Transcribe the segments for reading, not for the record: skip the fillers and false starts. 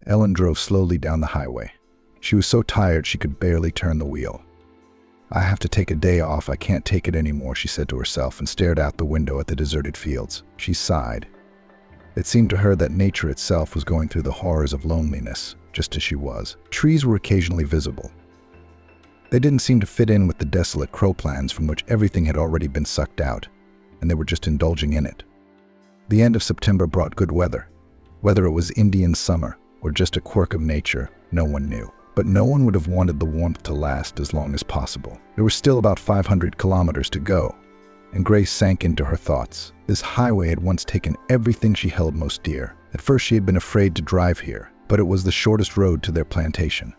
Ellen drove slowly down the highway. She was so tired she could barely turn the wheel. "I have to take a day off. I can't take it anymore," she said to herself and stared out the window at the deserted fields. She sighed. It seemed to her that nature itself was going through the horrors of loneliness, just as she was. Trees were occasionally visible. They didn't seem to fit in with the desolate croplands from which everything had already been sucked out, and they were just indulging in it. The end of September brought good weather. Whether it was Indian summer or just a quirk of nature, no one knew. But no one would have wanted the warmth to last as long as possible. There were still about 500 kilometers to go, and Grace sank into her thoughts. This highway had once taken everything she held most dear. At first she had been afraid to drive here, but it was the shortest road to their plantation.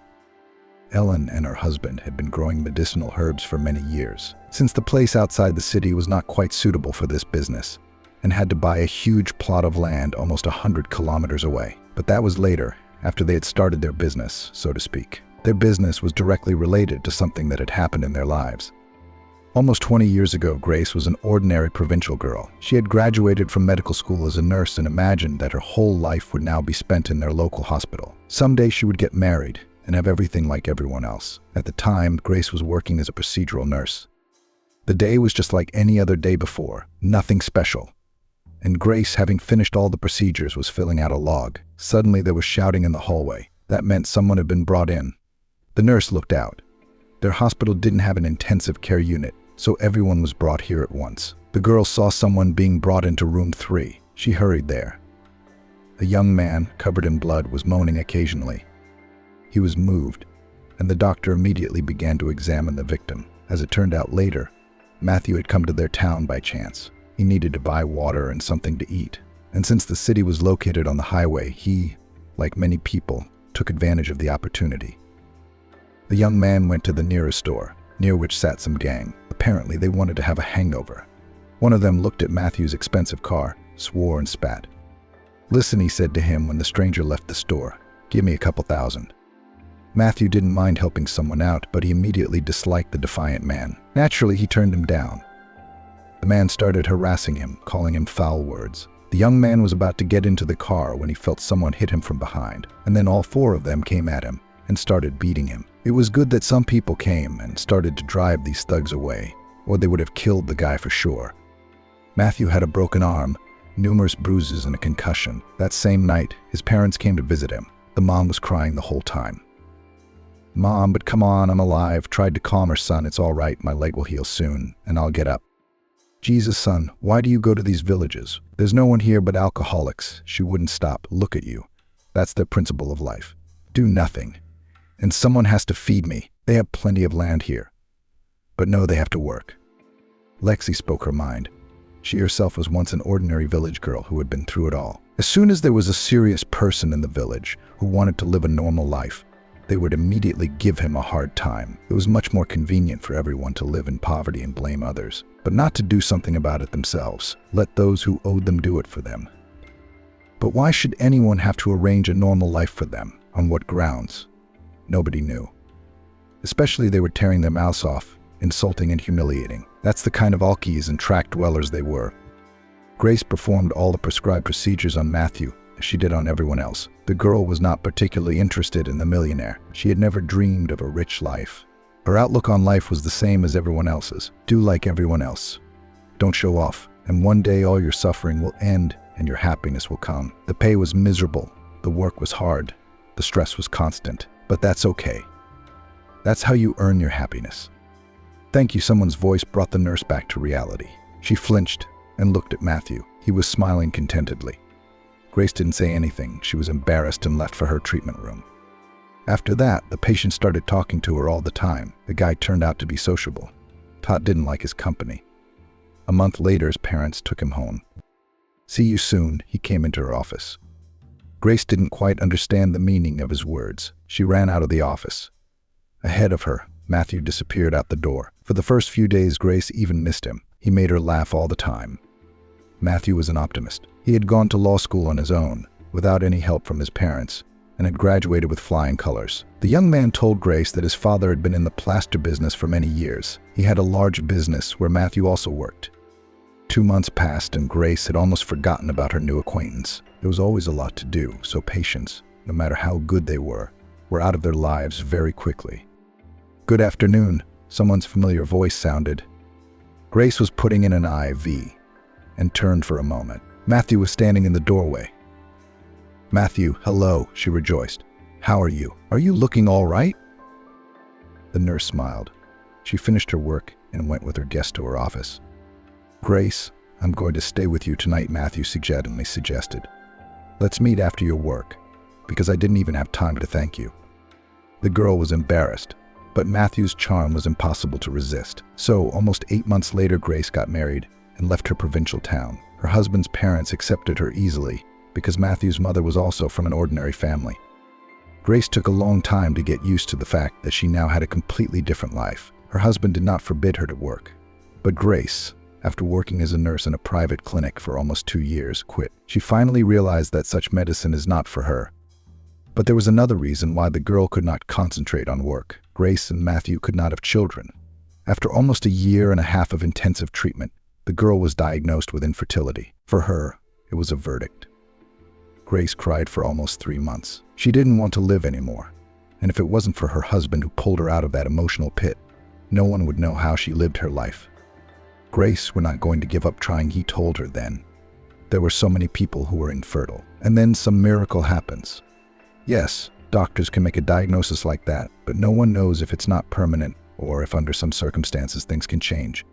Ellen and her husband had been growing medicinal herbs for many years. Since the place outside the city was not quite suitable for this business, and had to buy a huge plot of land almost 100 kilometers away. But that was later, after they had started their business, so to speak. Their business was directly related to something that had happened in their lives. Almost 20 years ago, Grace was an ordinary provincial girl. She had graduated from medical school as a nurse and imagined that her whole life would now be spent in their local hospital. Someday she would get married and have everything like everyone else. At the time, Grace was working as a procedural nurse. The day was just like any other day before, nothing special. And Grace, having finished all the procedures, was filling out a log. Suddenly there was shouting in the hallway. That meant someone had been brought in. The nurse looked out. Their hospital didn't have an intensive care unit, so everyone was brought here at once. The girl saw someone being brought into room 3. She hurried there. A young man, covered in blood, was moaning occasionally. He was moved, and the doctor immediately began to examine the victim. As it turned out later, Matthew had come to their town by chance. He needed to buy water and something to eat. And since the city was located on the highway, he, like many people, took advantage of the opportunity. The young man went to the nearest store, near which sat some gang. Apparently, they wanted to have a hangover. One of them looked at Matthew's expensive car, swore and spat. "Listen," he said to him when the stranger left the store. "Give me a couple thousand." Matthew didn't mind helping someone out, but he immediately disliked the defiant man. Naturally, he turned him down. The man started harassing him, calling him foul words. The young man was about to get into the car when he felt someone hit him from behind, and then all 4 of them came at him and started beating him. It was good that some people came and started to drive these thugs away, or they would have killed the guy for sure. Matthew had a broken arm, numerous bruises, and a concussion. That same night, his parents came to visit him. The mom was crying the whole time. "Mom, but come on, I'm alive," tried to calm her son. "It's all right, my leg will heal soon, and I'll get up." "Jesus, son, why do you go to these villages? There's no one here but alcoholics." She wouldn't stop. "Look at you. That's the principle of life. Do nothing. And someone has to feed me. They have plenty of land here. But no, they have to work." Lexi spoke her mind. She herself was once an ordinary village girl who had been through it all. As soon as there was a serious person in the village who wanted to live a normal life, they would immediately give him a hard time. It was much more convenient for everyone to live in poverty and blame others, but not to do something about it themselves. Let those who owed them do it for them. But why should anyone have to arrange a normal life for them? On what grounds? Nobody knew. Especially they were tearing their mouths off, insulting and humiliating. That's the kind of alkies and tract dwellers they were. Grace performed all the prescribed procedures on Matthew, as she did on everyone else. The girl was not particularly interested in the millionaire. She had never dreamed of a rich life. Her outlook on life was the same as everyone else's. Do like everyone else. Don't show off, and one day all your suffering will end and your happiness will come. The pay was miserable. The work was hard. The stress was constant. But that's okay. That's how you earn your happiness. "Thank you," someone's voice brought the nurse back to reality. She flinched and looked at Matthew. He was smiling contentedly. Grace didn't say anything. She was embarrassed and left for her treatment room. After that, the patient started talking to her all the time. The guy turned out to be sociable. Todd didn't like his company. A month later, his parents took him home. "See you soon," he came into her office. Grace didn't quite understand the meaning of his words. She ran out of the office. Ahead of her, Matthew disappeared out the door. For the first few days, Grace even missed him. He made her laugh all the time. Matthew was an optimist. He had gone to law school on his own, without any help from his parents, and had graduated with flying colors. The young man told Grace that his father had been in the plaster business for many years. He had a large business where Matthew also worked. 2 months passed, and Grace had almost forgotten about her new acquaintance. There was always a lot to do, so patience no matter how good they were out of their lives very quickly. "Good afternoon," someone's familiar voice sounded. Grace was putting in an IV and turned for a moment. Matthew was standing in the doorway. "Matthew, hello," she rejoiced. "How are you? Are you looking all right?" The nurse smiled. She finished her work and went with her guest to her office. "Grace, I'm going to stay with you tonight," Matthew suggestively suggested. "Let's meet after your work, because I didn't even have time to thank you." The girl was embarrassed, but Matthew's charm was impossible to resist. So, almost 8 months later, Grace got married and left her provincial town. Her husband's parents accepted her easily because Matthew's mother was also from an ordinary family. Grace took a long time to get used to the fact that she now had a completely different life. Her husband did not forbid her to work. But Grace, after working as a nurse in a private clinic for almost 2 years, quit. She finally realized that such medicine is not for her. But there was another reason why the girl could not concentrate on work. Grace and Matthew could not have children. After almost a year and a half of intensive treatment, the girl was diagnosed with infertility. For her, it was a verdict. Grace cried for almost 3 months. She didn't want to live anymore. And if it wasn't for her husband who pulled her out of that emotional pit, no one would know how she lived her life. "Grace, we're not going to give up trying," he told her then. There were so many people who were infertile. And then some miracle happens. Yes, doctors can make a diagnosis like that, but no one knows if it's not permanent or if under some circumstances things can change.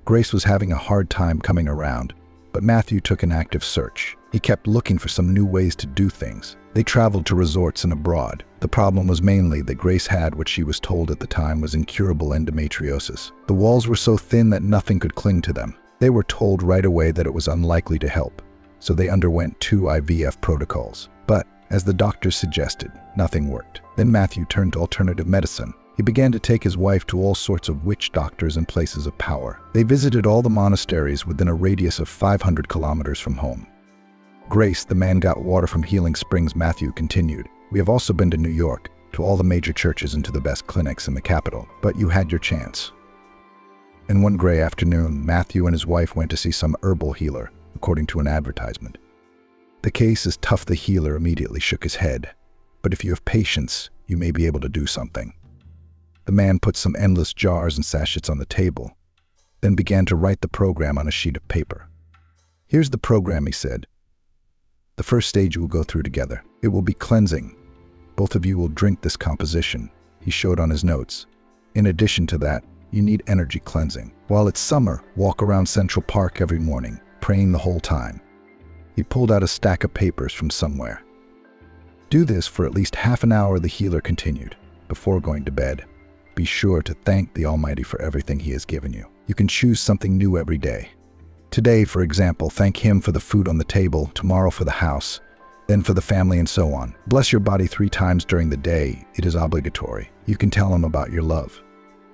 Grace was having a hard time coming around, but Matthew took an active search. He kept looking for some new ways to do things. They traveled to resorts and abroad. The problem was mainly that Grace had what she was told at the time was incurable endometriosis. The walls were so thin that nothing could cling to them. They were told right away that it was unlikely to help, so they underwent 2 IVF protocols. But, as the doctors suggested, nothing worked. Then Matthew turned to alternative medicine. He began to take his wife to all sorts of witch doctors and places of power. They visited all the monasteries within a radius of 500 kilometers from home. "Grace, the man got water from healing springs," Matthew continued. "We have also been to New York, to all the major churches and to the best clinics in the capital. But you had your chance." And one gray afternoon, Matthew and his wife went to see some herbal healer, according to an advertisement. "The case is tough," the healer immediately shook his head. "But if you have patience, you may be able to do something." The man put some endless jars and sachets on the table, then began to write the program on a sheet of paper. "Here's the program," he said. "The first stage you will go through together. It will be cleansing. Both of you will drink this composition," he showed on his notes. "In addition to that, you need energy cleansing. While it's summer, walk around Central Park every morning, praying the whole time." He pulled out a stack of papers from somewhere. "Do this for at least half an hour," the healer continued, "before going to bed. Be sure to thank the Almighty for everything He has given you. You can choose something new every day. Today, for example, thank Him for the food on the table, tomorrow for the house, then for the family, and so on. Bless your body 3 times during the day. It is obligatory. You can tell Him about your love.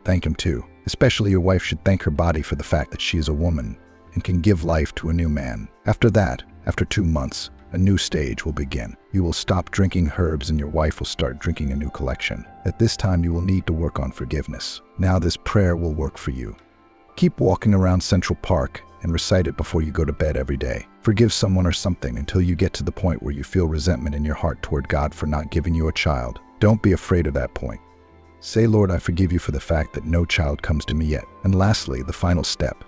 Thank Him too. Especially your wife should thank her body for the fact that she is a woman and can give life to a new man. After that, after 2 months, a new stage will begin. You will stop drinking herbs and your wife will start drinking a new collection. At this time, you will need to work on forgiveness. Now this prayer will work for you. Keep walking around Central Park and recite it before you go to bed every day. Forgive someone or something until you get to the point where you feel resentment in your heart toward God for not giving you a child. Don't be afraid of that point. Say, Lord, I forgive you for the fact that no child comes to me yet. And lastly, the final step.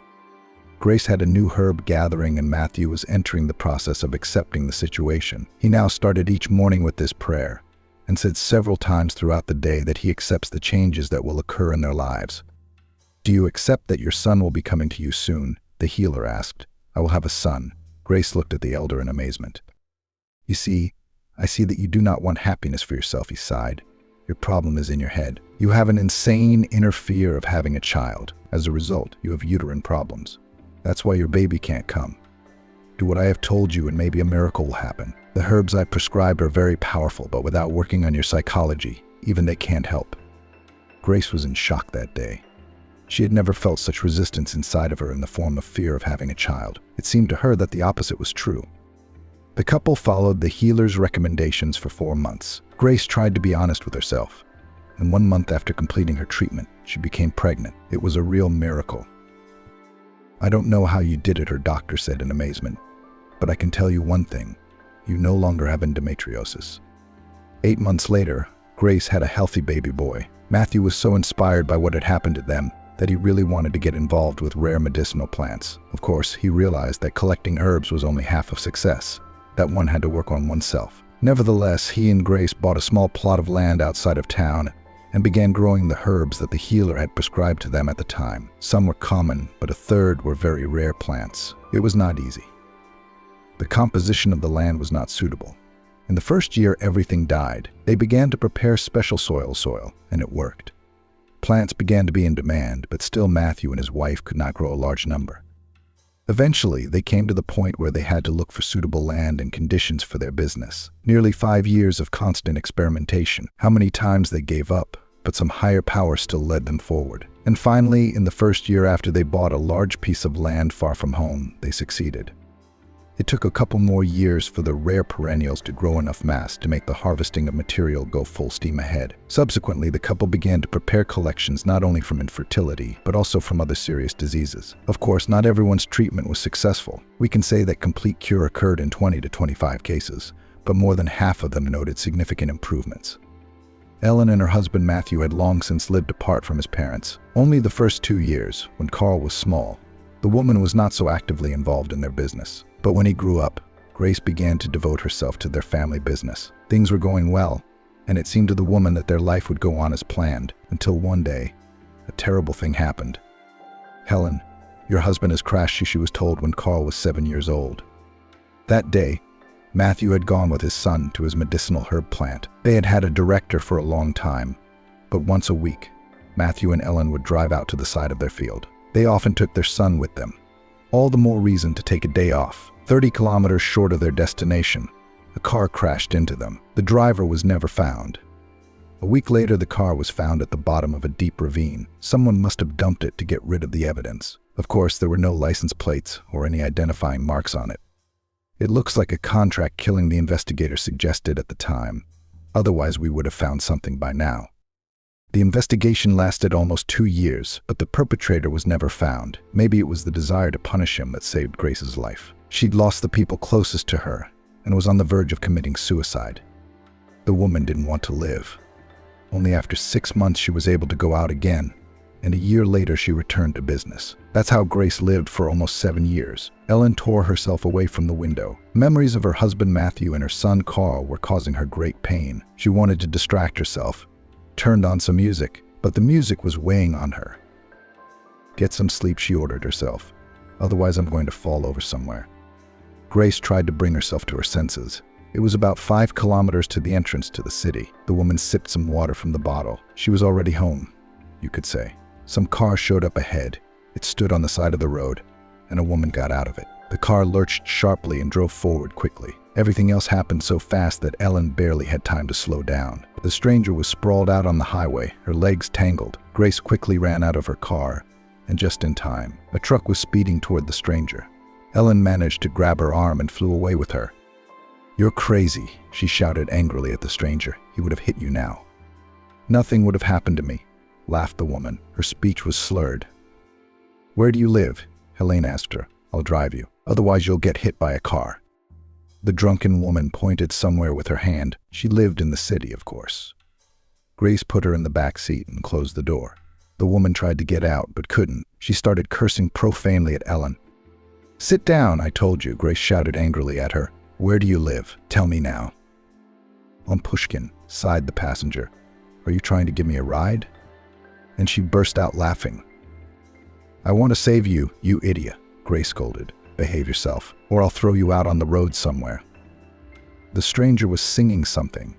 Grace had a new herb gathering and Matthew was entering the process of accepting the situation. He now started each morning with this prayer and said several times throughout the day that he accepts the changes that will occur in their lives. Do you accept that your son will be coming to you soon? The healer asked. I will have a son. Grace looked at the elder in amazement. You see, I see that you do not want happiness for yourself, he sighed. Your problem is in your head. You have an insane inner fear of having a child. As a result, you have uterine problems. That's why your baby can't come. Do what I have told you and maybe a miracle will happen. The herbs I prescribed are very powerful, but without working on your psychology, even they can't help. Grace was in shock that day. She had never felt such resistance inside of her in the form of fear of having a child. It seemed to her that the opposite was true. The couple followed the healer's recommendations for 4 months. Grace tried to be honest with herself, and 1 month after completing her treatment, she became pregnant. It was a real miracle. I don't know how you did it, her doctor said in amazement, but I can tell you one thing. You no longer have endometriosis. 8 months later, Grace had a healthy baby boy. Matthew was so inspired by what had happened to them that he really wanted to get involved with rare medicinal plants. Of course, he realized that collecting herbs was only half of success, that one had to work on oneself. Nevertheless, he and Grace bought a small plot of land outside of town and began growing the herbs that the healer had prescribed to them at the time. Some were common, but a third were very rare plants. It was not easy. The composition of the land was not suitable. In the first year, everything died. They began to prepare special soil, and it worked. Plants began to be in demand, but still Matthew and his wife could not grow a large number. Eventually, they came to the point where they had to look for suitable land and conditions for their business. Nearly 5 years of constant experimentation. How many times they gave up, but some higher power still led them forward. And finally, in the first year after they bought a large piece of land far from home, they succeeded. It took a couple more years for the rare perennials to grow enough mass to make the harvesting of material go full steam ahead. Subsequently, the couple began to prepare collections not only from infertility, but also from other serious diseases. Of course, not everyone's treatment was successful. We can say that complete cure occurred in 20 to 25 cases, but more than half of them noted significant improvements. Ellen and her husband Matthew had long since lived apart from his parents. Only the first 2 years, when Carl was small, the woman was not so actively involved in their business. But when he grew up, Grace began to devote herself to their family business. Things were going well, and it seemed to the woman that their life would go on as planned, until one day, a terrible thing happened. "Helen, your husband has crashed," she was told when Carl was 7 years old. That day, Matthew had gone with his son to his medicinal herb plant. They had had a director for a long time, but once a week, Matthew and Ellen would drive out to the side of their field. They often took their son with them. All the more reason to take a day off. 30 kilometers short of their destination, a car crashed into them. The driver was never found. A week later, the car was found at the bottom of a deep ravine. Someone must have dumped it to get rid of the evidence. Of course, there were no license plates or any identifying marks on it. It looks like a contract killing the investigator suggested at the time. Otherwise, we would have found something by now. The investigation lasted almost 2 years, but the perpetrator was never found. Maybe it was the desire to punish him that saved Grace's life. She'd lost the people closest to her and was on the verge of committing suicide. The woman didn't want to live. Only after 6 months she was able to go out again, and a year later she returned to business. That's how Grace lived for almost 7 years. Ellen tore herself away from the window. Memories of her husband Matthew and her son Carl were causing her great pain. She wanted to distract herself, turned on some music, but the music was weighing on her. "Get some sleep," she ordered herself. "Otherwise I'm going to fall over somewhere." Grace tried to bring herself to her senses. It was about 5 kilometers to the entrance to the city. The woman sipped some water from the bottle. She was already home, you could say. Some car showed up ahead. It stood on the side of the road, and a woman got out of it. The car lurched sharply and drove forward quickly. Everything else happened so fast that Ellen barely had time to slow down. The stranger was sprawled out on the highway, her legs tangled. Grace quickly ran out of her car, and just in time. A truck was speeding toward the stranger. Ellen managed to grab her arm and flew away with her. "You're crazy," she shouted angrily at the stranger. "He would have hit you now." "Nothing would have happened to me," laughed the woman. Her speech was slurred. "Where do you live?" Helene asked her. "I'll drive you. Otherwise you'll get hit by a car." The drunken woman pointed somewhere with her hand. She lived in the city, of course. Grace put her in the back seat and closed the door. The woman tried to get out, but couldn't. She started cursing profanely at Ellen. "Sit down, I told you," Grace shouted angrily at her. "Where do you live? Tell me now." "On Pushkin," sighed the passenger. "Are you trying to give me a ride?" And she burst out laughing. "I want to save you, you idiot," Grace scolded. "Behave yourself, or I'll throw you out on the road somewhere." The stranger was singing something.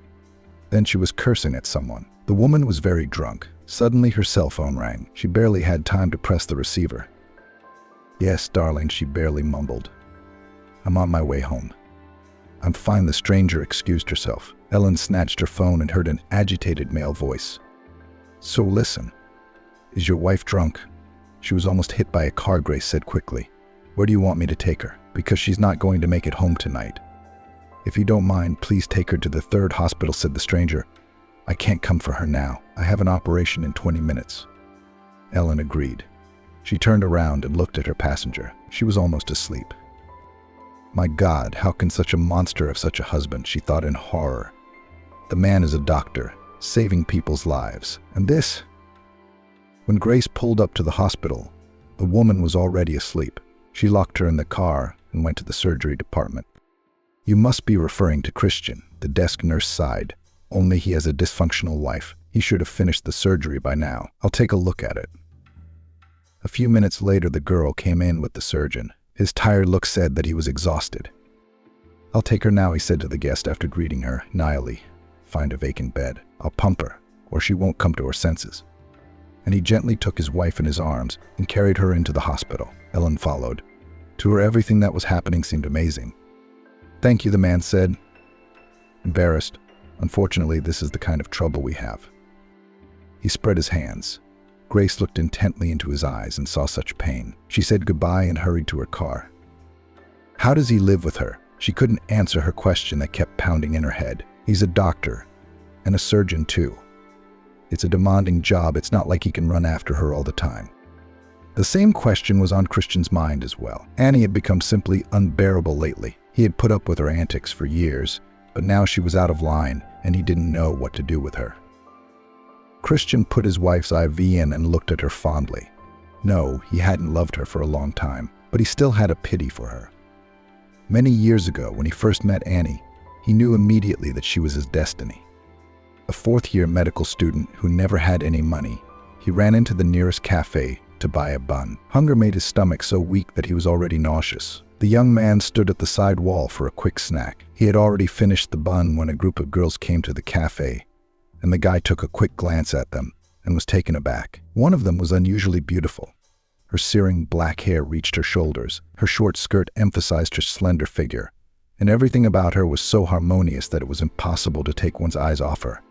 Then she was cursing at someone. The woman was very drunk. Suddenly her cell phone rang. She barely had time to press the receiver. "Yes, darling," she barely mumbled. "I'm on my way home." "I'm fine," the stranger excused herself. Ellen snatched her phone and heard an agitated male voice. "So listen, is your wife drunk?" "She was almost hit by a car," Grace said quickly. "Where do you want me to take her? Because she's not going to make it home tonight." "If you don't mind, please take her to the 3rd hospital," said the stranger. "I can't come for her now. I have an operation in 20 minutes. Ellen agreed. She turned around and looked at her passenger. She was almost asleep. "My God, how can such a monster have such a husband?" she thought in horror. The man is a doctor, saving people's lives. And this? When Grace pulled up to the hospital, the woman was already asleep. She locked her in the car and went to the surgery department. You must be referring to Christian, the desk nurse sighed. Only he has a dysfunctional wife. He should have finished the surgery by now. I'll take a look at it. A few minutes later, the girl came in with the surgeon. His tired look said that he was exhausted. I'll take her now, he said to the guest after greeting her. Nially, find a vacant bed. I'll pump her, or she won't come to her senses. And he gently took his wife in his arms and carried her into the hospital. Ellen followed. To her, everything that was happening seemed amazing. Thank you, the man said, embarrassed. Unfortunately, this is the kind of trouble we have. He spread his hands. Grace looked intently into his eyes and saw such pain. She said goodbye and hurried to her car. How does he live with her? She couldn't answer her question that kept pounding in her head. He's a doctor, and a surgeon too. It's a demanding job. It's not like he can run after her all the time. The same question was on Christian's mind as well. Annie had become simply unbearable lately. He had put up with her antics for years, but now she was out of line, and he didn't know what to do with her. Christian put his wife's IV in and looked at her fondly. No, he hadn't loved her for a long time, but he still had a pity for her. Many years ago, when he first met Annie, he knew immediately that she was his destiny. A fourth-year medical student who never had any money, he ran into the nearest cafe to buy a bun. Hunger made his stomach so weak that he was already nauseous. The young man stood at the side wall for a quick snack. He had already finished the bun when a group of girls came to the cafe, and the guy took a quick glance at them and was taken aback. One of them was unusually beautiful. Her searing black hair reached her shoulders. Her short skirt emphasized her slender figure, and everything about her was so harmonious that it was impossible to take one's eyes off her.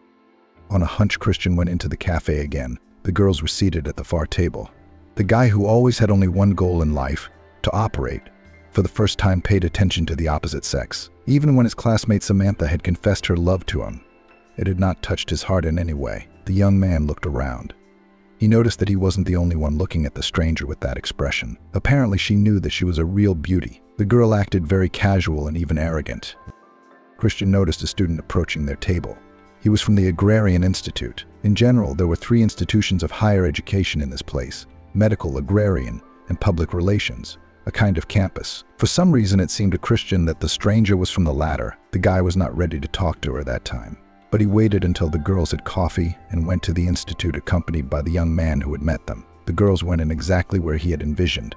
On a hunch, Christian went into the cafe again. The girls were seated at the far table. The guy who always had only one goal in life, to operate, for the first time paid attention to the opposite sex. Even when his classmate Samantha had confessed her love to him, it had not touched his heart in any way. The young man looked around. He noticed that he wasn't the only one looking at the stranger with that expression. Apparently, she knew that she was a real beauty. The girl acted very casual and even arrogant. Christian noticed a student approaching their table. He was from the Agrarian Institute. In general, there were 3 institutions of higher education in this place: medical, agrarian, and public relations, a kind of campus. For some reason, it seemed to Christian that the stranger was from the latter. The guy was not ready to talk to her that time, but he waited until the girls had coffee and went to the institute accompanied by the young man who had met them. The girls went in exactly where he had envisioned.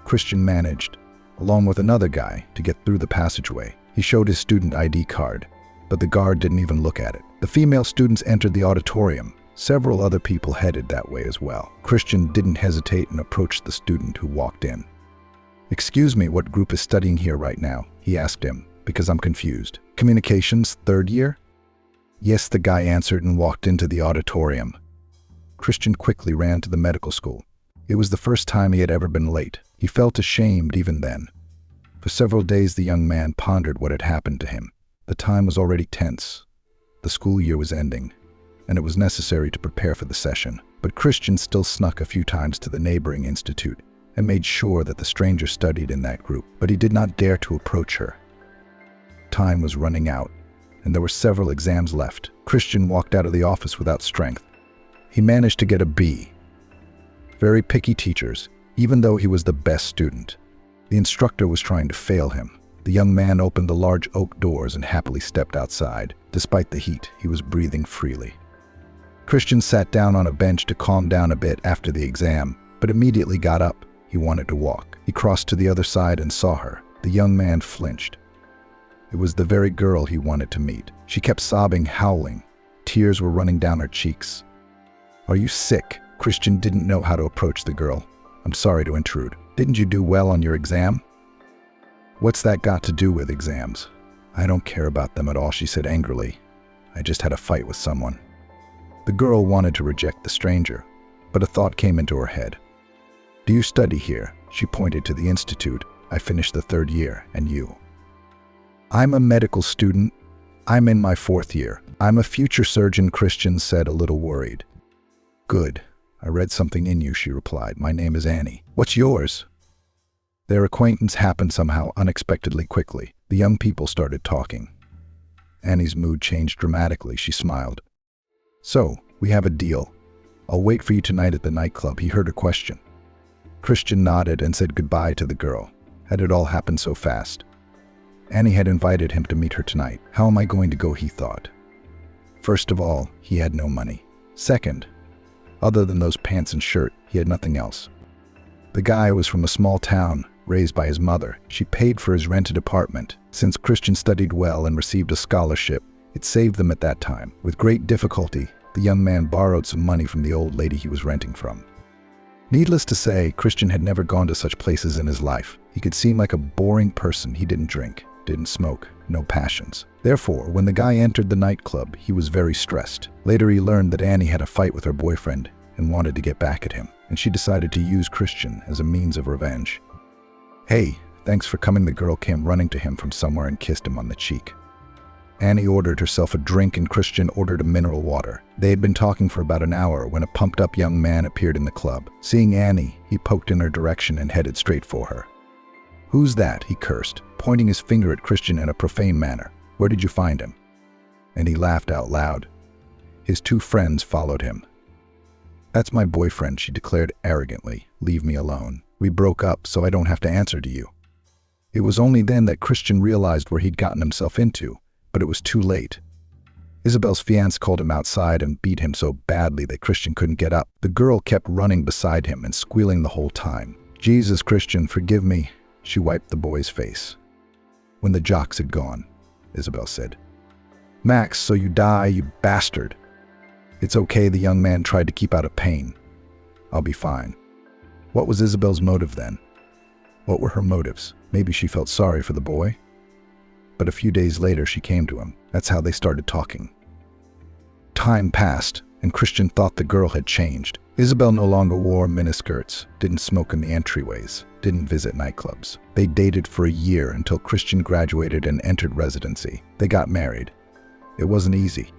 Christian managed, along with another guy, to get through the passageway. He showed his student ID card, but the guard didn't even look at it. The female students entered the auditorium. Several other people headed that way as well. Christian didn't hesitate and approached the student who walked in. "Excuse me, what group is studying here right now?" he asked him, "because I'm confused." "Communications, 3rd year?" "Yes," the guy answered and walked into the auditorium. Christian quickly ran to the medical school. It was the first time he had ever been late. He felt ashamed even then. For several days, the young man pondered what had happened to him. The time was already tense. The school year was ending, and it was necessary to prepare for the session. But Christian still snuck a few times to the neighboring institute and made sure that the stranger studied in that group, but he did not dare to approach her. Time was running out, and there were several exams left. Christian walked out of the office without strength. He managed to get a B. Very picky teachers, even though he was the best student. The instructor was trying to fail him. The young man opened the large oak doors and happily stepped outside. Despite the heat, he was breathing freely. Christian sat down on a bench to calm down a bit after the exam, but immediately got up. He wanted to walk. He crossed to the other side and saw her. The young man flinched. It was the very girl he wanted to meet. She kept sobbing, howling. Tears were running down her cheeks. "Are you sick?" Christian didn't know how to approach the girl. "I'm sorry to intrude. Didn't you do well on your exam?" "What's that got to do with exams?" "I don't care about them at all," she said angrily. "I just had a fight with someone." The girl wanted to reject the stranger, but a thought came into her head. "Do you study here?" She pointed to the institute. "I finished the 3rd year, and you?" "I'm a medical student. I'm in my 4th year. I'm a future surgeon," Christian said, a little worried. "Good. I read something in you," she replied. "My name is Annie." "What's yours?" Their acquaintance happened somehow unexpectedly quickly. The young people started talking. Annie's mood changed dramatically. She smiled. "So, we have a deal. I'll wait for you tonight at the nightclub," he heard her question. Christian nodded and said goodbye to the girl. Had it all happened so fast? Annie had invited him to meet her tonight. How am I going to go, he thought. First of all, he had no money. Second, other than those pants and shirt, he had nothing else. The guy was from a small town, raised by his mother. She paid for his rented apartment. Since Christian studied well and received a scholarship, it saved them at that time. With great difficulty, the young man borrowed some money from the old lady he was renting from. Needless to say, Christian had never gone to such places in his life. He could seem like a boring person. He didn't drink, didn't smoke, no passions. Therefore, when the guy entered the nightclub, he was very stressed. Later he learned that Annie had a fight with her boyfriend and wanted to get back at him, and she decided to use Christian as a means of revenge. "Hey, thanks for coming." The girl came running to him from somewhere and kissed him on the cheek. Annie ordered herself a drink and Christian ordered a mineral water. They had been talking for about an hour when a pumped-up young man appeared in the club. Seeing Annie, he poked in her direction and headed straight for her. "Who's that?" he cursed, pointing his finger at Christian in a profane manner. "Where did you find him?" And he laughed out loud. His two friends followed him. "That's my boyfriend," she declared arrogantly. "Leave me alone. We broke up, so I don't have to answer to you." It was only then that Christian realized where he'd gotten himself into, but it was too late. Isabel's fiancé called him outside and beat him so badly that Christian couldn't get up. The girl kept running beside him and squealing the whole time. "Jesus, Christian, forgive me." She wiped the boy's face. When the jocks had gone, Isabel said, "Max, so you die, you bastard." "It's okay," the young man tried to keep out of pain. "I'll be fine." What was Isabel's motive then? What were her motives? Maybe she felt sorry for the boy? But a few days later she came to him. That's how they started talking. Time passed, and Christian thought the girl had changed. Isabel no longer wore miniskirts, didn't smoke in the entryways, didn't visit nightclubs. They dated for a year until Christian graduated and entered residency. They got married. It wasn't easy.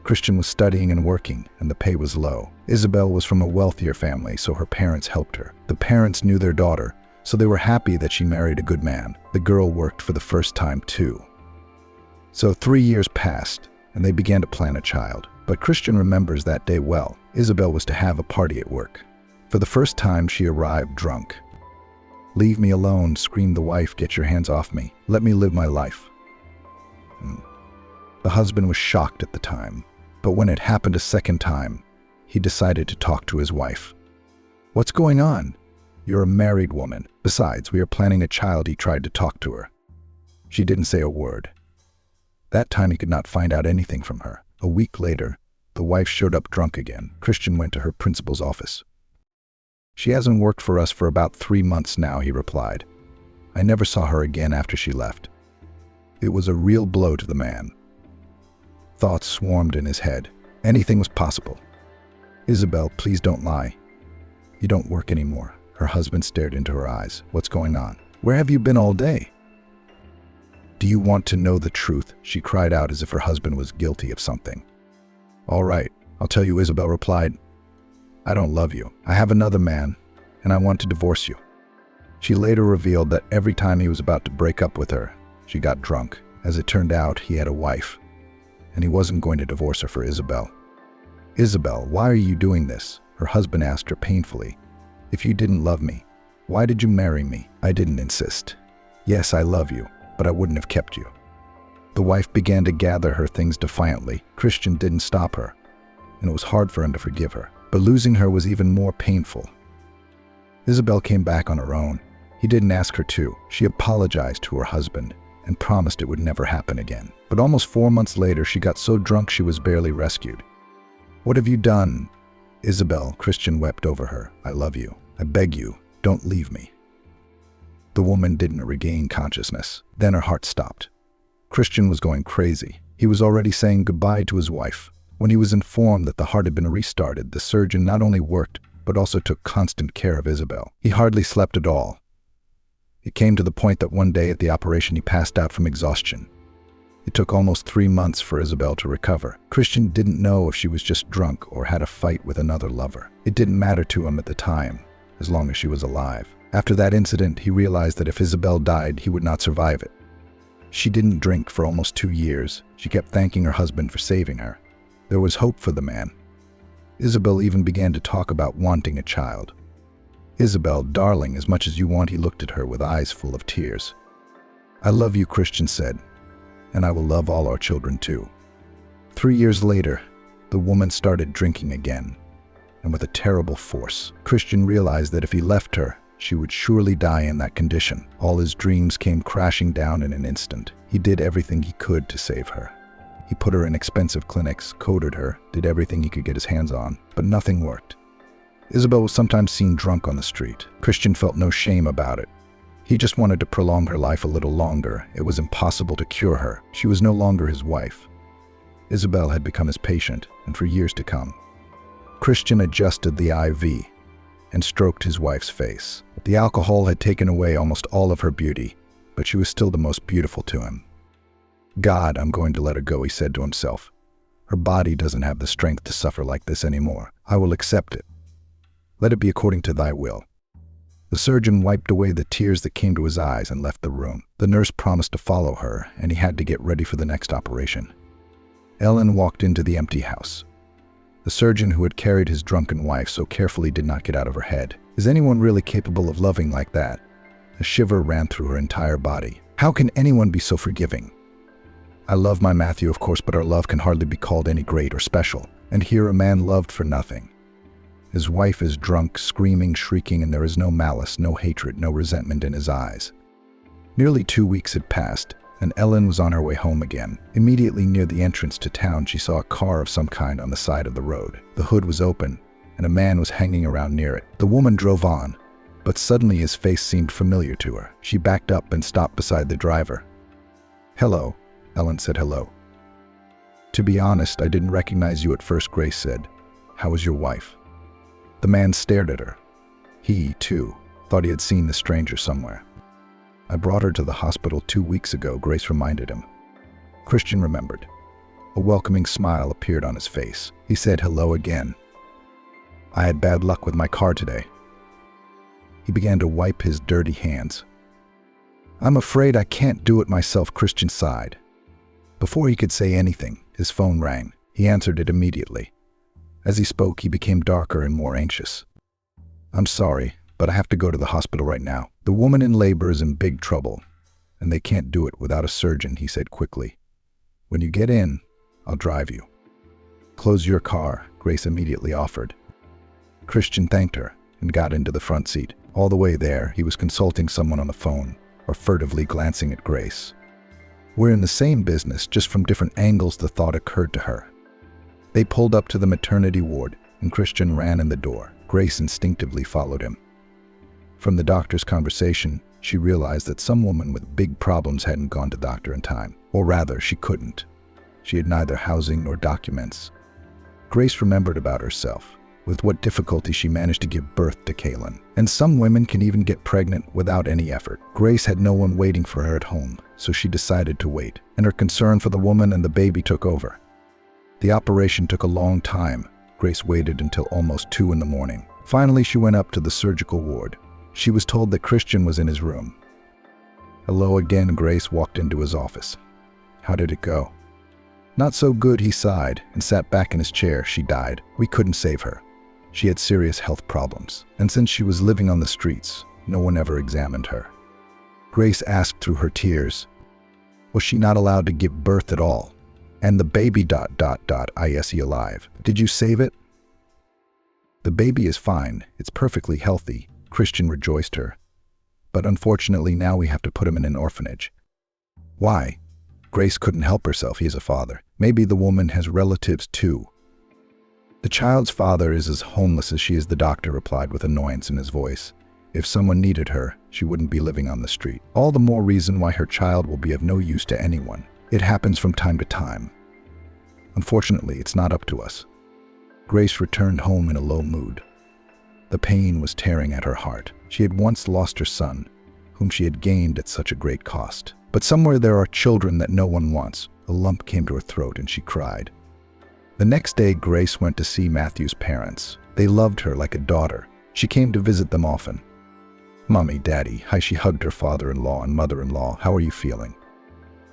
Christian was studying and working, and the pay was low. Isabel was from a wealthier family, so her parents helped her. The parents knew their daughter, so they were happy that she married a good man. The girl worked for the first time too. So 3 years passed, and they began to plan a child. But Christian remembers that day well. Isabel was to have a party at work. For the first time, she arrived drunk. "Leave me alone," screamed the wife. "Get your hands off me. Let me live my life." The husband was shocked at the time, but when it happened a second time, he decided to talk to his wife. "What's going on? You're a married woman. Besides, we are planning a child." He tried to talk to her. She didn't say a word. That time he could not find out anything from her. A week later, the wife showed up drunk again. Christian went to her principal's office. "She hasn't worked for us for about 3 months now," he replied. "I never saw her again after she left." It was a real blow to the man. Thoughts swarmed in his head. Anything was possible. "Isabel, please don't lie. You don't work anymore." Her husband stared into her eyes. "What's going on? Where have you been all day?" "Do you want to know the truth?" she cried out as if her husband was guilty of something. "All right, I'll tell you," Isabel replied. "I don't love you. I have another man, and I want to divorce you." She later revealed that every time he was about to break up with her, she got drunk. As it turned out, he had a wife, and he wasn't going to divorce her for Isabel. "Isabel, why are you doing this?" her husband asked her painfully. "If you didn't love me, why did you marry me?" "I didn't insist. Yes, I love you, but I wouldn't have kept you." The wife began to gather her things defiantly. Christian didn't stop her, and it was hard for him to forgive her. But losing her was even more painful. Isabel came back on her own. He didn't ask her to. She apologized to her husband and promised it would never happen again. But almost 4 months later, she got so drunk she was barely rescued. "What have you done?" "Isabel," Christian wept over her. "I love you. I beg you, don't leave me." The woman didn't regain consciousness. Then her heart stopped. Christian was going crazy. He was already saying goodbye to his wife. When he was informed that the heart had been restarted, the surgeon not only worked, but also took constant care of Isabel. He hardly slept at all. It came to the point that one day at the operation he passed out from exhaustion. It took almost 3 months for Isabel to recover. Christian didn't know if she was just drunk or had a fight with another lover. It didn't matter to him at the time, as long as she was alive. After that incident, he realized that if Isabel died, he would not survive it. She didn't drink for almost 2 years. She kept thanking her husband for saving her. There was hope for the man. Isabel even began to talk about wanting a child. "Isabel, darling, as much as you want," he looked at her with eyes full of tears. "I love you," Christian said, "and I will love all our children too." 3 years later, the woman started drinking again, and with a terrible force. Christian realized that if he left her, she would surely die in that condition. All his dreams came crashing down in an instant. He did everything he could to save her. He put her in expensive clinics, coded her, did everything he could get his hands on, but nothing worked. Isabel was sometimes seen drunk on the street. Christian felt no shame about it. He just wanted to prolong her life a little longer. It was impossible to cure her. She was no longer his wife. Isabel had become his patient, and for years to come. Christian adjusted the IV and stroked his wife's face. The alcohol had taken away almost all of her beauty, but she was still the most beautiful to him. "God, I'm going to let her go," he said to himself. "Her body doesn't have the strength to suffer like this anymore. I will accept it. Let it be according to thy will." The surgeon wiped away the tears that came to his eyes and left the room. The nurse promised to follow her, and he had to get ready for the next operation. Ellen walked into the empty house. The surgeon who had carried his drunken wife so carefully did not get out of her head. Is anyone really capable of loving like that? A shiver ran through her entire body. How can anyone be so forgiving? "I love my Matthew, of course, but our love can hardly be called any great or special. And here a man loved for nothing. His wife is drunk, screaming, shrieking, and there is no malice, no hatred, no resentment in his eyes." Nearly 2 weeks had passed, and Ellen was on her way home again. Immediately near the entrance to town, she saw a car of some kind on the side of the road. The hood was open, and a man was hanging around near it. The woman drove on, but suddenly his face seemed familiar to her. She backed up and stopped beside the driver. "Hello," Ellen said. "Hello." "To be honest, I didn't recognize you at first," Grace said. "How is your wife?" The man stared at her. He, too, thought he had seen the stranger somewhere. "I brought her to the hospital 2 weeks ago," Grace reminded him. Christian remembered. A welcoming smile appeared on his face. He said hello again. "I had bad luck with my car today." He began to wipe his dirty hands. "I'm afraid I can't do it myself," Christian sighed. Before he could say anything, his phone rang. He answered it immediately. As he spoke, he became darker and more anxious. "I'm sorry, but I have to go to the hospital right now. The woman in labor is in big trouble, and they can't do it without a surgeon," he said quickly. "When you get in, I'll drive you." "Close your car," Grace immediately offered. Christian thanked her and got into the front seat. All the way there, he was consulting someone on the phone or furtively glancing at Grace. "We're in the same business, just from different angles," the thought occurred to her. They pulled up to the maternity ward, and Christian ran in the door. Grace instinctively followed him. From the doctor's conversation, she realized that some woman with big problems hadn't gone to the doctor in time. Or rather, she couldn't. She had neither housing nor documents. Grace remembered about herself, with what difficulty she managed to give birth to Kaylin. And some women can even get pregnant without any effort. Grace had no one waiting for her at home, so she decided to wait, and her concern for the woman and the baby took over. The operation took a long time. Grace waited until almost 2 in the morning. Finally, she went up to the surgical ward. She was told that Christian was in his room. "Hello again," Grace walked into his office. "How did it go?" "Not so good," he sighed and sat back in his chair. "She died. We couldn't save her. She had serious health problems, and since she was living on the streets, no one ever examined her." Grace asked through her tears, "Was she not allowed to give birth at all? And the baby ... Is he alive? Did you save it?" "The baby is fine. It's perfectly healthy," Christian rejoiced her. "But unfortunately now we have to put him in an orphanage." "Why?" Grace couldn't help herself. "He is a father. Maybe the woman has relatives too." "The child's father is as homeless as she is," the doctor replied with annoyance in his voice. "If someone needed her, she wouldn't be living on the street. All the more reason why her child will be of no use to anyone. It happens from time to time. Unfortunately, it's not up to us." Grace returned home in a low mood. The pain was tearing at her heart. She had once lost her son, whom she had gained at such a great cost. But somewhere there are children that no one wants. A lump came to her throat and she cried. The next day, Grace went to see Matthew's parents. They loved her like a daughter. She came to visit them often. "Mommy, Daddy," hi, she hugged her father-in-law and mother-in-law. "How are you feeling?"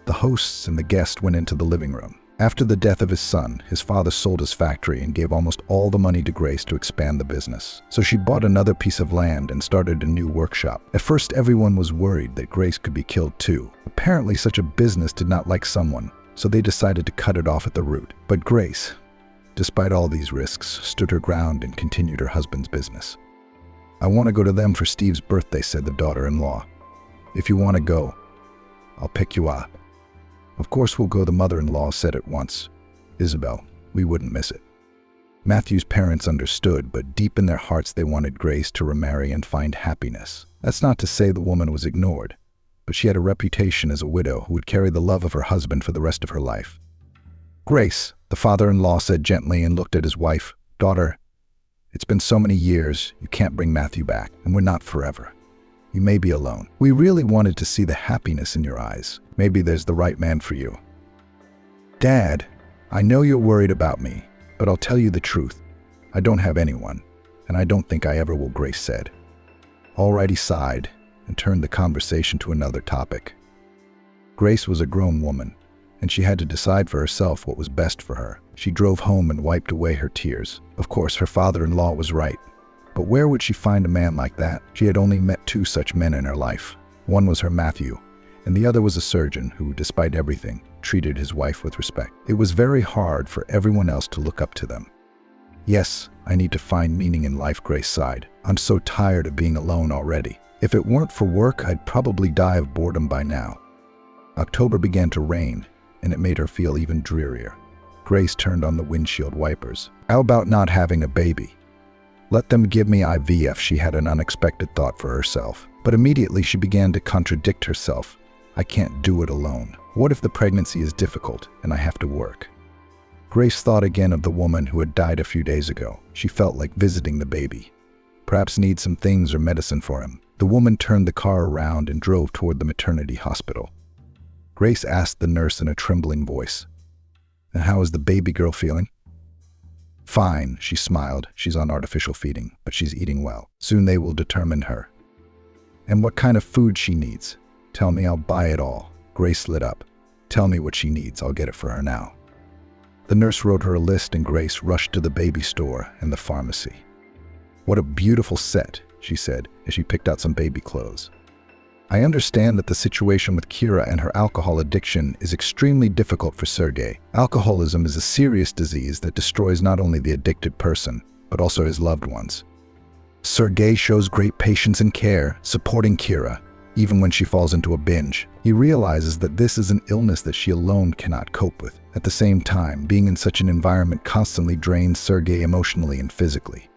The hosts and the guests went into the living room. After the death of his son, his father sold his factory and gave almost all the money to Grace to expand the business. So she bought another piece of land and started a new workshop. At first, everyone was worried that Grace could be killed too. Apparently, such a business did not like someone, so they decided to cut it off at the root. But Grace, despite all these risks, stood her ground and continued her husband's business. "I want to go to them for Steve's birthday," said the daughter-in-law. "If you want to go, I'll pick you up." "Of course we'll go," the mother-in-law said at once. "Isabel, we wouldn't miss it." Matthew's parents understood, but deep in their hearts they wanted Grace to remarry and find happiness. That's not to say the woman was ignored, but she had a reputation as a widow who would carry the love of her husband for the rest of her life. "Grace," the father-in-law said gently and looked at his wife. "Daughter, it's been so many years, you can't bring Matthew back, and we're not forever. You may be alone. We really wanted to see the happiness in your eyes. Maybe there's the right man for you." "Dad, I know you're worried about me, but I'll tell you the truth. I don't have anyone, and I don't think I ever will," Grace said. "All right," he sighed and turned the conversation to another topic. Grace was a grown woman, and she had to decide for herself what was best for her. She drove home and wiped away her tears. Of course, her father-in-law was right. But where would she find a man like that? She had only met two such men in her life. One was her Matthew, and the other was a surgeon who, despite everything, treated his wife with respect. It was very hard for everyone else to look up to them. "Yes, I need to find meaning in life," Grace sighed. "I'm so tired of being alone already. If it weren't for work, I'd probably die of boredom by now." October began to rain, and it made her feel even drearier. Grace turned on the windshield wipers. "How about not having a baby? Let them give me IVF," she had an unexpected thought for herself. But immediately she began to contradict herself. "I can't do it alone. What if the pregnancy is difficult and I have to work?" Grace thought again of the woman who had died a few days ago. She felt like visiting the baby. Perhaps need some things or medicine for him. The woman turned the car around and drove toward the maternity hospital. Grace asked the nurse in a trembling voice, "And how is the baby girl feeling?" "Fine," she smiled. "She's on artificial feeding, but she's eating well. Soon they will determine her." "And what kind of food she needs? Tell me, I'll buy it all." Grace lit up. "Tell me what she needs. I'll get it for her now." The nurse wrote her a list and Grace rushed to the baby store and the pharmacy. "What a beautiful set," she said as she picked out some baby clothes. "I understand that the situation with Kira and her alcohol addiction is extremely difficult for Sergei. Alcoholism is a serious disease that destroys not only the addicted person, but also his loved ones. Sergei shows great patience and care, supporting Kira, even when she falls into a binge. He realizes that this is an illness that she alone cannot cope with. At the same time, being in such an environment constantly drains Sergei emotionally and physically.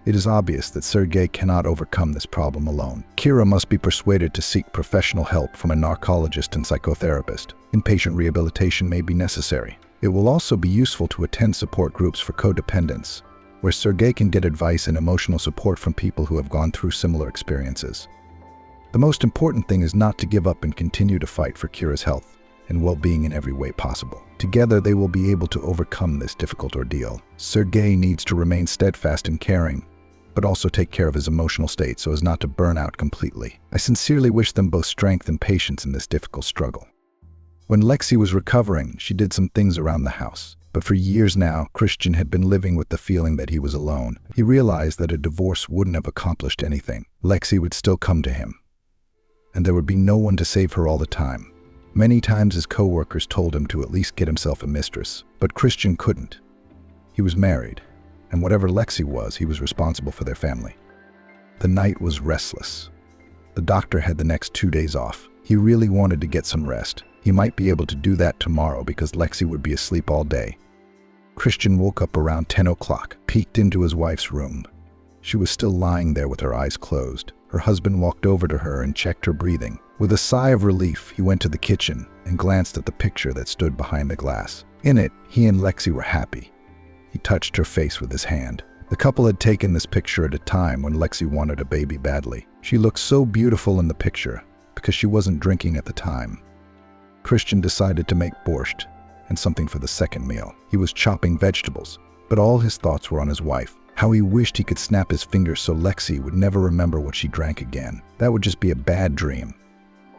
It is obvious that Sergei cannot overcome this problem alone. Kira must be persuaded to seek professional help from a narcologist and psychotherapist. Inpatient rehabilitation may be necessary. It will also be useful to attend support groups for codependents, where Sergei can get advice and emotional support from people who have gone through similar experiences. The most important thing is not to give up and continue to fight for Kira's health and well-being in every way possible. Together, they will be able to overcome this difficult ordeal. Sergei needs to remain steadfast and caring, but also take care of his emotional state so as not to burn out completely. I sincerely wish them both strength and patience in this difficult struggle." When Lexi was recovering, she did some things around the house. But for years now, Christian had been living with the feeling that he was alone. He realized that a divorce wouldn't have accomplished anything. Lexi would still come to him, and there would be no one to save her all the time. Many times his co-workers told him to at least get himself a mistress, but Christian couldn't. He was married, and whatever Lexi was, he was responsible for their family. The night was restless. The doctor had the next 2 days off. He really wanted to get some rest. He might be able to do that tomorrow because Lexi would be asleep all day. Christian woke up around 10 o'clock, peeked into his wife's room. She was still lying there with her eyes closed. Her husband walked over to her and checked her breathing. With a sigh of relief, he went to the kitchen and glanced at the picture that stood behind the glass. In it, he and Lexi were happy. He touched her face with his hand. The couple had taken this picture at a time when Lexi wanted a baby badly. She looked so beautiful in the picture because she wasn't drinking at the time. Christian decided to make borscht and something for the second meal. He was chopping vegetables, but all his thoughts were on his wife. How he wished he could snap his fingers so Lexi would never remember what she drank again. That would just be a bad dream.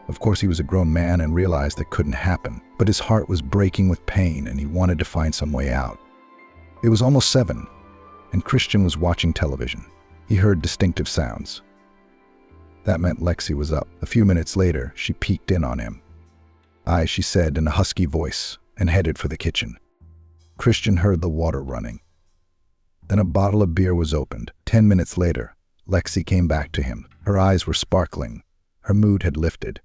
Of course, he was a grown man and realized that couldn't happen, but his heart was breaking with pain and he wanted to find some way out. It was almost 7, and Christian was watching television. He heard distinctive sounds. That meant Lexi was up. A few minutes later, she peeked in on him. "Aye," she said in a husky voice, and headed for the kitchen. Christian heard the water running. Then a bottle of beer was opened. 10 minutes later, Lexi came back to him. Her eyes were sparkling. Her mood had lifted.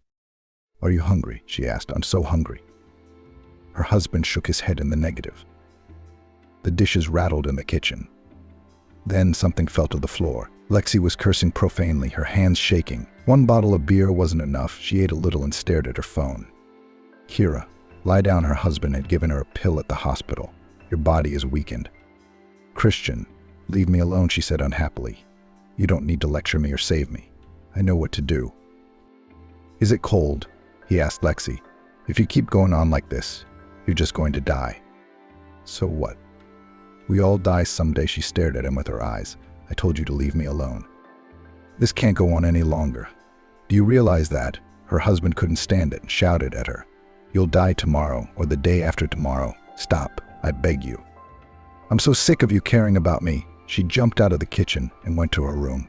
"Are you hungry?" she asked. "I'm so hungry." Her husband shook his head in the negative. The dishes rattled in the kitchen. Then something fell to the floor. Lexi was cursing profanely, her hands shaking. One bottle of beer wasn't enough. She ate a little and stared at her phone. "Kira, lie down." Her husband had given her a pill at the hospital. "Your body is weakened." "Christian, leave me alone," she said unhappily. "You don't need to lecture me or save me. I know what to do." "Is it cold?" he asked Lexi. "If you keep going on like this, you're just going to die." "So what? We all die someday." She stared at him with her eyes. "I told you to leave me alone. This can't go on any longer. Do you realize that?" Her husband couldn't stand it and shouted at her. "You'll die tomorrow or the day after tomorrow. Stop, I beg you. I'm so sick of you caring about me." She jumped out of the kitchen and went to her room.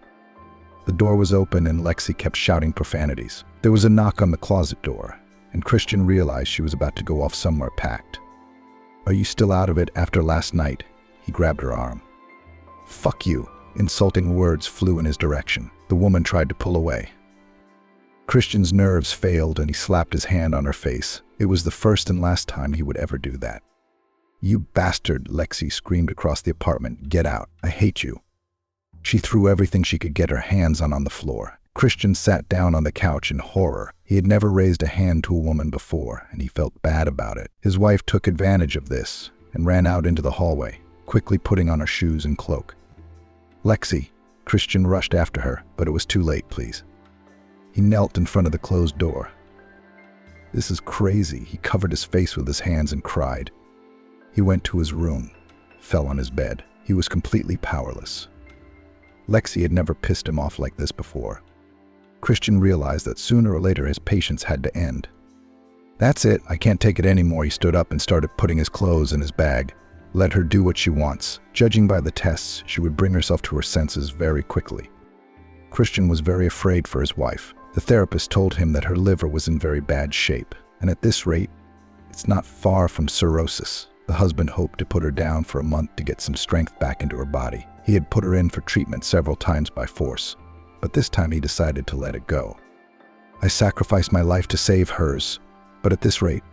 The door was open and Lexi kept shouting profanities. There was a knock on the closet door, and Christian realized she was about to go off somewhere packed. "Are you still out of it after last night?" He grabbed her arm. "Fuck you." Insulting words flew in his direction. The woman tried to pull away. Christian's nerves failed and he slapped his hand on her face. It was the first and last time he would ever do that. "You bastard," Lexi screamed across the apartment. "Get out. I hate you." She threw everything she could get her hands on the floor. Christian sat down on the couch in horror. He had never raised a hand to a woman before, and he felt bad about it. His wife took advantage of this and ran out into the hallway, quickly putting on her shoes and cloak. "Lexi," Christian rushed after her, but it was too late. "Please." He knelt in front of the closed door. "This is crazy." He covered his face with his hands and cried. He went to his room, fell on his bed. He was completely powerless. Lexi had never pissed him off like this before. Christian realized that sooner or later his patience had to end. "That's it. I can't take it anymore." He stood up and started putting his clothes in his bag. Let her do what she wants. Judging by the tests, she would bring herself to her senses very quickly. Christian was very afraid for his wife. The therapist told him that her liver was in very bad shape, and at this rate, it's not far from cirrhosis. The husband hoped to put her down for a month to get some strength back into her body. He had put her in for treatment several times by force, but this time he decided to let it go. "I sacrificed my life to save hers, but at this rate,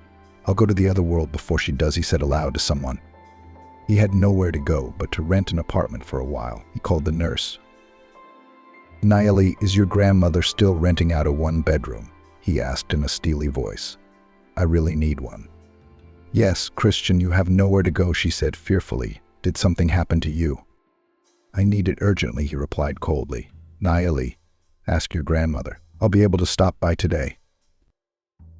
I'll go to the other world before she does," he said aloud to someone. He had nowhere to go but to rent an apartment for a while. He called the nurse. "Nayeli, is your grandmother still renting out a 1-bedroom?" he asked in a steely voice. "I really need one." "Yes, Christian, you have nowhere to go," she said fearfully. "Did something happen to you?" "I need it urgently," he replied coldly. "Nayeli, ask your grandmother. I'll be able to stop by today."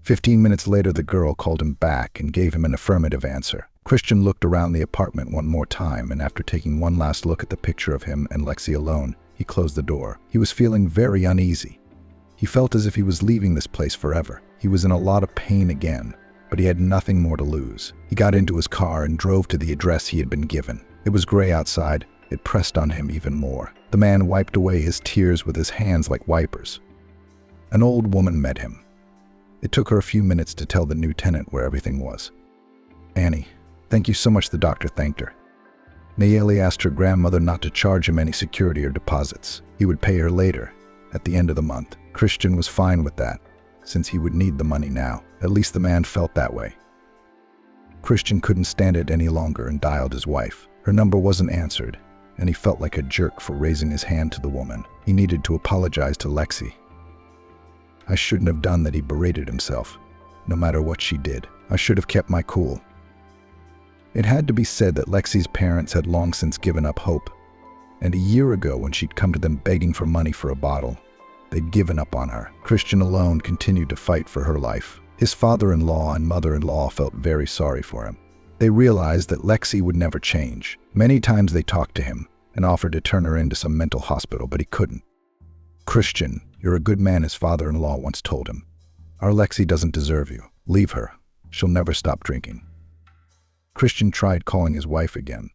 15 minutes later, the girl called him back and gave him an affirmative answer. Christian looked around the apartment one more time, and after taking one last look at the picture of him and Lexi alone, he closed the door. He was feeling very uneasy. He felt as if he was leaving this place forever. He was in a lot of pain again, but he had nothing more to lose. He got into his car and drove to the address he had been given. It was gray outside. It pressed on him even more. The man wiped away his tears with his hands like wipers. An old woman met him. It took her a few minutes to tell the new tenant where everything was. "Annie, thank you so much," the doctor thanked her. Nayeli asked her grandmother not to charge him any security or deposits. He would pay her later, at the end of the month. Christian was fine with that, since he would need the money now. At least the man felt that way. Christian couldn't stand it any longer and dialed his wife. Her number wasn't answered, and he felt like a jerk for raising his hand to the woman. He needed to apologize to Lexi. "I shouldn't have done that," he berated himself. "No matter what she did, I should have kept my cool." It had to be said that Lexi's parents had long since given up hope, and a year ago when she'd come to them begging for money for a bottle, they'd given up on her. Christian alone continued to fight for her life. His father-in-law and mother-in-law felt very sorry for him. They realized that Lexi would never change. Many times they talked to him and offered to turn her into some mental hospital, but he couldn't. "Christian, you're a good man," his father-in-law once told him. Our Lexi doesn't deserve you. Leave her. She'll never stop drinking. Christian tried calling his wife again,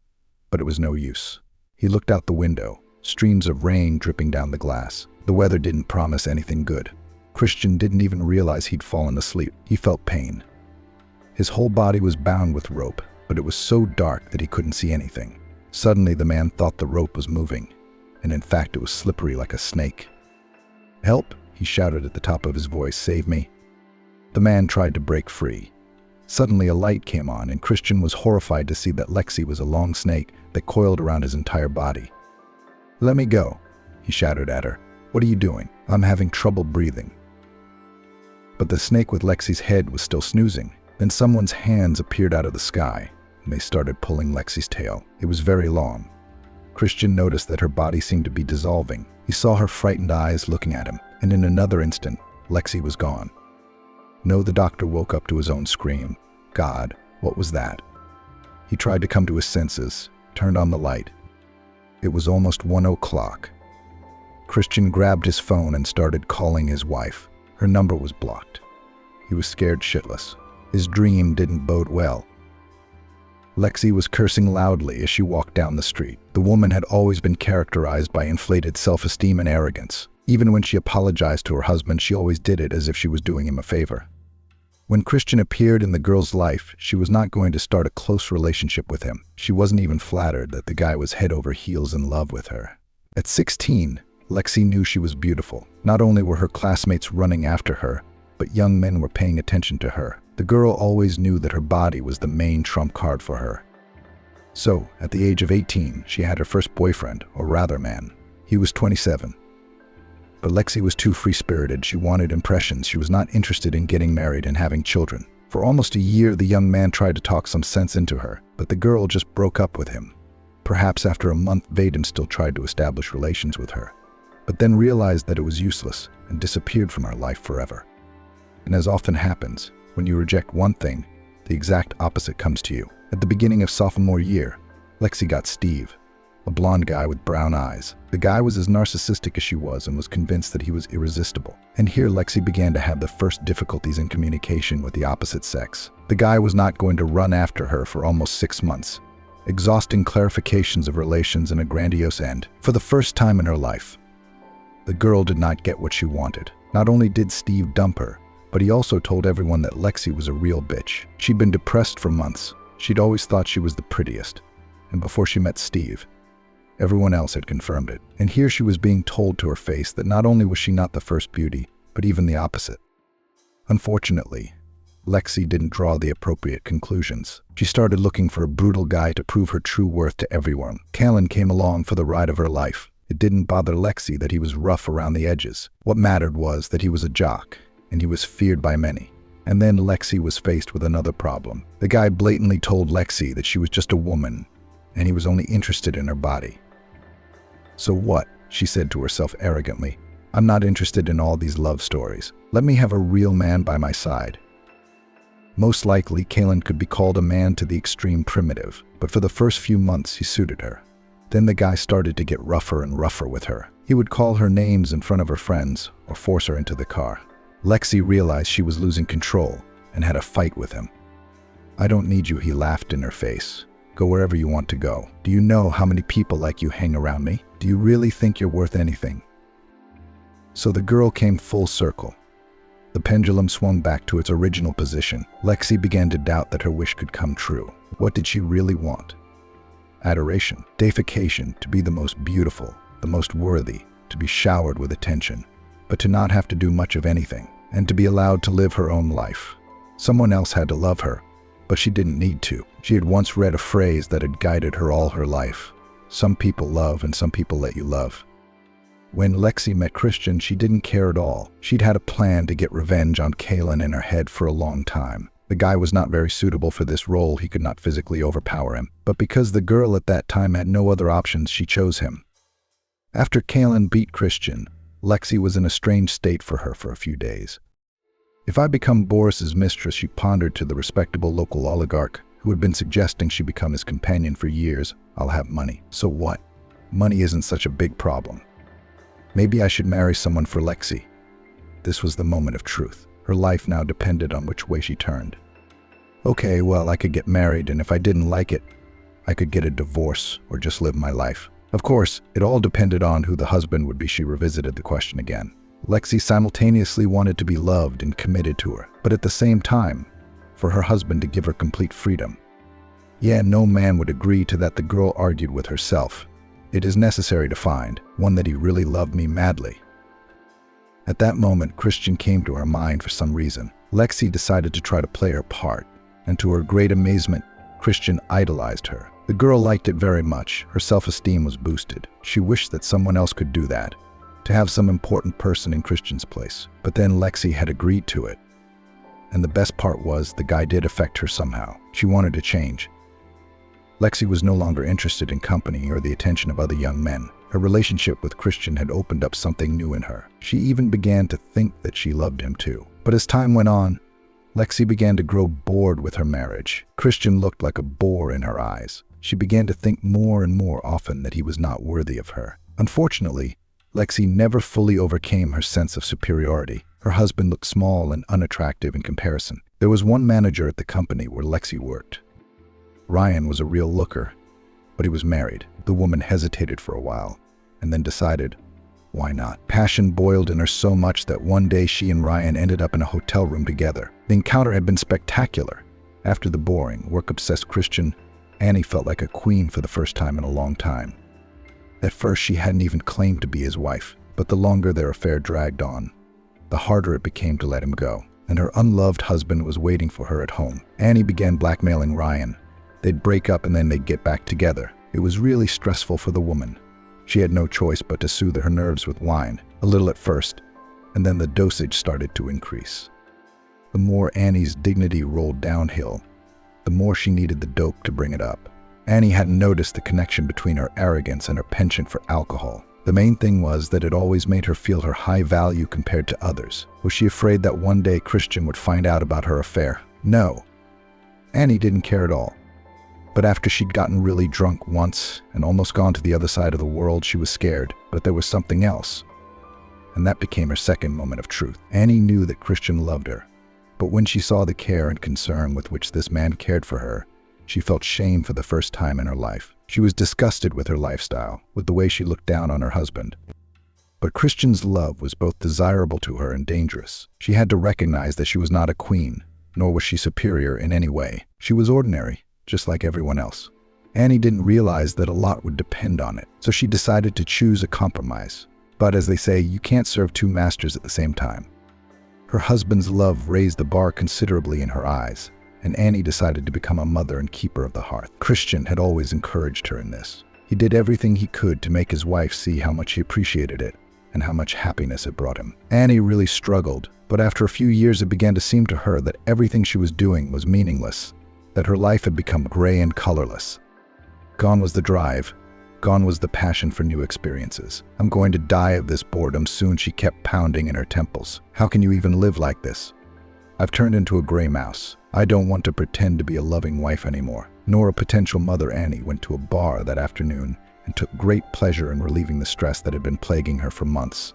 but it was no use. He looked out the window, streams of rain dripping down the glass. The weather didn't promise anything good. Christian didn't even realize he'd fallen asleep. He felt pain. His whole body was bound with rope, but it was so dark that he couldn't see anything. Suddenly, the man thought the rope was moving, and in fact, it was slippery like a snake. "Help!" he shouted at the top of his voice. "Save me!" The man tried to break free. Suddenly, a light came on, and Christian was horrified to see that Lexi was a long snake that coiled around his entire body. "Let me go," he shouted at her. "What are you doing? I'm having trouble breathing." But the snake with Lexi's head was still snoozing. Then someone's hands appeared out of the sky, and they started pulling Lexi's tail. It was very long. Christian noticed that her body seemed to be dissolving. He saw her frightened eyes looking at him, and in another instant, Lexi was gone. No, the doctor woke up to his own scream. God, what was that? He tried to come to his senses, turned on the light. It was almost 1 o'clock. Christian grabbed his phone and started calling his wife. Her number was blocked. He was scared shitless. His dream didn't bode well. Lexi was cursing loudly as she walked down the street. The woman had always been characterized by inflated self-esteem and arrogance. Even when she apologized to her husband, she always did it as if she was doing him a favor. When Christian appeared in the girl's life, she was not going to start a close relationship with him. She wasn't even flattered that the guy was head over heels in love with her. At 16, Lexi knew she was beautiful. Not only were her classmates running after her, but young men were paying attention to her. The girl always knew that her body was the main trump card for her. So, at the age of 18, she had her first boyfriend, or rather man. He was 27. But Lexi was too free-spirited. She wanted impressions. She was not interested in getting married and having children. For almost a year, the young man tried to talk some sense into her, but the girl just broke up with him. Perhaps after a month, Vadim still tried to establish relations with her, but then realized that it was useless and disappeared from her life forever. And as often happens, when you reject one thing, the exact opposite comes to you. At the beginning of sophomore year, Lexi got Steve, a blonde guy with brown eyes. The guy was as narcissistic as she was and was convinced that he was irresistible. And here Lexi began to have the first difficulties in communication with the opposite sex. The guy was not going to run after her for almost 6 months, exhausting clarifications of relations and a grandiose end. For the first time in her life, the girl did not get what she wanted. Not only did Steve dump her, but he also told everyone that Lexi was a real bitch. She'd been depressed for months. She'd always thought she was the prettiest. And before she met Steve, everyone else had confirmed it. And here she was being told to her face that not only was she not the first beauty, but even the opposite. Unfortunately, Lexi didn't draw the appropriate conclusions. She started looking for a brutal guy to prove her true worth to everyone. Callan came along for the ride of her life. It didn't bother Lexi that he was rough around the edges. What mattered was that he was a jock, and he was feared by many. And then Lexi was faced with another problem. The guy blatantly told Lexi that she was just a woman, and he was only interested in her body. "So what?" she said to herself arrogantly. "I'm not interested in all these love stories. Let me have a real man by my side." Most likely, Callan could be called a man to the extreme primitive, but for the first few months he suited her. Then the guy started to get rougher and rougher with her. He would call her names in front of her friends or force her into the car. Lexi realized she was losing control and had a fight with him. "I don't need you," he laughed in her face. "Go wherever you want to go. Do you know how many people like you hang around me? Do you really think you're worth anything?" So the girl came full circle. The pendulum swung back to its original position. Lexi began to doubt that her wish could come true. What did she really want? Adoration, deification, to be the most beautiful, the most worthy, to be showered with attention, but to not have to do much of anything, and to be allowed to live her own life. Someone else had to love her, but she didn't need to. She had once read a phrase that had guided her all her life. Some people love and some people let you love. When Lexi met Christian, she didn't care at all. She'd had a plan to get revenge on Callan in her head for a long time. The guy was not very suitable for this role. He could not physically overpower him. But because the girl at that time had no other options, she chose him. After Callan beat Christian, Lexi was in a strange state for her for a few days. If I become Boris's mistress, she pondered to the respectable local oligarch who had been suggesting she become his companion for years, I'll have money. So what? Money isn't such a big problem. Maybe I should marry someone for Lexi. This was the moment of truth. Her life now depended on which way she turned. Okay, well, I could get married, and if I didn't like it, I could get a divorce or just live my life. Of course, it all depended on who the husband would be. She revisited the question again. Lexi simultaneously wanted to be loved and committed to her, but at the same time, for her husband to give her complete freedom. Yeah, no man would agree to that. The girl argued with herself. It is necessary to find one that he really loved me madly. At that moment, Christian came to her mind for some reason. Lexi decided to try to play her part, and to her great amazement, Christian idolized her. The girl liked it very much. Her self-esteem was boosted. She wished that someone else could do that, to have some important person in Christian's place. But then Lexi had agreed to it. And the best part was, the guy did affect her somehow. She wanted to change. Lexi was no longer interested in company or the attention of other young men. Her relationship with Christian had opened up something new in her. She even began to think that she loved him too. But as time went on, Lexi began to grow bored with her marriage. Christian looked like a bore in her eyes. She began to think more and more often that he was not worthy of her. Unfortunately, Lexi never fully overcame her sense of superiority. Her husband looked small and unattractive in comparison. There was one manager at the company where Lexi worked. Ryan was a real looker, but he was married. The woman hesitated for a while, and then decided, why not? Passion boiled in her so much that one day she and Ryan ended up in a hotel room together. The encounter had been spectacular. After the boring, work-obsessed Christian, Annie felt like a queen for the first time in a long time. At first, she hadn't even claimed to be his wife, but the longer their affair dragged on, the harder it became to let him go. And her unloved husband was waiting for her at home. Annie began blackmailing Ryan. They'd break up and then they'd get back together. It was really stressful for the woman. She had no choice but to soothe her nerves with wine, a little at first, and then the dosage started to increase. The more Annie's dignity rolled downhill, the more she needed the dope to bring it up. Annie hadn't noticed the connection between her arrogance and her penchant for alcohol. The main thing was that it always made her feel her high value compared to others. Was she afraid that one day Christian would find out about her affair? No. Annie didn't care at all. But after she'd gotten really drunk once and almost gone to the other side of the world, she was scared. But there was something else. And that became her second moment of truth. Annie knew that Christian loved her. But when she saw the care and concern with which this man cared for her, she felt shame for the first time in her life. She was disgusted with her lifestyle, with the way she looked down on her husband. But Christian's love was both desirable to her and dangerous. She had to recognize that she was not a queen, nor was she superior in any way. She was ordinary, just like everyone else. Annie didn't realize that a lot would depend on it, so she decided to choose a compromise. But as they say, you can't serve two masters at the same time. Her husband's love raised the bar considerably in her eyes, and Annie decided to become a mother and keeper of the hearth. Christian had always encouraged her in this. He did everything he could to make his wife see how much he appreciated it and how much happiness it brought him. Annie really struggled, but after a few years it began to seem to her that everything she was doing was meaningless, that her life had become gray and colorless. Gone was the drive. Gone was the passion for new experiences. I'm going to die of this boredom soon, she kept pounding in her temples. How can you even live like this? I've turned into a gray mouse. I don't want to pretend to be a loving wife anymore, nor a potential mother. Annie went to a bar that afternoon and took great pleasure in relieving the stress that had been plaguing her for months.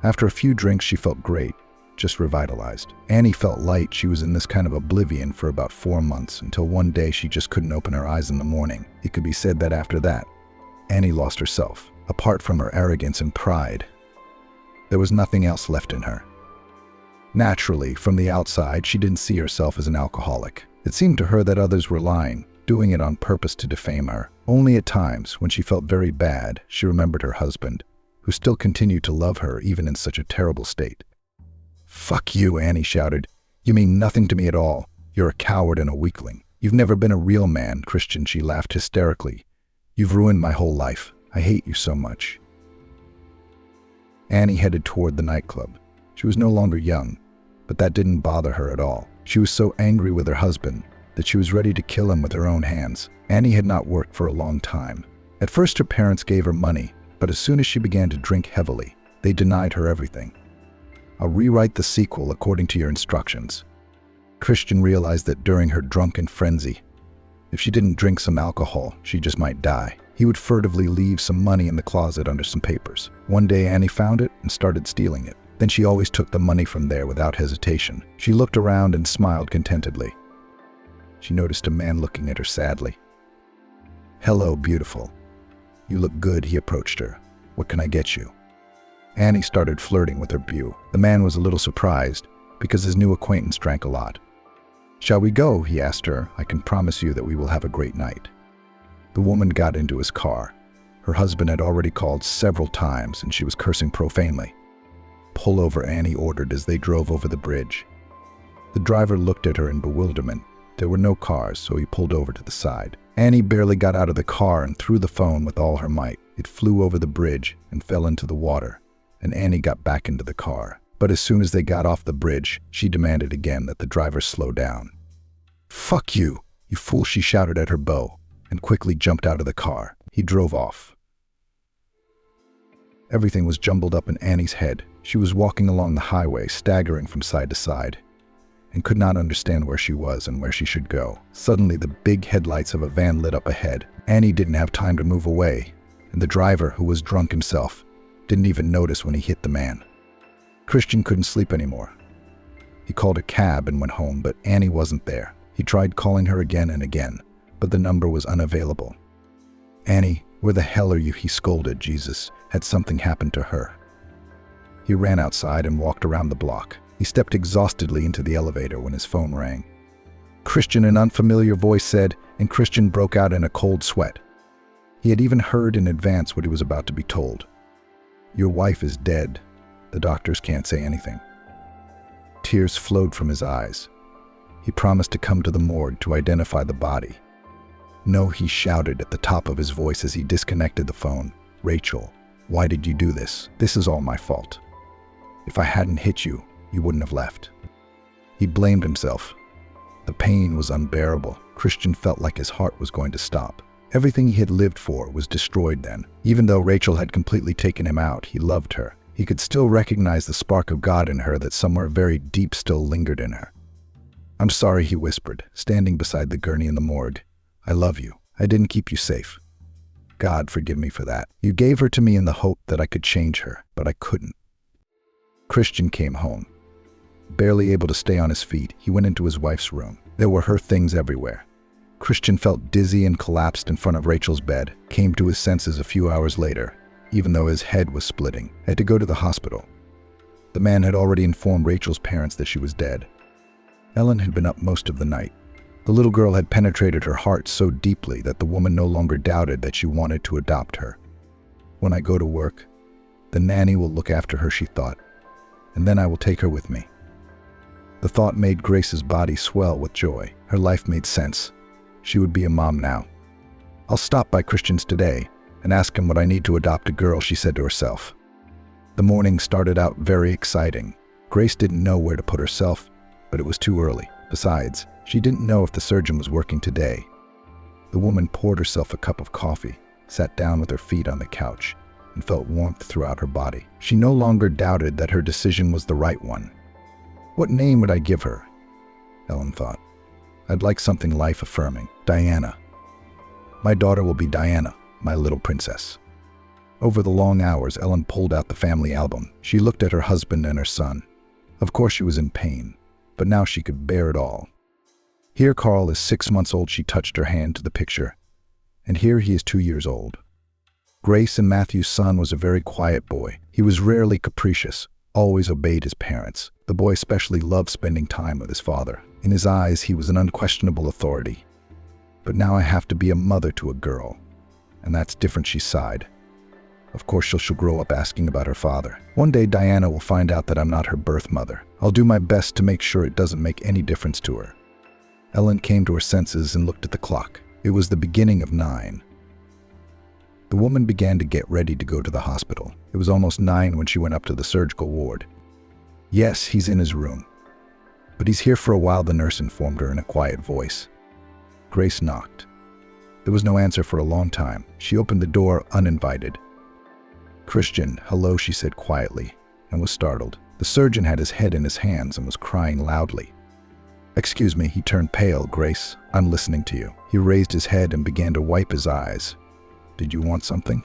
After a few drinks, she felt great, just revitalized. Annie felt light. She was in this kind of oblivion for about 4 months, until one day she just couldn't open her eyes in the morning. It could be said that after that, Annie lost herself. Apart from her arrogance and pride, there was nothing else left in her. Naturally, from the outside, she didn't see herself as an alcoholic. It seemed to her that others were lying, doing it on purpose to defame her. Only at times, when she felt very bad, she remembered her husband, who still continued to love her even in such a terrible state. "Fuck you," Annie shouted. "You mean nothing to me at all. You're a coward and a weakling. You've never been a real man, Christian," she laughed hysterically. "You've ruined my whole life. I hate you so much." Annie headed toward the nightclub. She was no longer young, but that didn't bother her at all. She was so angry with her husband that she was ready to kill him with her own hands. Annie had not worked for a long time. At first her parents gave her money, but as soon as she began to drink heavily, they denied her everything. "I'll rewrite the sequel according to your instructions." Christian realized that during her drunken frenzy, if she didn't drink some alcohol, she just might die. He would furtively leave some money in the closet under some papers. One day Annie found it and started stealing it. Then she always took the money from there without hesitation. She looked around and smiled contentedly. She noticed a man looking at her sadly. "Hello, beautiful. You look good," he approached her. "What can I get you?" Annie started flirting with her beau. The man was a little surprised because his new acquaintance drank a lot. "Shall we go?" he asked her. "I can promise you that we will have a great night." The woman got into his car. Her husband had already called several times and she was cursing profanely. "Pull over," Annie ordered as they drove over the bridge. The driver looked at her in bewilderment. There were no cars, so he pulled over to the side. Annie barely got out of the car and threw the phone with all her might. It flew over the bridge and fell into the water, and Annie got back into the car. But as soon as they got off the bridge, she demanded again that the driver slow down. "Fuck you, you fool," she shouted at her beau, and quickly jumped out of the car. He drove off. Everything was jumbled up in Annie's head. She was walking along the highway, staggering from side to side, and could not understand where she was and where she should go. Suddenly, the big headlights of a van lit up ahead. Annie didn't have time to move away, and the driver, who was drunk himself, didn't even notice when he hit the man. Christian couldn't sleep anymore. He called a cab and went home, but Annie wasn't there. He tried calling her again and again, but the number was unavailable. "Annie, where the hell are you?" he scolded. Jesus, had something happened to her? He ran outside and walked around the block. He stepped exhaustedly into the elevator when his phone rang. "Christian," an unfamiliar voice said, and Christian broke out in a cold sweat. He had even heard in advance what he was about to be told. "Your wife is dead. The doctors can't say anything." Tears flowed from his eyes. He promised to come to the morgue to identify the body. "No," he shouted at the top of his voice as he disconnected the phone. "Rachel, why did you do this? This is all my fault. If I hadn't hit you, you wouldn't have left." He blamed himself. The pain was unbearable. Christian felt like his heart was going to stop. Everything he had lived for was destroyed then. Even though Rachel had completely taken him out, he loved her. He could still recognize the spark of God in her that somewhere very deep still lingered in her. "I'm sorry," he whispered, standing beside the gurney in the morgue. "I love you. I didn't keep you safe. God, forgive me for that. You gave her to me in the hope that I could change her, but I couldn't." Christian came home. Barely able to stay on his feet, he went into his wife's room. There were her things everywhere. Christian felt dizzy and collapsed in front of Rachel's bed, came to his senses a few hours later, even though his head was splitting. Had to go to the hospital. The man had already informed Rachel's parents that she was dead. Ellen had been up most of the night. The little girl had penetrated her heart so deeply that the woman no longer doubted that she wanted to adopt her. "When I go to work, the nanny will look after her," she thought, "and then I will take her with me." The thought made Grace's body swell with joy. Her life made sense. She would be a mom now. "I'll stop by Christian's today and ask him what I need to adopt a girl," she said to herself. The morning started out very exciting. Grace didn't know where to put herself, but it was too early. Besides, she didn't know if the surgeon was working today. The woman poured herself a cup of coffee, sat down with her feet on the couch, and felt warmth throughout her body. She no longer doubted that her decision was the right one. What name would I give her? Ellen thought. I'd like something life-affirming. Diana. My daughter will be Diana, my little princess. Over the long hours, Ellen pulled out the family album. She looked at her husband and her son. Of course she was in pain, but now she could bear it all. Here Carl is 6 months old, she touched her hand to the picture. And here he is 2 years old. Grace and Matthew's son was a very quiet boy. He was rarely capricious, always obeyed his parents. The boy especially loved spending time with his father. In his eyes, he was an unquestionable authority. But now I have to be a mother to a girl. And that's different, she sighed. Of course she'll grow up asking about her father. One day Diana will find out that I'm not her birth mother. I'll do my best to make sure it doesn't make any difference to her. Ellen came to her senses and looked at the clock. It was the beginning of 9. The woman began to get ready to go to the hospital. It was almost 9 when she went up to the surgical ward. Yes, he's in his room. But he's here for a while, the nurse informed her in a quiet voice. Grace knocked. There was no answer for a long time. She opened the door uninvited. Christian, hello, she said quietly, and was startled. The surgeon had his head in his hands and was crying loudly. Excuse me, he turned pale. Grace, I'm listening to you. He raised his head and began to wipe his eyes. Did you want something?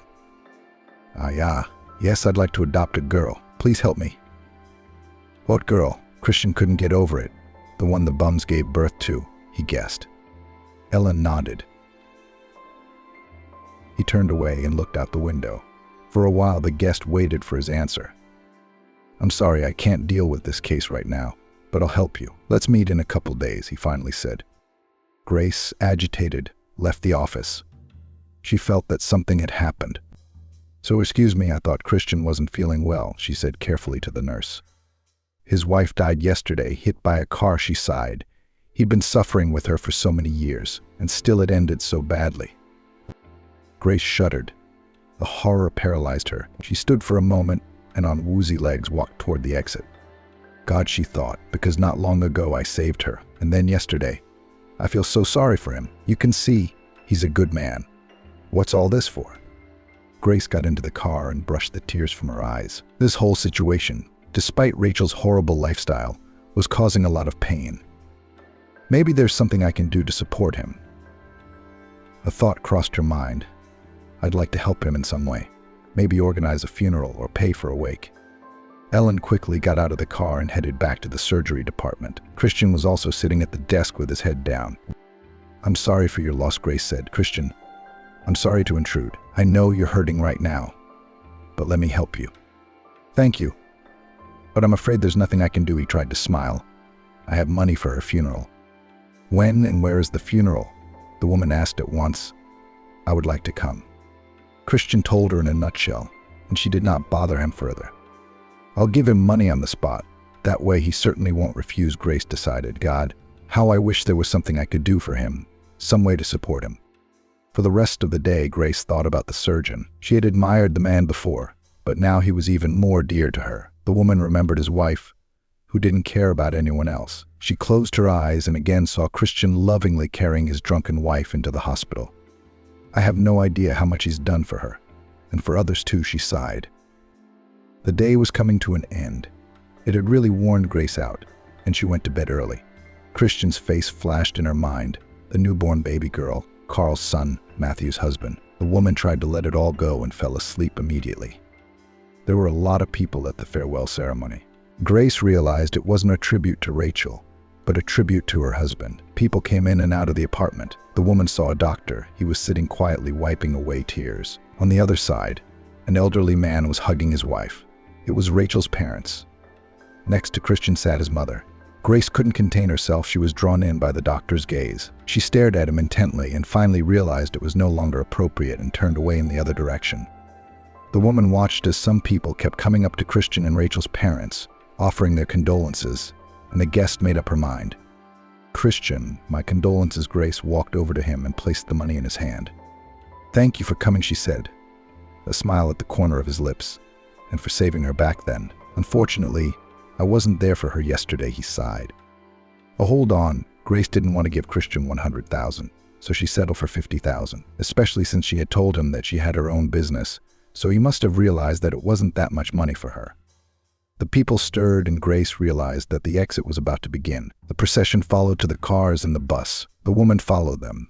Yeah. Yes, I'd like to adopt a girl. Please help me. What girl? Christian couldn't get over it. The one the bums gave birth to, he guessed. Ellen nodded. He turned away and looked out the window. For a while, the guest waited for his answer. I'm sorry, I can't deal with this case right now, but I'll help you. Let's meet in a couple days, he finally said. Grace, agitated, left the office. She felt that something had happened. So excuse me, I thought Christian wasn't feeling well, she said carefully to the nurse. His wife died yesterday, hit by a car, she sighed. He'd been suffering with her for so many years, and still it ended so badly. Grace shuddered. The horror paralyzed her. She stood for a moment and on woozy legs walked toward the exit. God, she thought, because not long ago I saved her, and then yesterday. I feel so sorry for him. You can see, he's a good man. What's all this for? Grace got into the car and brushed the tears from her eyes. This whole situation, despite Rachel's horrible lifestyle, was causing a lot of pain. Maybe there's something I can do to support him. A thought crossed her mind. I'd like to help him in some way. Maybe organize a funeral or pay for a wake. Ellen quickly got out of the car and headed back to the surgery department. Christian was also sitting at the desk with his head down. I'm sorry for your loss, Grace said. Christian, I'm sorry to intrude. I know you're hurting right now, but let me help you. Thank you. But I'm afraid there's nothing I can do, he tried to smile. I have money for her funeral. When and where is the funeral? The woman asked at once. I would like to come. Christian told her in a nutshell, and she did not bother him further. I'll give him money on the spot. That way he certainly won't refuse, Grace decided. God, how I wish there was something I could do for him, some way to support him. For the rest of the day, Grace thought about the surgeon. She had admired the man before, but now he was even more dear to her. The woman remembered his wife, who didn't care about anyone else. She closed her eyes and again saw Christian lovingly carrying his drunken wife into the hospital. I have no idea how much he's done for her, and for others too, she sighed. The day was coming to an end. It had really worn Grace out, and she went to bed early. Christian's face flashed in her mind, the newborn baby girl, Carl's son, Matthew's husband. The woman tried to let it all go and fell asleep immediately. There were a lot of people at the farewell ceremony. Grace realized it wasn't a tribute to Rachel, but a tribute to her husband. People came in and out of the apartment. The woman saw a doctor. He was sitting quietly wiping away tears. On the other side, an elderly man was hugging his wife. It was Rachel's parents. Next to Christian sat his mother. Grace couldn't contain herself. She was drawn in by the doctor's gaze. She stared at him intently and finally realized it was no longer appropriate and turned away in the other direction. The woman watched as some people kept coming up to Christian and Rachel's parents, offering their condolences, and the guest made up her mind. Christian, my condolences. Grace walked over to him and placed the money in his hand. Thank you for coming, she said, a smile at the corner of his lips, and for saving her back then. Unfortunately, I wasn't there for her yesterday, he sighed. Oh, hold on. Grace didn't want to give Christian $100,000, so she settled for $50,000, especially since she had told him that she had her own business, so he must have realized that it wasn't that much money for her. The people stirred and Grace realized that the exit was about to begin. The procession followed to the cars and the bus. The woman followed them.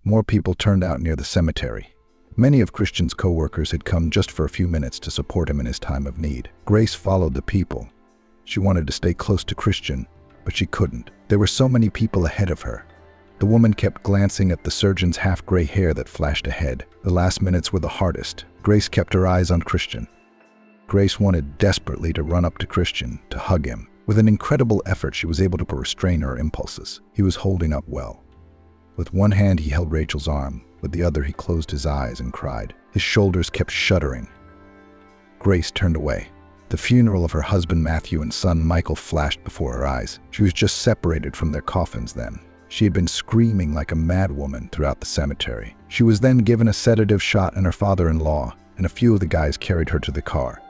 More people turned out near the cemetery. Many of Christian's co-workers had come just for a few minutes to support him in his time of need. Grace followed the people. She wanted to stay close to Christian, but she couldn't. There were so many people ahead of her. The woman kept glancing at the surgeon's half-gray hair that flashed ahead. The last minutes were the hardest. Grace kept her eyes on Christian. Grace wanted desperately to run up to Christian, to hug him. With an incredible effort, she was able to restrain her impulses. He was holding up well. With one hand, he held Rachel's arm. With the other, he closed his eyes and cried. His shoulders kept shuddering. Grace turned away. The funeral of her husband Matthew and son Michael flashed before her eyes. She was just separated from their coffins then. She had been screaming like a madwoman throughout the cemetery. She was then given a sedative shot, and her father-in-law and a few of the guys carried her to the car.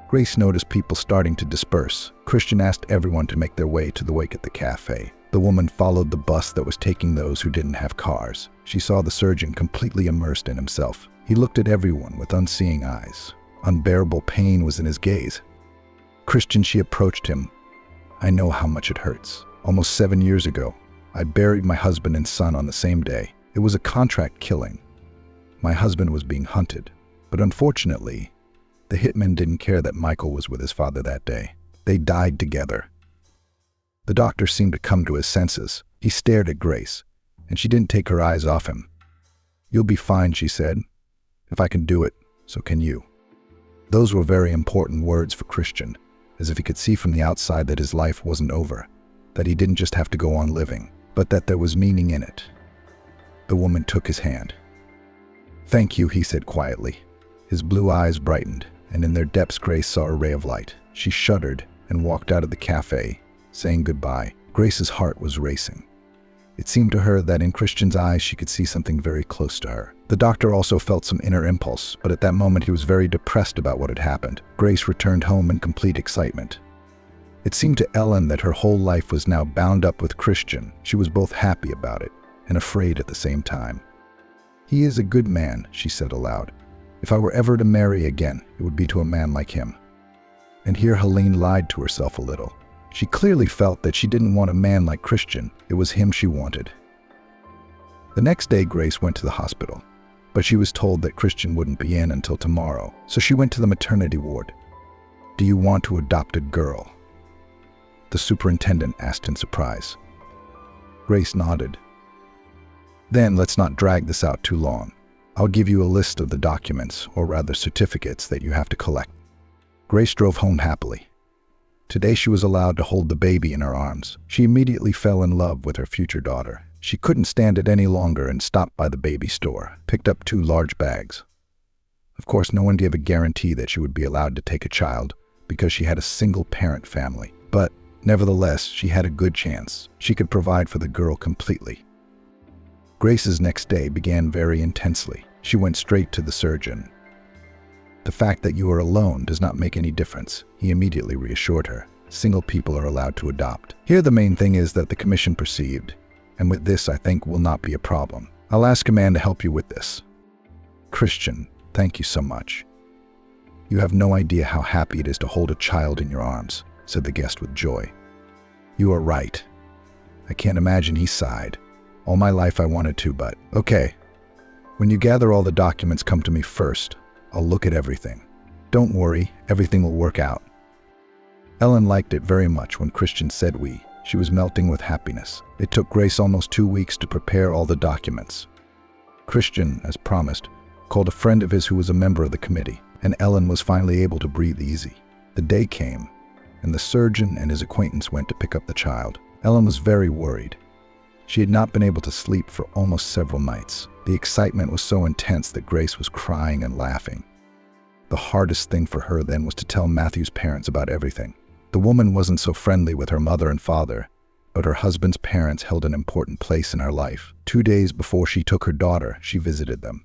Grace noticed people starting to disperse. Christian asked everyone to make their way to the wake at the cafe. The woman followed the bus that was taking those who didn't have cars. She saw the surgeon completely immersed in himself. He looked at everyone with unseeing eyes. Unbearable pain was in his gaze. Christian, she approached him. I know how much it hurts. Almost 7 years ago, I buried my husband and son on the same day. It was a contract killing. My husband was being hunted, but unfortunately, the hitman didn't care that Michael was with his father that day. They died together. The doctor seemed to come to his senses. He stared at Grace, and she didn't take her eyes off him. "You'll be fine," she said. "If I can do it, so can you." Those were very important words for Christian, as if he could see from the outside that his life wasn't over, that he didn't just have to go on living, but that there was meaning in it. The woman took his hand. "Thank you," he said quietly. His blue eyes brightened, and in their depths Grace saw a ray of light. She shuddered and walked out of the cafe, saying goodbye. Grace's heart was racing. It seemed to her that in Christian's eyes she could see something very close to her. The doctor also felt some inner impulse, but at that moment he was very depressed about what had happened. Grace returned home in complete excitement. It seemed to Ellen that her whole life was now bound up with Christian. She was both happy about it and afraid at the same time. "He is a good man," she said aloud. "If I were ever to marry again, it would be to a man like him." And here Helene lied to herself a little. She clearly felt that she didn't want a man like Christian. It was him she wanted. The next day, Grace went to the hospital, but she was told that Christian wouldn't be in until tomorrow, so she went to the maternity ward. "Do you want to adopt a girl?" the superintendent asked in surprise. Grace nodded. "Then let's not drag this out too long. I'll give you a list of the documents, or rather certificates, that you have to collect." Grace drove home happily. Today she was allowed to hold the baby in her arms. She immediately fell in love with her future daughter. She couldn't stand it any longer and stopped by the baby store, picked up 2 large bags. Of course, no one gave a guarantee that she would be allowed to take a child because she had a single-parent family. But nevertheless, she had a good chance. She could provide for the girl completely. Grace's next day began very intensely. She went straight to the surgeon. "The fact that you are alone does not make any difference," he immediately reassured her. "Single people are allowed to adopt. Here the main thing is that the commission perceived, and with this I think will not be a problem. I'll ask a man to help you with this." "Christian, thank you so much. You have no idea how happy it is to hold a child in your arms," said the guest with joy. "You are right. I can't imagine," he sighed. "All my life I wanted to, but okay. When you gather all the documents, come to me first. I'll look at everything. Don't worry, everything will work out." Ellen liked it very much when Christian said we. She was melting with happiness. It took Grace almost 2 weeks to prepare all the documents. Christian, as promised, called a friend of his who was a member of the committee, and Ellen was finally able to breathe easy. The day came, and the surgeon and his acquaintance went to pick up the child. Ellen was very worried. She had not been able to sleep for almost several nights. The excitement was so intense that Grace was crying and laughing. The hardest thing for her then was to tell Matthew's parents about everything. The woman wasn't so friendly with her mother and father, but her husband's parents held an important place in her life. 2 days before she took her daughter, she visited them.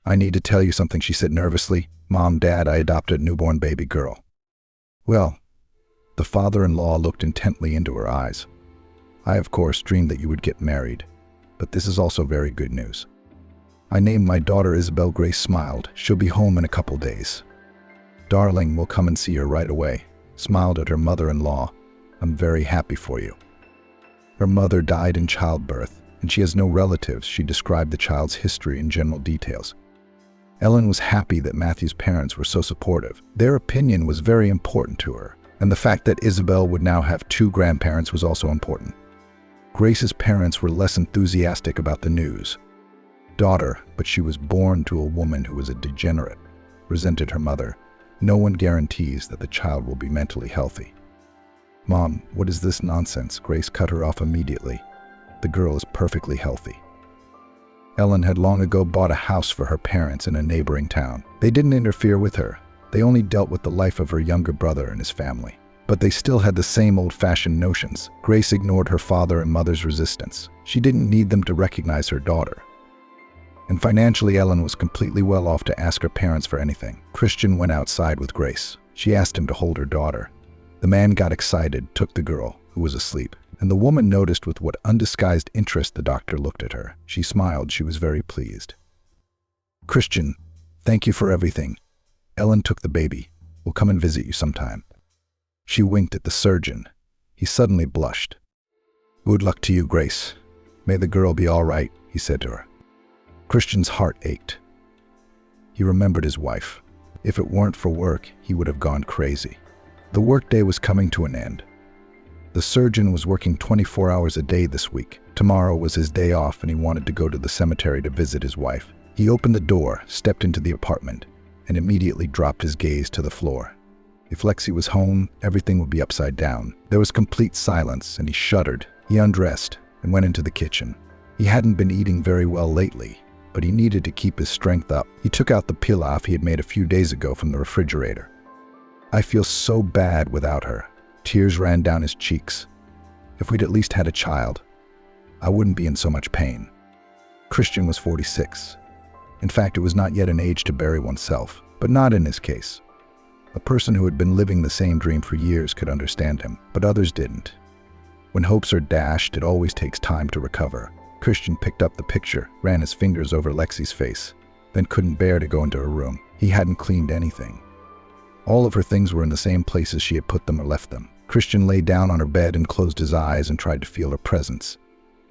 "I need to tell you something," she said nervously. "Mom, Dad, I adopted a newborn baby girl." "Well," the father-in-law looked intently into her eyes. "I, of course, dreamed that you would get married, but this is also very good news. I named my daughter Isabel." Grace smiled. "She'll be home in a couple days." "Darling, we'll come and see her right away," smiled at her mother-in-law. "I'm very happy for you." Her mother died in childbirth, and she has no relatives. She described the child's history in general details. Ellen was happy that Matthew's parents were so supportive. Their opinion was very important to her, and the fact that Isabel would now have 2 grandparents was also important. Grace's parents were less enthusiastic about the news. "Daughter, but she was born to a woman who was a degenerate," resented her mother. "No one guarantees that the child will be mentally healthy." "Mom, what is this nonsense?" Grace cut her off immediately. "The girl is perfectly healthy." Ellen had long ago bought a house for her parents in a neighboring town. They didn't interfere with her. They only dealt with the life of her younger brother and his family. But they still had the same old-fashioned notions. Grace ignored her father and mother's resistance. She didn't need them to recognize her daughter. And financially, Ellen was completely well off to ask her parents for anything. Christian went outside with Grace. She asked him to hold her daughter. The man got excited, took the girl, who was asleep, and the woman noticed with what undisguised interest the doctor looked at her. She smiled. She was very pleased. "Christian, thank you for everything. Ellen took the baby. We'll come and visit you sometime." She winked at the surgeon. He suddenly blushed. "Good luck to you, Grace. May the girl be all right," he said to her. Christian's heart ached. He remembered his wife. If it weren't for work, he would have gone crazy. The workday was coming to an end. The surgeon was working 24 hours a day this week. Tomorrow was his day off and he wanted to go to the cemetery to visit his wife. He opened the door, stepped into the apartment, and immediately dropped his gaze to the floor. If Lexi was home, everything would be upside down. There was complete silence and he shuddered. He undressed and went into the kitchen. He hadn't been eating very well lately, but he needed to keep his strength up. He took out the pilaf he had made a few days ago from the refrigerator. I feel so bad without her. Tears ran down his cheeks. If we'd at least had a child, I wouldn't be in so much pain. Christian was 46. In fact, it was not yet an age to bury oneself, but not in his case. A person who had been living the same dream for years could understand him, but others didn't. When hopes are dashed, it always takes time to recover. Christian picked up the picture, ran his fingers over Lexi's face, then couldn't bear to go into her room. He hadn't cleaned anything. All of her things were in the same places she had put them or left them. Christian lay down on her bed and closed his eyes and tried to feel her presence.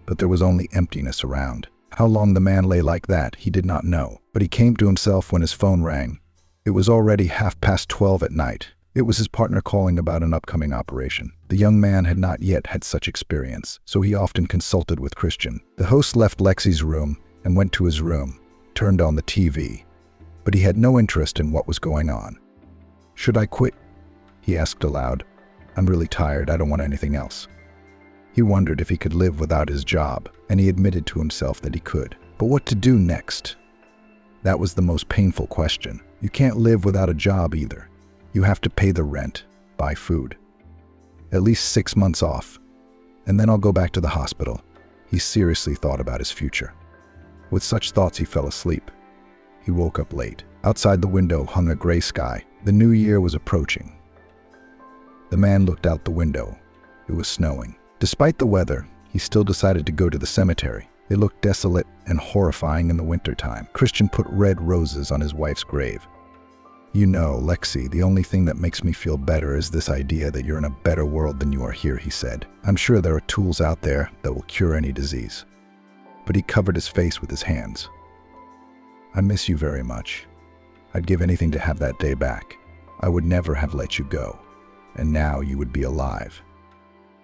But there was only emptiness around. How long the man lay like that, he did not know. But he came to himself when his phone rang. It was already 12:30 at night. It was his partner calling about an upcoming operation. The young man had not yet had such experience, so he often consulted with Christian. The host left Lexi's room and went to his room, turned on the TV. But he had no interest in what was going on. "Should I quit?" he asked aloud. "I'm really tired. I don't want anything else." He wondered if he could live without his job, and he admitted to himself that he could. But what to do next? That was the most painful question. You can't live without a job either. You have to pay the rent, buy food. At least 6 months off, and then I'll go back to the hospital. He seriously thought about his future. With such thoughts, he fell asleep. He woke up late. Outside the window hung a gray sky. The new year was approaching. The man looked out the window. It was snowing. Despite the weather, he still decided to go to the cemetery. It looked desolate and horrifying in the wintertime. Christian put red roses on his wife's grave. "You know, Lexi, the only thing that makes me feel better is this idea that you're in a better world than you are here," he said. "I'm sure there are tools out there that will cure any disease." But he covered his face with his hands. "I miss you very much. I'd give anything to have that day back. I would never have let you go. And now you would be alive."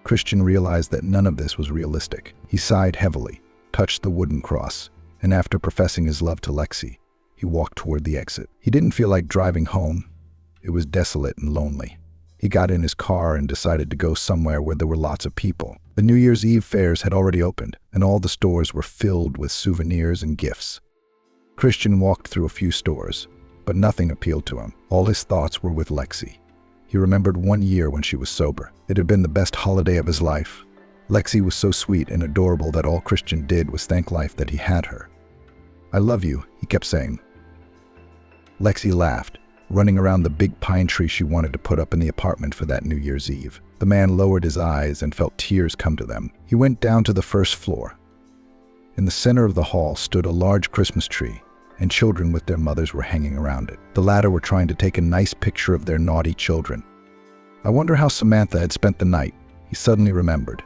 Christian realized that none of this was realistic. He sighed heavily, touched the wooden cross, and after professing his love to Lexi, he walked toward the exit. He didn't feel like driving home. It was desolate and lonely. He got in his car and decided to go somewhere where there were lots of people. The New Year's Eve fairs had already opened, and all the stores were filled with souvenirs and gifts. Christian walked through a few stores, but nothing appealed to him. All his thoughts were with Lexi. He remembered one year when she was sober. It had been the best holiday of his life. Lexi was so sweet and adorable that all Christian did was thank life that he had her. "I love you," he kept saying. Lexi laughed, running around the big pine tree she wanted to put up in the apartment for that New Year's Eve. The man lowered his eyes and felt tears come to them. He went down to the first floor. In the center of the hall stood a large Christmas tree, and children with their mothers were hanging around it. The latter were trying to take a nice picture of their naughty children. I wonder how Samantha had spent the night, he suddenly remembered.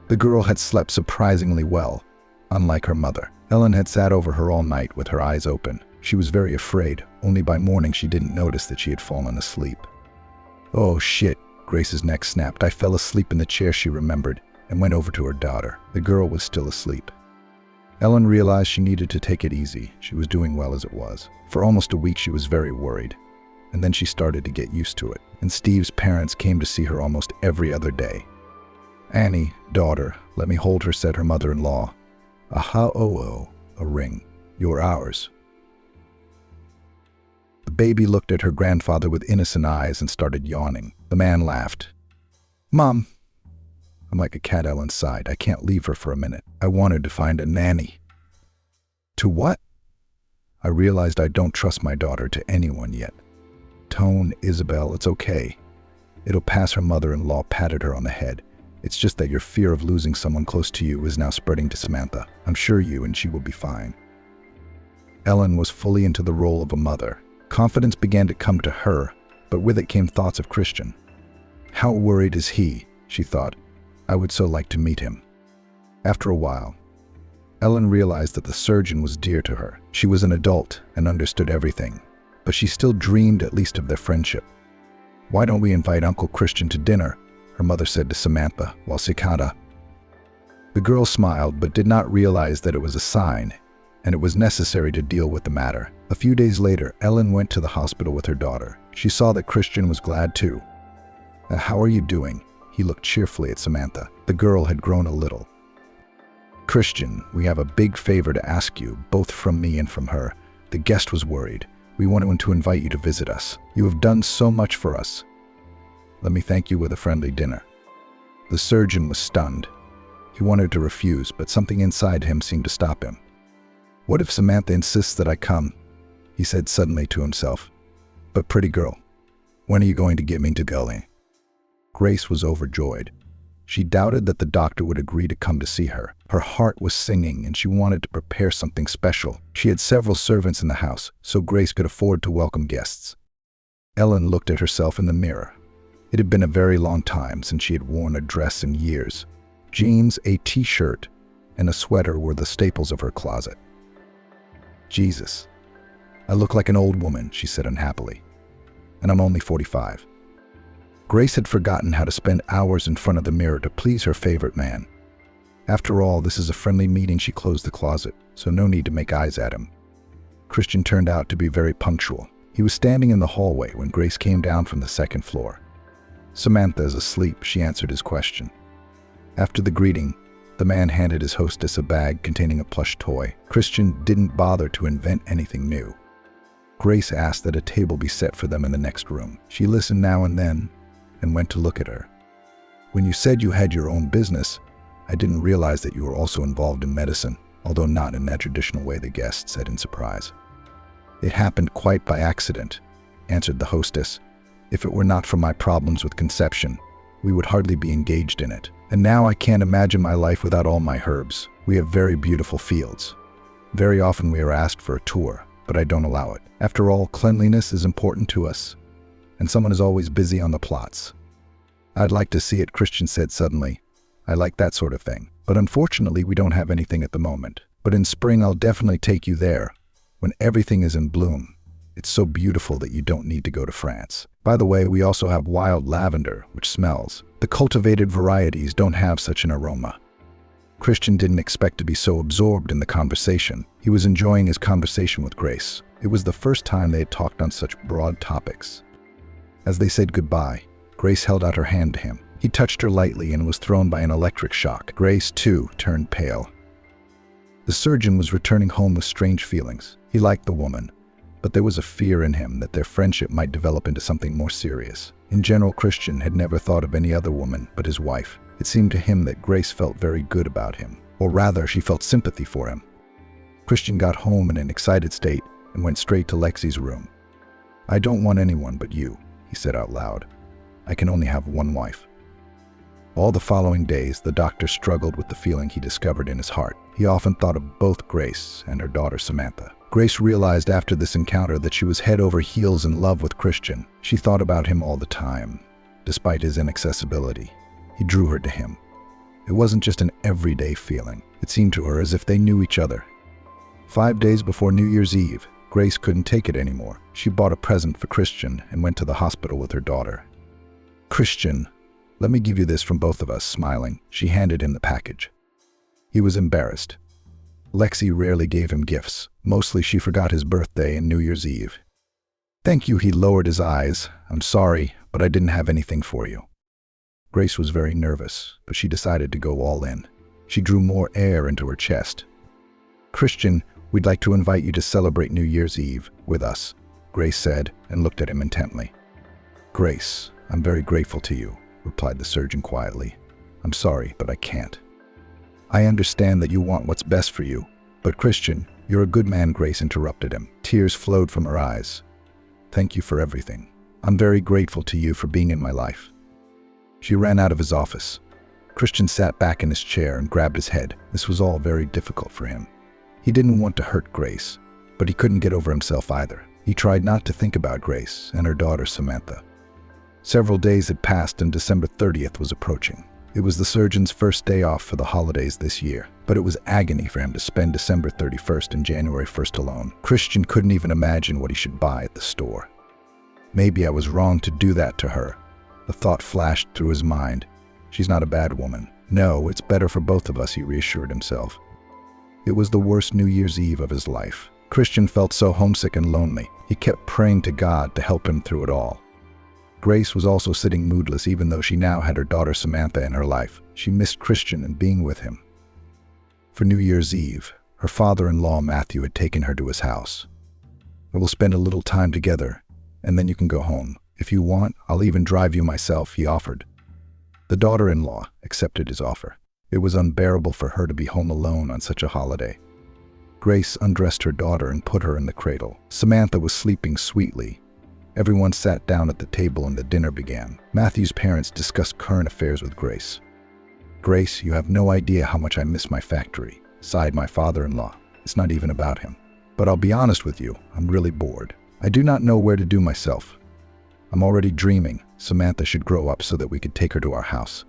The girl had slept surprisingly well, unlike her mother. Ellen had sat over her all night with her eyes open. She was very afraid. Only by morning she didn't notice that she had fallen asleep. "Oh shit," Grace's neck snapped. "I fell asleep in the chair," she remembered, and went over to her daughter. The girl was still asleep. Ellen realized she needed to take it easy. She was doing well as it was. For almost a week she was very worried, and then she started to get used to it. And Steve's parents came to see her almost every other day. "Annie, daughter, let me hold her," said her mother-in-law. "Aha-oh-oh, a ring. You're ours." The baby looked at her grandfather with innocent eyes and started yawning. The man laughed. "Mom." I'm like a cat, Ellen sighed. "I can't leave her for a minute. I wanted to find a nanny." "To what?" "I realized I don't trust my daughter to anyone yet." "Tone, Isabel, it's okay. It'll pass," her mother-in-law patted her on the head. "It's just that your fear of losing someone close to you is now spreading to Samantha. I'm sure you and she will be fine." Ellen was fully into the role of a mother. Confidence began to come to her, but with it came thoughts of Christian. How worried is he, she thought. I would so like to meet him. After a while, Ellen realized that the surgeon was dear to her. She was an adult and understood everything, but she still dreamed at least of their friendship. "Why don't we invite Uncle Christian to dinner?" her mother said to Samantha while Sikata. The girl smiled but did not realize that it was a sign, and it was necessary to deal with the matter. A few days later, Ellen went to the hospital with her daughter. She saw that Christian was glad too. "How are you doing?" He looked cheerfully at Samantha. The girl had grown a little. "Christian, we have a big favor to ask you, both from me and from her." The guest was worried. "We want to invite you to visit us. You have done so much for us. Let me thank you with a friendly dinner." The surgeon was stunned. He wanted to refuse, but something inside him seemed to stop him. "What if Samantha insists that I come?" he said suddenly to himself. "But pretty girl, when are you going to get me to Gully?" Grace was overjoyed. She doubted that the doctor would agree to come to see her. Her heart was singing and she wanted to prepare something special. She had several servants in the house, so Grace could afford to welcome guests. Ellen looked at herself in the mirror. It had been a very long time since she had worn a dress in years. Jeans, a t-shirt, and a sweater were the staples of her closet. "Jesus, I look like an old woman," she said unhappily. "And I'm only 45. Grace had forgotten how to spend hours in front of the mirror to please her favorite man. After all, this is a friendly meeting. She closed the closet, so no need to make eyes at him. Christian turned out to be very punctual. He was standing in the hallway when Grace came down from the second floor. "Samantha is asleep," she answered his question. After the greeting, the man handed his hostess a bag containing a plush toy. Christian didn't bother to invent anything new. Grace asked that a table be set for them in the next room. She listened now and then and went to look at her. "When you said you had your own business, I didn't realize that you were also involved in medicine, although not in that traditional way," the guest said in surprise. "It happened quite by accident," answered the hostess. "If it were not for my problems with conception, we would hardly be engaged in it. And now I can't imagine my life without all my herbs. We have very beautiful fields. Very often we are asked for a tour, but I don't allow it. After all, cleanliness is important to us, and someone is always busy on the plots." "I'd like to see it," Christian said suddenly. "I like that sort of thing. But unfortunately, we don't have anything at the moment. But in spring, I'll definitely take you there, when everything is in bloom. It's so beautiful that you don't need to go to France. By the way, we also have wild lavender, which smells. The cultivated varieties don't have such an aroma." Christian didn't expect to be so absorbed in the conversation. He was enjoying his conversation with Grace. It was the first time they had talked on such broad topics. As they said goodbye, Grace held out her hand to him. He touched her lightly and was thrown by an electric shock. Grace, too, turned pale. The surgeon was returning home with strange feelings. He liked the woman, but there was a fear in him that their friendship might develop into something more serious. In general, Christian had never thought of any other woman but his wife. It seemed to him that Grace felt very good about him, or rather, she felt sympathy for him. Christian got home in an excited state and went straight to Lexi's room. "I don't want anyone but you," he said out loud. "I can only have one wife." All the following days, the doctor struggled with the feeling he discovered in his heart. He often thought of both Grace and her daughter Samantha. Grace realized after this encounter that she was head over heels in love with Christian. She thought about him all the time, despite his inaccessibility. He drew her to him. It wasn't just an everyday feeling. It seemed to her as if they knew each other. 5 days before New Year's Eve, Grace couldn't take it anymore. She bought a present for Christian and went to the hospital with her daughter. "Christian, let me give you this from both of us," smiling. She handed him the package. He was embarrassed. Lexi rarely gave him gifts. Mostly she forgot his birthday and New Year's Eve. "Thank you," he lowered his eyes. "I'm sorry, but I didn't have anything for you." Grace was very nervous, but she decided to go all in. She drew more air into her chest. "Christian, we'd like to invite you to celebrate New Year's Eve with us," Grace said and looked at him intently. "Grace, I'm very grateful to you," replied the surgeon quietly. "I'm sorry, but I can't." "I understand that you want what's best for you, but Christian, you're a good man," Grace interrupted him. Tears flowed from her eyes. "Thank you for everything. I'm very grateful to you for being in my life." She ran out of his office. Christian sat back in his chair and grabbed his head. This was all very difficult for him. He didn't want to hurt Grace, but he couldn't get over himself either. He tried not to think about Grace and her daughter Samantha. Several days had passed and December 30th was approaching. It was the surgeon's first day off for the holidays this year, but it was agony for him to spend December 31st and January 1st alone. Christian couldn't even imagine what he should buy at the store. Maybe I was wrong to do that to her. The thought flashed through his mind. She's not a bad woman. No, it's better for both of us, he reassured himself. It was the worst New Year's Eve of his life. Christian felt so homesick and lonely. He kept praying to God to help him through it all. Grace was also sitting moodless, even though she now had her daughter Samantha in her life. She missed Christian and being with him. For New Year's Eve, her father-in-law Matthew had taken her to his house. "We'll spend a little time together, and then you can go home. If you want, I'll even drive you myself," he offered. The daughter-in-law accepted his offer. It was unbearable for her to be home alone on such a holiday. Grace undressed her daughter and put her in the cradle. Samantha was sleeping sweetly. Everyone sat down at the table and the dinner began. Matthew's parents discussed current affairs with Grace. "Grace, you have no idea how much I miss my factory," sighed my father-in-law. "It's not even about him. But I'll be honest with you, I'm really bored. I do not know where to do myself. I'm already dreaming Samantha should grow up so that we could take her to our house."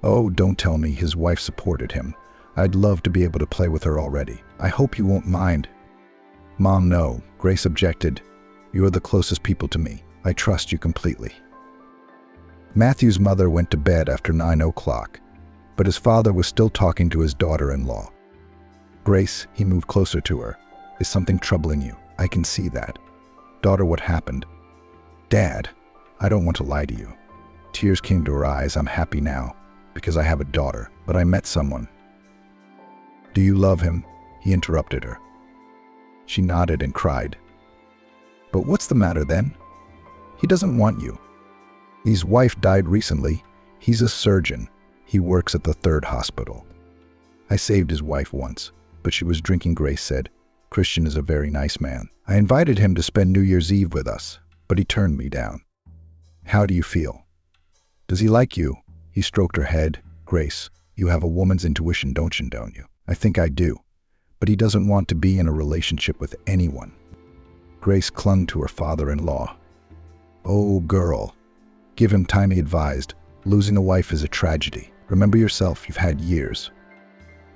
"Oh, don't tell me," his wife supported him. "I'd love to be able to play with her already. I hope you won't mind." "Mom, no," Grace objected. "You're the closest people to me. I trust you completely." Matthew's mother went to bed after 9 o'clock, but his father was still talking to his daughter-in-law. "Grace," he moved closer to her, "is something troubling you? I can see that." "Daughter, what happened?" "Dad, I don't want to lie to you." Tears came to her eyes. "I'm happy now, because I have a daughter, but I met someone." "Do you love him?" he interrupted her. She nodded and cried. "But what's the matter then? He doesn't want you. His wife died recently. He's a surgeon. He works at the 3rd hospital. I saved his wife once, but she was drinking," Grace said. "Christian is a very nice man. I invited him to spend New Year's Eve with us, but he turned me down." "How do you feel? Does he like you?" He stroked her head. "Grace, you have a woman's intuition, don't you? I think I do. But he doesn't want to be in a relationship with anyone." Grace clung to her father-in-law. "Oh, girl. Give him time," he advised. "Losing a wife is a tragedy. Remember yourself, you've had years."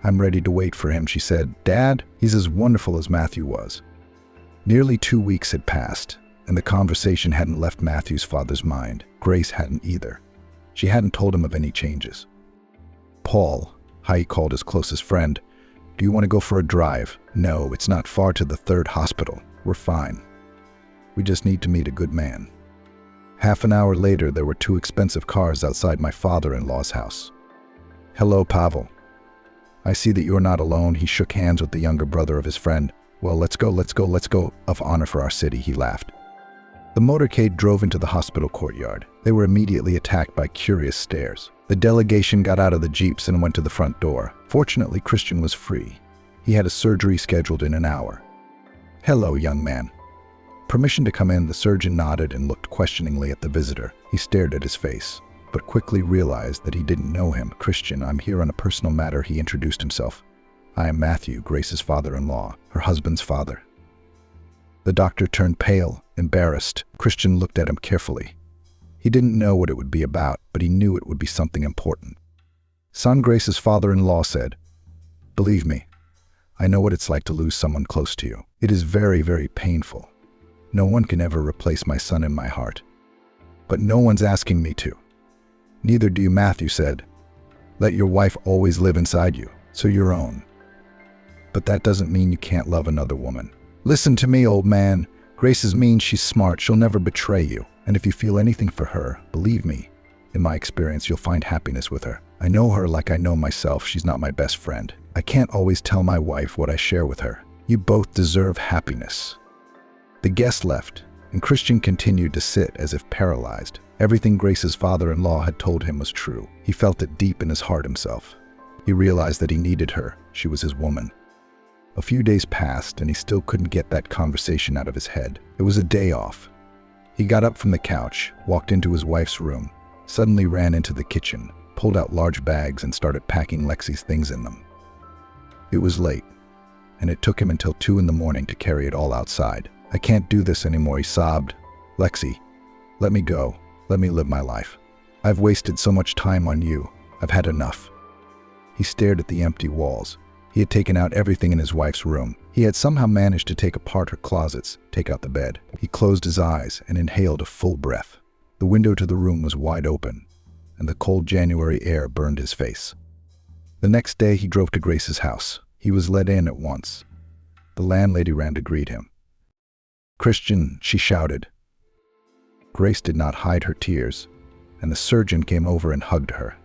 "I'm ready to wait for him," she said. "Dad, he's as wonderful as Matthew was." Nearly 2 weeks had passed, and the conversation hadn't left Matthew's father's mind. Grace hadn't either. She hadn't told him of any changes. "Paul," he called his closest friend, "do you want to go for a drive?" "No, it's not far to the 3rd hospital. We're fine. We just need to meet a good man." Half an hour later, there were 2 expensive cars outside my father-in-law's house. "Hello, Pavel. I see that you're not alone." He shook hands with the younger brother of his friend. "Well, let's go. Of honor for our city," he laughed. The motorcade drove into the hospital courtyard. They were immediately attacked by curious stares. The delegation got out of the jeeps and went to the front door. Fortunately, Christian was free. He had a surgery scheduled in an hour. "Hello, young man. Permission to come in?" The surgeon nodded and looked questioningly at the visitor. He stared at his face, but quickly realized that he didn't know him. "Christian, I'm here on a personal matter," he introduced himself. "I am Matthew, Grace's father-in-law, her husband's father." The doctor turned pale, embarrassed. Christian looked at him carefully. He didn't know what it would be about, but he knew it would be something important. "Son," Grace's father-in-law said, "believe me, I know what it's like to lose someone close to you. It is very, very painful. No one can ever replace my son in my heart. But no one's asking me to." "Neither do you," Matthew said. "Let your wife always live inside you, so your own. But that doesn't mean you can't love another woman. Listen to me, old man. Grace is mean, she's smart, she'll never betray you. And if you feel anything for her, believe me, in my experience, you'll find happiness with her. I know her like I know myself. She's not my best friend. I can't always tell my wife what I share with her. You both deserve happiness." The guest left, and Christian continued to sit as if paralyzed. Everything Grace's father-in-law had told him was true. He felt it deep in his heart himself. He realized that he needed her. She was his woman. A few days passed, and he still couldn't get that conversation out of his head. It was a day off. He got up from the couch, walked into his wife's room, suddenly ran into the kitchen, pulled out large bags, and started packing Lexi's things in them. It was late, and it took him until 2 in the morning to carry it all outside. "I can't do this anymore," he sobbed. "Lexi, let me go. Let me live my life. I've wasted so much time on you. I've had enough." He stared at the empty walls. He had taken out everything in his wife's room. He had somehow managed to take apart her closets, take out the bed. He closed his eyes and inhaled a full breath. The window to the room was wide open, and the cold January air burned his face. The next day he drove to Grace's house. He was let in at once. The landlady ran to greet him. "Christian," she shouted. Grace did not hide her tears, and the surgeon came over and hugged her.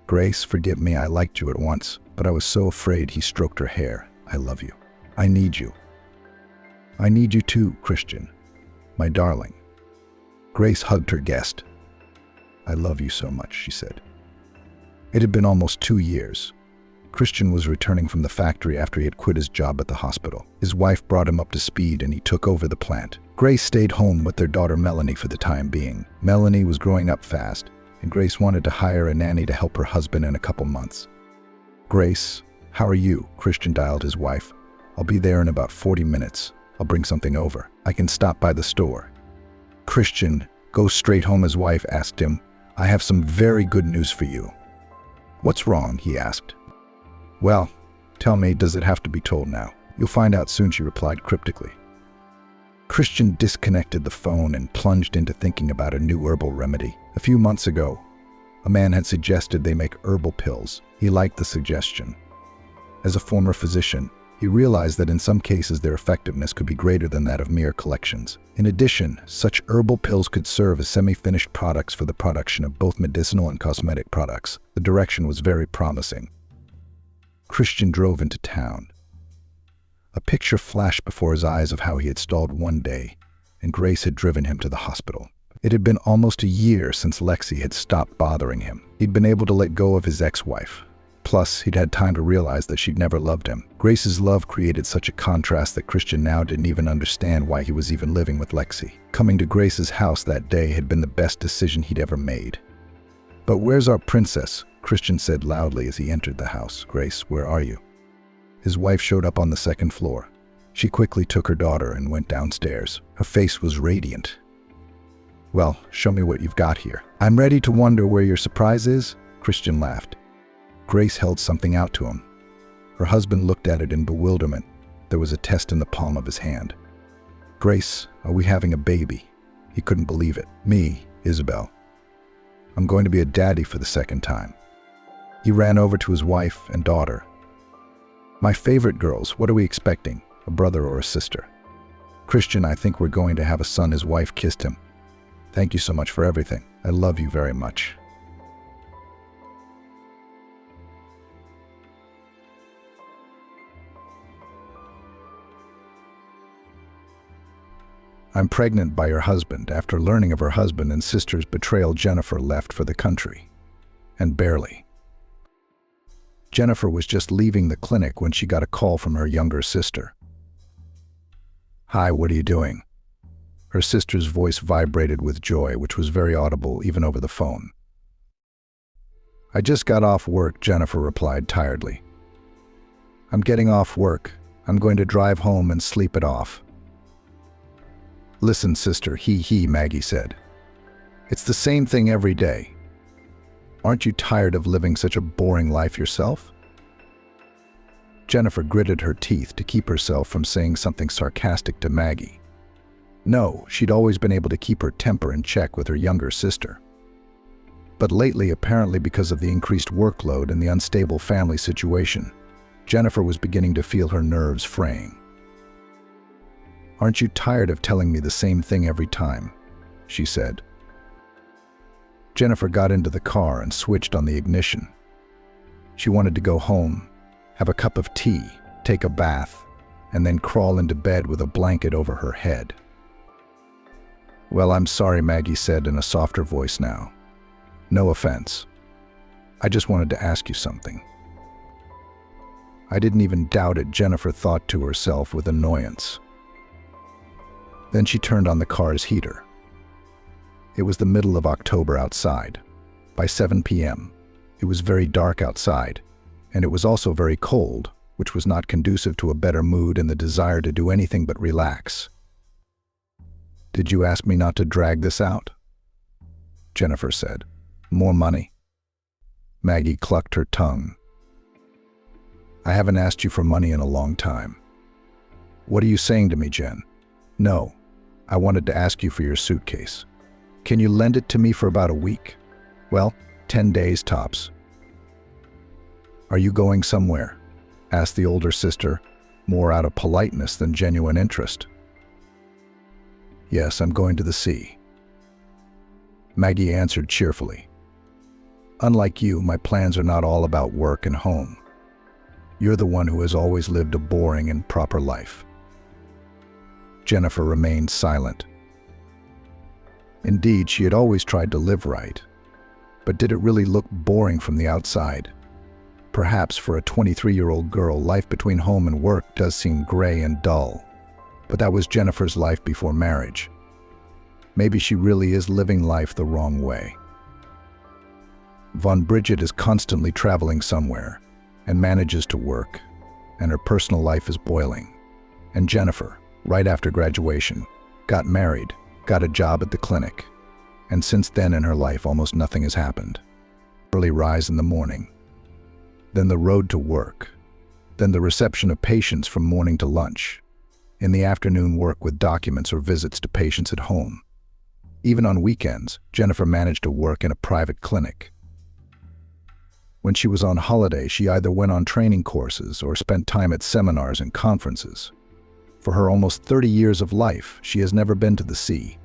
"Grace, forgive me, I liked you at once, but I was so afraid." He stroked her hair. "I love you. I need you." "I need you too, Christian, my darling." Grace hugged her guest. "I love you so much," she said. It had been almost 2 years. Christian was returning from the factory after he had quit his job at the hospital. His wife brought him up to speed and he took over the plant. Grace stayed home with their daughter Melanie for the time being. Melanie was growing up fast, and Grace wanted to hire a nanny to help her husband in a couple months. "Grace, how are you?" Christian dialed his wife. "I'll be there in about 40 minutes. I'll bring something over. I can stop by the store." Christian, go straight home, his wife asked him. "I have some very good news for you." "What's wrong?" he asked. "Well, tell me, does it have to be told now?" "You'll find out soon," she replied cryptically. Christian disconnected the phone and plunged into thinking about a new herbal remedy. A few months ago, a man had suggested they make herbal pills. He liked the suggestion. As a former physician, he realized that in some cases their effectiveness could be greater than that of mere collections. In addition, such herbal pills could serve as semi-finished products for the production of both medicinal and cosmetic products. The direction was very promising. Christian drove into town. A picture flashed before his eyes of how he had stalled one day, and Grace had driven him to the hospital. It had been almost a year since Lexi had stopped bothering him. He'd been able to let go of his ex-wife. Plus, he'd had time to realize that she'd never loved him. Grace's love created such a contrast that Christian now didn't even understand why he was even living with Lexi. Coming to Grace's house that day had been the best decision he'd ever made. "But where's our princess?" Christian said loudly as he entered the house. "Grace, where are you?" His wife showed up on the second floor. She quickly took her daughter and went downstairs. Her face was radiant. "Well, show me what you've got here." "I'm ready to wonder where your surprise is," Christian laughed. Grace held something out to him. Her husband looked at it in bewilderment. There was a test in the palm of his hand. "Grace, are we having a baby?" He couldn't believe it. "Me, Isabel. I'm going to be a daddy for the second time." He ran over to his wife and daughter. "My favorite girls, what are we expecting? A brother or a sister?" "Christian, I think we're going to have a son." His wife kissed him. "Thank you so much for everything. I love you very much." "I'm pregnant by your husband." After learning of her husband and sister's betrayal, Jennifer left for the country. And barely. Jennifer was just leaving the clinic when she got a call from her younger sister. "Hi, what are you doing?" Her sister's voice vibrated with joy, which was very audible even over the phone. "I just got off work," Jennifer replied tiredly. "I'm getting off work. I'm going to drive home and sleep it off." "Listen, sister, Maggie said. "It's the same thing every day. Aren't you tired of living such a boring life yourself?" Jennifer gritted her teeth to keep herself from saying something sarcastic to Maggie. No, she'd always been able to keep her temper in check with her younger sister. But lately, apparently because of the increased workload and the unstable family situation, Jennifer was beginning to feel her nerves fraying. "Aren't you tired of telling me the same thing every time?" she said. Jennifer got into the car and switched on the ignition. She wanted to go home, have a cup of tea, take a bath, and then crawl into bed with a blanket over her head. "Well, I'm sorry," Maggie said in a softer voice now. "No offense. I just wanted to ask you something." "I didn't even doubt it," Jennifer thought to herself with annoyance. Then she turned on the car's heater. It was the middle of October outside. By 7 p.m., it was very dark outside, and it was also very cold, which was not conducive to a better mood and the desire to do anything but relax. "Did you ask me not to drag this out?" Jennifer said. "More money?" Maggie clucked her tongue. I haven't asked you for money in a long time. What are you saying to me, Jen? No, I wanted to ask you for your suitcase. Can you lend it to me for about a week? Well, 10 days tops. Are you going somewhere? Asked the older sister, more out of politeness than genuine interest. Yes, I'm going to the sea. Maggie answered cheerfully. Unlike you, my plans are not all about work and home. You're the one who has always lived a boring and proper life. Jennifer remained silent. Indeed, she had always tried to live right. But did it really look boring from the outside? Perhaps for a 23-year-old girl, life between home and work does seem gray and dull. But that was Jennifer's life before marriage. Maybe she really is living life the wrong way. Von Bridget is constantly traveling somewhere and manages to work, and her personal life is boiling. And Jennifer, right after graduation, got married, got a job at the clinic, and since then in her life almost nothing has happened. Early rise in the morning, then the road to work, then the reception of patients from morning to lunch, in the afternoon work with documents or visits to patients at home. Even on weekends, Jennifer managed to work in a private clinic. When she was on holiday, she either went on training courses or spent time at seminars and conferences. For her almost 30 years of life, she has never been to the sea,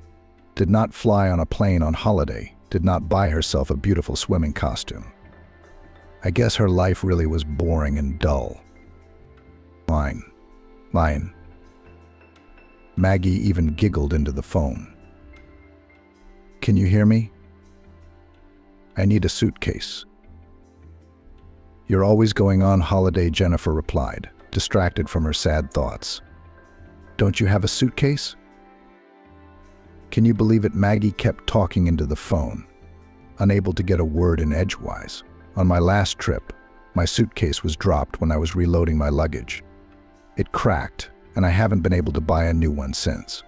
did not fly on a plane on holiday, did not buy herself a beautiful swimming costume. I guess her life really was boring and dull. Mine. Maggie even giggled into the phone. Can you hear me? I need a suitcase. You're always going on holiday, Jennifer replied, distracted from her sad thoughts. Don't you have a suitcase? Can you believe it? Maggie kept talking into the phone, unable to get a word in edgewise. On my last trip, my suitcase was dropped when I was reloading my luggage. It cracked, and I haven't been able to buy a new one since.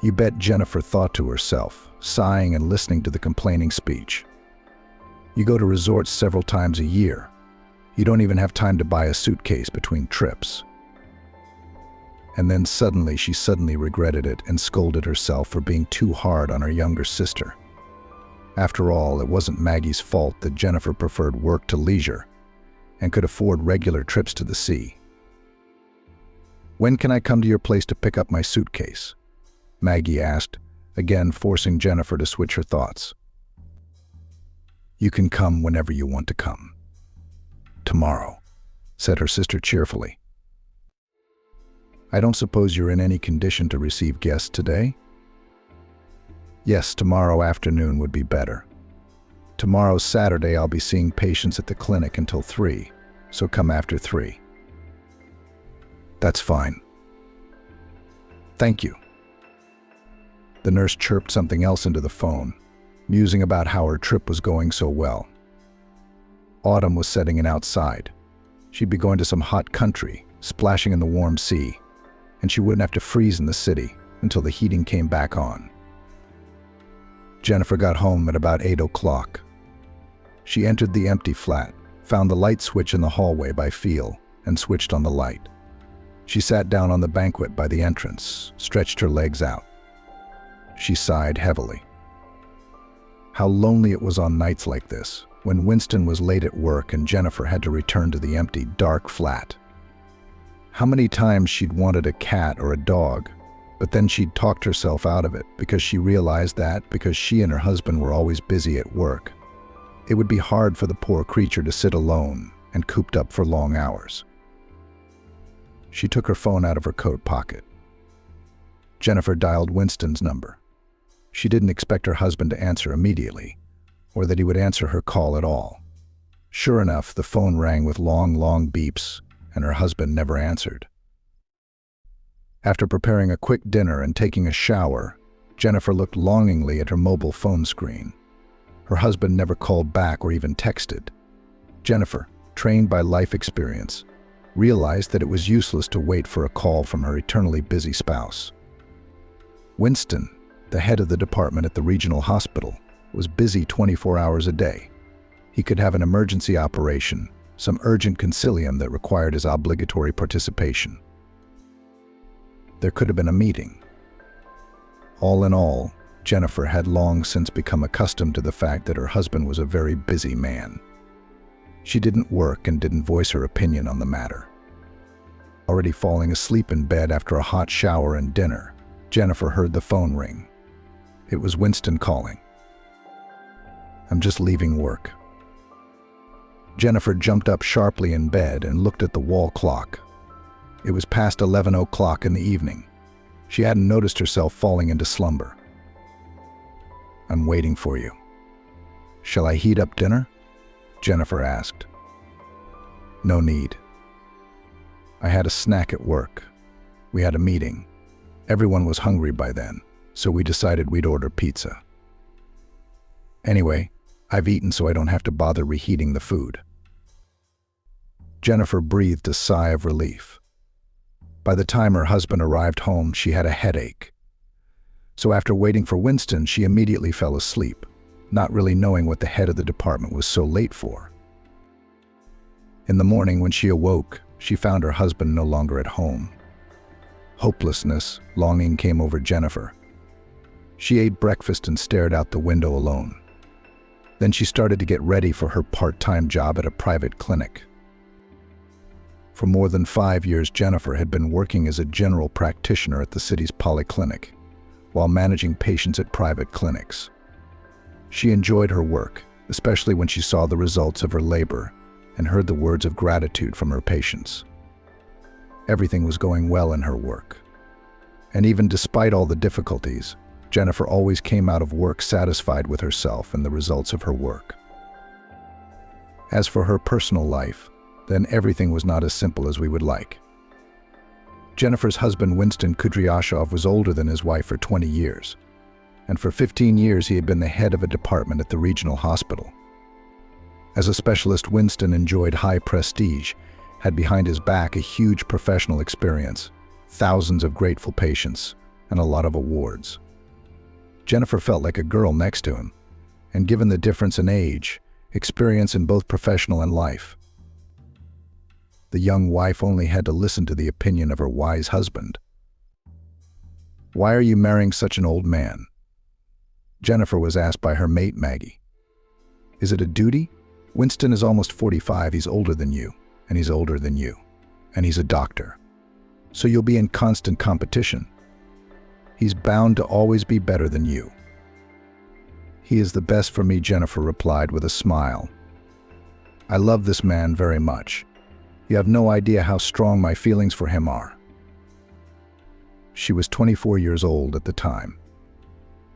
You bet, Jennifer thought to herself, sighing and listening to the complaining speech. You go to resorts several times a year. You don't even have time to buy a suitcase between trips. And then she suddenly regretted it and scolded herself for being too hard on her younger sister. After all, it wasn't Maggie's fault that Jennifer preferred work to leisure and could afford regular trips to the sea. When can I come to your place to pick up my suitcase? Maggie asked, again forcing Jennifer to switch her thoughts. You can come whenever you want to come. Tomorrow, said her sister cheerfully. I don't suppose you're in any condition to receive guests today? Yes, tomorrow afternoon would be better. Tomorrow's Saturday. I'll be seeing patients at the clinic until 3, so come after 3. That's fine. Thank you. The nurse chirped something else into the phone, musing about how her trip was going so well. Autumn was setting in outside. She'd be going to some hot country, splashing in the warm sea, and she wouldn't have to freeze in the city until the heating came back on. Jennifer got home at about 8 o'clock. She entered the empty flat, found the light switch in the hallway by feel, and switched on the light. She sat down on the banquette by the entrance, stretched her legs out. She sighed heavily. How lonely it was on nights like this, when Winston was late at work and Jennifer had to return to the empty, dark flat. How many times she'd wanted a cat or a dog, but then she'd talked herself out of it because she realized that, because she and her husband were always busy at work, it would be hard for the poor creature to sit alone and cooped up for long hours. She took her phone out of her coat pocket. Jennifer dialed Winston's number. She didn't expect her husband to answer immediately, or that he would answer her call at all. Sure enough, the phone rang with long beeps, and her husband never answered. After preparing a quick dinner and taking a shower, Jennifer looked longingly at her mobile phone screen. Her husband never called back or even texted. Jennifer, trained by life experience, realized that it was useless to wait for a call from her eternally busy spouse. Winston, the head of the department at the regional hospital, was busy 24 hours a day. He could have an emergency operation, some urgent concilium that required his obligatory participation. There could have been a meeting. All in all, Jennifer had long since become accustomed to the fact that her husband was a very busy man. She didn't work and didn't voice her opinion on the matter. Already falling asleep in bed after a hot shower and dinner, Jennifer heard the phone ring. It was Winston calling. "I'm just leaving work." Jennifer jumped up sharply in bed and looked at the wall clock. It was past 11 o'clock in the evening. She hadn't noticed herself falling into slumber. "I'm waiting for you. Shall I heat up dinner?" Jennifer asked. "No need. I had a snack at work. We had a meeting. Everyone was hungry by then, so we decided we'd order pizza. Anyway, I've eaten so I don't have to bother reheating the food." Jennifer breathed a sigh of relief. By the time her husband arrived home, she had a headache. So after waiting for Winston, she immediately fell asleep, not really knowing what the head of the department was so late for. In the morning, when she awoke, she found her husband no longer at home. Hopelessness, longing came over Jennifer. She ate breakfast and stared out the window alone. Then she started to get ready for her part-time job at a private clinic. For more than 5 years, Jennifer had been working as a general practitioner at the city's polyclinic, while managing patients at private clinics. She enjoyed her work, especially when she saw the results of her labor and heard the words of gratitude from her patients. Everything was going well in her work. And even despite all the difficulties, Jennifer always came out of work satisfied with herself and the results of her work. As for her personal life, then everything was not as simple as we would like. Jennifer's husband, Winston Kudryashov, was older than his wife for 20 years, and for 15 years he had been the head of a department at the regional hospital. As a specialist, Winston enjoyed high prestige, had behind his back a huge professional experience, thousands of grateful patients, and a lot of awards. Jennifer felt like a girl next to him, and given the difference in age, experience in both professional and life, the young wife only had to listen to the opinion of her wise husband. "Why are you marrying such an old man?" Jennifer was asked by her mate Maggie. "Is it a duty? Winston is almost 45, he's older than you, and he's older than you, and he's a doctor. So you'll be in constant competition. He's bound to always be better than you." "He is the best for me," Jennifer replied with a smile. "I love this man very much. You have no idea how strong my feelings for him are." She was 24 years old at the time.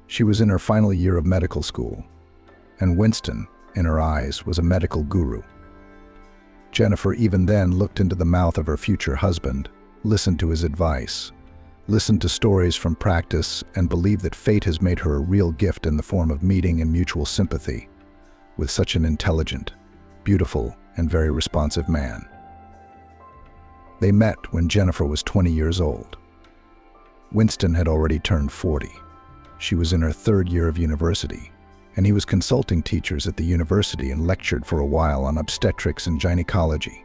She was in her final year of medical school, and Winston, in her eyes, was a medical guru. Jennifer even then looked into the mouth of her future husband, listened to his advice, listened to stories from practice, and believed that fate has made her a real gift in the form of meeting and mutual sympathy with such an intelligent, beautiful, and very responsive man. They met when Jennifer was 20 years old. Winston had already turned 40. She was in her 3rd year of university, and he was consulting teachers at the university and lectured for a while on obstetrics and gynecology.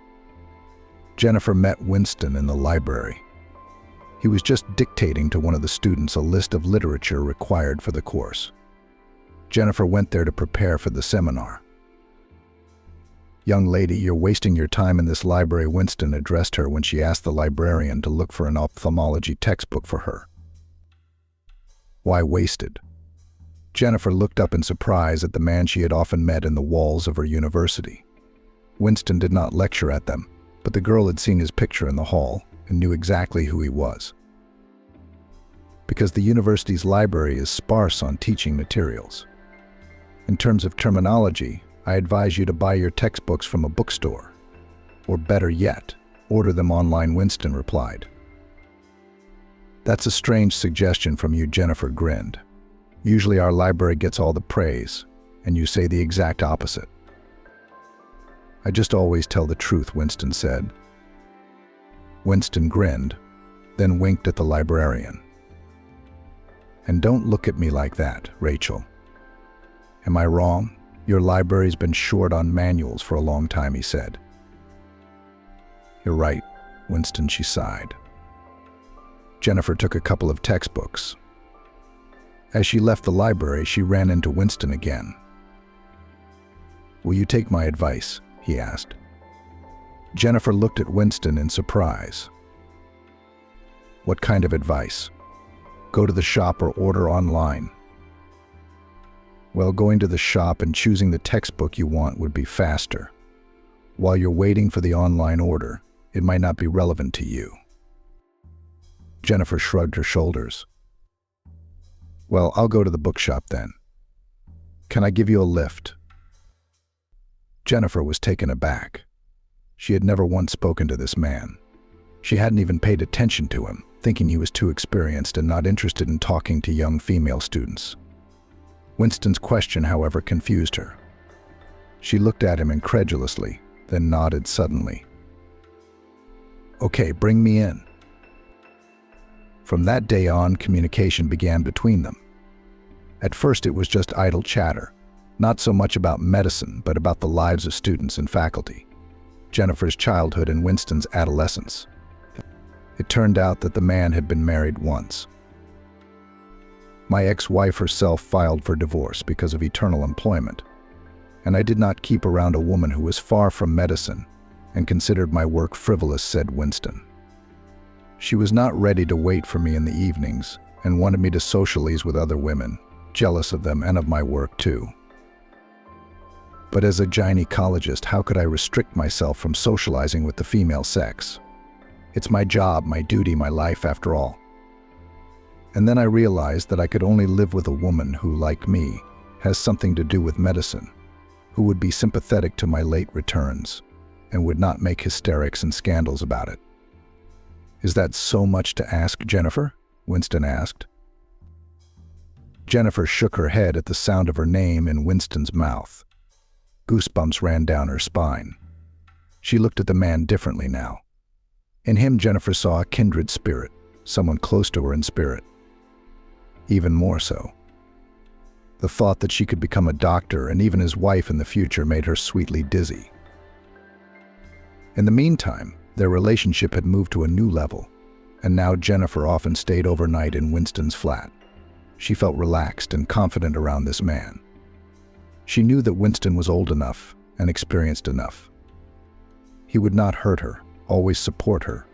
Jennifer met Winston in the library. He was just dictating to one of the students a list of literature required for the course. Jennifer went there to prepare for the seminar. "Young lady, you're wasting your time in this library," Winston addressed her when she asked the librarian to look for an ophthalmology textbook for her. "Why wasted?" Jennifer looked up in surprise at the man she had often met in the walls of her university. Winston did not lecture at them, but the girl had seen his picture in the hall and knew exactly who he was. Because the university's library is sparse on teaching materials. In terms of terminology, I advise you to buy your textbooks from a bookstore. Or better yet, order them online, Winston replied. "That's a strange suggestion from you," Jennifer grinned. "Usually our library gets all the praise, and you say the exact opposite." "I just always tell the truth," Winston said. Winston grinned, then winked at the librarian. "And don't look at me like that, Rachel. Am I wrong? Your library's been short on manuals for a long time," he said. You're right, Winston, she sighed. Jennifer took a couple of textbooks. As she left the library, she ran into Winston again. Will you take my advice? He asked. Jennifer looked at Winston in surprise. What kind of advice? Go to the shop or order online. Well, going to the shop and choosing the textbook you want would be faster. While you're waiting for the online order, it might not be relevant to you. Jennifer shrugged her shoulders. Well, I'll go to the bookshop then. Can I give you a lift? Jennifer was taken aback. She had never once spoken to this man. She hadn't even paid attention to him, thinking he was too experienced and not interested in talking to young female students. Winston's question, however, confused her. She looked at him incredulously, then nodded suddenly. Okay, bring me in. From that day on, communication began between them. At first, it was just idle chatter, not so much about medicine, but about the lives of students and faculty, Jennifer's childhood and Winston's adolescence. It turned out that the man had been married once. My ex-wife herself filed for divorce because of eternal employment, and I did not keep around a woman who was far from medicine and considered my work frivolous, said Winston. She was not ready to wait for me in the evenings and wanted me to socialize with other women, jealous of them and of my work too. But as a gynecologist, how could I restrict myself from socializing with the female sex? It's my job, my duty, my life after all. And then I realized that I could only live with a woman who, like me, has something to do with medicine, who would be sympathetic to my late returns and would not make hysterics and scandals about it. Is that so much to ask, Jennifer? Winston asked. Jennifer shook her head at the sound of her name in Winston's mouth. Goosebumps ran down her spine. She looked at the man differently now. In him, Jennifer saw a kindred spirit, someone close to her in spirit. Even more so. The thought that she could become a doctor and even his wife in the future made her sweetly dizzy. In the meantime, their relationship had moved to a new level, and now Jennifer often stayed overnight in Winston's flat. She felt relaxed and confident around this man. She knew that Winston was old enough and experienced enough. He would not hurt her, always support her,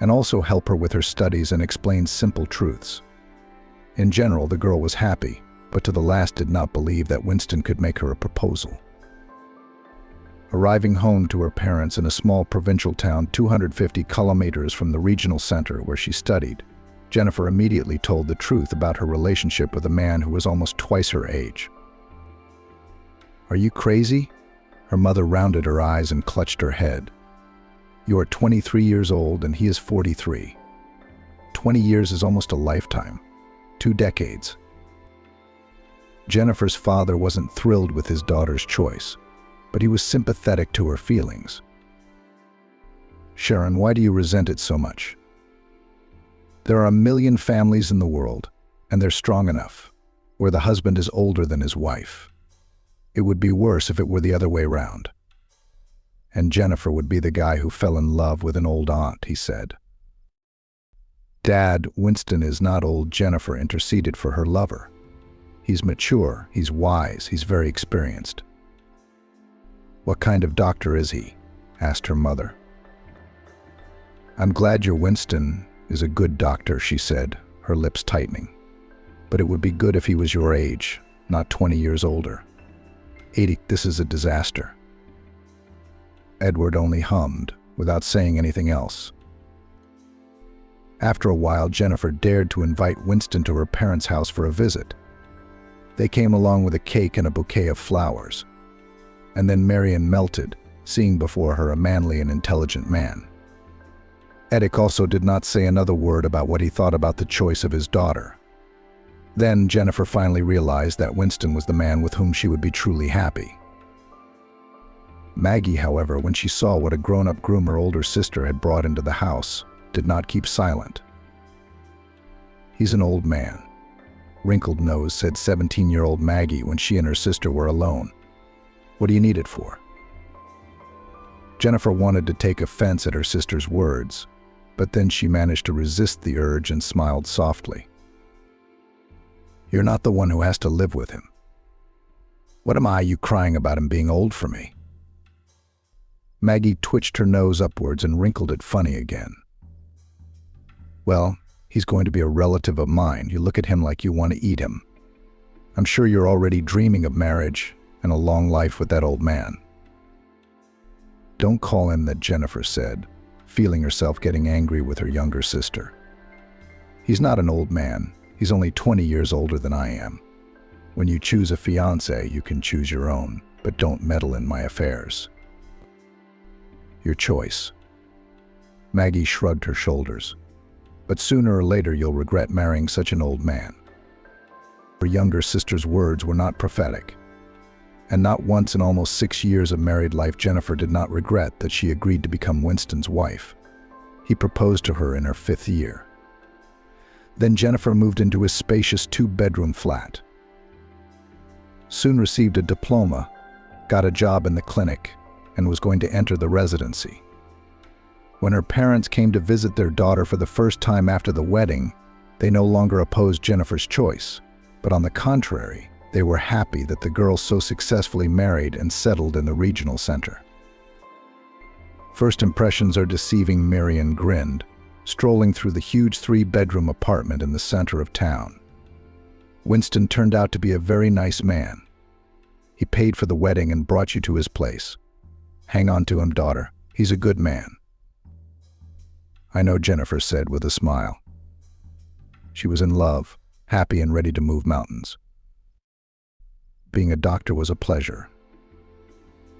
and also help her with her studies and explain simple truths. In general, the girl was happy, but to the last did not believe that Winston could make her a proposal. Arriving home to her parents in a small provincial town 250 kilometers from the regional center where she studied, Jennifer immediately told the truth about her relationship with a man who was almost twice her age. Are you crazy? Her mother rounded her eyes and clutched her head. You are 23 years old and he is 43. 20 years is almost a lifetime. 2 decades. Jennifer's father wasn't thrilled with his daughter's choice, but he was sympathetic to her feelings. Sharon, why do you resent it so much? There are a million families in the world, and they're strong enough, where the husband is older than his wife. It would be worse if it were the other way round. And Jennifer would be the guy who fell in love with an old aunt, he said. Dad, Winston is not old, Jennifer interceded for her lover. He's mature, he's wise, he's very experienced. What kind of doctor is he? Asked her mother. I'm glad your Winston is a good doctor, she said, her lips tightening. But it would be good if he was your age, not 20 years older. 80, this is a disaster. Edward only hummed, without saying anything else. After a while, Jennifer dared to invite Winston to her parents' house for a visit. They came along with a cake and a bouquet of flowers. And then Marian melted, seeing before her a manly and intelligent man. Edic also did not say another word about what he thought about the choice of his daughter. Then Jennifer finally realized that Winston was the man with whom she would be truly happy. Maggie, however, when she saw what a grown-up groom her older sister had brought into the house, did not keep silent. He's an old man. Wrinkled nose, said 17-year-old Maggie when she and her sister were alone. What do you need it for? Jennifer wanted to take offense at her sister's words, but then she managed to resist the urge and smiled softly. "You're not the one who has to live with him. What am I, you crying about him being old for me?" Maggie twitched her nose upwards and wrinkled it funny again. "Well, he's going to be a relative of mine. You look at him like you want to eat him. I'm sure you're already dreaming of marriage and a long life with that old man." "Don't call him that," Jennifer said, feeling herself getting angry with her younger sister. "He's not an old man. He's only 20 years older than I am. When you choose a fiancé, you can choose your own, but don't meddle in my affairs." "Your choice." Maggie shrugged her shoulders. "But sooner or later you'll regret marrying such an old man." Her younger sister's words were not prophetic. And not once in almost 6 years of married life Jennifer did not regret that she agreed to become Winston's wife. He proposed to her in her 5th year. Then Jennifer moved into his spacious 2-bedroom flat. Soon received a diploma, got a job in the clinic, and was going to enter the residency. When her parents came to visit their daughter for the first time after the wedding, they no longer opposed Jennifer's choice, but on the contrary, they were happy that the girl so successfully married and settled in the regional center. First impressions are deceiving, Marian grinned, strolling through the huge 3-bedroom apartment in the center of town. Winston turned out to be a very nice man. He paid for the wedding and brought you to his place. Hang on to him, daughter. He's a good man. "I know," Jennifer said with a smile. She was in love, happy and ready to move mountains. Being a doctor was a pleasure.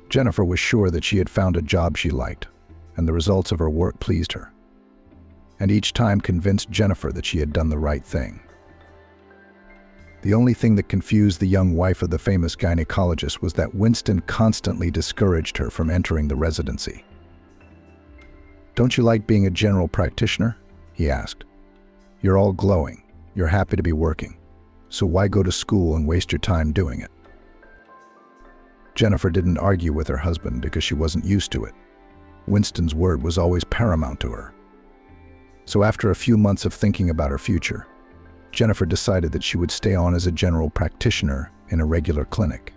Jennifer was sure that she had found a job she liked, and the results of her work pleased her, and each time convinced Jennifer that she had done the right thing. The only thing that confused the young wife of the famous gynecologist was that Winston constantly discouraged her from entering the residency. "Don't you like being a general practitioner?" he asked. "You're all glowing. You're happy to be working. So why go to school and waste your time doing it?" Jennifer didn't argue with her husband because she wasn't used to it. Winston's word was always paramount to her. So after a few months of thinking about her future, Jennifer decided that she would stay on as a general practitioner in a regular clinic.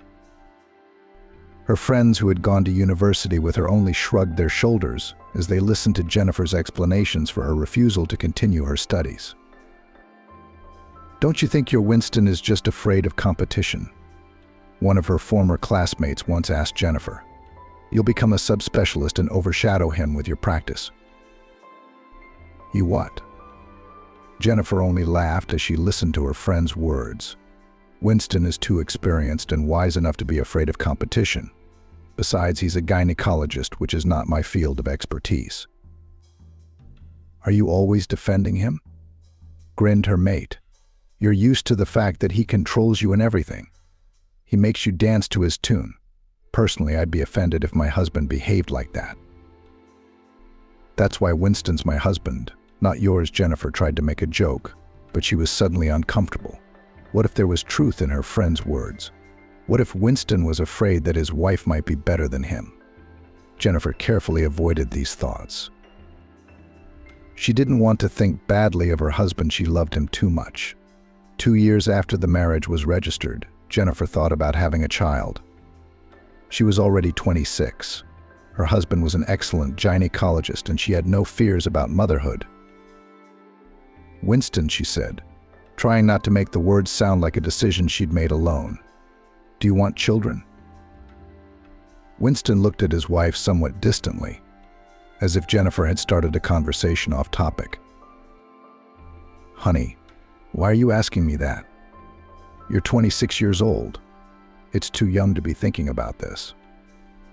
Her friends who had gone to university with her only shrugged their shoulders as they listened to Jennifer's explanations for her refusal to continue her studies. "Don't you think your Winston is just afraid of competition?" one of her former classmates once asked Jennifer. "You'll become a subspecialist and overshadow him with your practice." "You what?" Jennifer only laughed as she listened to her friend's words. "Winston is too experienced and wise enough to be afraid of competition. Besides, he's a gynecologist, which is not my field of expertise." "Are you always defending him?" grinned her mate. "You're used to the fact that he controls you in everything. He makes you dance to his tune. Personally, I'd be offended if my husband behaved like that." "That's why Winston's my husband, not yours." Jennifer tried to make a joke, but she was suddenly uncomfortable. What if there was truth in her friend's words? What if Winston was afraid that his wife might be better than him? Jennifer carefully avoided these thoughts. She didn't want to think badly of her husband. She loved him too much. 2 years after the marriage was registered, Jennifer thought about having a child. She was already 26. Her husband was an excellent gynecologist and she had no fears about motherhood. "Winston," she said, trying not to make the words sound like a decision she'd made alone, "do you want children?" Winston looked at his wife somewhat distantly, as if Jennifer had started a conversation off topic. "Honey, why are you asking me that? You're 26 years old. It's too young to be thinking about this."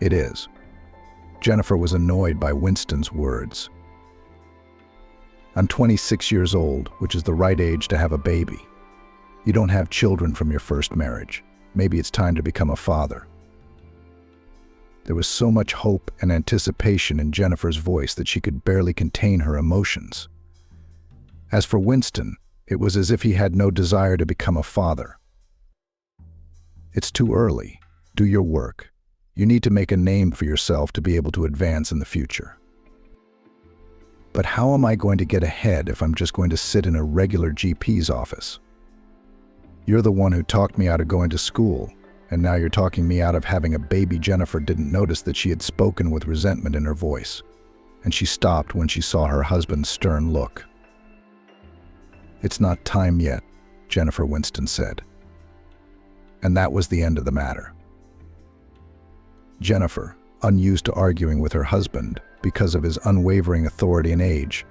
"It is." Jennifer was annoyed by Winston's words. "I'm 26 years old, which is the right age to have a baby. You don't have children from your first marriage. Maybe it's time to become a father." There was so much hope and anticipation in Jennifer's voice that she could barely contain her emotions. As for Winston, it was as if he had no desire to become a father. "It's too early. Do your work. You need to make a name for yourself to be able to advance in the future. But how am I going to get ahead if I'm just going to sit in a regular GP's office? You're the one who talked me out of going to school, and now you're talking me out of having a baby. Jennifer didn't notice that she had spoken with resentment in her voice, and she stopped when she saw her husband's stern look. "It's not time yet," Jennifer Winston said. And that was the end of the matter. Jennifer, unused to arguing with her husband because of his unwavering authority and age,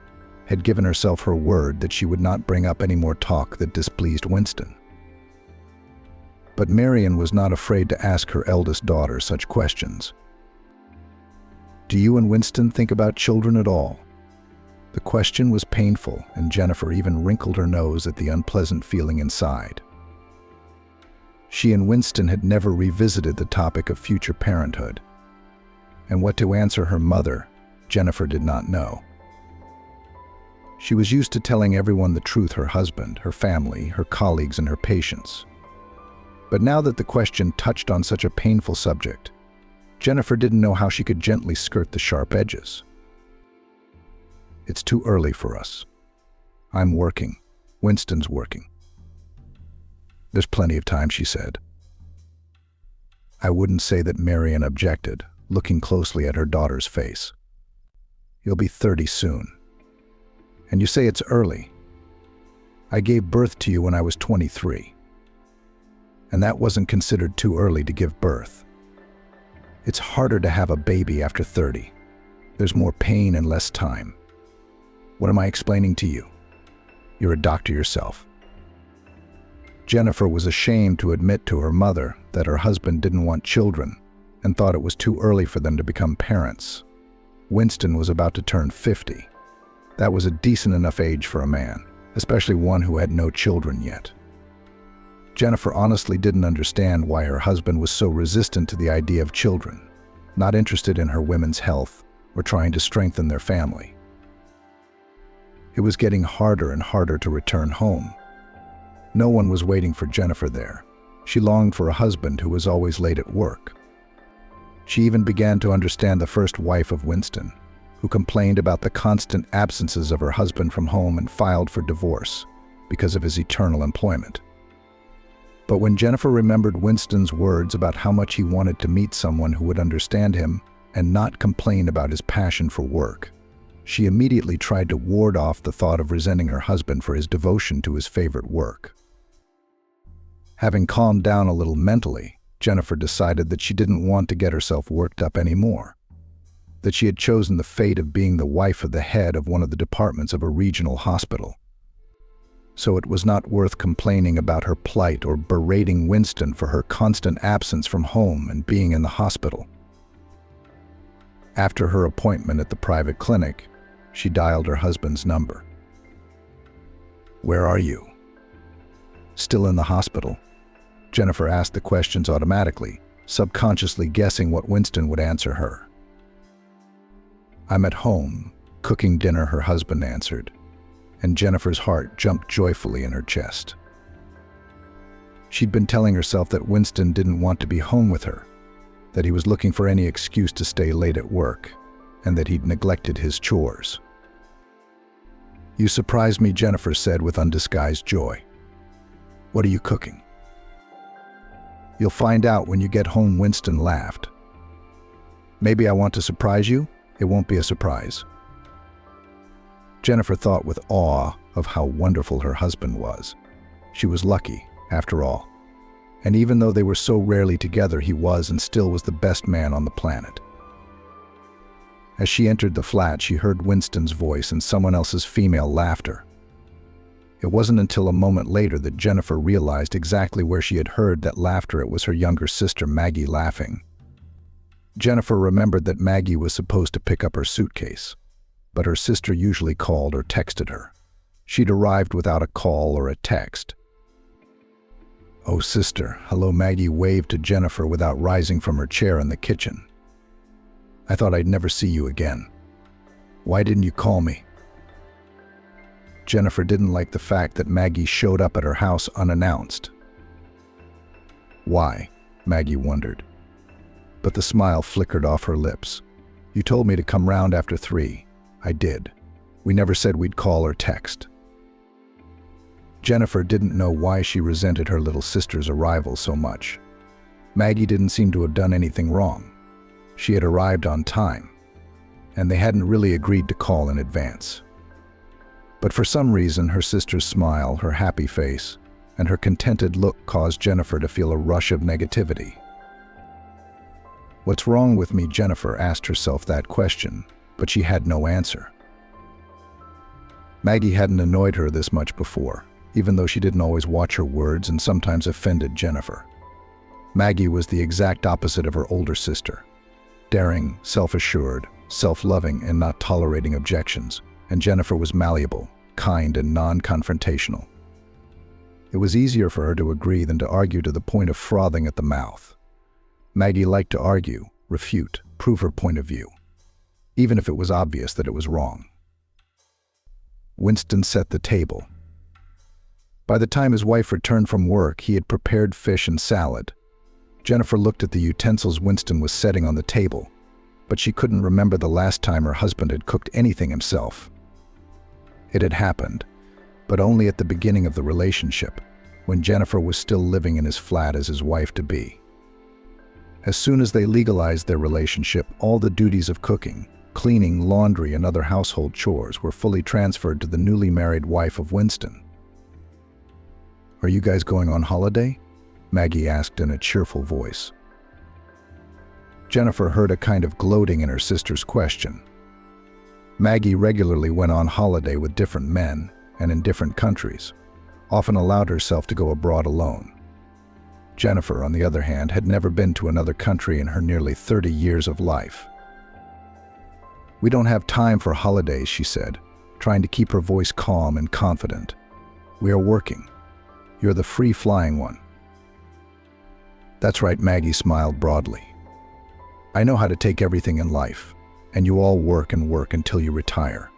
had given herself her word that she would not bring up any more talk that displeased Winston. But Marion was not afraid to ask her eldest daughter such questions. "Do you and Winston think about children at all?" The question was painful, and Jennifer even wrinkled her nose at the unpleasant feeling inside. She and Winston had never revisited the topic of future parenthood, and what to answer her mother, Jennifer did not know. She was used to telling everyone the truth: her husband, her family, her colleagues, and her patients. But now that the question touched on such a painful subject, Jennifer didn't know how she could gently skirt the sharp edges. "It's too early for us. I'm working. Winston's working." "There's plenty of time," she said. I wouldn't say that Marion objected, looking closely at her daughter's face. "You'll be 30 soon. And you say it's early. I gave birth to you when I was 23. And that wasn't considered too early to give birth. It's harder to have a baby after 30. There's more pain and less time. What am I explaining to you? You're a doctor yourself." Jennifer was ashamed to admit to her mother that her husband didn't want children and thought it was too early for them to become parents. Winston was about to turn 50. That was a decent enough age for a man, especially one who had no children yet. Jennifer honestly didn't understand why her husband was so resistant to the idea of children, not interested in her women's health or trying to strengthen their family. It was getting harder and harder to return home. No one was waiting for Jennifer there. She longed for a husband who was always late at work. She even began to understand the first wife of Winston, who complained about the constant absences of her husband from home and filed for divorce because of his eternal employment. But when Jennifer remembered Winston's words about how much he wanted to meet someone who would understand him and not complain about his passion for work, she immediately tried to ward off the thought of resenting her husband for his devotion to his favorite work. Having calmed down a little mentally, Jennifer decided that she didn't want to get herself worked up anymore, that she had chosen the fate of being the wife of the head of one of the departments of a regional hospital. So it was not worth complaining about her plight or berating Winston for her constant absence from home and being in the hospital. After her appointment at the private clinic, she dialed her husband's number. "Where are you?" "Still in the hospital." Jennifer asked the questions automatically, subconsciously guessing what Winston would answer her. "I'm at home, cooking dinner," her husband answered, and Jennifer's heart jumped joyfully in her chest. She'd been telling herself that Winston didn't want to be home with her, that he was looking for any excuse to stay late at work, and that he'd neglected his chores. "You surprise me," Jennifer said with undisguised joy. "What are you cooking?" "You'll find out when you get home," Winston laughed. "Maybe I want to surprise you? It won't be a surprise." Jennifer thought with awe of how wonderful her husband was. She was lucky, after all. And even though they were so rarely together, he was and still was the best man on the planet. As she entered the flat, she heard Winston's voice and someone else's female laughter. It wasn't until a moment later that Jennifer realized exactly where she had heard that laughter. It was her younger sister, Maggie, laughing. Jennifer remembered that Maggie was supposed to pick up her suitcase, but her sister usually called or texted her. She'd arrived without a call or a text. "Oh, sister." "Hello," Maggie waved to Jennifer without rising from her chair in the kitchen. "I thought I'd never see you again. Why didn't you call me?" Jennifer didn't like the fact that Maggie showed up at her house unannounced. Why? Maggie wondered. but the smile flickered off her lips. "You told me to come round after 3. I did. We never said we'd call or text." Jennifer didn't know why she resented her little sister's arrival so much. Maggie didn't seem to have done anything wrong. She had arrived on time, and they hadn't really agreed to call in advance. But for some reason, her sister's smile, her happy face, and her contented look caused Jennifer to feel a rush of negativity. "What's wrong with me?" Jennifer asked herself that question, but she had no answer. Maggie hadn't annoyed her this much before, even though she didn't always watch her words and sometimes offended Jennifer. Maggie was the exact opposite of her older sister. Daring, self-assured, self-loving, and not tolerating objections, and Jennifer was malleable, kind, and non-confrontational. It was easier for her to agree than to argue to the point of frothing at the mouth. Maggie liked to argue, refute, prove her point of view, even if it was obvious that it was wrong. Winston set the table. By the time his wife returned from work, he had prepared fish and salad. Jennifer looked at the utensils Winston was setting on the table, but she couldn't remember the last time her husband had cooked anything himself. It had happened, but only at the beginning of the relationship, when Jennifer was still living in his flat as his wife-to-be. As soon as they legalized their relationship, all the duties of cooking, cleaning, laundry, and other household chores were fully transferred to the newly married wife of Winston. "Are you guys going on holiday?" Maggie asked in a cheerful voice. Jennifer heard a kind of gloating in her sister's question. Maggie regularly went on holiday with different men and in different countries, often allowed herself to go abroad alone. Jennifer, on the other hand, had never been to another country in her nearly 30 years of life. "We don't have time for holidays," she said, trying to keep her voice calm and confident. "We are working. You're the free-flying one." "That's right," Maggie smiled broadly. "I know how to take everything in life, and you all work and work until you retire.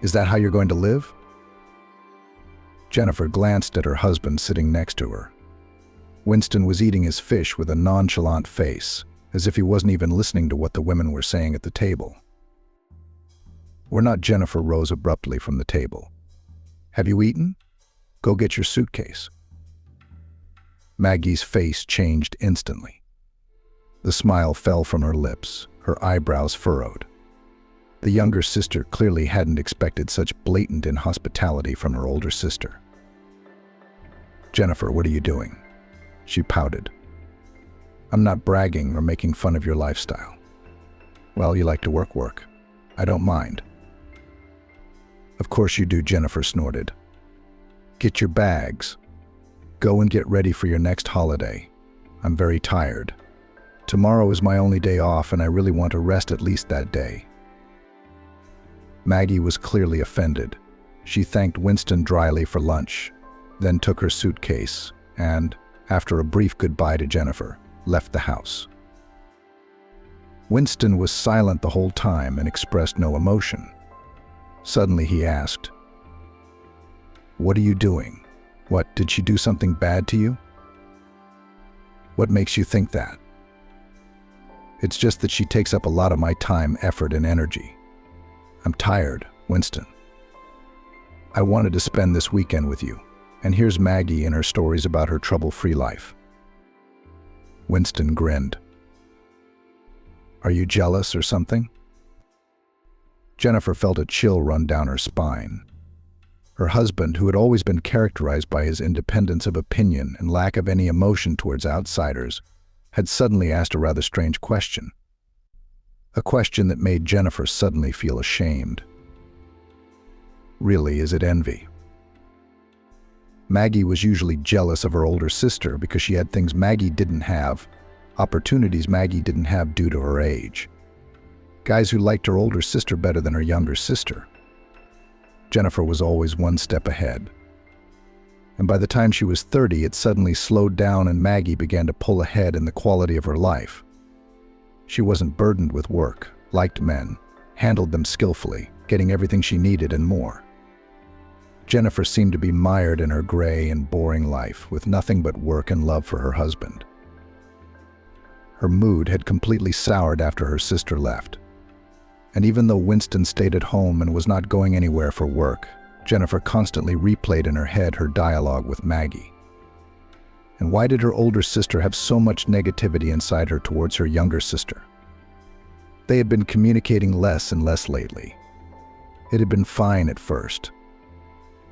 Is that how you're going to live?" Jennifer glanced at her husband sitting next to her. Winston was eating his fish with a nonchalant face, as if he wasn't even listening to what the women were saying at the table. "We're not." Jennifer rose abruptly from the table. "Have you eaten? Go get your suitcase." Maggie's face changed instantly. The smile fell from her lips, her eyebrows furrowed. The younger sister clearly hadn't expected such blatant inhospitality from her older sister. "Jennifer, what are you doing?" She pouted. "I'm not bragging or making fun of your lifestyle." "Well, you like to work. I don't mind." "Of course you do," Jennifer snorted. "Get your bags. Go and get ready for your next holiday. I'm very tired. Tomorrow is my only day off, and I really want to rest at least that day." Maggie was clearly offended. She thanked Winston dryly for lunch, then took her suitcase and, after a brief goodbye to Jennifer, left the house. Winston was silent the whole time and expressed no emotion. Suddenly he asked, "What are you doing? What, did she do something bad to you?" "What makes you think that?" "It's just that she takes up a lot of my time, effort, and energy. I'm tired, Winston. I wanted to spend this weekend with you, and here's Maggie and her stories about her trouble-free life." Winston grinned. "Are you jealous or something?" Jennifer felt a chill run down her spine. Her husband, who had always been characterized by his independence of opinion and lack of any emotion towards outsiders, had suddenly asked a rather strange question. A question that made Jennifer suddenly feel ashamed. Really, is it envy? Maggie was usually jealous of her older sister because she had things Maggie didn't have, opportunities Maggie didn't have due to her age. Guys who liked her older sister better than her younger sister. Jennifer was always one step ahead. And by the time she was 30, it suddenly slowed down and Maggie began to pull ahead in the quality of her life. She wasn't burdened with work, liked men, handled them skillfully, getting everything she needed and more. Jennifer seemed to be mired in her gray and boring life with nothing but work and love for her husband. Her mood had completely soured after her sister left. And even though Winston stayed at home and was not going anywhere for work, Jennifer constantly replayed in her head her dialogue with Maggie. And why did her older sister have so much negativity inside her towards her younger sister? They had been communicating less and less lately. It had been fine at first.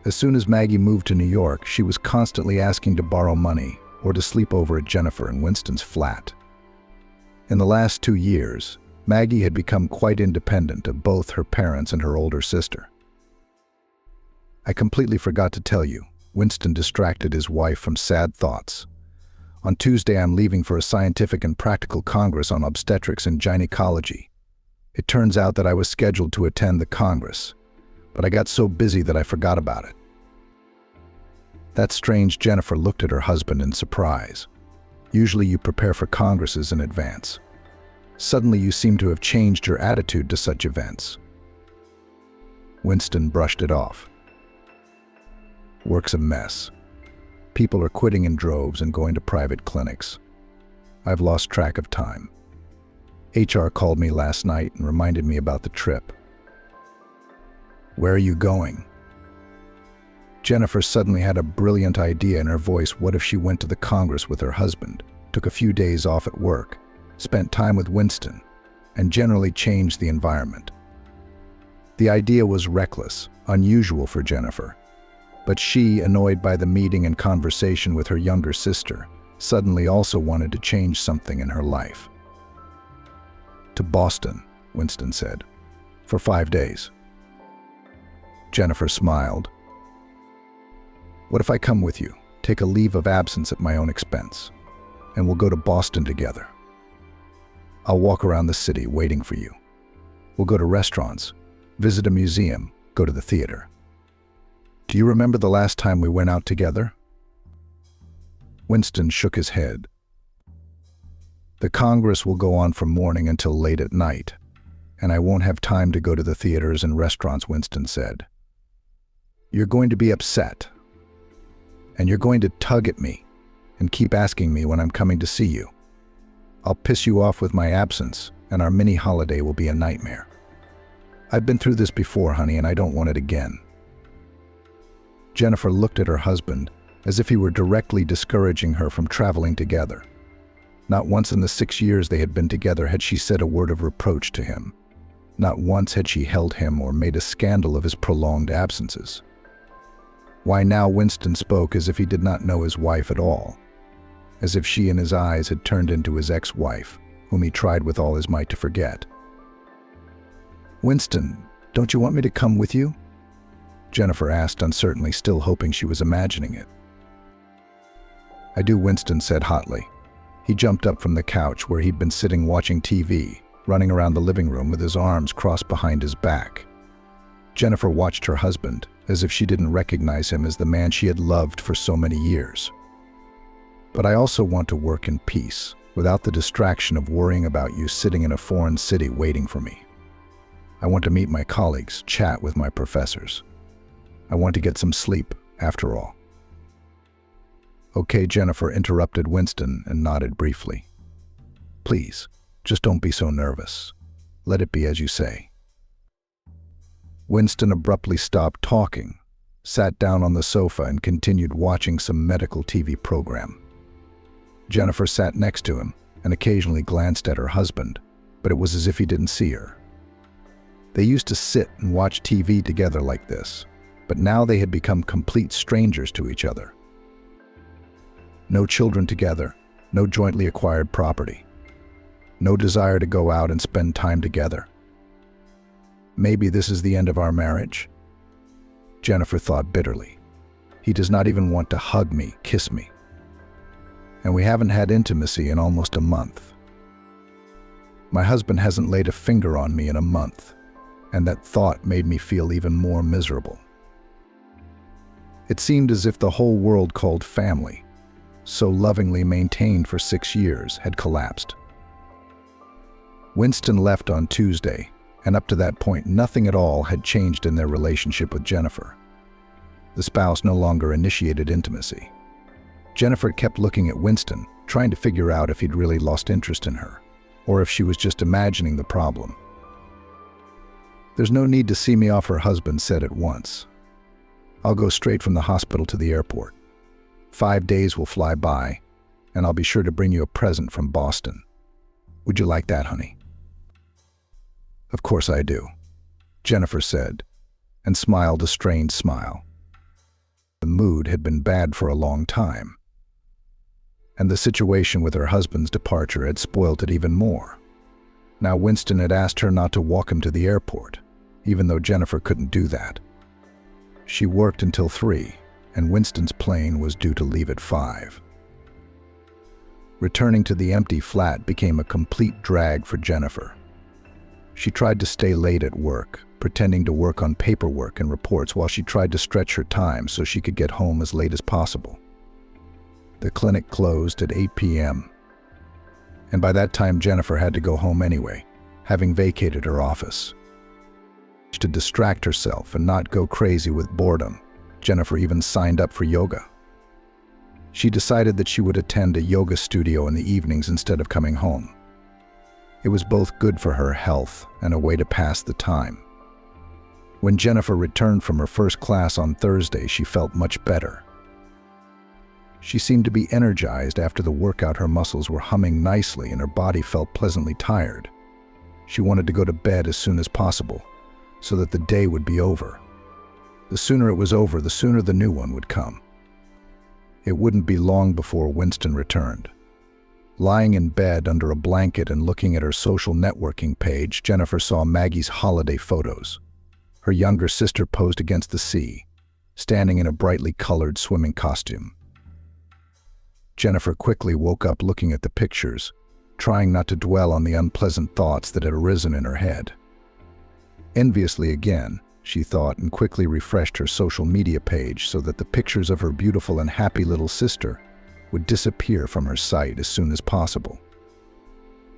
As soon as Maggie moved to New York, she was constantly asking to borrow money or to sleep over at Jennifer and Winston's flat. In the last 2 years, Maggie had become quite independent of both her parents and her older sister. I completely forgot to tell you, Winston distracted his wife from sad thoughts. On Tuesday, I'm leaving for a scientific and practical congress on obstetrics and gynecology. It turns out that I was scheduled to attend the congress, but I got so busy that I forgot about it. That's strange. Jennifer looked at her husband in surprise. Usually you prepare for congresses in advance. Suddenly you seem to have changed your attitude to such events. Winston brushed it off. Work's a mess. People are quitting in droves and going to private clinics. I've lost track of time. HR called me last night and reminded me about the trip. Where are you going? Jennifer suddenly had a brilliant idea in her voice. What if she went to the Congress with her husband, took a few days off at work, spent time with Winston, and generally changed the environment? The idea was reckless, unusual for Jennifer. But she, annoyed by the meeting and conversation with her younger sister, suddenly also wanted to change something in her life. To Boston, Winston said, for 5 days. Jennifer smiled. What if I come with you, take a leave of absence at my own expense, and we'll go to Boston together? I'll walk around the city waiting for you. We'll go to restaurants, visit a museum, go to the theater. Do you remember the last time we went out together? Winston shook his head. The Congress will go on from morning until late at night, and I won't have time to go to the theaters and restaurants, Winston said. You're going to be upset, and you're going to tug at me and keep asking me when I'm coming to see you. I'll piss you off with my absence, and our mini holiday will be a nightmare. I've been through this before, honey, and I don't want it again. Jennifer looked at her husband as if he were directly discouraging her from traveling together. Not once in the 6 years they had been together had she said a word of reproach to him. Not once had she held him or made a scandal of his prolonged absences. Why now Winston spoke as if he did not know his wife at all, as if she in his eyes had turned into his ex-wife, whom he tried with all his might to forget. Winston, don't you want me to come with you? Jennifer asked uncertainly, still hoping she was imagining it. I do, Winston said hotly. He jumped up from the couch where he'd been sitting watching TV, running around the living room with his arms crossed behind his back. Jennifer watched her husband as if she didn't recognize him as the man she had loved for so many years. But I also want to work in peace, without the distraction of worrying about you sitting in a foreign city waiting for me. I want to meet my colleagues, chat with my professors. I want to get some sleep, after all. Okay, Jennifer interrupted Winston and nodded briefly. Please, just don't be so nervous. Let it be as you say. Winston abruptly stopped talking, sat down on the sofa and continued watching some medical TV program. Jennifer sat next to him and occasionally glanced at her husband, but it was as if he didn't see her. They used to sit and watch TV together like this, but now they had become complete strangers to each other. No children together, no jointly acquired property, no desire to go out and spend time together. Maybe this is the end of our marriage? Jennifer thought bitterly. He does not even want to hug me, kiss me. And we haven't had intimacy in almost a month. My husband hasn't laid a finger on me in a month, and that thought made me feel even more miserable. It seemed as if the whole world called family, so lovingly maintained for 6 years, had collapsed. Winston left on Tuesday, and up to that point nothing at all had changed in their relationship with Jennifer. The spouse no longer initiated intimacy. Jennifer kept looking at Winston, trying to figure out if he'd really lost interest in her, or if she was just imagining the problem. "There's no need to see me off," her husband said at once. "I'll go straight from the hospital to the airport. 5 days will fly by, and I'll be sure to bring you a present from Boston. Would you like that, honey?" "Of course I do," Jennifer said, and smiled a strained smile. The mood had been bad for a long time, and the situation with her husband's departure had spoilt it even more. Now Winston had asked her not to walk him to the airport, even though Jennifer couldn't do that. She worked until 3, and Winston's plane was due to leave at 5. Returning to the empty flat became a complete drag for Jennifer. She tried to stay late at work, pretending to work on paperwork and reports while she tried to stretch her time so she could get home as late as possible. The clinic closed at 8 p.m., and by that time Jennifer had to go home anyway, having vacated her office. To distract herself and not go crazy with boredom, Jennifer even signed up for yoga. She decided that she would attend a yoga studio in the evenings instead of coming home. It was both good for her health and a way to pass the time. When Jennifer returned from her first class on Thursday, she felt much better. She seemed to be energized after the workout. Her muscles were humming nicely and her body felt pleasantly tired. She wanted to go to bed as soon as possible, so that the day would be over. The sooner it was over, the sooner the new one would come. It wouldn't be long before Winston returned. Lying in bed under a blanket and looking at her social networking page, Jennifer saw Maggie's holiday photos. Her younger sister posed against the sea, standing in a brightly colored swimming costume. Jennifer quickly woke up looking at the pictures, trying not to dwell on the unpleasant thoughts that had arisen in her head. Enviously again, she thought, and quickly refreshed her social media page so that the pictures of her beautiful and happy little sister would disappear from her sight as soon as possible.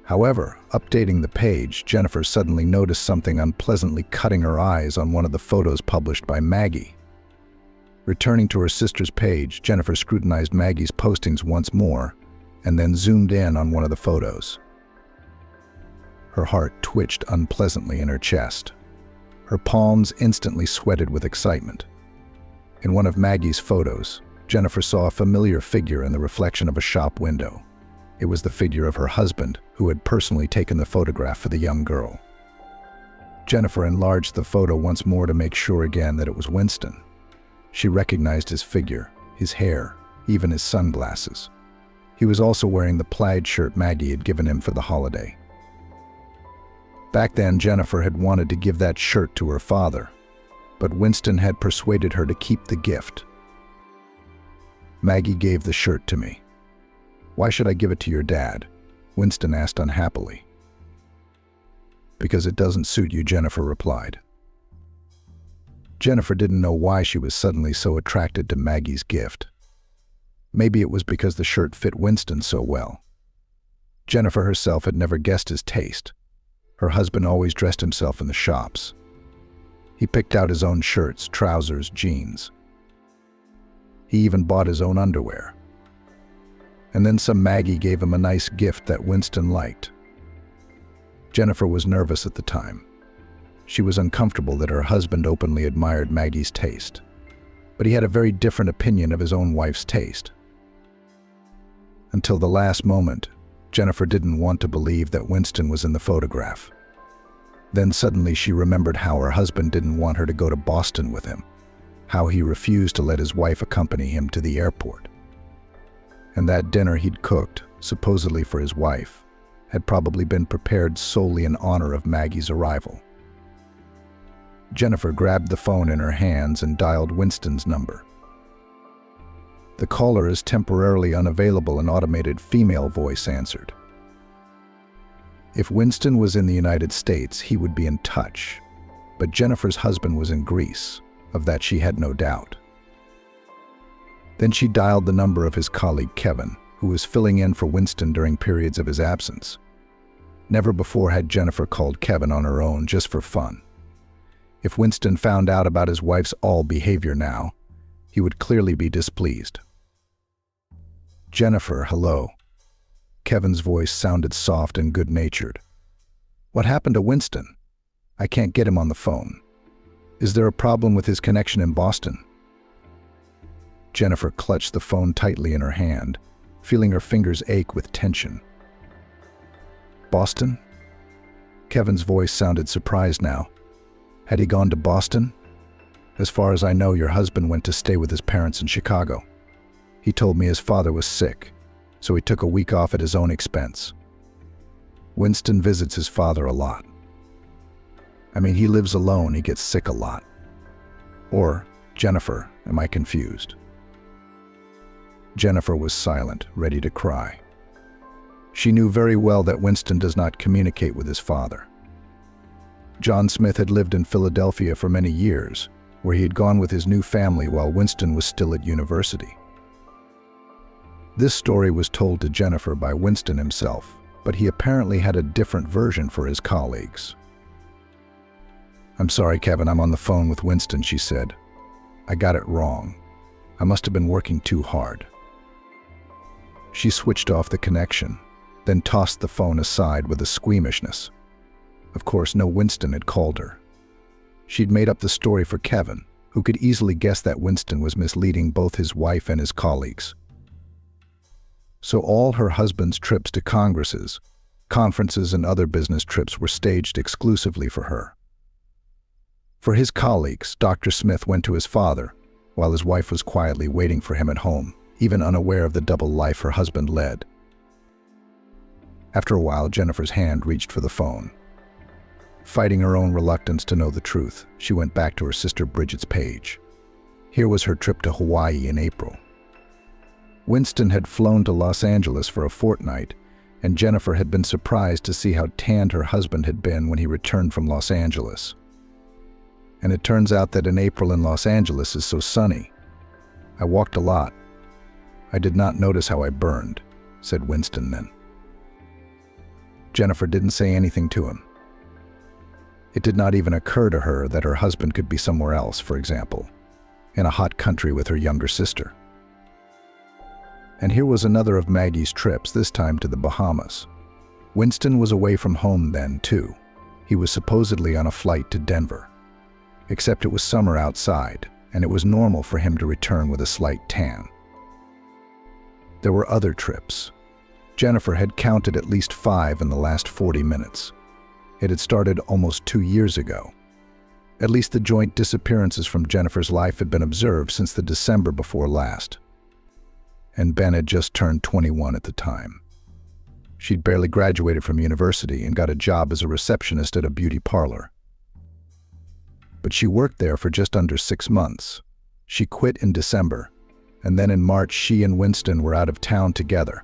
However, updating the page, Jennifer suddenly noticed something unpleasantly cutting her eyes on one of the photos published by Maggie. Returning to her sister's page, Jennifer scrutinized Maggie's postings once more and then zoomed in on one of the photos. Her heart twitched unpleasantly in her chest. Her palms instantly sweated with excitement. In one of Maggie's photos, Jennifer saw a familiar figure in the reflection of a shop window. It was the figure of her husband, who had personally taken the photograph for the young girl. Jennifer enlarged the photo once more to make sure again that it was Winston. She recognized his figure, his hair, even his sunglasses. He was also wearing the plaid shirt Maggie had given him for the holiday. Back then, Jennifer had wanted to give that shirt to her father, but Winston had persuaded her to keep the gift. "Maggie gave the shirt to me. Why should I give it to your dad?" Winston asked unhappily. "Because it doesn't suit you," Jennifer replied. Jennifer didn't know why she was suddenly so attracted to Maggie's gift. Maybe it was because the shirt fit Winston so well. Jennifer herself had never guessed his taste. Her husband always dressed himself in the shops. He picked out his own shirts, trousers, jeans. He even bought his own underwear. And then some Maggie gave him a nice gift that Winston liked. Jennifer was nervous at the time. She was uncomfortable that her husband openly admired Maggie's taste, but he had a very different opinion of his own wife's taste. Until the last moment, Jennifer didn't want to believe that Winston was in the photograph. Then suddenly she remembered how her husband didn't want her to go to Boston with him, how he refused to let his wife accompany him to the airport. And that dinner he'd cooked, supposedly for his wife, had probably been prepared solely in honor of Maggie's arrival. Jennifer grabbed the phone in her hands and dialed Winston's number. "The caller is temporarily unavailable," an automated female voice answered. If Winston was in the United States, he would be in touch, but Jennifer's husband was in Greece. Of that she had no doubt. Then she dialed the number of his colleague Kevin, who was filling in for Winston during periods of his absence. Never before had Jennifer called Kevin on her own just for fun. If Winston found out about his wife's all behavior now, he would clearly be displeased. "Jennifer, hello. Kevin's voice sounded soft and good-natured. "What happened to Winston? I can't get him on the phone. Is there a problem with his connection in Boston?" Jennifer clutched the phone tightly in her hand, feeling her fingers ache with tension. "Boston?" Kevin's voice sounded surprised now. "Had he gone to Boston? As far as I know, your husband went to stay with his parents in Chicago. He told me his father was sick, so he took a week off at his own expense. Winston visits his father a lot. I mean, he lives alone, he gets sick a lot. Or, Jennifer, am I confused?" Jennifer was silent, ready to cry. She knew very well that Winston does not communicate with his father. John Smith had lived in Philadelphia for many years, where he had gone with his new family while Winston was still at university. This story was told to Jennifer by Winston himself, but he apparently had a different version for his colleagues. "I'm sorry, Kevin, I'm on the phone with Winston," she said. "I got it wrong. I must have been working too hard." She switched off the connection, then tossed the phone aside with a squeamishness. Of course, no Winston had called her. She'd made up the story for Kevin, who could easily guess that Winston was misleading both his wife and his colleagues. So all her husband's trips to congresses, conferences, and other business trips were staged exclusively for her. For his colleagues, Dr. Smith went to his father, while his wife was quietly waiting for him at home, even unaware of the double life her husband led. After a while, Jennifer's hand reached for the phone. Fighting her own reluctance to know the truth, she went back to her sister Bridget's page. Here was her trip to Hawaii in April. Winston had flown to Los Angeles for a fortnight, and Jennifer had been surprised to see how tanned her husband had been when he returned from Los Angeles. And it turns out that in April in Los Angeles is so sunny. "I walked a lot. I did not notice how I burned," said Winston then. Jennifer didn't say anything to him. It did not even occur to her that her husband could be somewhere else, for example, in a hot country with her younger sister. And here was another of Maggie's trips, this time to the Bahamas. Winston was away from home then, too. He was supposedly on a flight to Denver. Except it was summer outside, and it was normal for him to return with a slight tan. There were other trips. Jennifer had counted at least 5 in the last 40 minutes. It had started almost 2 years ago. At least the joint disappearances from Jennifer's life had been observed since the December before last. And Ben had just turned 21 at the time. She'd barely graduated from university and got a job as a receptionist at a beauty parlor. But she worked there for just under 6 months. She quit in December, and then in March she and Winston were out of town together.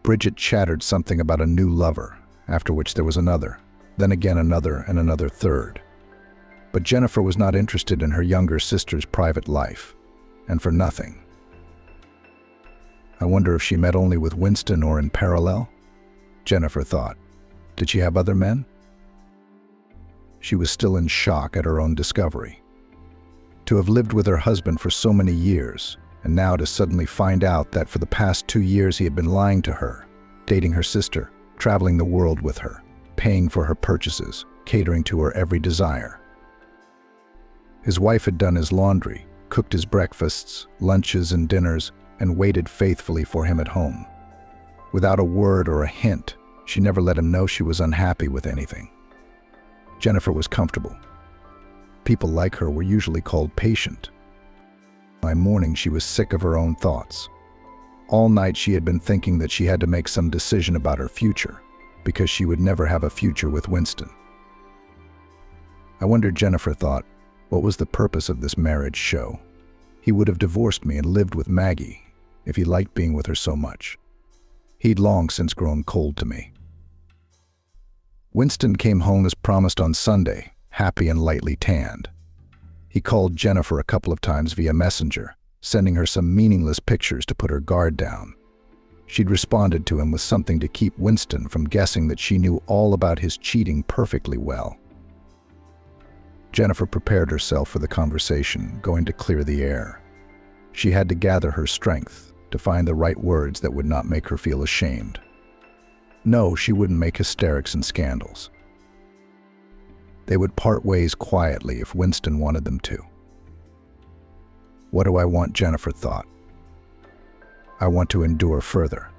Bridget chattered something about a new lover, after which there was another, then again another and another third. But Jennifer was not interested in her younger sister's private life, and for nothing. I wonder if she met only with Winston or in parallel? Jennifer thought. Did she have other men? She was still in shock at her own discovery. To have lived with her husband for so many years, and now to suddenly find out that for the past 2 years he had been lying to her, dating her sister, traveling the world with her, paying for her purchases, catering to her every desire. His wife had done his laundry, cooked his breakfasts, lunches, and dinners, and waited faithfully for him at home. Without a word or a hint, she never let him know she was unhappy with anything. Jennifer was comfortable. People like her were usually called patient. By morning, she was sick of her own thoughts. All night she had been thinking that she had to make some decision about her future, because she would never have a future with Winston. I wondered, Jennifer thought, what was the purpose of this marriage show? He would have divorced me and lived with Maggie if he liked being with her so much. He'd long since grown cold to me. Winston came home as promised on Sunday, happy and lightly tanned. He called Jennifer a couple of times via Messenger, sending her some meaningless pictures to put her guard down. She'd responded to him with something to keep Winston from guessing that she knew all about his cheating perfectly well. Jennifer prepared herself for the conversation, going to clear the air. She had to gather her strength, to find the right words that would not make her feel ashamed. No, she wouldn't make hysterics and scandals. They would part ways quietly if Winston wanted them to. What do I want? Jennifer thought. I want to endure further.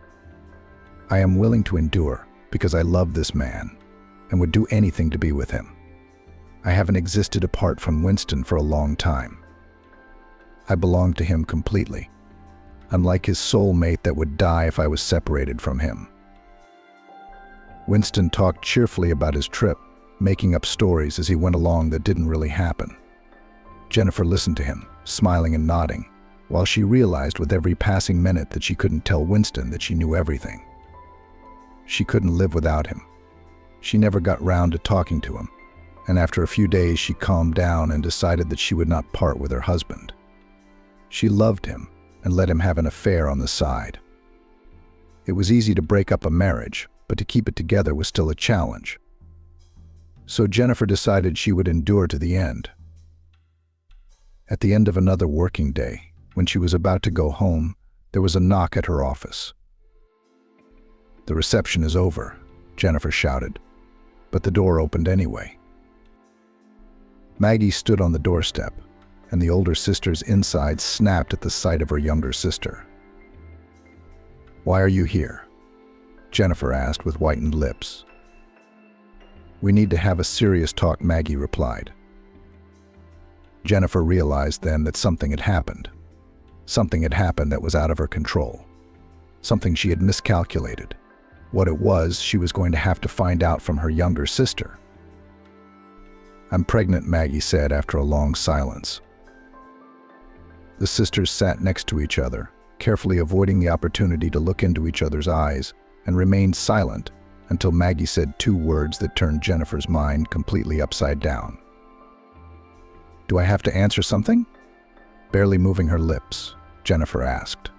I am willing to endure because I love this man and would do anything to be with him. I haven't existed apart from Winston for a long time. I belong to him completely. I'm like his soulmate that would die if I was separated from him. Winston talked cheerfully about his trip, making up stories as he went along that didn't really happen. Jennifer listened to him, smiling and nodding, while she realized with every passing minute that she couldn't tell Winston that she knew everything. She couldn't live without him. She never got round to talking to him, and after a few days she calmed down and decided that she would not part with her husband. She loved him and let him have an affair on the side. It was easy to break up a marriage, but to keep it together was still a challenge. So Jennifer decided she would endure to the end. At the end of another working day, when she was about to go home, there was a knock at her office. "The reception is over," Jennifer shouted, but the door opened anyway. Maggie stood on the doorstep, and the older sister's insides snapped at the sight of her younger sister. "Why are you here?" Jennifer asked with whitened lips. "We need to have a serious talk," Maggie replied. Jennifer realized then that something had happened. Something had happened that was out of her control. Something she had miscalculated. What it was, she was going to have to find out from her younger sister. "I'm pregnant," Maggie said after a long silence. The sisters sat next to each other, carefully avoiding the opportunity to look into each other's eyes, and remained silent until Maggie said two words that turned Jennifer's mind completely upside down. "Do I have to answer something?" Barely moving her lips, Jennifer asked.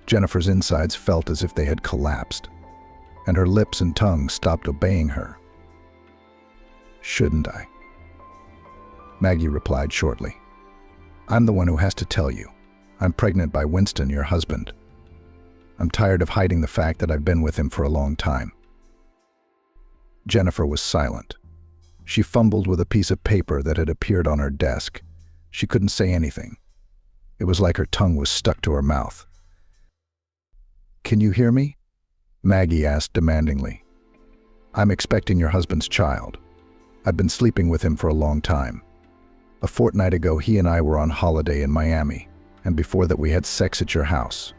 Jennifer's insides felt as if they had collapsed, and her lips and tongue stopped obeying her. "Shouldn't I?" Maggie replied shortly. "I'm the one who has to tell you. I'm pregnant by Winston, your husband. I'm tired of hiding the fact that I've been with him for a long time." Jennifer was silent. She fumbled with a piece of paper that had appeared on her desk. She couldn't say anything. It was like her tongue was stuck to her mouth. "Can you hear me?" Maggie asked demandingly. "I'm expecting your husband's child. I've been sleeping with him for a long time. A fortnight ago, he and I were on holiday in Miami, and before that we had sex at your house.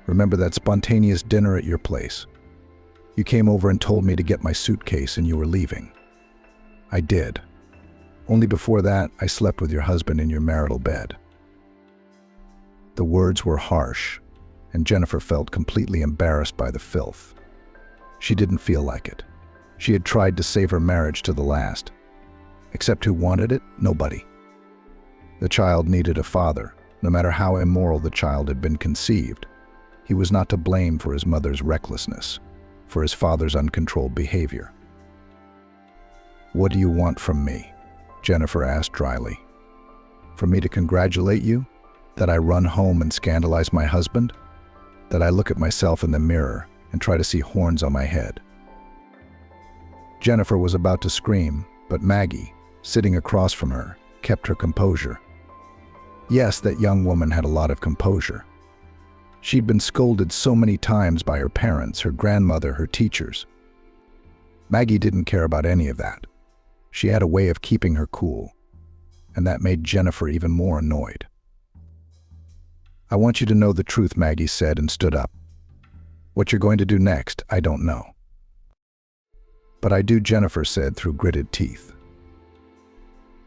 Remember that spontaneous dinner at your place? You came over and told me to get my suitcase and you were leaving. I did. Only before that, I slept with your husband in your marital bed." The words were harsh, and Jennifer felt completely embarrassed by the filth. She didn't feel like it. She had tried to save her marriage to the last. Except who wanted it? Nobody. The child needed a father, no matter how immoral the child had been conceived. He was not to blame for his mother's recklessness, for his father's uncontrolled behavior. "What do you want from me?" Jennifer asked dryly. "For me to congratulate you? That I run home and scandalize my husband? That I look at myself in the mirror and try to see horns on my head?" Jennifer was about to scream, but Maggie, sitting across from her, kept her composure. Yes, that young woman had a lot of composure. She'd been scolded so many times by her parents, her grandmother, her teachers. Maggie didn't care about any of that. She had a way of keeping her cool, and that made Jennifer even more annoyed. "I want you to know the truth," Maggie said and stood up. "What you're going to do next, I don't know." "But I do," Jennifer said through gritted teeth.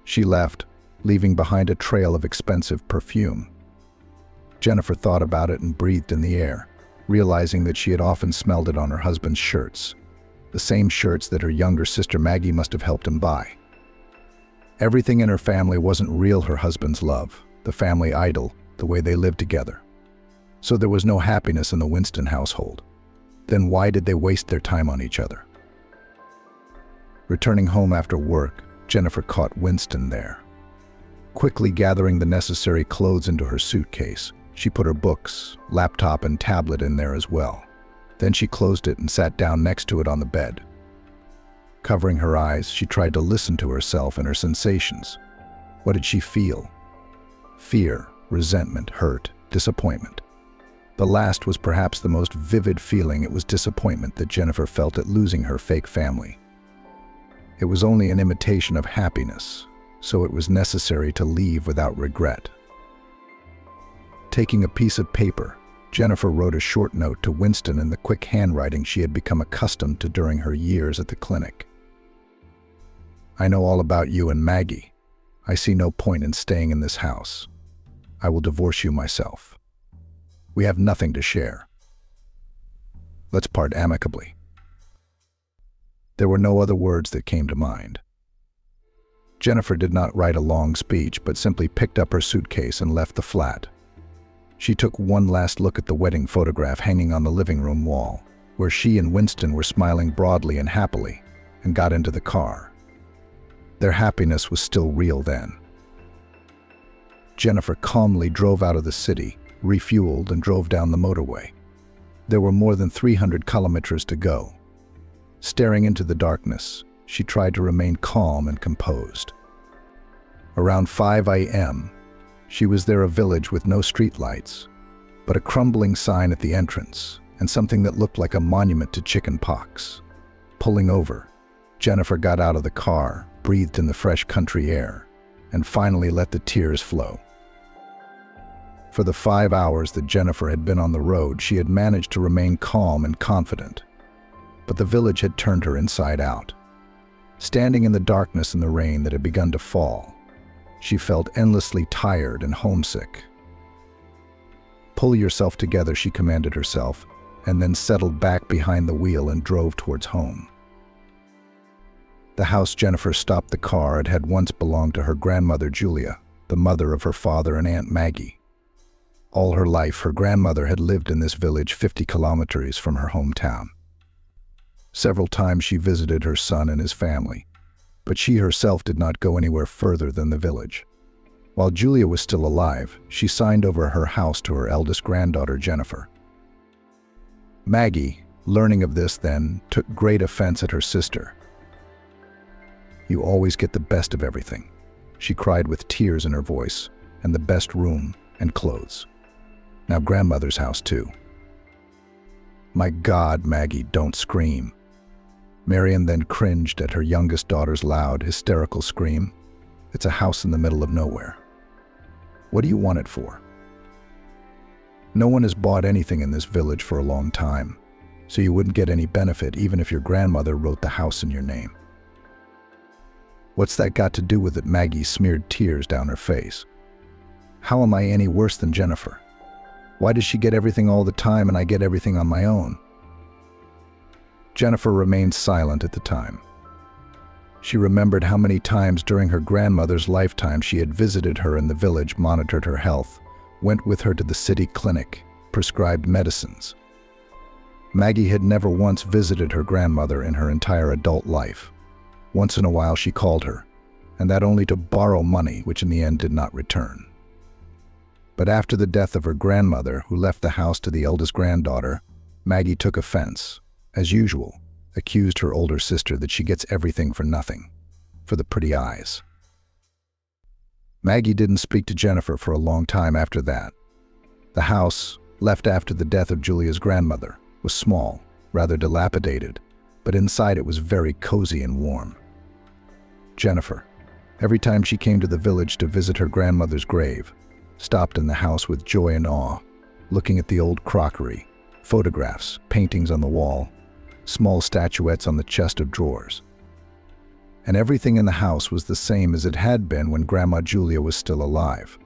She left, leaving behind a trail of expensive perfume. Jennifer thought about it and breathed in the air, realizing that she had often smelled it on her husband's shirts, the same shirts that her younger sister Maggie must have helped him buy. Everything in her family wasn't real her husband's love, the family idol, the way they lived together. So there was no happiness in the Winston household. Then why did they waste their time on each other? Returning home after work, Jennifer caught Winston there. Quickly gathering the necessary clothes into her suitcase, She put her books, laptop, and tablet in there as well. Then she closed it and sat down next to it on the bed. Covering her eyes, she tried to listen to herself and her sensations. What did she feel? Fear, resentment, hurt, disappointment. The last was perhaps the most vivid feeling. It was disappointment that Jennifer felt at losing her fake family. It was only an imitation of happiness, so it was necessary to leave without regret. Taking a piece of paper, Jennifer wrote a short note to Winston in the quick handwriting she had become accustomed to during her years at the clinic. I know all about you and Maggie. I see no point in staying in this house. I will divorce you myself. We have nothing to share. Let's part amicably. There were no other words that came to mind. Jennifer did not write a long speech, but simply picked up her suitcase and left the flat. She took one last look at the wedding photograph hanging on the living room wall, where she and Winston were smiling broadly and happily, and got into the car. Their happiness was still real then. Jennifer calmly drove out of the city, refueled, and drove down the motorway. There were more than 300 kilometers to go. Staring into the darkness, she tried to remain calm and composed. Around 5 a.m., she was near a village with no streetlights, but a crumbling sign at the entrance and something that looked like a monument to chicken pox. Pulling over, Jennifer got out of the car, breathed in the fresh country air, and finally let the tears flow. For the 5 hours that Jennifer had been on the road, she had managed to remain calm and confident. But the village had turned her inside out. Standing in the darkness and the rain that had begun to fall, she felt endlessly tired and homesick. Pull yourself together, she commanded herself, and then settled back behind the wheel and drove towards home. The house Jennifer stopped the car at had once belonged to her grandmother Julia, the mother of her father and Aunt Maggie. All her life, her grandmother had lived in this village 50 kilometers from her hometown. Several times she visited her son and his family, but she herself did not go anywhere further than the village. While Julia was still alive, she signed over her house to her eldest granddaughter, Jennifer. Maggie, learning of this then, took great offense at her sister. You always get the best of everything, she cried with tears in her voice, and the best room and clothes. Now grandmother's house too. My God, Maggie, don't scream. Marian then cringed at her youngest daughter's loud, hysterical scream. It's a house in the middle of nowhere. What do you want it for? No one has bought anything in this village for a long time, so you wouldn't get any benefit even if your grandmother wrote the house in your name. What's that got to do with it? Maggie smeared tears down her face. How am I any worse than Jennifer? Why does she get everything all the time and I get everything on my own? Jennifer remained silent at the time. She remembered how many times during her grandmother's lifetime she had visited her in the village, monitored her health, went with her to the city clinic, prescribed medicines. Maggie had never once visited her grandmother in her entire adult life. Once in a while she called her, and that only to borrow money, which in the end did not return. But after the death of her grandmother, who left the house to the eldest granddaughter, Maggie took offense, as usual, accused her older sister that she gets everything for nothing, for the pretty eyes. Maggie didn't speak to Jennifer for a long time after that. The house, left after the death of Julia's grandmother, was small, rather dilapidated, but inside it was very cozy and warm. Jennifer, every time she came to the village to visit her grandmother's grave, stopped in the house with joy and awe, looking at the old crockery, photographs, paintings on the wall, small statuettes on the chest of drawers. And everything in the house was the same as it had been when Grandma Julia was still alive.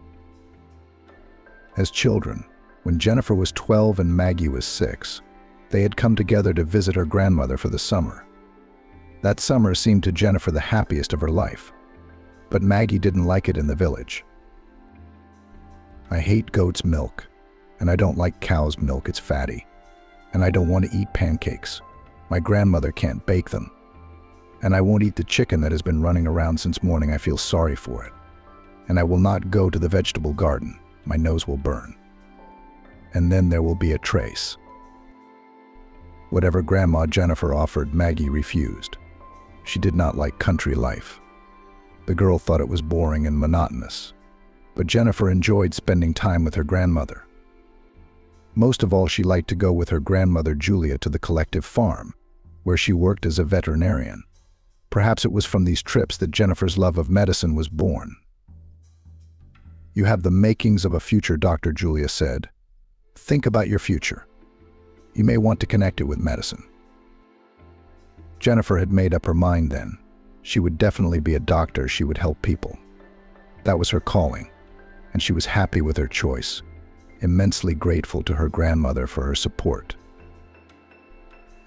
As children, when Jennifer was 12 and Maggie was 6, they had come together to visit her grandmother for the summer. That summer seemed to Jennifer the happiest of her life, but Maggie didn't like it in the village. I hate goat's milk, and I don't like cow's milk, it's fatty, and I don't want to eat pancakes. My grandmother can't bake them. And I won't eat the chicken that has been running around since morning, I feel sorry for it. And I will not go to the vegetable garden, my nose will burn. and then there will be a trace. Whatever Grandma Jennifer offered, Maggie refused. She did not like country life. The girl thought it was boring and monotonous, but Jennifer enjoyed spending time with her grandmother. Most of all, she liked to go with her grandmother Julia to the collective farm, where she worked as a veterinarian. Perhaps it was from these trips that Jennifer's love of medicine was born. "You have the makings of a future doctor," Julia said. "Think about your future. You may want to connect it with medicine." Jennifer had made up her mind then. She would definitely be a doctor. She would help people. That was her calling, and she was happy with her choice, immensely grateful to her grandmother for her support.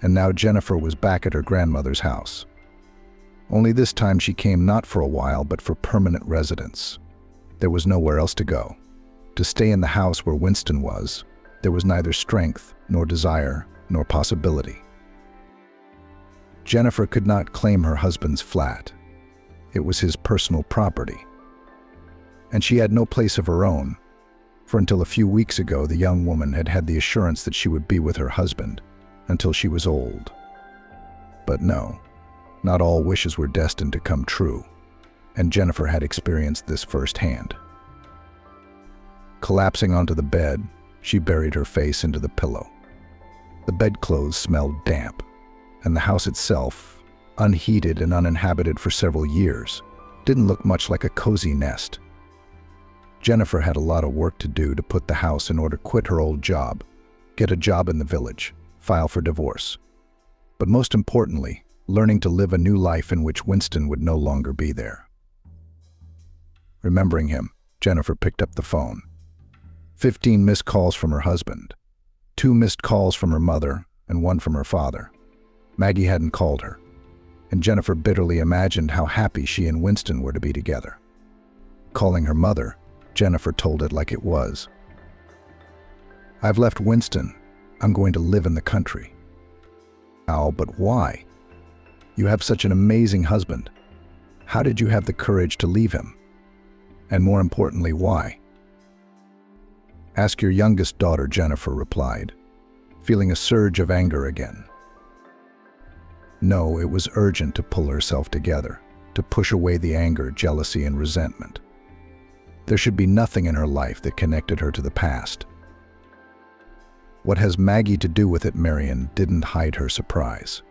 And now Jennifer was back at her grandmother's house. Only this time she came not for a while, but for permanent residence. There was nowhere else to go. To stay in the house where Winston was, there was neither strength, nor desire, nor possibility. Jennifer could not claim her husband's flat. It was his personal property. And she had no place of her own, for until a few weeks ago the young woman had had the assurance that she would be with her husband until she was old. But no, not all wishes were destined to come true, and Jennifer had experienced this firsthand. Collapsing onto the bed, she buried her face into the pillow. The bedclothes smelled damp, and the house itself, unheated and uninhabited for several years, didn't look much like a cozy nest. Jennifer had a lot of work to do to put the house in order, quit her old job, get a job in the village, file for divorce. But most importantly, learning to live a new life in which Winston would no longer be there. Remembering him, Jennifer picked up the phone. 15 missed calls from her husband, 2 missed calls from her mother, and 1 from her father. Maggie hadn't called her, and Jennifer bitterly imagined how happy she and Winston were to be together. Calling her mother, Jennifer told it like it was. "I've left Winston. I'm going to live in the country." "How, but why? You have such an amazing husband. How did you have the courage to leave him? And more importantly, why?" "Ask your youngest daughter," Jennifer replied, feeling a surge of anger again. No, it was urgent to pull herself together, to push away the anger, jealousy, and resentment. There should be nothing in her life that connected her to the past. "What has Maggie to do with it?" Marion didn't hide her surprise.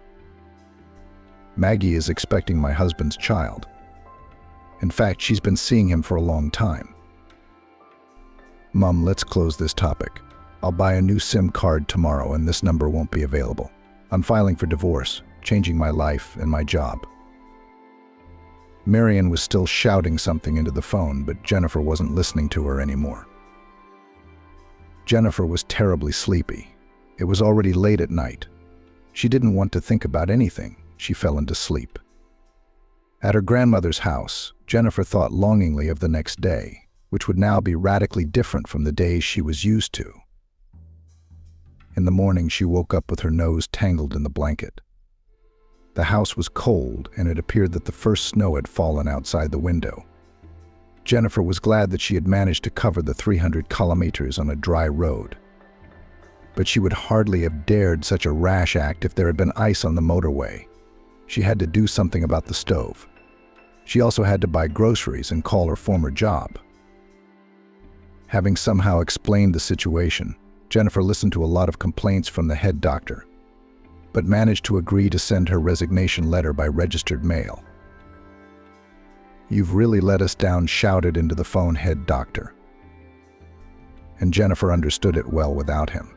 "Maggie is expecting my husband's child. In fact, she's been seeing him for a long time." "Mom, let's close this topic. I'll buy a new SIM card tomorrow and this number won't be available. I'm filing for divorce, changing my life and my job." Marion was still shouting something into the phone, but Jennifer wasn't listening to her anymore. Jennifer was terribly sleepy. It was already late at night. She didn't want to think about anything. She fell into sleep. At her grandmother's house, Jennifer thought longingly of the next day, which would now be radically different from the days she was used to. In the morning, she woke up with her nose tangled in the blanket. The house was cold, and it appeared that the first snow had fallen outside the window. Jennifer was glad that she had managed to cover the 300 kilometers on a dry road. But she would hardly have dared such a rash act if there had been ice on the motorway. She had to do something about the stove. She also had to buy groceries and call her former job. Having somehow explained the situation, Jennifer listened to a lot of complaints from the head doctor, but managed to agree to send her resignation letter by registered mail. "You've really let us down," shouted into the phone head doctor. And Jennifer understood it well without him.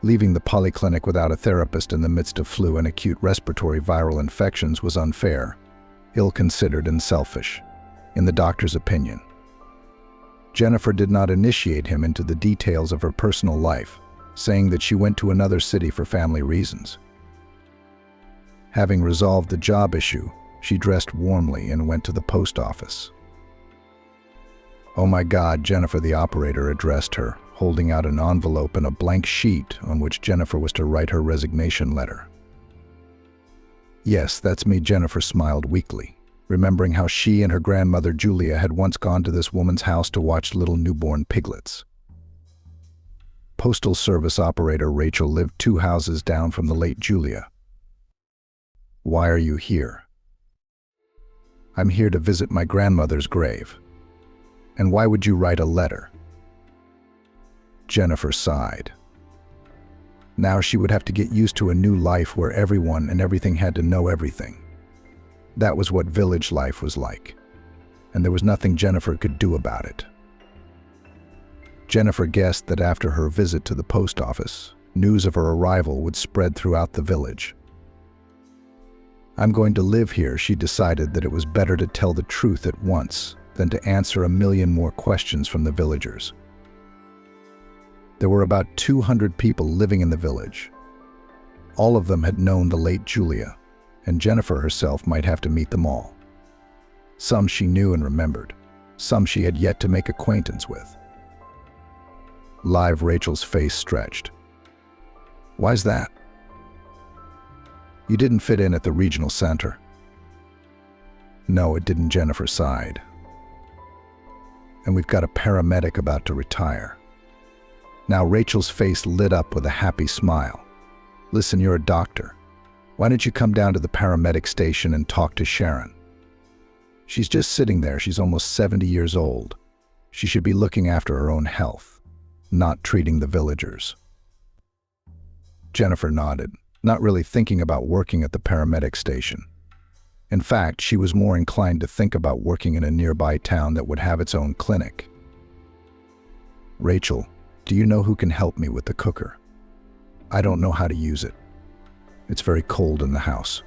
Leaving the polyclinic without a therapist in the midst of flu and acute respiratory viral infections was unfair, ill-considered, and selfish, in the doctor's opinion. Jennifer did not initiate him into the details of her personal life, saying that she went to another city for family reasons. Having resolved the job issue, she dressed warmly and went to the post office. "Oh my God," Jennifer, the operator, addressed her, holding out an envelope and a blank sheet on which Jennifer was to write her resignation letter. "Yes, that's me," Jennifer smiled weakly, remembering how she and her grandmother Julia had once gone to this woman's house to watch little newborn piglets. postal service operator Rachel lived 2 houses down from the late Julia. Why are you here? I'm here to visit my grandmother's grave. And why would you write a letter? Jennifer sighed. Now she would have to get used to a new life where everyone and everything had to know everything. That was what village life was like, and there was nothing Jennifer could do about it. Jennifer guessed that after her visit to the post office, news of her arrival would spread throughout the village. I'm going to live here, she decided that it was better to tell the truth at once than to answer a million more questions from the villagers. There were about 200 people living in the village. All of them had known the late Julia, and Jennifer herself might have to meet them all. Some she knew and remembered, some she had yet to make acquaintance with. Live Rachel's face stretched. Why's that? You didn't fit in at the regional center. No, it didn't, Jennifer sighed. And we've got a paramedic about to retire. Now Rachel's face lit up with a happy smile. Listen, you're a doctor. Why don't you come down to the paramedic station and talk to Sharon? She's just sitting there. She's almost 70 years old. She should be looking after her own health, not treating the villagers. Jennifer nodded, not really thinking about working at the paramedic station. In fact, she was more inclined to think about working in a nearby town that would have its own clinic. Rachel, do you know who can help me with the cooker? I don't know how to use it. It's very cold in the house.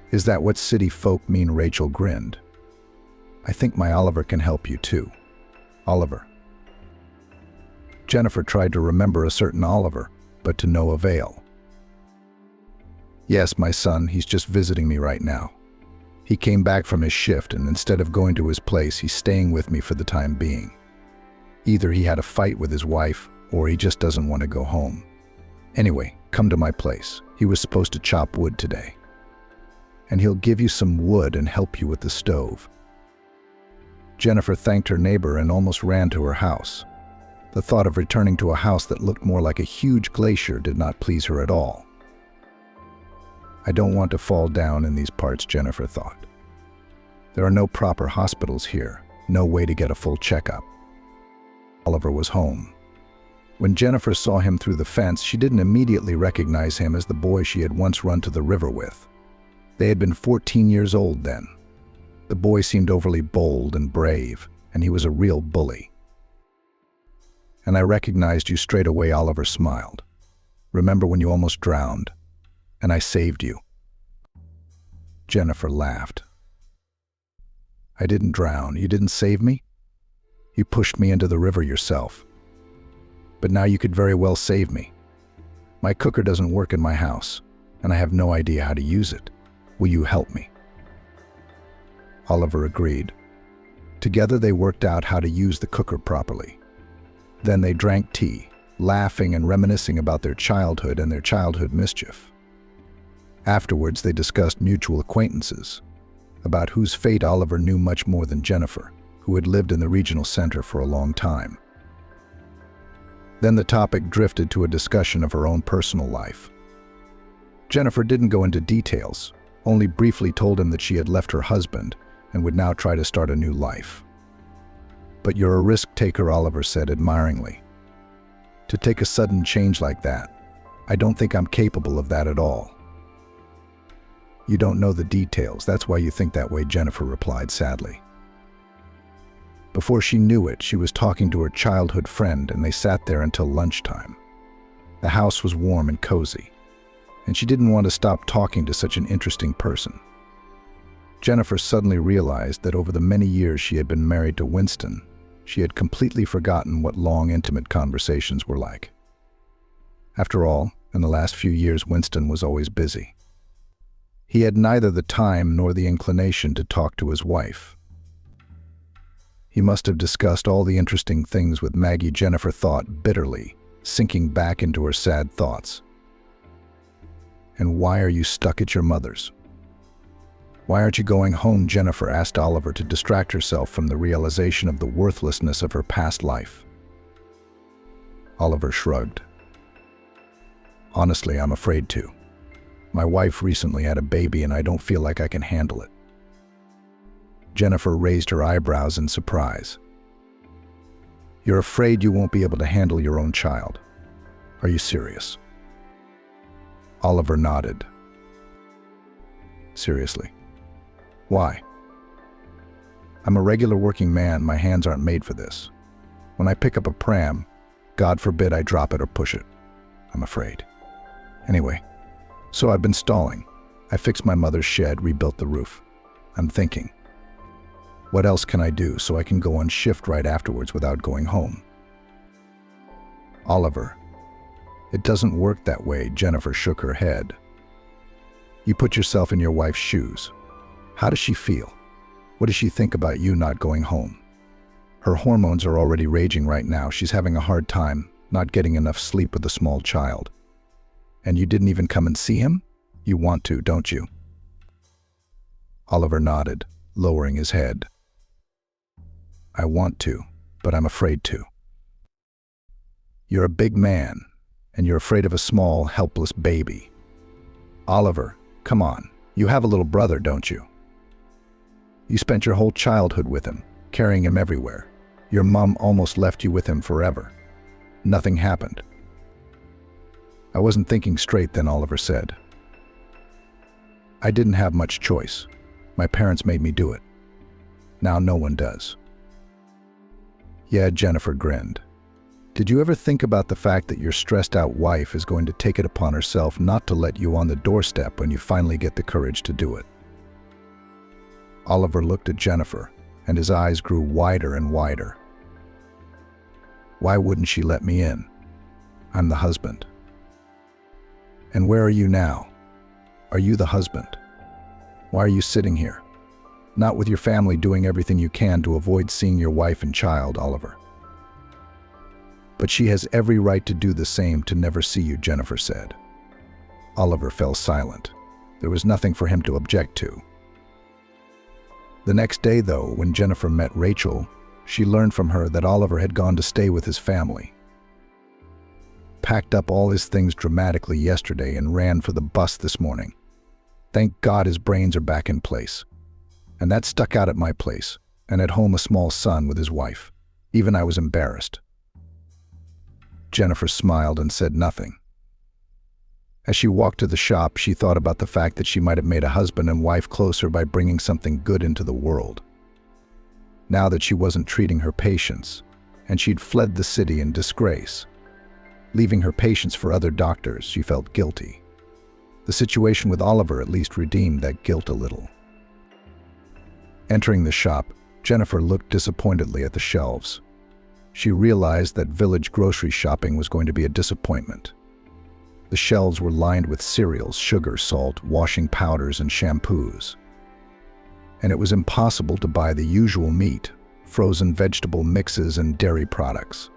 Is that what city folk mean? Rachel grinned. I think my Oliver can help you too. Oliver. Jennifer tried to remember a certain Oliver, but to no avail. Yes, my son, he's just visiting me right now. He came back from his shift, and instead of going to his place, he's staying with me for the time being. Either he had a fight with his wife, or he just doesn't want to go home. Anyway, come to my place. He was supposed to chop wood today. And he'll give you some wood and help you with the stove. Jennifer thanked her neighbor and almost ran to her house. The thought of returning to a house that looked more like a huge glacier did not please her at all. I don't want to fall down in these parts, Jennifer thought. There are no proper hospitals here, no way to get a full checkup. Oliver was home. When Jennifer saw him through the fence, she didn't immediately recognize him as the boy she had once run to the river with. They had been 14 years old then. The boy seemed overly bold and brave, and he was a real bully. And I recognized you straight away, Oliver smiled. Remember when you almost drowned, and I saved you? Jennifer laughed. I didn't drown. You didn't save me? You pushed me into the river yourself. But now you could very well save me. My cooker doesn't work in my house, and I have no idea how to use it. Will you help me? Oliver agreed. Together they worked out how to use the cooker properly. Then they drank tea, laughing and reminiscing about their childhood and their childhood mischief. Afterwards, they discussed mutual acquaintances, about whose fate Oliver knew much more than Jennifer, who had lived in the regional center for a long time. Then the topic drifted to a discussion of her own personal life. Jennifer didn't go into details, only briefly told him that she had left her husband and would now try to start a new life. But you're a risk-taker, Oliver said admiringly. To take a sudden change like that, I don't think I'm capable of that at all. You don't know the details, that's why you think that way, Jennifer replied sadly. Before she knew it, she was talking to her childhood friend, and they sat there until lunchtime. The house was warm and cozy, and she didn't want to stop talking to such an interesting person. Jennifer suddenly realized that over the many years she had been married to Winston, she had completely forgotten what long, intimate conversations were like. After all, in the last few years, Winston was always busy. He had neither the time nor the inclination to talk to his wife. He must have discussed all the interesting things with Maggie, Jennifer thought bitterly, sinking back into her sad thoughts. And why are you stuck at your mother's? Why aren't you going home? Jennifer asked Oliver to distract herself from the realization of the worthlessness of her past life. Oliver shrugged. Honestly, I'm afraid to. My wife recently had a baby and I don't feel like I can handle it. Jennifer raised her eyebrows in surprise. You're afraid you won't be able to handle your own child. Are you serious? Oliver nodded. Seriously. Why? I'm a regular working man. My hands aren't made for this. When I pick up a pram, God forbid I drop it or push it. I'm afraid. Anyway, so I've been stalling. I fixed my mother's shed, rebuilt the roof. I'm thinking, what else can I do so I can go on shift right afterwards without going home? Oliver, it doesn't work that way. Jennifer shook her head. You put yourself in your wife's shoes. How does she feel? What does she think about you not going home? Her hormones are already raging right now. She's having a hard time, not getting enough sleep with a small child. And you didn't even come and see him? You want to, don't you? Oliver nodded, lowering his head. I want to, but I'm afraid to. You're a big man, and you're afraid of a small, helpless baby. Oliver, come on. You have a little brother, don't you? You spent your whole childhood with him, carrying him everywhere. Your mom almost left you with him forever. Nothing happened. I wasn't thinking straight then, Oliver said. I didn't have much choice. My parents made me do it. Now no one does. Yeah, Jennifer grinned. Did you ever think about the fact that your stressed-out wife is going to take it upon herself not to let you on the doorstep when you finally get the courage to do it? Oliver looked at Jennifer, and his eyes grew wider and wider. Why wouldn't she let me in? I'm the husband. And where are you now? Are you the husband? Why are you sitting here? Not with your family doing everything you can to avoid seeing your wife and child, Oliver. But she has every right to do the same, to never see you, Jennifer said. Oliver fell silent. There was nothing for him to object to. The next day, though, when Jennifer met Rachel, she learned from her that Oliver had gone to stay with his family. Packed up all his things dramatically yesterday and ran for the bus this morning. Thank God his brains are back in place. And that stuck out at my place, and at home a small son with his wife. Even I was embarrassed. Jennifer smiled and said nothing. As she walked to the shop, she thought about the fact that she might have made a husband and wife closer by bringing something good into the world. Now that she wasn't treating her patients, and she'd fled the city in disgrace, leaving her patients for other doctors, she felt guilty. The situation with Oliver at least redeemed that guilt a little. Entering the shop, Jennifer looked disappointedly at the shelves. She realized that village grocery shopping was going to be a disappointment. The shelves were lined with cereals, sugar, salt, washing powders, and shampoos. And it was impossible to buy the usual meat, frozen vegetable mixes, and dairy products.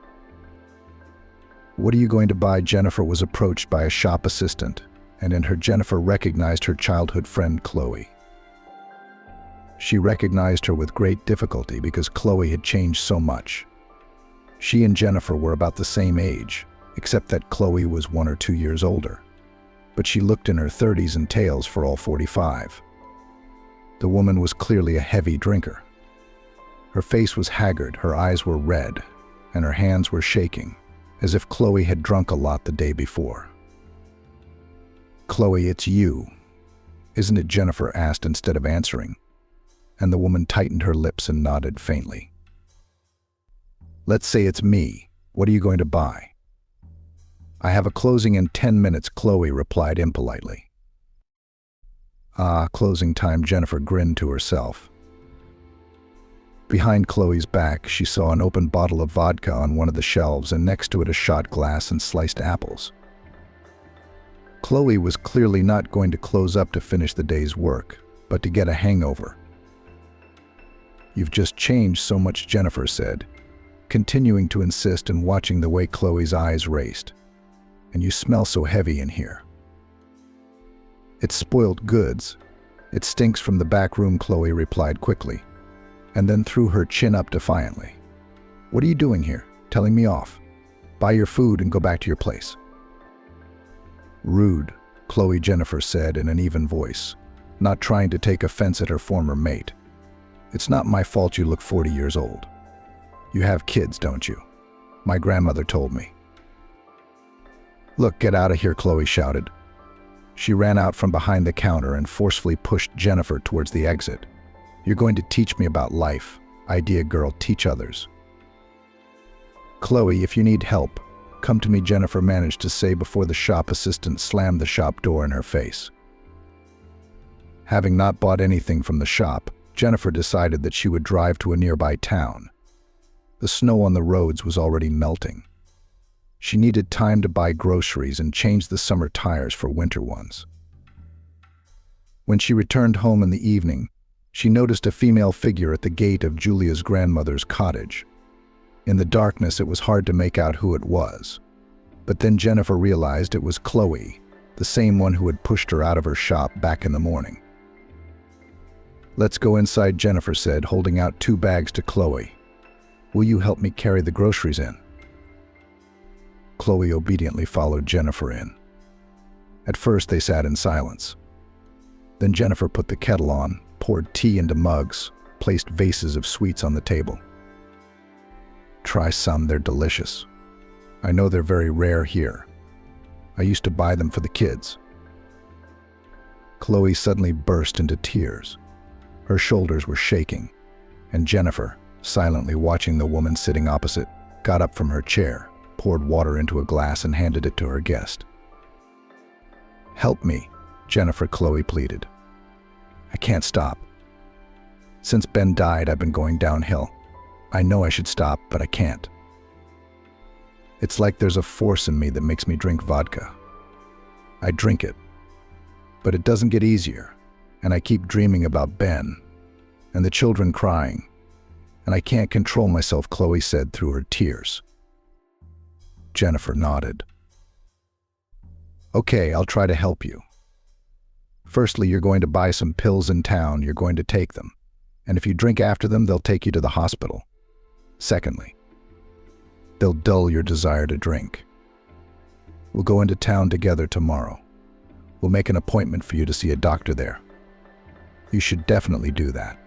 What are you going to buy? Jennifer was approached by a shop assistant, and in her Jennifer recognized her childhood friend Chloe. She recognized her with great difficulty because Chloe had changed so much. She and Jennifer were about the same age, except that Chloe was 1 or 2 years older. But she looked in her 30s and tails for all 45. The woman was clearly a heavy drinker. Her face was haggard, her eyes were red, and her hands were shaking, as if Chloe had drunk a lot the day before. Chloe, it's you, isn't it? Jennifer asked instead of answering, and the woman tightened her lips and nodded faintly. Let's say it's me. What are you going to buy? I have a closing in 10 minutes, Chloe replied impolitely. Ah, closing time, Jennifer grinned to herself. Behind Chloe's back, she saw an open bottle of vodka on one of the shelves, and next to it a shot glass and sliced apples. Chloe was clearly not going to close up to finish the day's work, but to get a hangover. You've just changed so much, Jennifer said, continuing to insist and watching the way Chloe's eyes raced. And you smell so heavy in here. It's spoiled goods. It stinks from the back room, Chloe replied quickly, and then threw her chin up defiantly. What are you doing here? Telling me off? Buy your food and go back to your place." "Rude," Jennifer said in an even voice, not trying to take offense at her former mate. "It's not my fault you look 40 years old. You have kids, don't you? My grandmother told me." "Look, get out of here," Chloe shouted. She ran out from behind the counter and forcefully pushed Jennifer towards the exit. "You're going to teach me about life. Idea girl, teach others." "Chloe, if you need help, come to me," Jennifer managed to say before the shop assistant slammed the shop door in her face. Having not bought anything from the shop, Jennifer decided that she would drive to a nearby town. The snow on the roads was already melting. She needed time to buy groceries and change the summer tires for winter ones. When she returned home in the evening, she noticed a female figure at the gate of Julia's grandmother's cottage. In the darkness, it was hard to make out who it was. But then Jennifer realized it was Chloe, the same one who had pushed her out of her shop back in the morning. "Let's go inside," Jennifer said, holding out 2 bags to Chloe. "Will you help me carry the groceries in?" Chloe obediently followed Jennifer in. At first, they sat in silence. Then Jennifer put the kettle on, poured tea into mugs, placed vases of sweets on the table. "Try some, they're delicious. I know they're very rare here. I used to buy them for the kids." Chloe suddenly burst into tears. Her shoulders were shaking, and Jennifer, silently watching the woman sitting opposite, got up from her chair, poured water into a glass and handed it to her guest. "Help me," Chloe pleaded. "I can't stop. Since Ben died, I've been going downhill. I know I should stop, but I can't. It's like there's a force in me that makes me drink vodka. I drink it, but it doesn't get easier, and I keep dreaming about Ben and the children crying, and I can't control myself," Chloe said through her tears. Jennifer nodded. "Okay, I'll try to help you. Firstly, you're going to buy some pills in town. You're going to take them, and if you drink after them, they'll take you to the hospital. Secondly, they'll dull your desire to drink. We'll go into town together tomorrow. We'll make an appointment for you to see a doctor there. You should definitely do that.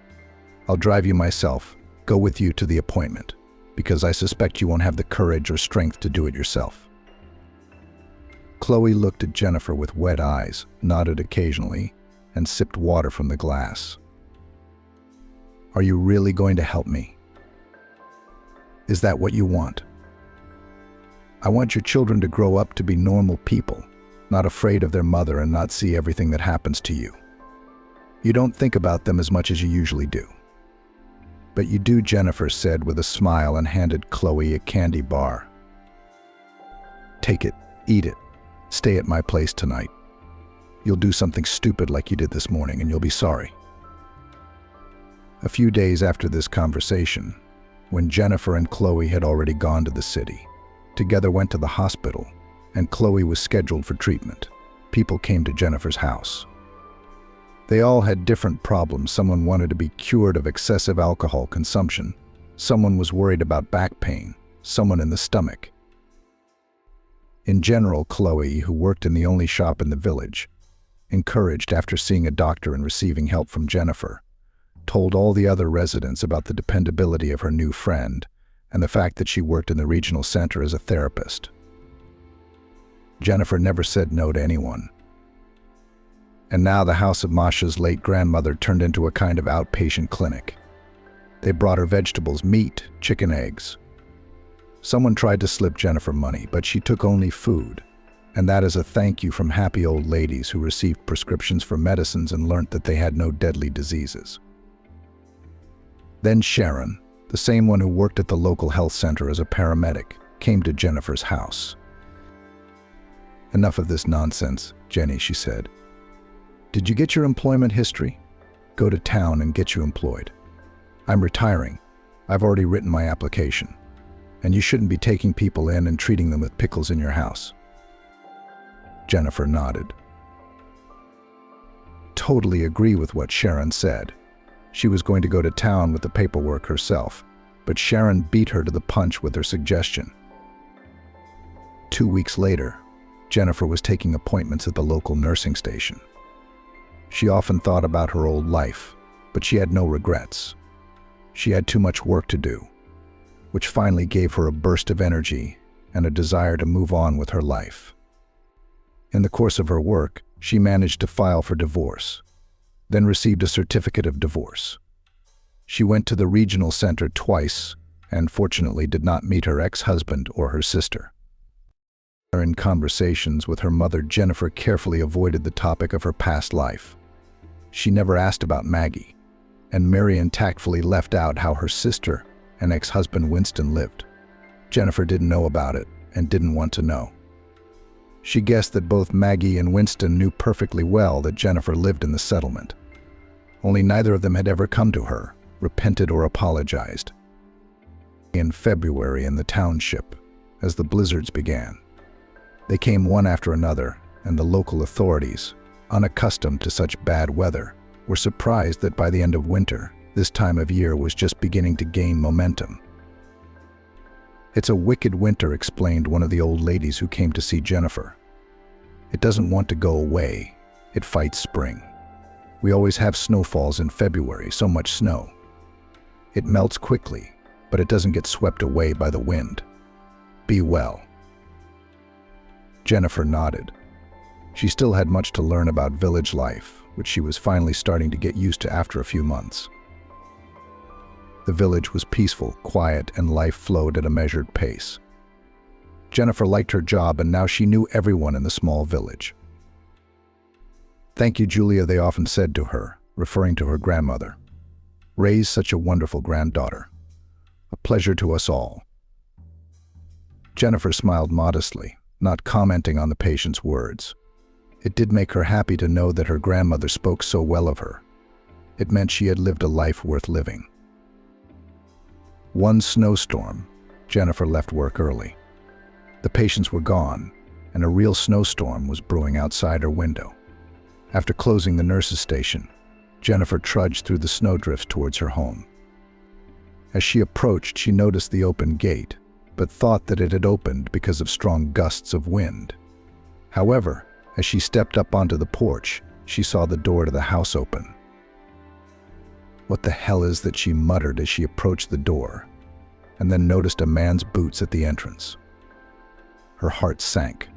I'll drive you myself, go with you to the appointment, because I suspect you won't have the courage or strength to do it yourself." Chloe looked at Jennifer with wet eyes, nodded occasionally, and sipped water from the glass. "Are you really going to help me? Is that what you want? I want your children to grow up to be normal people, not afraid of their mother and not see everything that happens to you. You don't think about them as much as you usually do." "But you do," Jennifer said with a smile and handed Chloe a candy bar. "Take it, eat it, stay at my place tonight. You'll do something stupid like you did this morning and you'll be sorry." A few days after this conversation, when Jennifer and Chloe had already gone to the city, together went to the hospital, and Chloe was scheduled for treatment, people came to Jennifer's house. They all had different problems. Someone wanted to be cured of excessive alcohol consumption. Someone was worried about back pain. Someone in the stomach. In general, Chloe, who worked in the only shop in the village, encouraged after seeing a doctor and receiving help from Jennifer, told all the other residents about the dependability of her new friend and the fact that she worked in the regional center as a therapist. Jennifer never said no to anyone. And now the house of Masha's late grandmother turned into a kind of outpatient clinic. They brought her vegetables, meat, chicken, eggs. Someone tried to slip Jennifer money, but she took only food, and that is a thank you from happy old ladies who received prescriptions for medicines and learnt that they had no deadly diseases. Then Sharon, the same one who worked at the local health center as a paramedic, came to Jennifer's house. "Enough of this nonsense, Jenny," she said. "Did you get your employment history? Go to town and get you employed. I'm retiring. I've already written my application. And you shouldn't be taking people in and treating them with pickles in your house." Jennifer nodded. Totally agree with what Sharon said. She was going to go to town with the paperwork herself, but Sharon beat her to the punch with her suggestion. 2 weeks later, Jennifer was taking appointments at the local nursing station. She often thought about her old life, but she had no regrets. She had too much work to do, which finally gave her a burst of energy and a desire to move on with her life. In the course of her work, she managed to file for divorce, then received a certificate of divorce. She went to the regional center twice and fortunately did not meet her ex-husband or her sister. In conversations with her mother, Jennifer carefully avoided the topic of her past life. She never asked about Maggie, and Marion tactfully left out how her sister and ex-husband Winston lived. Jennifer didn't know about it and didn't want to know. She guessed that both Maggie and Winston knew perfectly well that Jennifer lived in the settlement. Only neither of them had ever come to her, repented or apologized. In February in the township, as the blizzards began, they came one after another, and the local authorities, unaccustomed to such bad weather, were surprised that by the end of winter, this time of year was just beginning to gain momentum. "It's a wicked winter," explained one of the old ladies who came to see Jennifer. "It doesn't want to go away. It fights spring. We always have snowfalls in February, so much snow. It melts quickly, but it doesn't get swept away by the wind. Be well." Jennifer nodded. She still had much to learn about village life, which she was finally starting to get used to after a few months. The village was peaceful, quiet, and life flowed at a measured pace. Jennifer liked her job, and now she knew everyone in the small village. "Thank you, Julia," they often said to her, referring to her grandmother. "Raised such a wonderful granddaughter. A pleasure to us all." Jennifer smiled modestly, not commenting on the patient's words. It did make her happy to know that her grandmother spoke so well of her. It meant she had lived a life worth living. One snowstorm, Jennifer left work early. The patients were gone, and a real snowstorm was brewing outside her window. After closing the nurse's station, Jennifer trudged through the snowdrifts towards her home. As she approached, she noticed the open gate, but thought that it had opened because of strong gusts of wind. However, as she stepped up onto the porch, she saw the door to the house open. "What the hell is that?" she muttered as she approached the door, and then noticed a man's boots at the entrance. Her heart sank.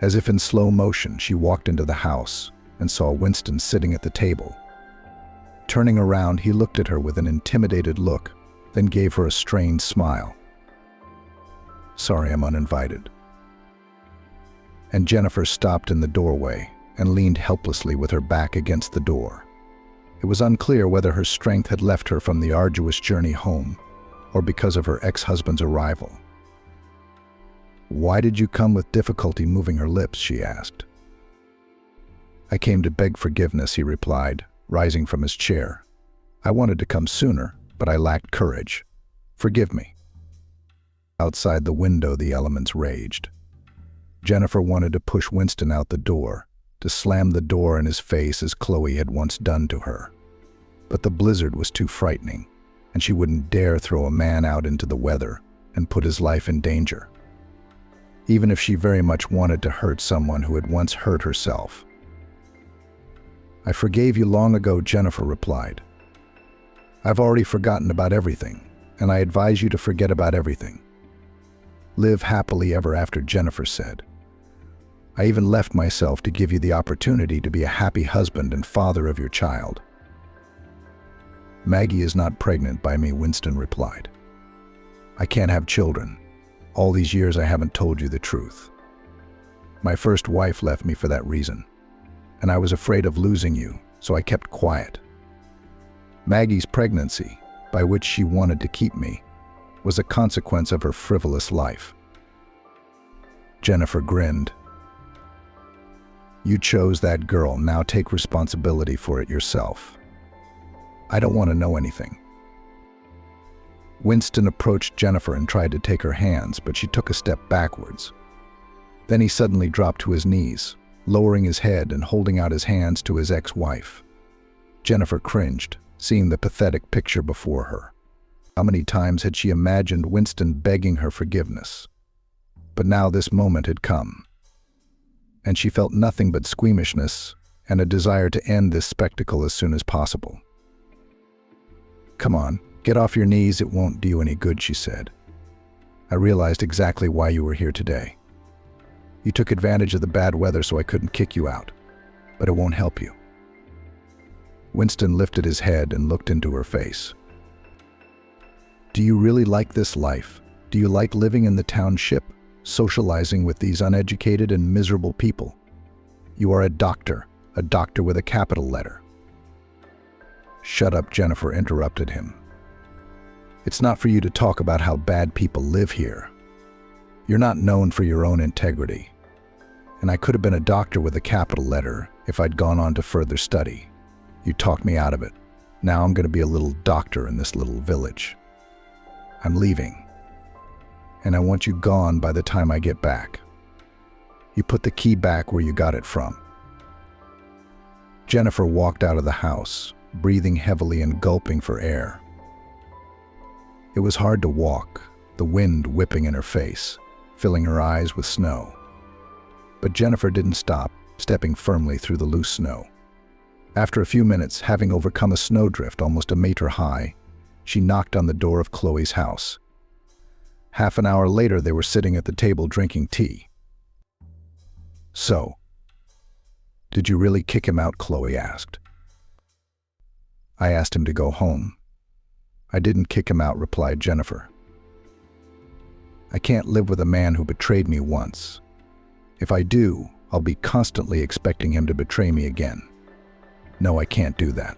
As if in slow motion, she walked into the house and saw Winston sitting at the table. Turning around, he looked at her with an intimidated look, then gave her a strained smile. "Sorry, I'm uninvited." And Jennifer stopped in the doorway and leaned helplessly with her back against the door. It was unclear whether her strength had left her from the arduous journey home or because of her ex-husband's arrival. "Why did you come?" With difficulty moving her lips, she asked. "I came to beg forgiveness," he replied, rising from his chair. "I wanted to come sooner, but I lacked courage. Forgive me." Outside the window, the elements raged. Jennifer wanted to push Winston out the door, to slam the door in his face as Chloe had once done to her. But the blizzard was too frightening, and she wouldn't dare throw a man out into the weather and put his life in danger. Even if she very much wanted to hurt someone who had once hurt herself. "I forgave you long ago," Jennifer replied. "I've already forgotten about everything, and I advise you to forget about everything. Live happily ever after," Jennifer said. "I even left myself to give you the opportunity to be a happy husband and father of your child." "Maggie is not pregnant by me," Winston replied. "I can't have children. All these years I haven't told you the truth. My first wife left me for that reason, and I was afraid of losing you, so I kept quiet. Maggie's pregnancy, by which she wanted to keep me, was a consequence of her frivolous life." Jennifer grinned. "You chose that girl, now take responsibility for it yourself. I don't want to know anything." Winston approached Jennifer and tried to take her hands, but she took a step backwards. Then he suddenly dropped to his knees, lowering his head and holding out his hands to his ex-wife. Jennifer cringed, seeing the pathetic picture before her. How many times had she imagined Winston begging her forgiveness? But now this moment had come, and she felt nothing but squeamishness and a desire to end this spectacle as soon as possible. "Come on, get off your knees, it won't do you any good," she said. "I realized exactly why you were here today. You took advantage of the bad weather so I couldn't kick you out, but it won't help you." Winston lifted his head and looked into her face. "Do you really like this life? Do you like living in the township, socializing with these uneducated and miserable people? You are a doctor with a capital letter." "Shut up," Jennifer interrupted him. "It's not for you to talk about how bad people live here. You're not known for your own integrity. And I could have been a doctor with a capital letter if I'd gone on to further study. You talked me out of it. Now I'm going to be a little doctor in this little village. I'm leaving. And I want you gone by the time I get back. You put the key back where you got it from." Jennifer walked out of the house, breathing heavily and gulping for air. It was hard to walk, the wind whipping in her face, filling her eyes with snow. But Jennifer didn't stop, stepping firmly through the loose snow. After a few minutes, having overcome a snowdrift almost a meter high, she knocked on the door of Chloe's house. Half an hour later, they were sitting at the table drinking tea. "So, did you really kick him out?" Chloe asked. "I asked him to go home. I didn't kick him out," replied Jennifer. "I can't live with a man who betrayed me once. If I do, I'll be constantly expecting him to betray me again. No, I can't do that.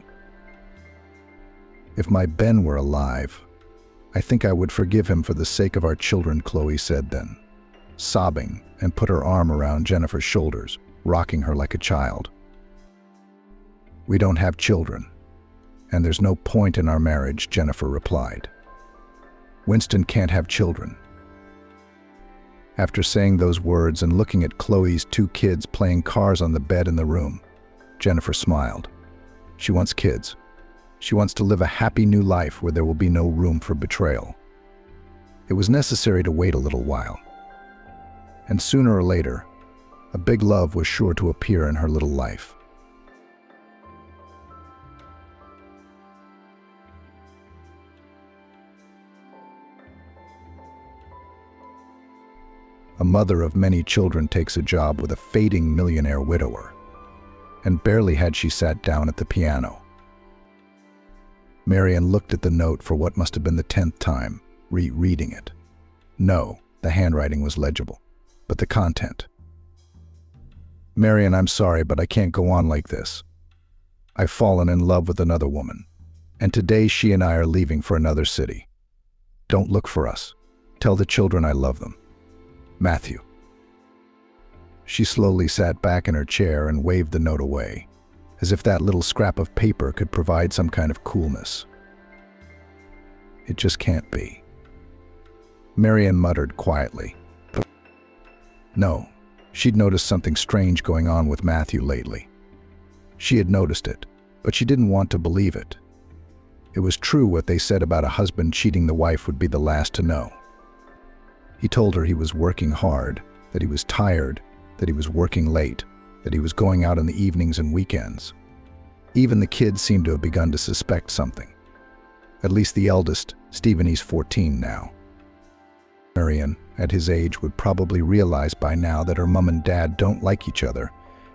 If my Ben were alive, I think I would forgive him for the sake of our children," Chloe said then, sobbing, and put her arm around Jennifer's shoulders, rocking her like a child. "We don't have children, and there's no point in our marriage," Jennifer replied. "Winston can't have children." After saying those words and looking at Chloe's 2 kids playing cars on the bed in the room, Jennifer smiled. She wants kids. She wants to live a happy new life where there will be no room for betrayal. It was necessary to wait a little while. And sooner or later, a big love was sure to appear in her little life. A mother of many children takes a job with a fading millionaire widower, and barely had she sat down at the piano. Marian looked at the note for what must have been the 10th time, rereading it. No, the handwriting was legible, but the content. "Marian, I'm sorry, but I can't go on like this. I've fallen in love with another woman, and today she and I are leaving for another city. Don't look for us. Tell the children I love them. Matthew." She slowly sat back in her chair and waved the note away, as if that little scrap of paper could provide some kind of coolness. "It just can't be." Marian muttered quietly. No, she'd noticed something strange going on with Matthew lately. She had noticed it, but she didn't want to believe it. It was true what they said about a husband cheating the wife would be the last to know. He told her he was working hard, that he was tired, that he was working late, that he was going out in the evenings and weekends. Even the kids seemed to have begun to suspect something. At least the eldest, Stephen, he's 14 now. Marian, at his age, would probably realize by now that her mom and dad don't like each other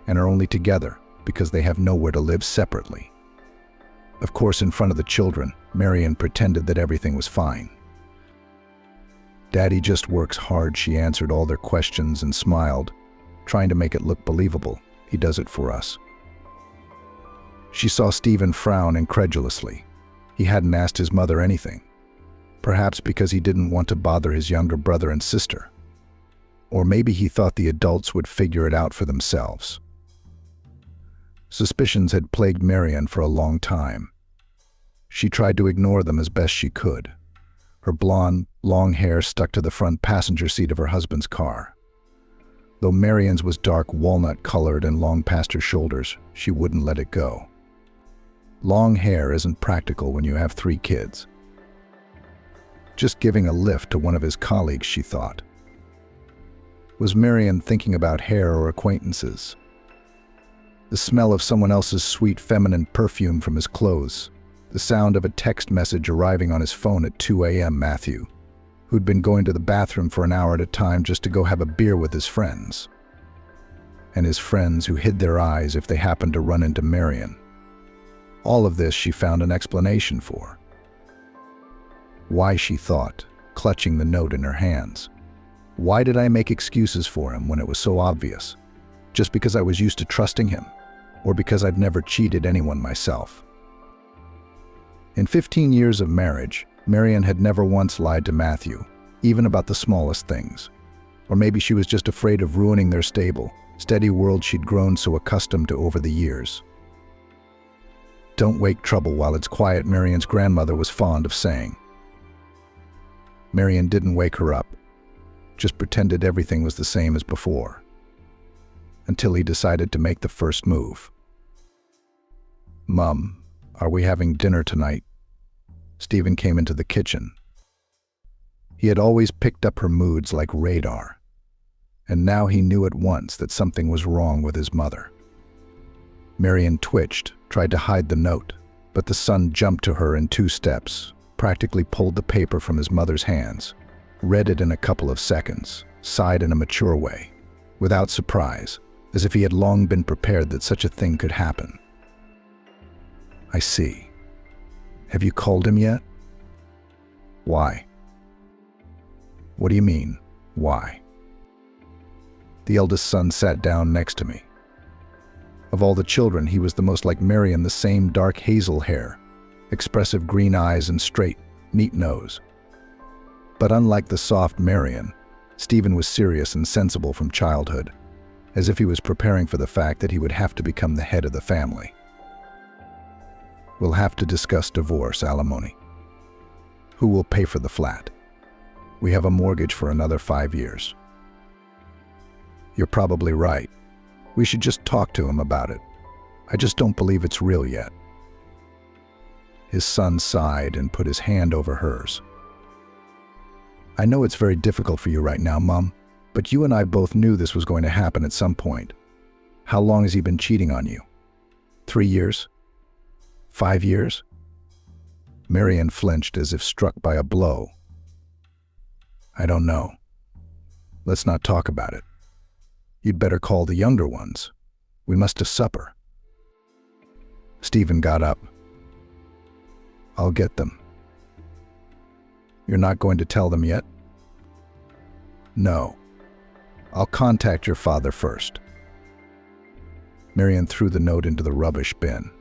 and are only together because they have nowhere to live separately. Of course, in front of the children, Marian pretended that everything was fine. "Daddy just works hard," she answered all their questions and smiled, trying to make it look believable. "He does it for us." She saw Stephen frown incredulously. He hadn't asked his mother anything, perhaps because he didn't want to bother his younger brother and sister. Or maybe he thought the adults would figure it out for themselves. Suspicions had plagued Marian for a long time. She tried to ignore them as best she could. Her blonde, long hair stuck to the front passenger seat of her husband's car. Though Marian's was dark walnut-colored and long past her shoulders, she wouldn't let it go. Long hair isn't practical when you have 3 kids. Just giving a lift to one of his colleagues, she thought. Was Marian thinking about hair or acquaintances? The smell of someone else's sweet feminine perfume from his clothes. The sound of a text message arriving on his phone at 2 a.m. Matthew, who'd been going to the bathroom for an hour at a time just to go have a beer with his friends. And his friends who hid their eyes if they happened to run into Marian. All of this she found an explanation for. Why, she thought, clutching the note in her hands. Why did I make excuses for him when it was so obvious? Just because I was used to trusting him? Or because I'd never cheated anyone myself? In 15 years of marriage, Marian had never once lied to Matthew, even about the smallest things. Or maybe she was just afraid of ruining their stable, steady world she'd grown so accustomed to over the years. "Don't wake trouble while it's quiet," Marian's grandmother was fond of saying. Marian didn't wake her up, just pretended everything was the same as before, until he decided to make the first move. "Mum, are we having dinner tonight?" Stephen came into the kitchen. He had always picked up her moods like radar, and now he knew at once that something was wrong with his mother. Marian twitched, tried to hide the note, but the son jumped to her in 2 steps, practically pulled the paper from his mother's hands, read it in a couple of seconds, sighed in a mature way, without surprise, as if he had long been prepared that such a thing could happen. "I see. Have you called him yet?" "Why?" "What do you mean, why?" The eldest son sat down next to me. Of all the children, he was the most like Marian, the same dark hazel hair, expressive green eyes and straight, neat nose. But unlike the soft Marian, Stephen was serious and sensible from childhood, as if he was preparing for the fact that he would have to become the head of the family. "We'll have to discuss divorce, alimony. Who will pay for the flat? We have a mortgage for another 5 years." "You're probably right. We should just talk to him about it. I just don't believe it's real yet." His son sighed and put his hand over hers. "I know it's very difficult for you right now, Mum, but you and I both knew this was going to happen at some point. How long has he been cheating on you? 3 years? 5 years?" Marian flinched as if struck by a blow. "I don't know. Let's not talk about it. You'd better call the younger ones. We must have supper." Stephen got up. "I'll get them." "You're not going to tell them yet?" "No. I'll contact your father first." Marian threw the note into the rubbish bin.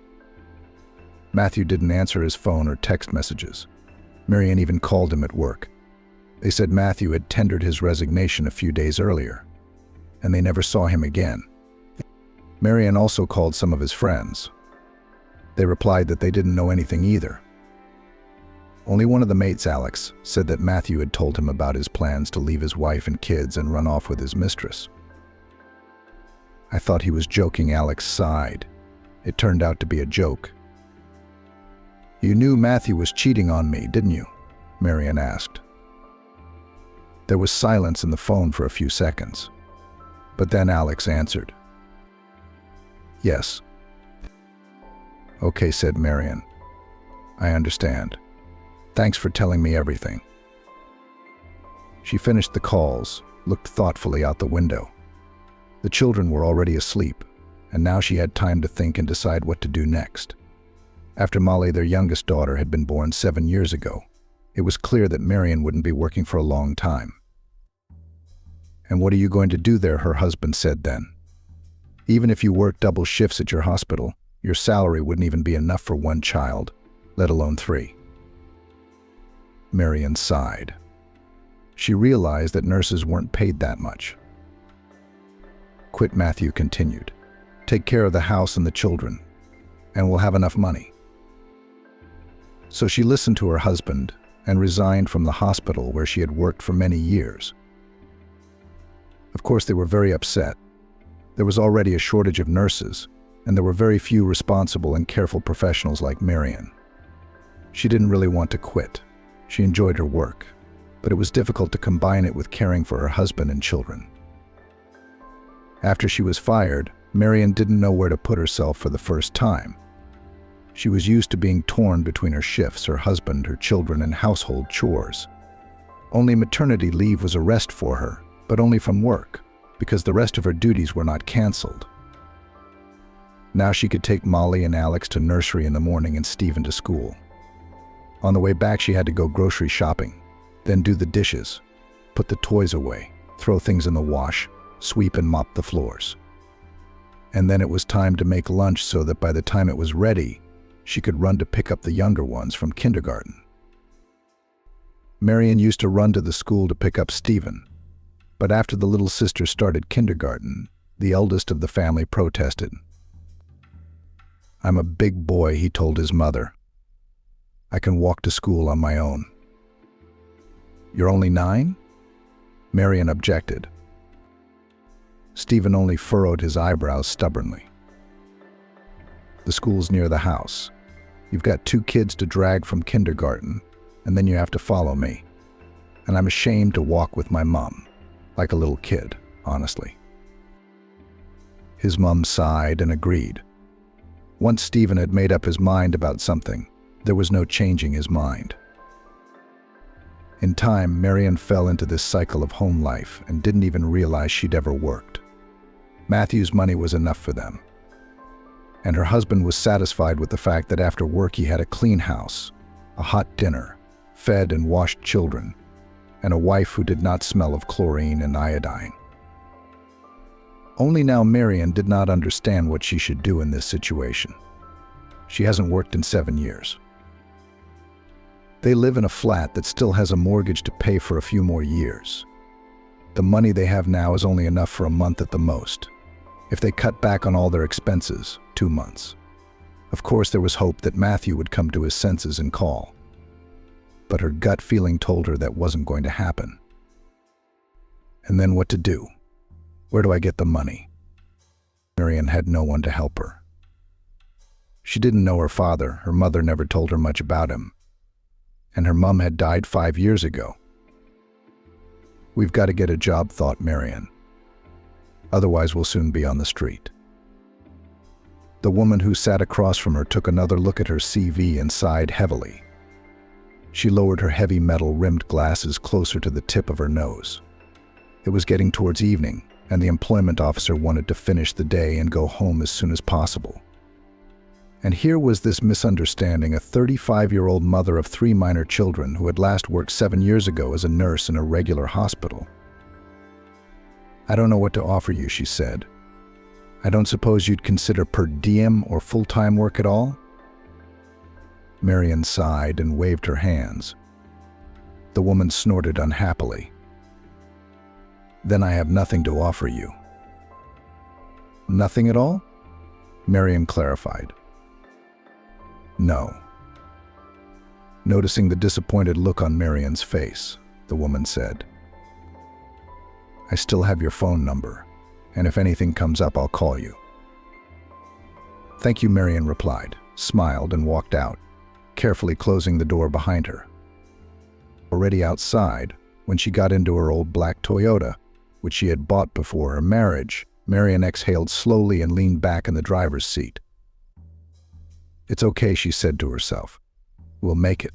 Matthew didn't answer his phone or text messages. Marian even called him at work. They said Matthew had tendered his resignation a few days earlier, and they never saw him again. Marian also called some of his friends. They replied that they didn't know anything either. Only one of the mates, Alex, said that Matthew had told him about his plans to leave his wife and kids and run off with his mistress. "I thought he was joking," Alex sighed. "It turned out to be a joke." "You knew Matthew was cheating on me, didn't you?" Marian asked. There was silence in the phone for a few seconds. But then Alex answered. "Yes." "Okay," said Marian. "I understand. Thanks for telling me everything." She finished the calls, looked thoughtfully out the window. The children were already asleep, and now she had time to think and decide what to do next. After Molly, their youngest daughter, had been born 7 years ago, it was clear that Marian wouldn't be working for a long time. "And what are you going to do there?" her husband said then. "Even if you worked double shifts at your hospital, your salary wouldn't even be enough for 1 child, let alone 3. Marian sighed. She realized that nurses weren't paid that much. "Quit," Matthew continued. "Take care of the house and the children, and we'll have enough money." So she listened to her husband and resigned from the hospital where she had worked for many years. Of course, they were very upset. There was already a shortage of nurses, and there were very few responsible and careful professionals like Marian. She didn't really want to quit. She enjoyed her work, but it was difficult to combine it with caring for her husband and children. After she was fired, Marian didn't know where to put herself for the first time. She was used to being torn between her shifts, her husband, her children, and household chores. Only maternity leave was a rest for her, but only from work, because the rest of her duties were not canceled. Now she could take Molly and Alex to nursery in the morning and Stephen to school. On the way back, she had to go grocery shopping, then do the dishes, put the toys away, throw things in the wash, sweep and mop the floors. And then it was time to make lunch so that by the time it was ready, she could run to pick up the younger ones from kindergarten. Marian used to run to the school to pick up Stephen, but after the little sister started kindergarten, the eldest of the family protested. "I'm a big boy," he told his mother. "I can walk to school on my own." "You're only 9?" Marian objected. Stephen only furrowed his eyebrows stubbornly. "The school's near the house. You've got 2 kids to drag from kindergarten, and then you have to follow me. And I'm ashamed to walk with my mom, like a little kid, honestly." His mom sighed and agreed. Once Stephen had made up his mind about something, there was no changing his mind. In time, Marian fell into this cycle of home life and didn't even realize she'd ever worked. Matthew's money was enough for them, and her husband was satisfied with the fact that after work he had a clean house, a hot dinner, fed and washed children, and a wife who did not smell of chlorine and iodine. Only now Marian did not understand what she should do in this situation. She hasn't worked in 7 years. They live in a flat that still has a mortgage to pay for a few more years. The money they have now is only enough for a month at the most. If they cut back on all their expenses, 2 months. Of course, there was hope that Matthew would come to his senses and call. But her gut feeling told her that wasn't going to happen. And then what to do? Where do I get the money? Marian had no one to help her. She didn't know her father. Her mother never told her much about him. And her mom had died 5 years ago. "We've got to get a job," thought Marian. "Otherwise we'll soon be on the street." The woman who sat across from her took another look at her CV and sighed heavily. She lowered her heavy metal-rimmed glasses closer to the tip of her nose. It was getting towards evening, and the employment officer wanted to finish the day and go home as soon as possible. And here was this misunderstanding, a 35-year-old mother of 3 minor children who had last worked 7 years ago as a nurse in a regular hospital. "I don't know what to offer you," she said. "I don't suppose you'd consider per diem or full-time work at all?" Marian sighed and waved her hands. The woman snorted unhappily. "Then I have nothing to offer you." "Nothing at all?" Marian clarified. "No." Noticing the disappointed look on Marian's face, the woman said, "I still have your phone number, and if anything comes up, I'll call you." "Thank you," Marian replied, smiled, and walked out, carefully closing the door behind her. Already outside, when she got into her old black Toyota, which she had bought before her marriage, Marian exhaled slowly and leaned back in the driver's seat. "It's okay," she said to herself. "We'll make it."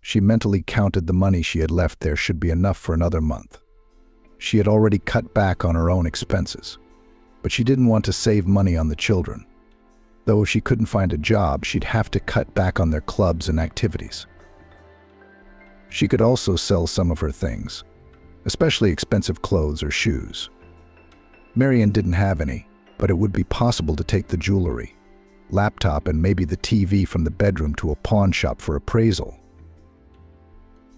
She mentally counted the money she had left there should be enough for another month. She had already cut back on her own expenses, but she didn't want to save money on the children. Though if she couldn't find a job, she'd have to cut back on their clubs and activities. She could also sell some of her things, especially expensive clothes or shoes. Marian didn't have any, but it would be possible to take the jewelry, laptop, and maybe the TV from the bedroom to a pawn shop for appraisal.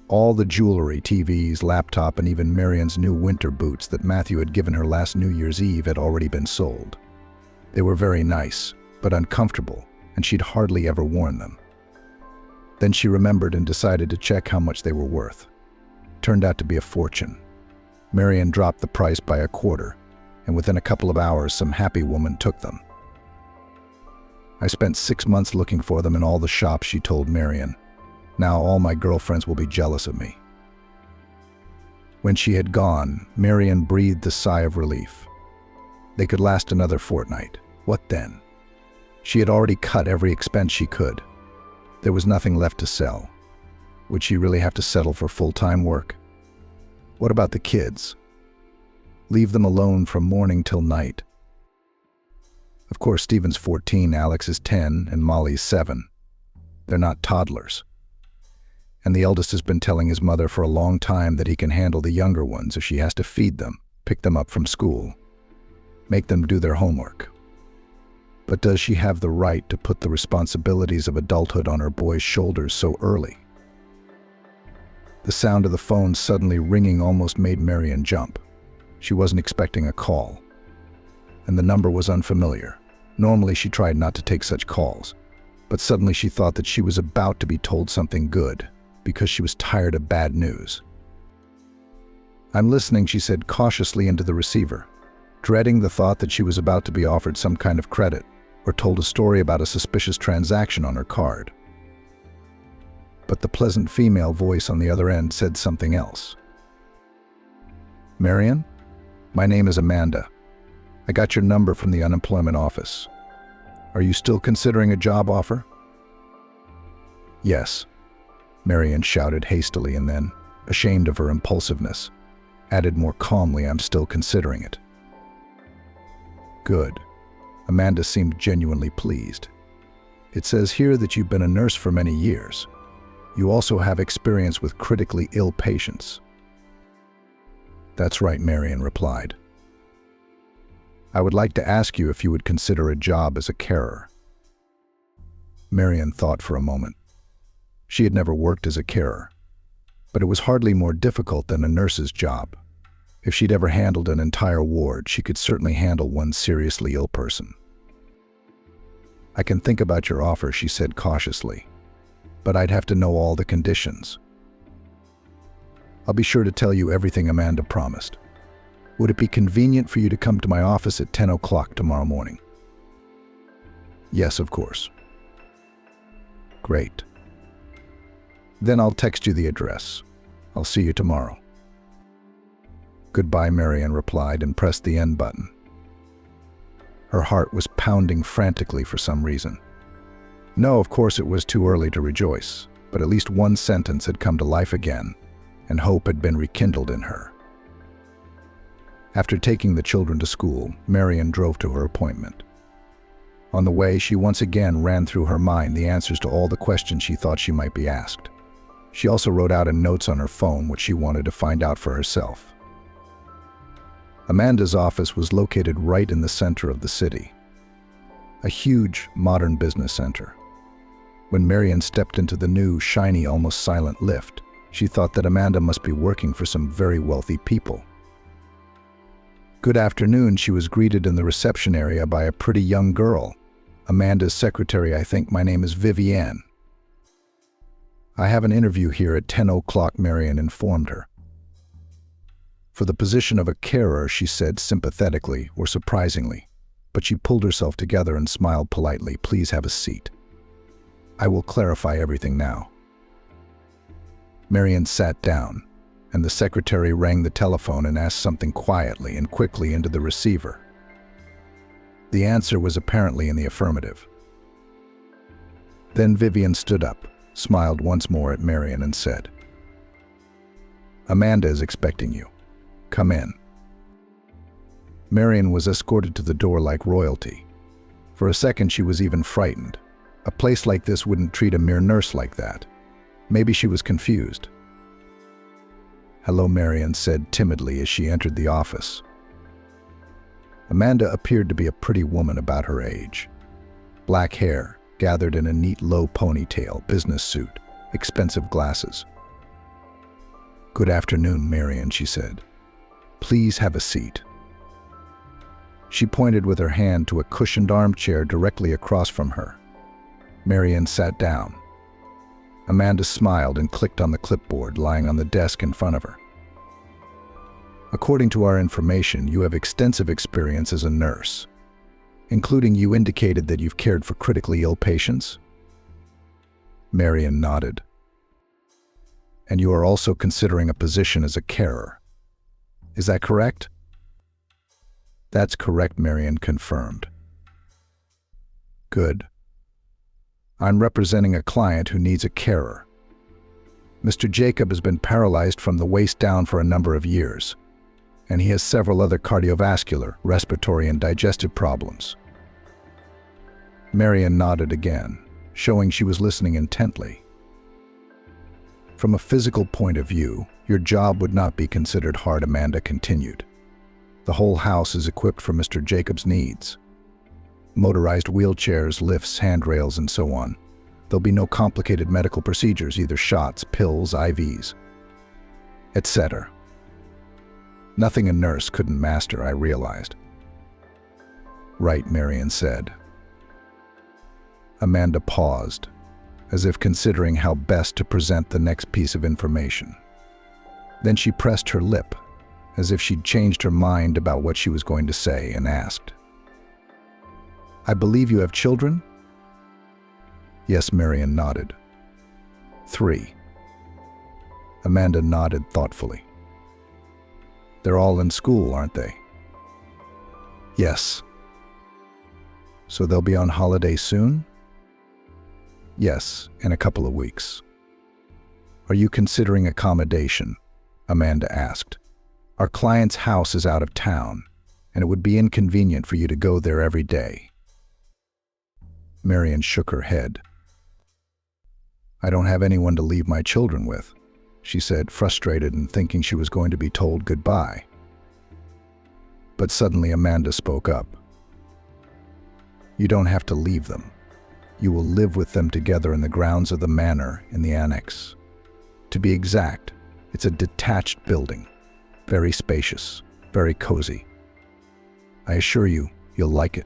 All the jewelry, TVs, laptop, and even Marian's new winter boots that Matthew had given her last New Year's Eve had already been sold. They were very nice, but uncomfortable, and she'd hardly ever worn them. Then she remembered and decided to check how much they were worth. Turned out to be a fortune. Marian dropped the price by a quarter, and within a couple of hours some happy woman took them. "I spent 6 months looking for them in all the shops," she told Marian. "Now all my girlfriends will be jealous of me." When she had gone, Marian breathed a sigh of relief. They could last another fortnight. What then? She had already cut every expense she could. There was nothing left to sell. Would she really have to settle for full-time work? What about the kids? Leave them alone from morning till night. Of course, Stephen's 14, Alex is 10, and Molly's 7. They're not toddlers. And the eldest has been telling his mother for a long time that he can handle the younger ones if she has to feed them, pick them up from school, make them do their homework. But does she have the right to put the responsibilities of adulthood on her boy's shoulders so early? The sound of the phone suddenly ringing almost made Marian jump. She wasn't expecting a call, and the number was unfamiliar. Normally she tried not to take such calls, but suddenly she thought that she was about to be told something good, because she was tired of bad news. "I'm listening," she said cautiously into the receiver, dreading the thought that she was about to be offered some kind of credit or told a story about a suspicious transaction on her card. But the pleasant female voice on the other end said something else. "Marian, my name is Amanda. I got your number from the unemployment office. Are you still considering a job offer?" "Yes," Marian shouted hastily and then, ashamed of her impulsiveness, added more calmly, "I'm still considering it." "Good." Amanda seemed genuinely pleased. "It says here that you've been a nurse for many years. You also have experience with critically ill patients." "That's right," Marian replied. "I would like to ask you if you would consider a job as a carer." Marian thought for a moment. She had never worked as a carer, but it was hardly more difficult than a nurse's job. If she'd ever handled an entire ward, she could certainly handle one seriously ill person. "I can think about your offer," she said cautiously, "but I'd have to know all the conditions." "I'll be sure to tell you everything," Amanda promised. "Would it be convenient for you to come to my office at 10 o'clock tomorrow morning?" "Yes, of course." "Great. Then I'll text you the address. I'll see you tomorrow." "Goodbye," Marian replied and pressed the end button. Her heart was pounding frantically for some reason. No, of course it was too early to rejoice, but at least one sentence had come to life again, and hope had been rekindled in her. After taking the children to school, Marian drove to her appointment. On the way, she once again ran through her mind the answers to all the questions she thought she might be asked. She also wrote out in notes on her phone what she wanted to find out for herself. Amanda's office was located right in the center of the city, a huge, modern business center. When Marian stepped into the new, shiny, almost silent lift, she thought that Amanda must be working for some very wealthy people. "Good afternoon," she was greeted in the reception area by a pretty young girl. "Amanda's secretary, I think. My name is Vivienne." "I have an interview here at 10 o'clock, Marian informed her. "For the position of a carer," she said sympathetically or surprisingly, but she pulled herself together and smiled politely. "Please have a seat. I will clarify everything now." Marian sat down, and the secretary rang the telephone and asked something quietly and quickly into the receiver. The answer was apparently in the affirmative. Then Vivian stood up, smiled once more at Marian and said, "Amanda is expecting you. Come in." Marian was escorted to the door like royalty. For a second she was even frightened. A place like this wouldn't treat a mere nurse like that. Maybe she was confused. "Hello," Marian said timidly as she entered the office. Amanda appeared to be a pretty woman about her age. Black hair, gathered in a neat low ponytail, business suit, expensive glasses. "Good afternoon, Marian," she said. "Please have a seat." She pointed with her hand to a cushioned armchair directly across from her. Marian sat down. Amanda smiled and clicked on the clipboard lying on the desk in front of her. "According to our information, you have extensive experience as a nurse, including you indicated that you've cared for critically ill patients?" Marian nodded. "And you are also considering a position as a carer. Is that correct? That's correct, Marian confirmed. Good. I'm representing a client who needs a carer. Mr. Jacob has been paralyzed from the waist down for a number of years, and he has several other cardiovascular, respiratory, and digestive problems. Marian nodded again, showing she was listening intently. From a physical point of view, your job would not be considered hard, Amanda continued. The whole house is equipped for Mr. Jacob's needs. Motorized wheelchairs, lifts, handrails, and so on. There'll be no complicated medical procedures, either shots, pills, IVs, etc. Nothing a nurse couldn't master, I realized. Right, Marian said. Amanda paused, as if considering how best to present the next piece of information. Then she pressed her lip, as if she'd changed her mind about what she was going to say, and asked, I believe you have children? Yes, Marian nodded. 3. Amanda nodded thoughtfully. They're all in school, aren't they? Yes. So they'll be on holiday soon? Yes, in a couple of weeks. Are you considering accommodation? Amanda asked. Our client's house is out of town, and it would be inconvenient for you to go there every day. Marian shook her head. I don't have anyone to leave my children with, she said, frustrated and thinking she was going to be told goodbye. But suddenly Amanda spoke up. You don't have to leave them. You will live with them together in the grounds of the manor in the annex. To be exact, it's a detached building, very spacious, very cozy. I assure you, you'll like it.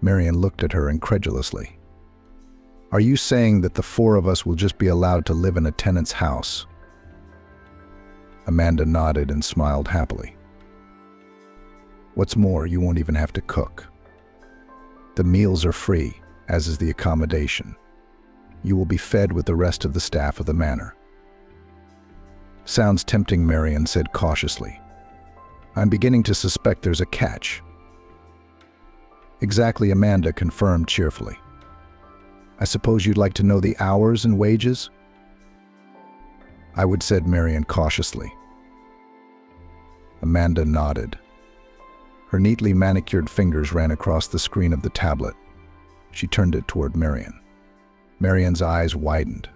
Marian looked at her incredulously. Are you saying that the 4 of us will just be allowed to live in a tenant's house? Amanda nodded and smiled happily. What's more, you won't even have to cook. The meals are free, as is the accommodation. You will be fed with the rest of the staff of the manor. Sounds tempting, Marian said cautiously. I'm beginning to suspect there's a catch. Exactly, Amanda confirmed cheerfully. I suppose you'd like to know the hours and wages? I would, said Marian cautiously. Amanda nodded. Her neatly manicured fingers ran across the screen of the tablet. She turned it toward Marian. Marian's eyes widened.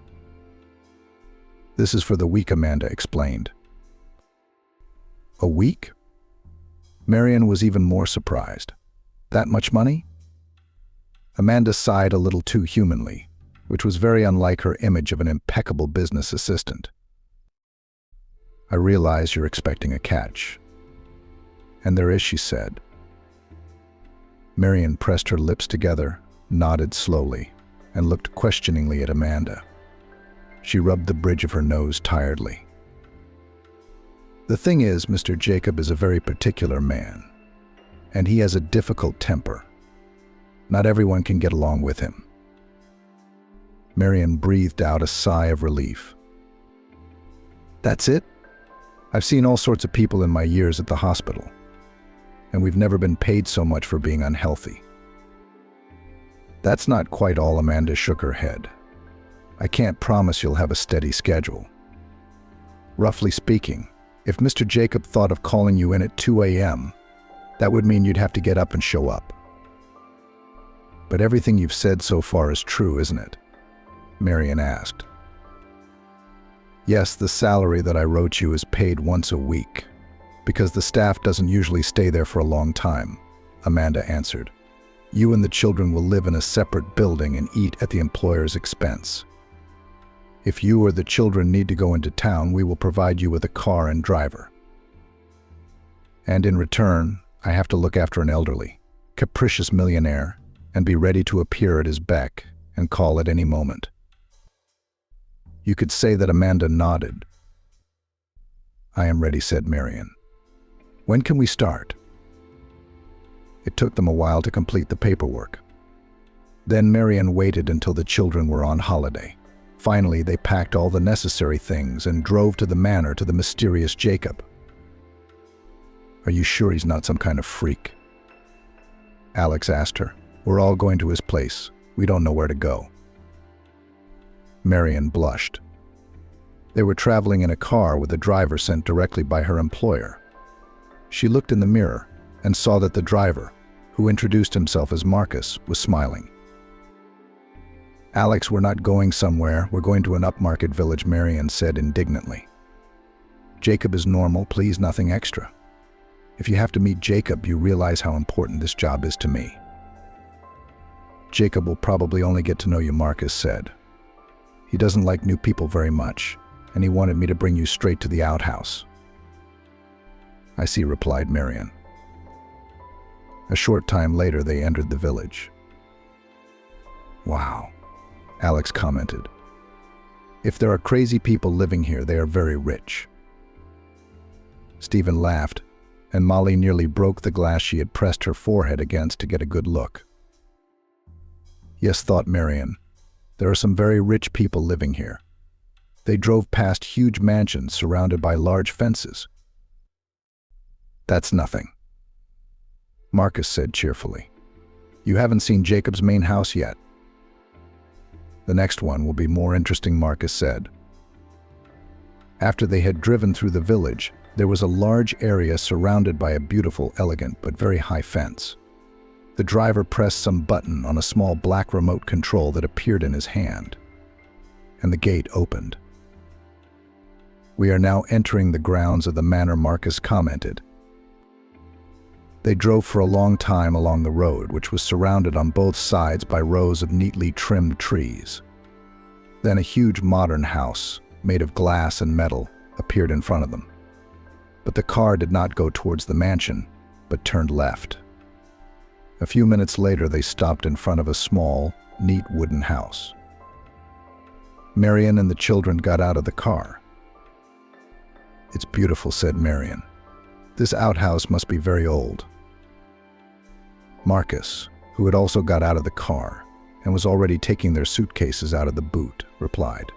This is for the week, Amanda explained. A week? Marian was even more surprised. That much money? Amanda sighed a little too humanly, which was very unlike her image of an impeccable business assistant. I realize you're expecting a catch. And there is, she said. Marian pressed her lips together, nodded slowly, and looked questioningly at Amanda. She rubbed the bridge of her nose tiredly. The thing is, Mr. Jacob is a very particular man, and he has a difficult temper. Not everyone can get along with him. Marian breathed out a sigh of relief. That's it? I've seen all sorts of people in my years at the hospital, and we've never been paid so much for being unhealthy. That's not quite all, Amanda shook her head. I can't promise you'll have a steady schedule. Roughly speaking, if Mr. Jacob thought of calling you in at 2 a.m., that would mean you'd have to get up and show up. But everything you've said so far is true, isn't it? Marian asked. Yes, the salary that I wrote you is paid once a week, because the staff doesn't usually stay there for a long time, Amanda answered. You and the children will live in a separate building and eat at the employer's expense. If you or the children need to go into town, we will provide you with a car and driver. And in return, I have to look after an elderly, capricious millionaire, and be ready to appear at his beck and call at any moment. You could say that Amanda nodded. I am ready, said Marian. When can we start? It took them a while to complete the paperwork. Then Marian waited until the children were on holiday. Finally, they packed all the necessary things and drove to the manor to the mysterious Jacob. Are you sure he's not some kind of freak? Alex asked her. We're all going to his place. We don't know where to go. Marion blushed. They were traveling in a car with a driver sent directly by her employer. She looked in the mirror and saw that the driver, who introduced himself as Marcus, was smiling. Alex, we're not going somewhere. We're going to an upmarket village, Marion said indignantly. Jacob is normal, please, nothing extra. If you have to meet Jacob, you realize how important this job is to me. Jacob will probably only get to know you, Marcus said. He doesn't like new people very much, and he wanted me to bring you straight to the outhouse. I see, replied Marion. A short time later, they entered the village. Wow, Alex commented. If there are crazy people living here, they are very rich. Stephen laughed, and Molly nearly broke the glass she had pressed her forehead against to get a good look. Yes, thought Marion, there are some very rich people living here. They drove past huge mansions surrounded by large fences. That's nothing, Marcus said cheerfully. You haven't seen Jacob's main house yet. The next one will be more interesting, Marcus said. After they had driven through the village, there was a large area surrounded by a beautiful, elegant, but very high fence. The driver pressed some button on a small black remote control that appeared in his hand, and the gate opened. We are now entering the grounds of the manor, Marcus commented. They drove for a long time along the road, which was surrounded on both sides by rows of neatly trimmed trees. Then a huge modern house, made of glass and metal, appeared in front of them. But the car did not go towards the mansion, but turned left. A few minutes later, they stopped in front of a small, neat wooden house. Marion and the children got out of the car. It's beautiful, said Marion. This outhouse must be very old. Marcus, who had also got out of the car and was already taking their suitcases out of the boot, replied.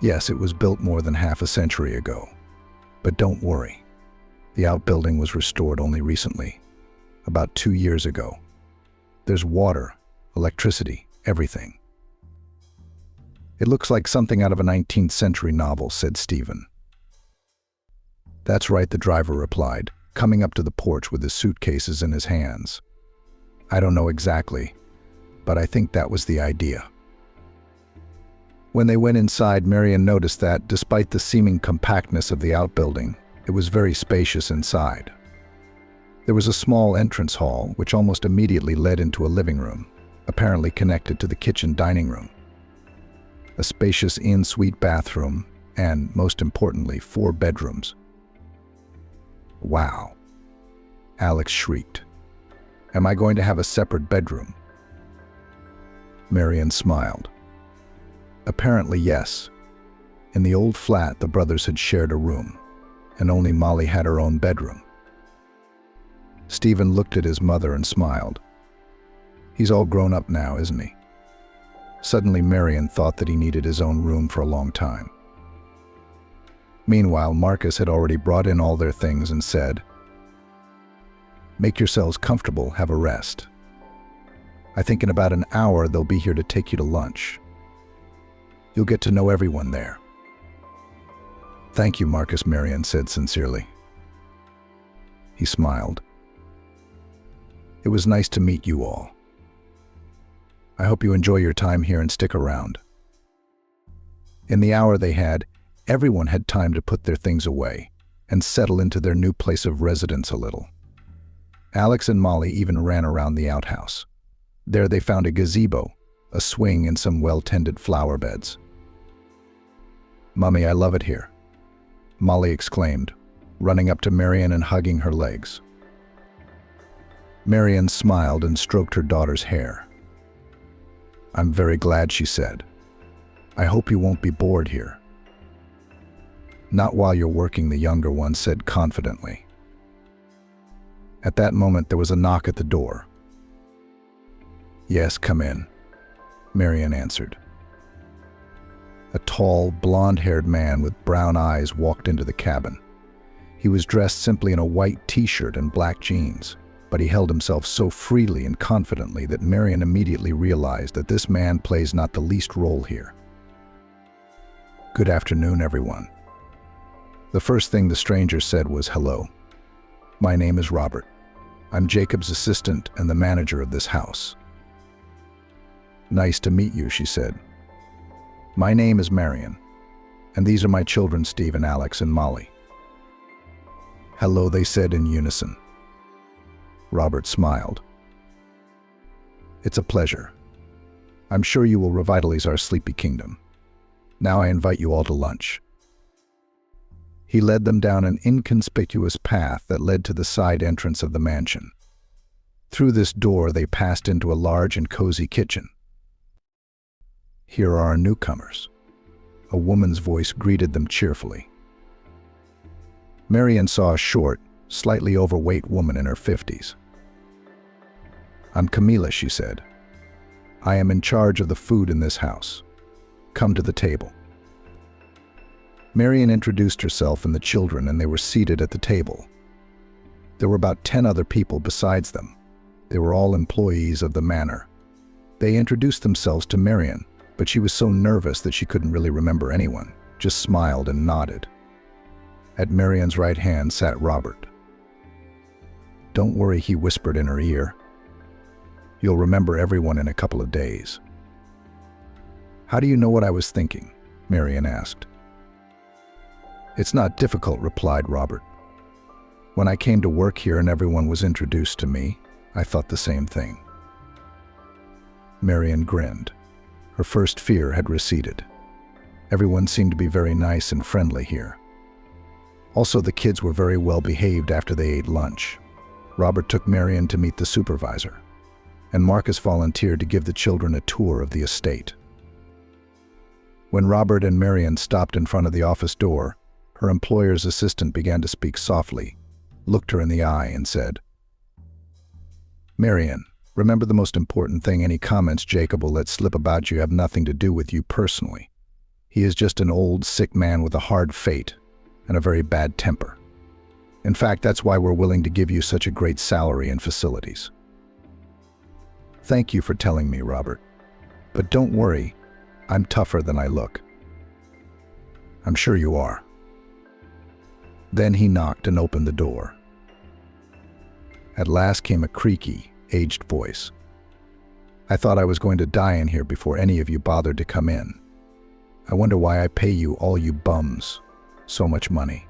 Yes, it was built more than half a century ago. But don't worry. The outbuilding was restored only recently, about 2 years ago. There's water, electricity, everything. It looks like something out of a 19th century novel, said Stephen. That's right, the driver replied, coming up to the porch with his suitcases in his hands. I don't know exactly, but I think that was the idea. When they went inside, Marion noticed that, despite the seeming compactness of the outbuilding, it was very spacious inside. There was a small entrance hall, which almost immediately led into a living room, apparently connected to the kitchen dining room. A spacious en-suite bathroom, and, most importantly, 4 bedrooms. Wow, Alex shrieked. Am I going to have a separate bedroom? Marion smiled. Apparently, yes. In the old flat, the brothers had shared a room, and only Molly had her own bedroom. Stephen looked at his mother and smiled. He's all grown up now, isn't he? Suddenly, Marion thought that he needed his own room for a long time. Meanwhile, Marcus had already brought in all their things and said, "Make yourselves comfortable, have a rest. I think in about an hour they'll be here to take you to lunch. You'll get to know everyone there." "Thank you, Marcus," Marion said sincerely. He smiled. "It was nice to meet you all. I hope you enjoy your time here and stick around." In the hour they had, everyone had time to put their things away and settle into their new place of residence a little. Alex and Molly even ran around the outhouse. There they found a gazebo, a swing, and some well-tended flower beds. "Mummy, I love it here," Molly exclaimed, running up to Marion and hugging her legs. Marion smiled and stroked her daughter's hair. "I'm very glad," she said. "I hope you won't be bored here." "Not while you're working," the younger one said confidently. At that moment, there was a knock at the door. "Yes, come in," Marion answered. A tall, blonde-haired man with brown eyes walked into the cabin. He was dressed simply in a white t-shirt and black jeans, but he held himself so freely and confidently that Marion immediately realized that this man plays not the least role here. "Good afternoon, everyone." The first thing the stranger said was, "Hello. My name is Robert. I'm Jacob's assistant and the manager of this house." "Nice to meet you," she said. "My name is Marion, and these are my children, Steve and Alex and Molly." "Hello," they said in unison. Robert smiled. "It's a pleasure. I'm sure you will revitalize our sleepy kingdom. Now I invite you all to lunch." He led them down an inconspicuous path that led to the side entrance of the mansion. Through this door they passed into a large and cozy kitchen. "Here are our newcomers." A woman's voice greeted them cheerfully. Marion saw a short, slightly overweight woman in her 50s. "I'm Camila," she said. "I am in charge of the food in this house. Come to the table." Marion introduced herself and the children, and they were seated at the table. There were about 10 other people besides them. They were all employees of the manor. They introduced themselves to Marion, but she was so nervous that she couldn't really remember anyone, just smiled and nodded. At Marion's right hand sat Robert. "Don't worry," he whispered in her ear. "You'll remember everyone in a couple of days." "How do you know what I was thinking?" Marion asked. "It's not difficult," replied Robert. "When I came to work here and everyone was introduced to me, I thought the same thing." Marion grinned. Her first fear had receded. Everyone seemed to be very nice and friendly here. Also, the kids were very well behaved after they ate lunch. Robert took Marion to meet the supervisor, and Marcus volunteered to give the children a tour of the estate. When Robert and Marion stopped in front of the office door, her employer's assistant began to speak softly, looked her in the eye, and said, "Marion, remember the most important thing: any comments Jacob will let slip about you have nothing to do with you personally. He is just an old, sick man with a hard fate and a very bad temper. In fact, that's why we're willing to give you such a great salary and facilities." "Thank you for telling me, Robert. But don't worry, I'm tougher than I look." "I'm sure you are." Then he knocked and opened the door. At last came a creaky, aged voice. "I thought I was going to die in here before any of you bothered to come in. I wonder why I pay you, all you bums, so much money."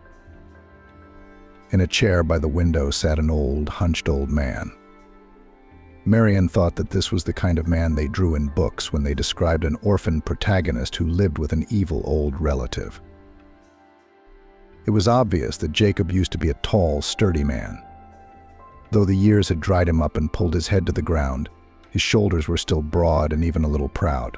In a chair by the window sat an old, hunched old man. Marion thought that this was the kind of man they drew in books when they described an orphan protagonist who lived with an evil old relative. It was obvious that Jacob used to be a tall, sturdy man. Though the years had dried him up and pulled his head to the ground, his shoulders were still broad and even a little proud.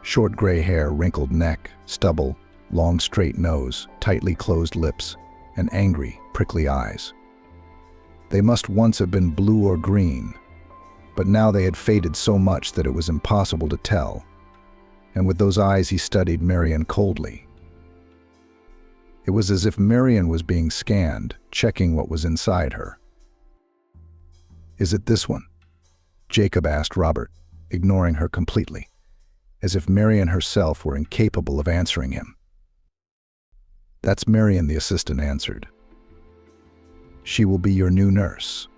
Short gray hair, wrinkled neck, stubble, long straight nose, tightly closed lips, and angry, prickly eyes. They must once have been blue or green, but now they had faded so much that it was impossible to tell, and with those eyes he studied Marion coldly. It was as if Marion was being scanned, checking what was inside her. "Is it this one?" Jacob asked Robert, ignoring her completely, as if Marion herself were incapable of answering him. "That's Marion," the assistant answered. "She will be your new nurse."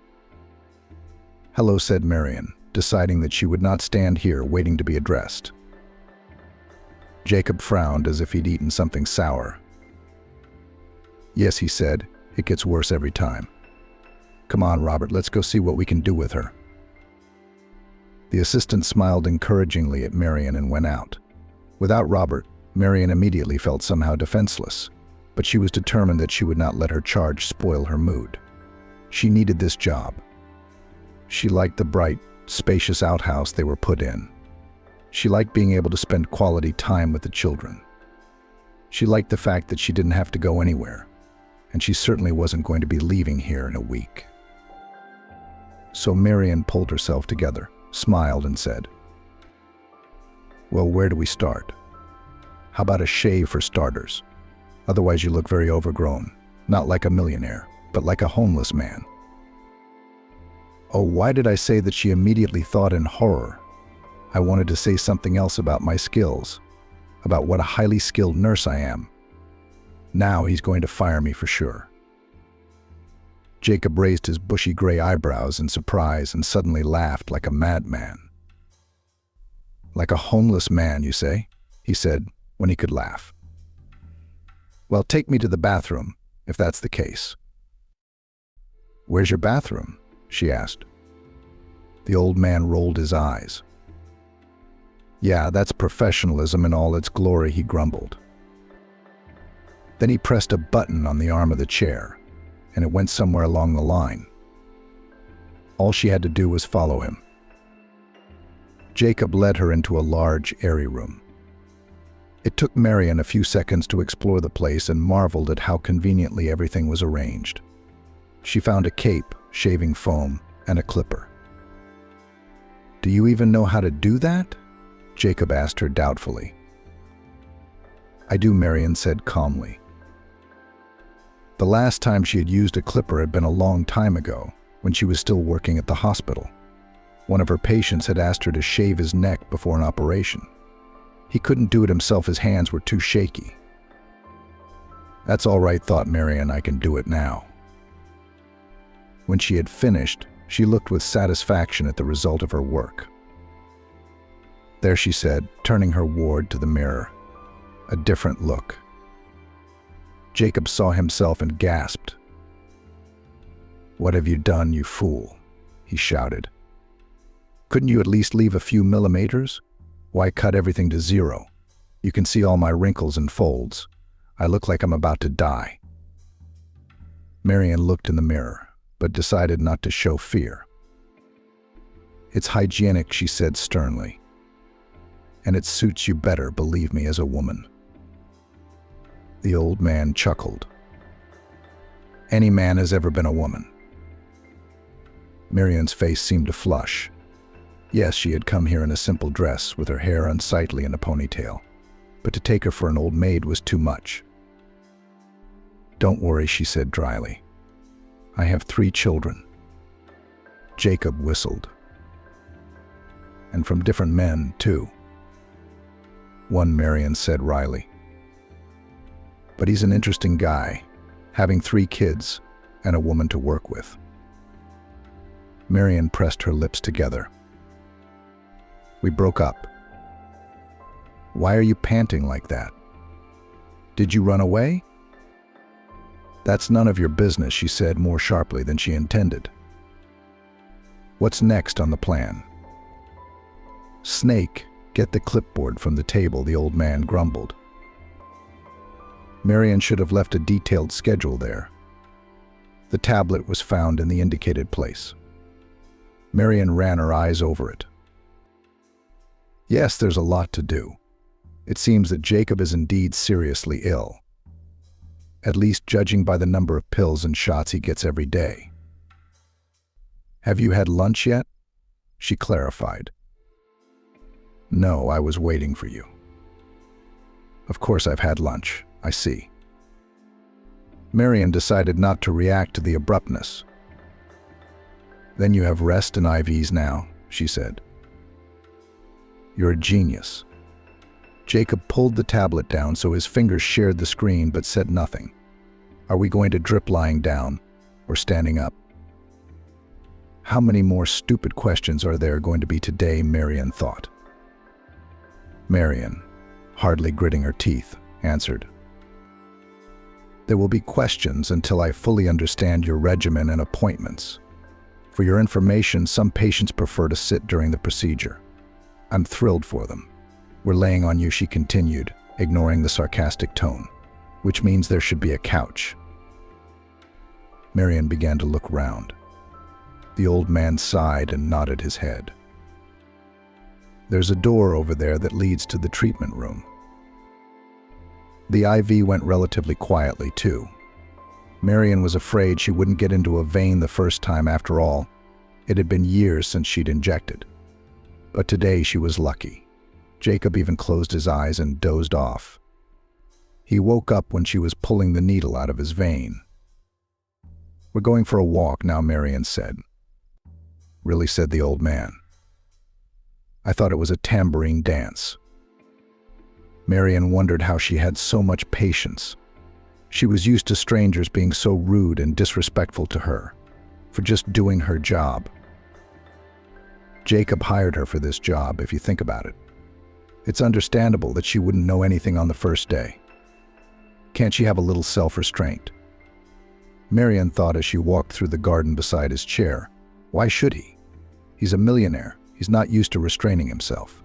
"Hello," said Marion, deciding that she would not stand here waiting to be addressed. Jacob frowned as if he'd eaten something sour. "Yes," he said, "it gets worse every time. Come on, Robert, let's go see what we can do with her." The assistant smiled encouragingly at Marion and went out. Without Robert, Marion immediately felt somehow defenseless, but she was determined that she would not let her charge spoil her mood. She needed this job. She liked the bright, spacious outhouse they were put in. She liked being able to spend quality time with the children. She liked the fact that she didn't have to go anywhere, and she certainly wasn't going to be leaving here in a week. So Marion pulled herself together, smiled, and said, "Well, where do we start? How about a shave for starters? Otherwise you look very overgrown. not like a millionaire, but like a homeless man. Oh, why did I say that? She immediately thought in horror. I wanted to say something else about my skills, about what a highly skilled nurse I am. Now he's going to fire me for sure. Jacob raised his bushy gray eyebrows in surprise and suddenly laughed like a madman. Like a homeless man, you say? He said, when he could laugh. Well, take me to the bathroom, if that's the case. Where's your bathroom? She asked. The old man rolled his eyes. Yeah, that's professionalism in all its glory, he grumbled. Then he pressed a button on the arm of the chair, and it went somewhere along the line. All she had to do was follow him. Jacob led her into a large, airy room. It took Marion a few seconds to explore the place and marveled at how conveniently everything was arranged. She found a cape, shaving foam, and a clipper. Do you even know how to do that? Jacob asked her doubtfully. I do, Marion said calmly. The last time she had used a clipper had been a long time ago, when she was still working at the hospital. One of her patients had asked her to shave his neck before an operation. He couldn't do it himself, his hands were too shaky. That's all right, thought Marion, I can do it now. When she had finished, she looked with satisfaction at the result of her work. There, she said, turning her ward to the mirror. A different look. Jacob saw himself and gasped. What have you done, you fool? He shouted. Couldn't you at least leave a few millimeters? Why cut everything to 0? You can see all my wrinkles and folds. I look like I'm about to die. Marion looked in the mirror, but decided not to show fear. It's hygienic, she said sternly. And it suits you better, believe me, as a woman. The old man chuckled. Any man has ever been a woman. Marion's face seemed to flush. Yes, she had come here in a simple dress, with her hair unsightly in a ponytail. But to take her for an old maid was too much. Don't worry, she said dryly. I have 3 children. Jacob whistled. And from different men, too. One, Marion said wryly. But he's an interesting guy, having 3 kids and a woman to work with. Marion pressed her lips together. We broke up. Why are you panting like that? Did you run away? That's none of your business, she said more sharply than she intended. What's next on the plan? Snake, get the clipboard from the table, the old man grumbled. Marion should have left a detailed schedule there. The tablet was found in the indicated place. Marion ran her eyes over it. Yes, there's a lot to do. It seems that Jacob is indeed seriously ill. At least judging by the number of pills and shots he gets every day. Have you had lunch yet? She clarified. No, I was waiting for you. Of course I've had lunch, I see. Marion decided not to react to the abruptness. Then you have rest and IVs now, she said. You're a genius. Jacob pulled the tablet down so his fingers shared the screen but said nothing. Are we going to drip lying down or standing up? How many more stupid questions are there going to be today, Marion thought. Marion, hardly gritting her teeth, answered. There will be questions until I fully understand your regimen and appointments. For your information, some patients prefer to sit during the procedure. I'm thrilled for them. We're laying on you, she continued, ignoring the sarcastic tone, which means there should be a couch. Marion began to look round. The old man sighed and nodded his head. There's a door over there that leads to the treatment room. The IV went relatively quietly, too. Marion was afraid she wouldn't get into a vein the first time after all. It had been years since she'd injected. But today she was lucky. Jacob even closed his eyes and dozed off. He woke up when she was pulling the needle out of his vein. "We're going for a walk now," Marian said. "Really?" said the old man. "I thought it was a tambourine dance." Marian wondered how she had so much patience. She was used to strangers being so rude and disrespectful to her for just doing her job. Jacob hired her for this job, if you think about it. It's understandable that she wouldn't know anything on the first day. Can't she have a little self-restraint? Marian thought as she walked through the garden beside his chair. Why should he? He's a millionaire. He's not used to restraining himself.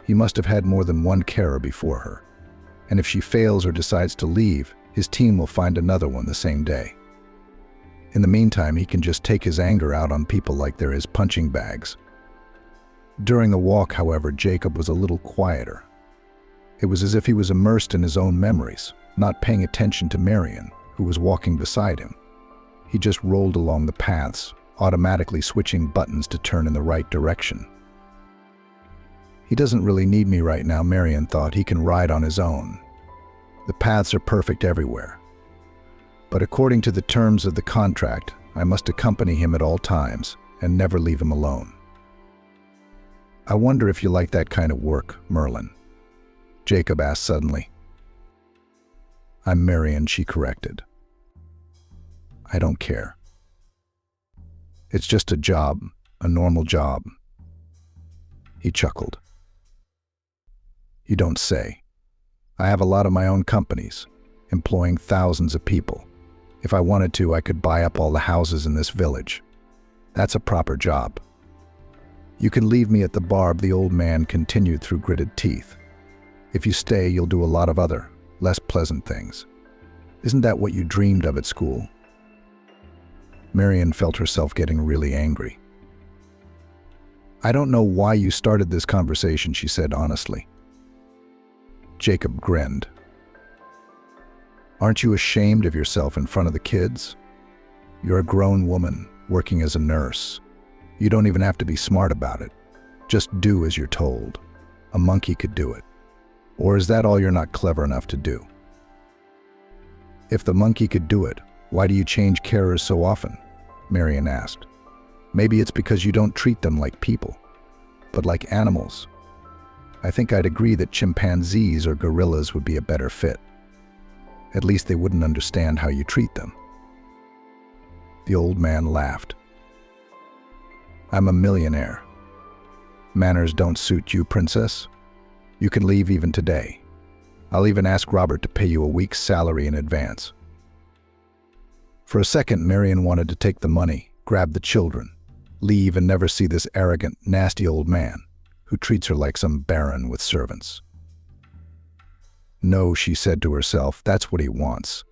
He must have had more than one carer before her. And if she fails or decides to leave, his team will find another one the same day. In the meantime, he can just take his anger out on people like they're his punching bags. During the walk, however, Jacob was a little quieter. It was as if he was immersed in his own memories, not paying attention to Marian, who was walking beside him. He just rolled along the paths, automatically switching buttons to turn in the right direction. He doesn't really need me right now, Marian thought. He can ride on his own. The paths are perfect everywhere. But according to the terms of the contract, I must accompany him at all times and never leave him alone. "I wonder if you like that kind of work, Merlin?" Jacob asked suddenly. "I'm Marian," she corrected. "I don't care. It's just a job, a normal job." He chuckled. "You don't say. I have a lot of my own companies, employing thousands of people. If I wanted to, I could buy up all the houses in this village. That's a proper job." "You can leave me at the barb," the old man continued through gritted teeth. "If you stay, you'll do a lot of other, less pleasant things. Isn't that what you dreamed of at school?" Marian felt herself getting really angry. "I don't know why you started this conversation," she said honestly. Jacob grinned. "Aren't you ashamed of yourself in front of the kids? You're a grown woman working as a nurse. You don't even have to be smart about it. Just do as you're told. A monkey could do it. Or is that all you're not clever enough to do?" "If the monkey could do it, why do you change carers so often?" Marian asked. "Maybe it's because you don't treat them like people, but like animals. I think I'd agree that chimpanzees or gorillas would be a better fit. At least they wouldn't understand how you treat them." The old man laughed. "I'm a millionaire. Manners don't suit you, princess. You can leave even today. I'll even ask Robert to pay you a week's salary in advance." For a second, Marian wanted to take the money, grab the children, leave and never see this arrogant, nasty old man who treats her like some baron with servants. "No," she said to herself, "that's what he wants,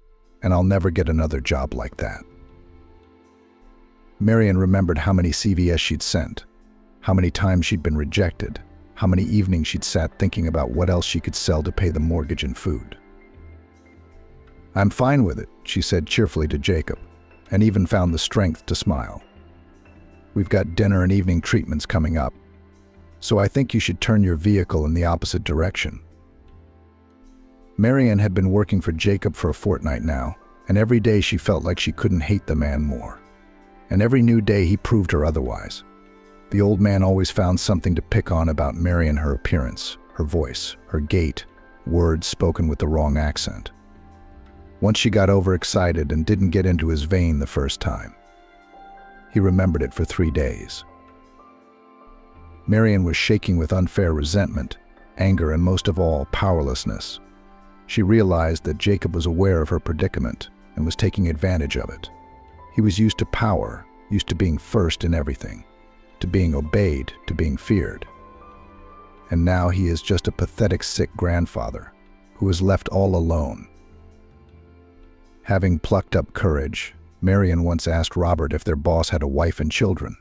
and I'll never get another job like that." Marian remembered how many CVS she'd sent, how many times she'd been rejected, how many evenings she'd sat thinking about what else she could sell to pay the mortgage and food. "I'm fine with it," she said cheerfully to Jacob, and even found the strength to smile. "We've got dinner and evening treatments coming up, so I think you should turn your vehicle in the opposite direction." Marian had been working for Jacob for a fortnight now, and every day she felt like she couldn't hate the man more. And every new day he proved her otherwise. The old man always found something to pick on about Marian: her appearance, her voice, her gait, words spoken with the wrong accent. Once she got overexcited and didn't get into his vein the first time. He remembered it for 3 days. Marian was shaking with unfair resentment, anger, and most of all, powerlessness. She realized that Jacob was aware of her predicament and was taking advantage of it. He was used to power, used to being first in everything, to being obeyed, to being feared. And now he is just a pathetic, sick grandfather who is left all alone. Having plucked up courage, Marian once asked Robert if their boss had a wife and children.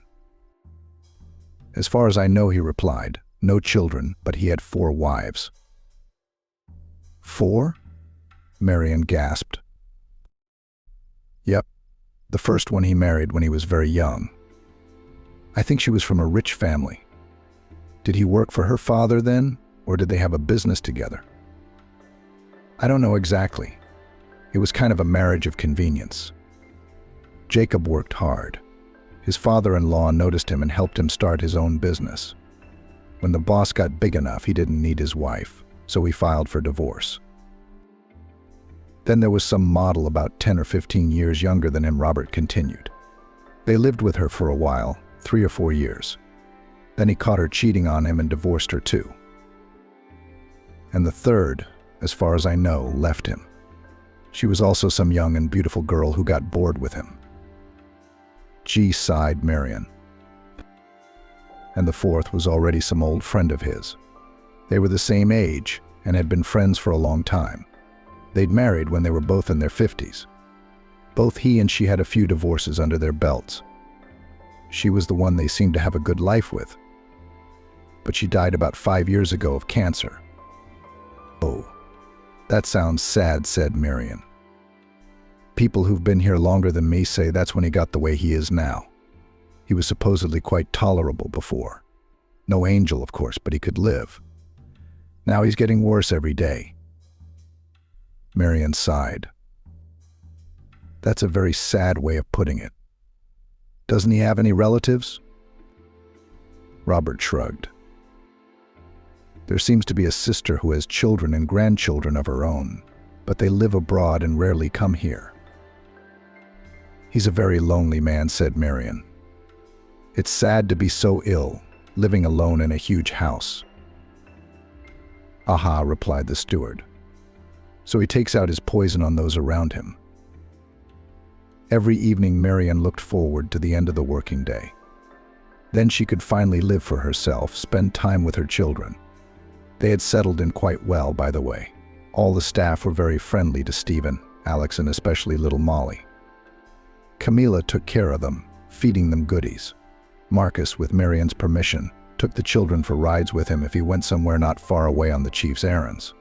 "As far as I know," he replied, "no children, but he had 4 wives." 4? Marian gasped. "Yep, the first one he married when he was very young. I think she was from a rich family. Did he work for her father then, or did they have a business together?" "I don't know exactly. It was kind of a marriage of convenience." Jacob worked hard. His father-in-law noticed him and helped him start his own business. When the boss got big enough, he didn't need his wife, so he filed for divorce. Then there was some model about 10 or 15 years younger than him, Robert continued. They lived with her for a while, 3 or 4 years. Then he caught her cheating on him and divorced her too. And the third, as far as I know, left him. She was also some young and beautiful girl who got bored with him. Gee, sighed Marion. And the fourth was already some old friend of his. They were the same age and had been friends for a long time. They'd married when they were both in their 50s. Both he and she had a few divorces under their belts. She was the one they seemed to have a good life with. But she died about 5 years ago of cancer. Oh, that sounds sad, said Marion. People who've been here longer than me say that's when he got the way he is now. He was supposedly quite tolerable before. No angel, of course, but he could live. Now he's getting worse every day. Marion sighed. That's a very sad way of putting it. Doesn't he have any relatives? Robert shrugged. There seems to be a sister who has children and grandchildren of her own, but they live abroad and rarely come here. He's a very lonely man, said Marion. It's sad to be so ill, living alone in a huge house. Aha, replied the steward. So he takes out his poison on those around him. Every evening Marion looked forward to the end of the working day. Then she could finally live for herself, spend time with her children. They had settled in quite well, by the way. All the staff were very friendly to Stephen, Alex, and especially little Molly. Camila took care of them, feeding them goodies. Marcus, with Marion's permission, took the children for rides with him if he went somewhere not far away on the chief's errands.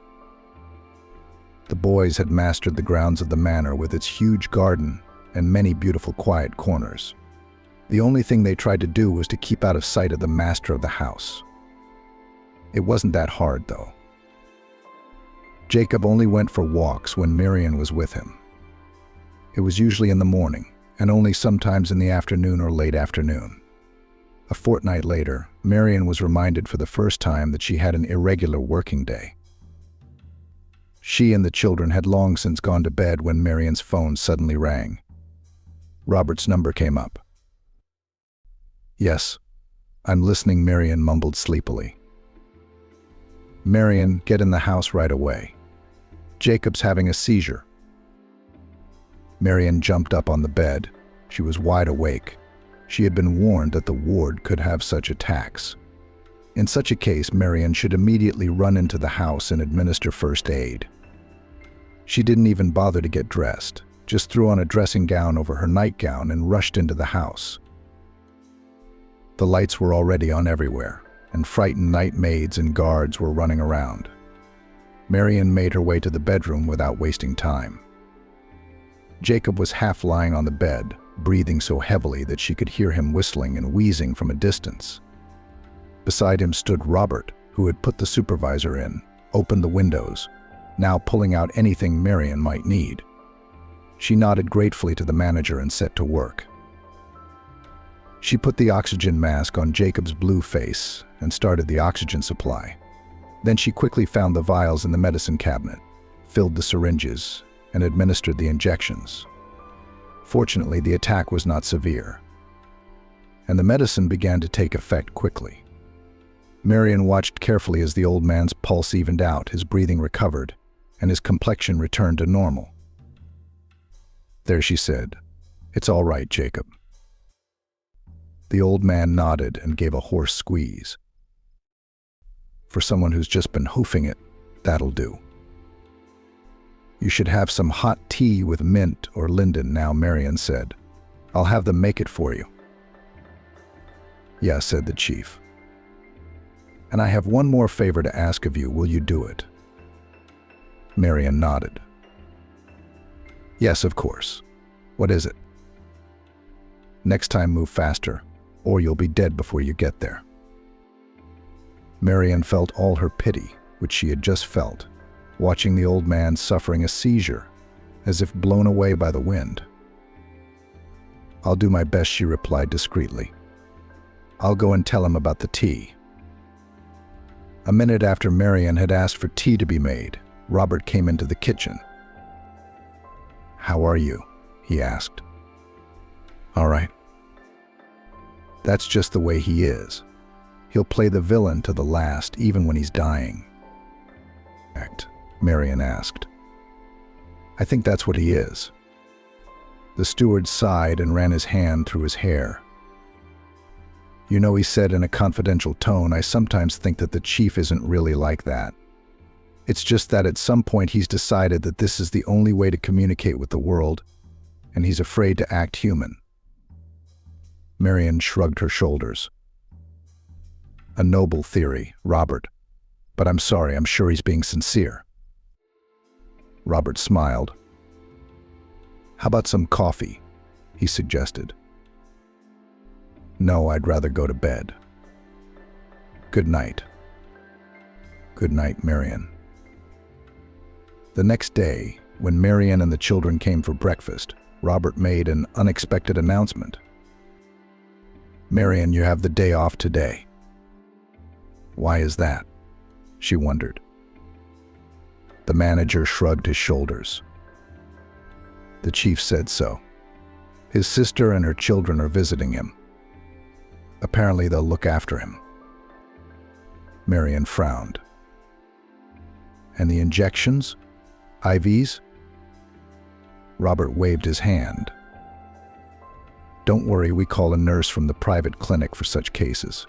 The boys had mastered the grounds of the manor with its huge garden and many beautiful quiet corners. The only thing they tried to do was to keep out of sight of the master of the house. It wasn't that hard, though. Jacob only went for walks when Marion was with him. It was usually in the morning, and only sometimes in the afternoon or late afternoon. A fortnight later, Marion was reminded for the first time that she had an irregular working day. She and the children had long since gone to bed when Marion's phone suddenly rang. Robert's number came up. Yes, I'm listening, Marion mumbled sleepily. Marion, get in the house right away. Jacob's having a seizure. Marion jumped up on the bed. She was wide awake. She had been warned that the ward could have such attacks. In such a case, Marion should immediately run into the house and administer first aid. She didn't even bother to get dressed, just threw on a dressing gown over her nightgown and rushed into the house. The lights were already on everywhere, and frightened night maids and guards were running around. Marion made her way to the bedroom without wasting time. Jacob was half lying on the bed, breathing so heavily that she could hear him whistling and wheezing from a distance. Beside him stood Robert, who had put the supervisor in, opened the windows, now pulling out anything Marion might need. She nodded gratefully to the manager and set to work. She put the oxygen mask on Jacob's blue face and started the oxygen supply. Then she quickly found the vials in the medicine cabinet, filled the syringes, and administered the injections. Fortunately, the attack was not severe, and the medicine began to take effect quickly. Marion watched carefully as the old man's pulse evened out, his breathing recovered, and his complexion returned to normal. There, she said, "It's all right, Jacob." The old man nodded and gave a hoarse squeeze. "For someone who's just been hoofing it, that'll do. You should have some hot tea with mint or linden now," Marion said. "I'll have them make it for you." "Yeah," said the chief. "And I have one more favor to ask of you. Will you do it?" Marion nodded. "Yes, of course. What is it?" "Next time move faster, or you'll be dead before you get there." Marion felt all her pity, which she had just felt, watching the old man suffering a seizure, as if blown away by the wind. I'll do my best, she replied discreetly. I'll go and tell him about the tea. A minute after Marian had asked for tea to be made, Robert came into the kitchen. How are you? He asked. All right. That's just the way he is. He'll play the villain to the last, even when he's dying. Marian asked. I think that's what he is. The steward sighed and ran his hand through his hair. You know, he said in a confidential tone, I sometimes think that the chief isn't really like that. It's just that at some point he's decided that this is the only way to communicate with the world, and he's afraid to act human. Marian shrugged her shoulders. A noble theory, Robert. But I'm sorry, I'm sure he's being sincere. Robert smiled. How about some coffee? He suggested. No, I'd rather go to bed. Good night. Good night, Marian. The next day, when Marian and the children came for breakfast, Robert made an unexpected announcement. Marian, you have the day off today. Why is that? She wondered. The manager shrugged his shoulders. The chief said so. His sister and her children are visiting him. Apparently they'll look after him. Marian frowned. And the injections? IVs? Robert waved his hand. Don't worry, we call a nurse from the private clinic for such cases.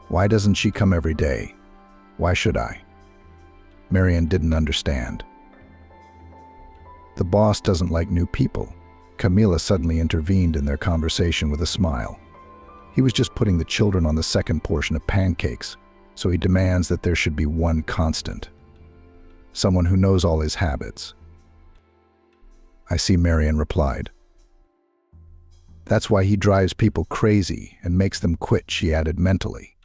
Why doesn't she come every day? Why should I? Marian didn't understand. The boss doesn't like new people. Camila suddenly intervened in their conversation with a smile. He was just putting the children on the second portion of pancakes, so he demands that there should be one constant. Someone who knows all his habits. I see, Marian replied. That's why he drives people crazy and makes them quit, she added mentally.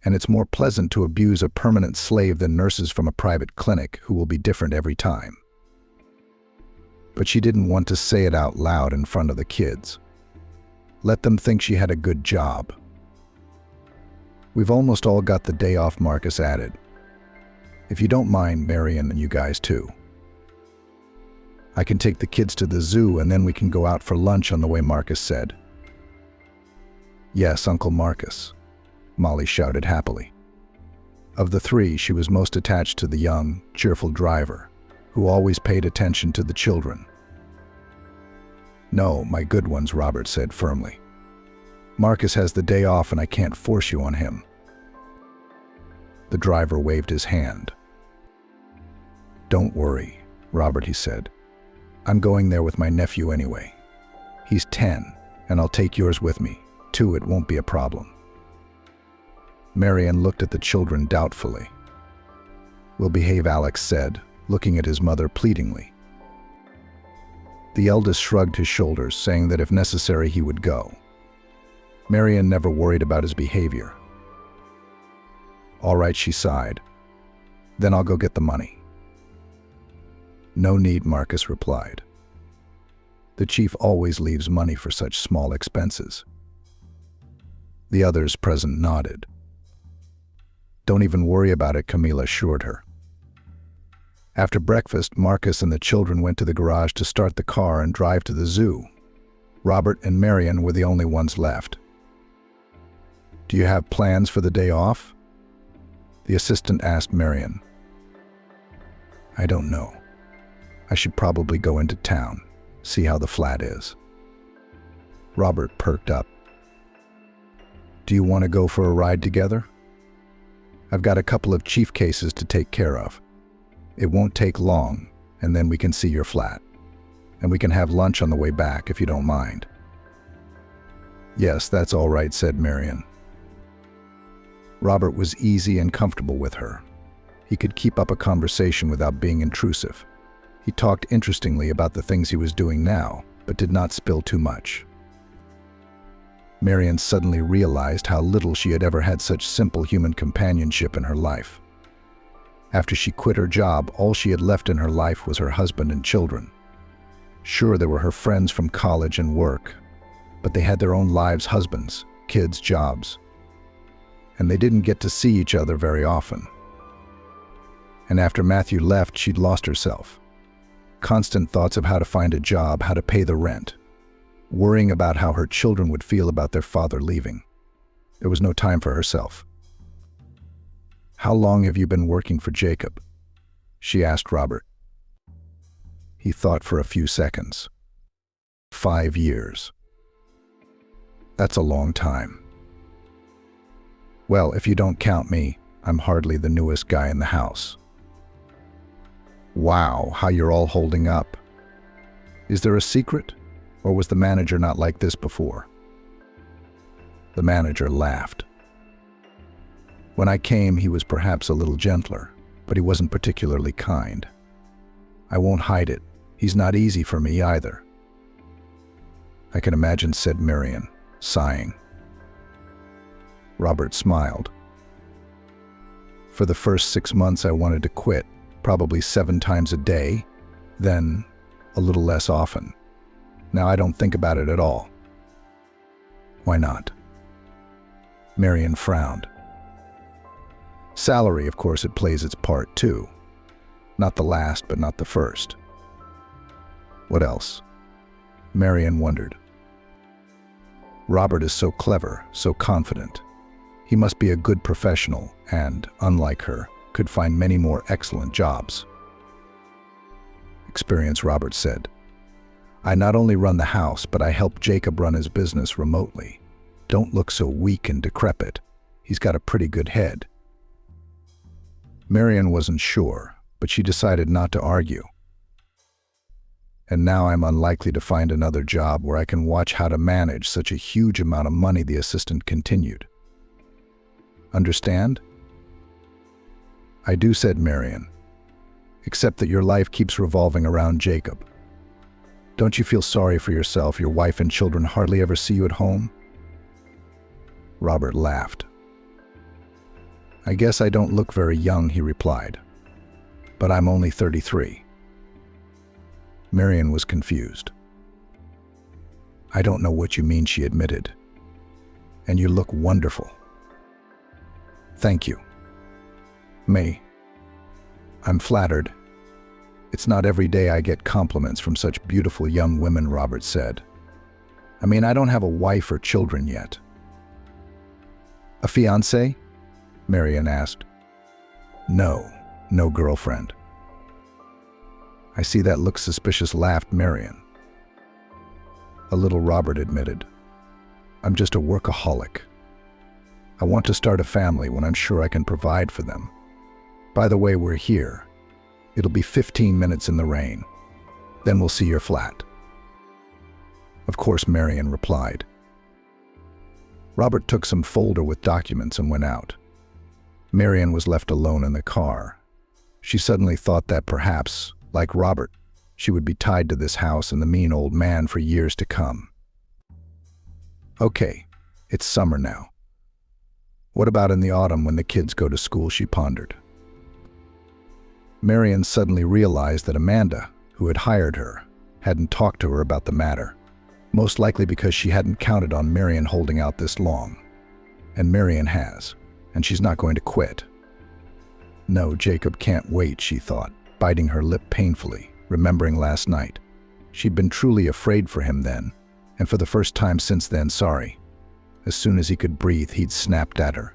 And it's more pleasant to abuse a permanent slave than nurses from a private clinic who will be different every time. But she didn't want to say it out loud in front of the kids. Let them think she had a good job. We've almost all got the day off, Marcus added. If you don't mind, Marian and you guys too. I can take the kids to the zoo and then we can go out for lunch on the way, Marcus said. Yes, Uncle Marcus, Molly shouted happily. Of the three, she was most attached to the young, cheerful driver, who always paid attention to the children. No, my good ones, Robert said firmly. Marcus has the day off and I can't force you on him. The driver waved his hand. Don't worry, Robert, he said. I'm going there with my nephew anyway. He's 10, and I'll take yours with me. 2, it won't be a problem. Marian looked at the children doubtfully. We'll behave, Alex said, looking at his mother pleadingly. The eldest shrugged his shoulders, saying that if necessary he would go. Marian never worried about his behavior. All right, she sighed. Then I'll go get the money. No need, Marcus replied. The chief always leaves money for such small expenses. The others present nodded. Don't even worry about it, Camila assured her. After breakfast, Marcus and the children went to the garage to start the car and drive to the zoo. Robert and Marian were the only ones left. Do you have plans for the day off? The assistant asked Marian. I don't know. I should probably go into town, see how the flat is. Robert perked up. Do you want to go for a ride together? I've got a couple of chief cases to take care of. It won't take long, and then we can see your flat. And we can have lunch on the way back if you don't mind. Yes, that's all right, said Marian. Robert was easy and comfortable with her. He could keep up a conversation without being intrusive. He talked interestingly about the things he was doing now, but did not spill too much. Marian suddenly realized how little she had ever had such simple human companionship in her life. After she quit her job, all she had left in her life was her husband and children. Sure, there were her friends from college and work, but they had their own lives, husbands, kids, jobs, and they didn't get to see each other very often. And after Matthew left, she'd lost herself. Constant thoughts of how to find a job, how to pay the rent, worrying about how her children would feel about their father leaving. There was no time for herself. "How long have you been working for Jacob?" she asked Robert. He thought for a few seconds. 5 years. That's a long time. Well, if you don't count me, I'm hardly the newest guy in the house. Wow, how you're all holding up. Is there a secret? Or was the manager not like this before? The manager laughed. When I came, he was perhaps a little gentler, but he wasn't particularly kind. I won't hide it. He's not easy for me either. I can imagine, said Marion, sighing. Robert smiled. For the first 6 months, I wanted to quit, probably 7 times a day, then a little less often. Now I don't think about it at all. Why not? Marion frowned. Salary, of course, it plays its part too. Not the last, but not the first. What else? Marion wondered. Robert is so clever, so confident. He must be a good professional and, unlike her, could find many more excellent jobs. Experience, Robert said. I not only run the house, but I help Jacob run his business remotely. Don't look so weak and decrepit. He's got a pretty good head. Marion wasn't sure, but she decided not to argue. And now I'm unlikely to find another job where I can watch how to manage such a huge amount of money, the assistant continued. Understand? I do, said Marion, except that your life keeps revolving around Jacob. Don't you feel sorry for yourself? Your wife and children hardly ever see you at home? Robert laughed. I guess I don't look very young, he replied. But I'm only 33. Marion was confused. I don't know what you mean, she admitted. And you look wonderful. Thank you. May. I'm flattered. It's not every day I get compliments from such beautiful young women, Robert said. I mean, I don't have a wife or children yet. A fiancé? Marion asked. No, no girlfriend. I see that looks suspicious, laughed Marion. A little, Robert admitted. I'm just a workaholic. I want to start a family when I'm sure I can provide for them. By the way, we're here. It'll be 15 minutes in the rain. Then we'll see your flat. Of course, Marion replied. Robert took some folder with documents and went out. Marion was left alone in the car. She suddenly thought that perhaps, like Robert, she would be tied to this house and the mean old man for years to come. Okay, it's summer now. What about in the autumn when the kids go to school, she pondered. Marion suddenly realized that Amanda, who had hired her, hadn't talked to her about the matter, most likely because she hadn't counted on Marion holding out this long. And Marion has, and she's not going to quit. No, Jacob can't wait, she thought, biting her lip painfully, remembering last night. She'd been truly afraid for him then, and for the first time since then, sorry. As soon as he could breathe, he'd snapped at her.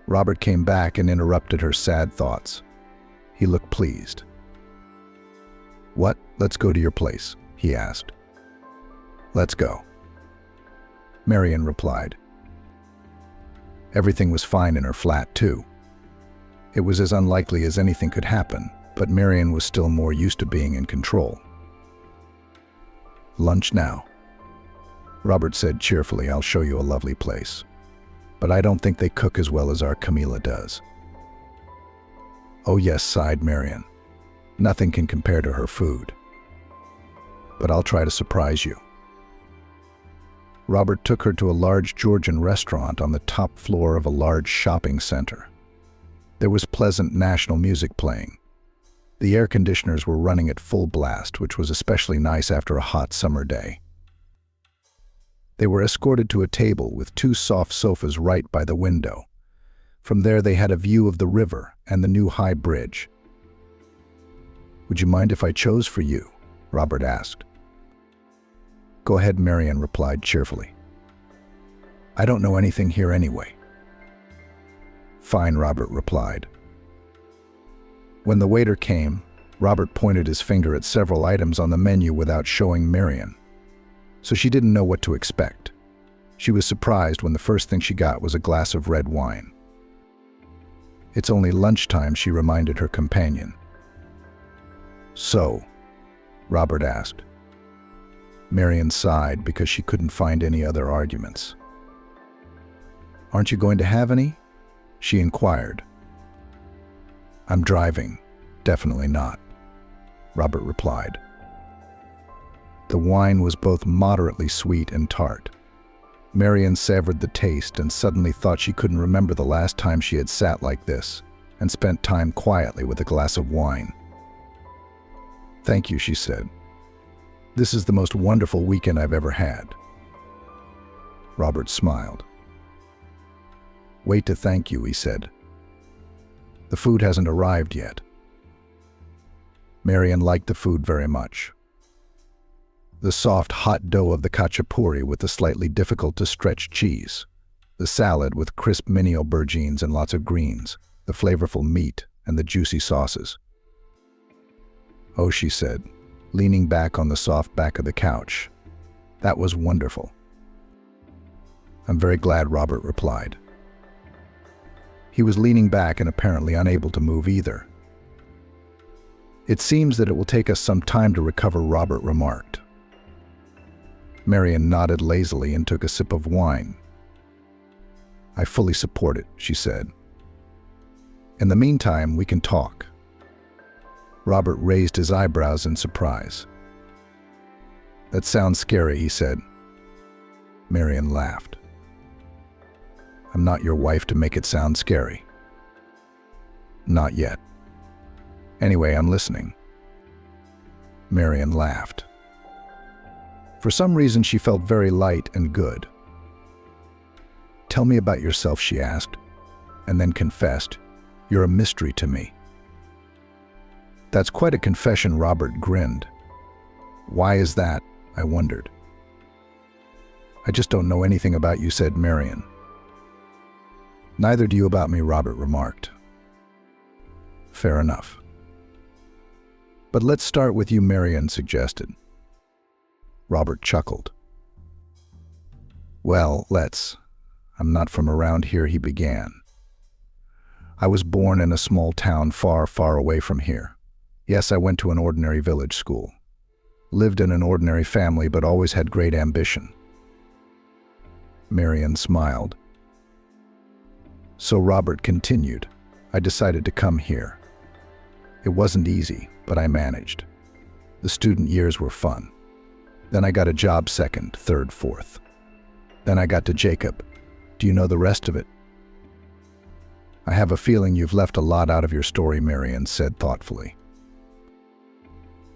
Robert came back and interrupted her sad thoughts. He looked pleased. What? Let's go to your place, he asked. Let's go. Marion replied. Everything was fine in her flat, too. It was as unlikely as anything could happen, but Marion was still more used to being in control. Lunch now. Robert said cheerfully, I'll show you a lovely place. But I don't think they cook as well as our Camila does. Oh yes, sighed Marion. Nothing can compare to her food. But I'll try to surprise you. Robert took her to a large Georgian restaurant on the top floor of a large shopping center. There was pleasant national music playing. The air conditioners were running at full blast, which was especially nice after a hot summer day. They were escorted to a table with two soft sofas right by the window. From there they had a view of the river and the new high bridge. "Would you mind if I chose for you?" Robert asked. "Go ahead," Marion replied cheerfully. "I don't know anything here anyway." "Fine," Robert replied. When the waiter came, Robert pointed his finger at several items on the menu without showing Marion, so she didn't know what to expect. She was surprised when the first thing she got was a glass of red wine. "It's only lunchtime," she reminded her companion. "So?" Robert asked. Marion sighed because she couldn't find any other arguments. "Aren't you going to have any?" she inquired. "I'm driving. Definitely not," Robert replied. The wine was both moderately sweet and tart. Marion savored the taste and suddenly thought she couldn't remember the last time she had sat like this and spent time quietly with a glass of wine. "Thank you," she said. "This is the most wonderful weekend I've ever had." Robert smiled. "Wait to thank you," he said. "The food hasn't arrived yet." Marion liked the food very much. The soft, hot dough of the khachapuri with the slightly difficult-to-stretch cheese, the salad with crisp mini aubergines and lots of greens, the flavorful meat, and the juicy sauces. "Oh," she said, leaning back on the soft back of the couch. "That was wonderful." "I'm very glad," Robert replied. He was leaning back and apparently unable to move either. "It seems that it will take us some time to recover," Robert remarked. Marion nodded lazily and took a sip of wine. "I fully support it," she said. "In the meantime, we can talk." Robert raised his eyebrows in surprise. "That sounds scary," he said. Marion laughed. "I'm not your wife to make it sound scary." "Not yet. Anyway, I'm listening." Marion laughed. For some reason, she felt very light and good. "Tell me about yourself," she asked, and then confessed, "You're a mystery to me." "That's quite a confession," Robert grinned. "Why is that?" I wondered. "I just don't know anything about you," said Marion. "Neither do you about me," Robert remarked. "Fair enough. But let's start with you," Marion suggested. Robert chuckled. "Well, let's. I'm not from around here," he began. "I was born in a small town far, far away from here. Yes, I went to an ordinary village school. Lived in an ordinary family, but always had great ambition." Marion smiled. So Robert continued, "I decided to come here. It wasn't easy, but I managed. The student years were fun. Then I got a job second, third, fourth. Then I got to Jacob. Do you know the rest of it?" "I have a feeling you've left a lot out of your story," Marion said thoughtfully.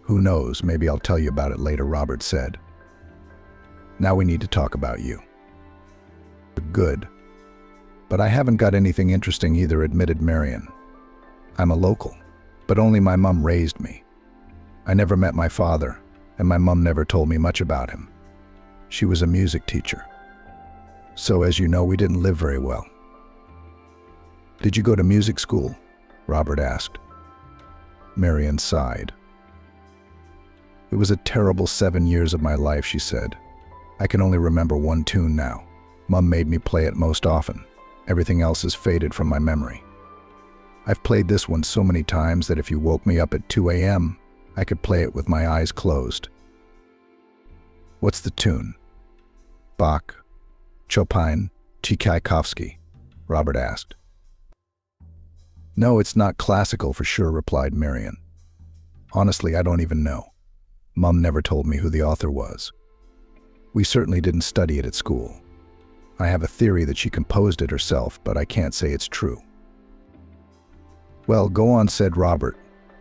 "Who knows, maybe I'll tell you about it later," Robert said. "Now we need to talk about you." "Good. But I haven't got anything interesting either," admitted Marion. "I'm a local, but only my mom raised me. I never met my father, and my mom never told me much about him. She was a music teacher. So, as you know, we didn't live very well." "Did you go to music school?" Robert asked. Marion sighed. "It was a terrible 7 years of my life," she said. "I can only remember one tune now. Mom made me play it most often. Everything else has faded from my memory. I've played this one so many times that if you woke me up at 2 a.m., I could play it with my eyes closed." "What's the tune?" "Bach, Chopin, Tchaikovsky," Robert asked. "No, it's not classical for sure," replied Marion. "Honestly, I don't even know. Mom never told me who the author was. We certainly didn't study it at school. I have a theory that she composed it herself, but I can't say it's true." "Well, go on," said Robert.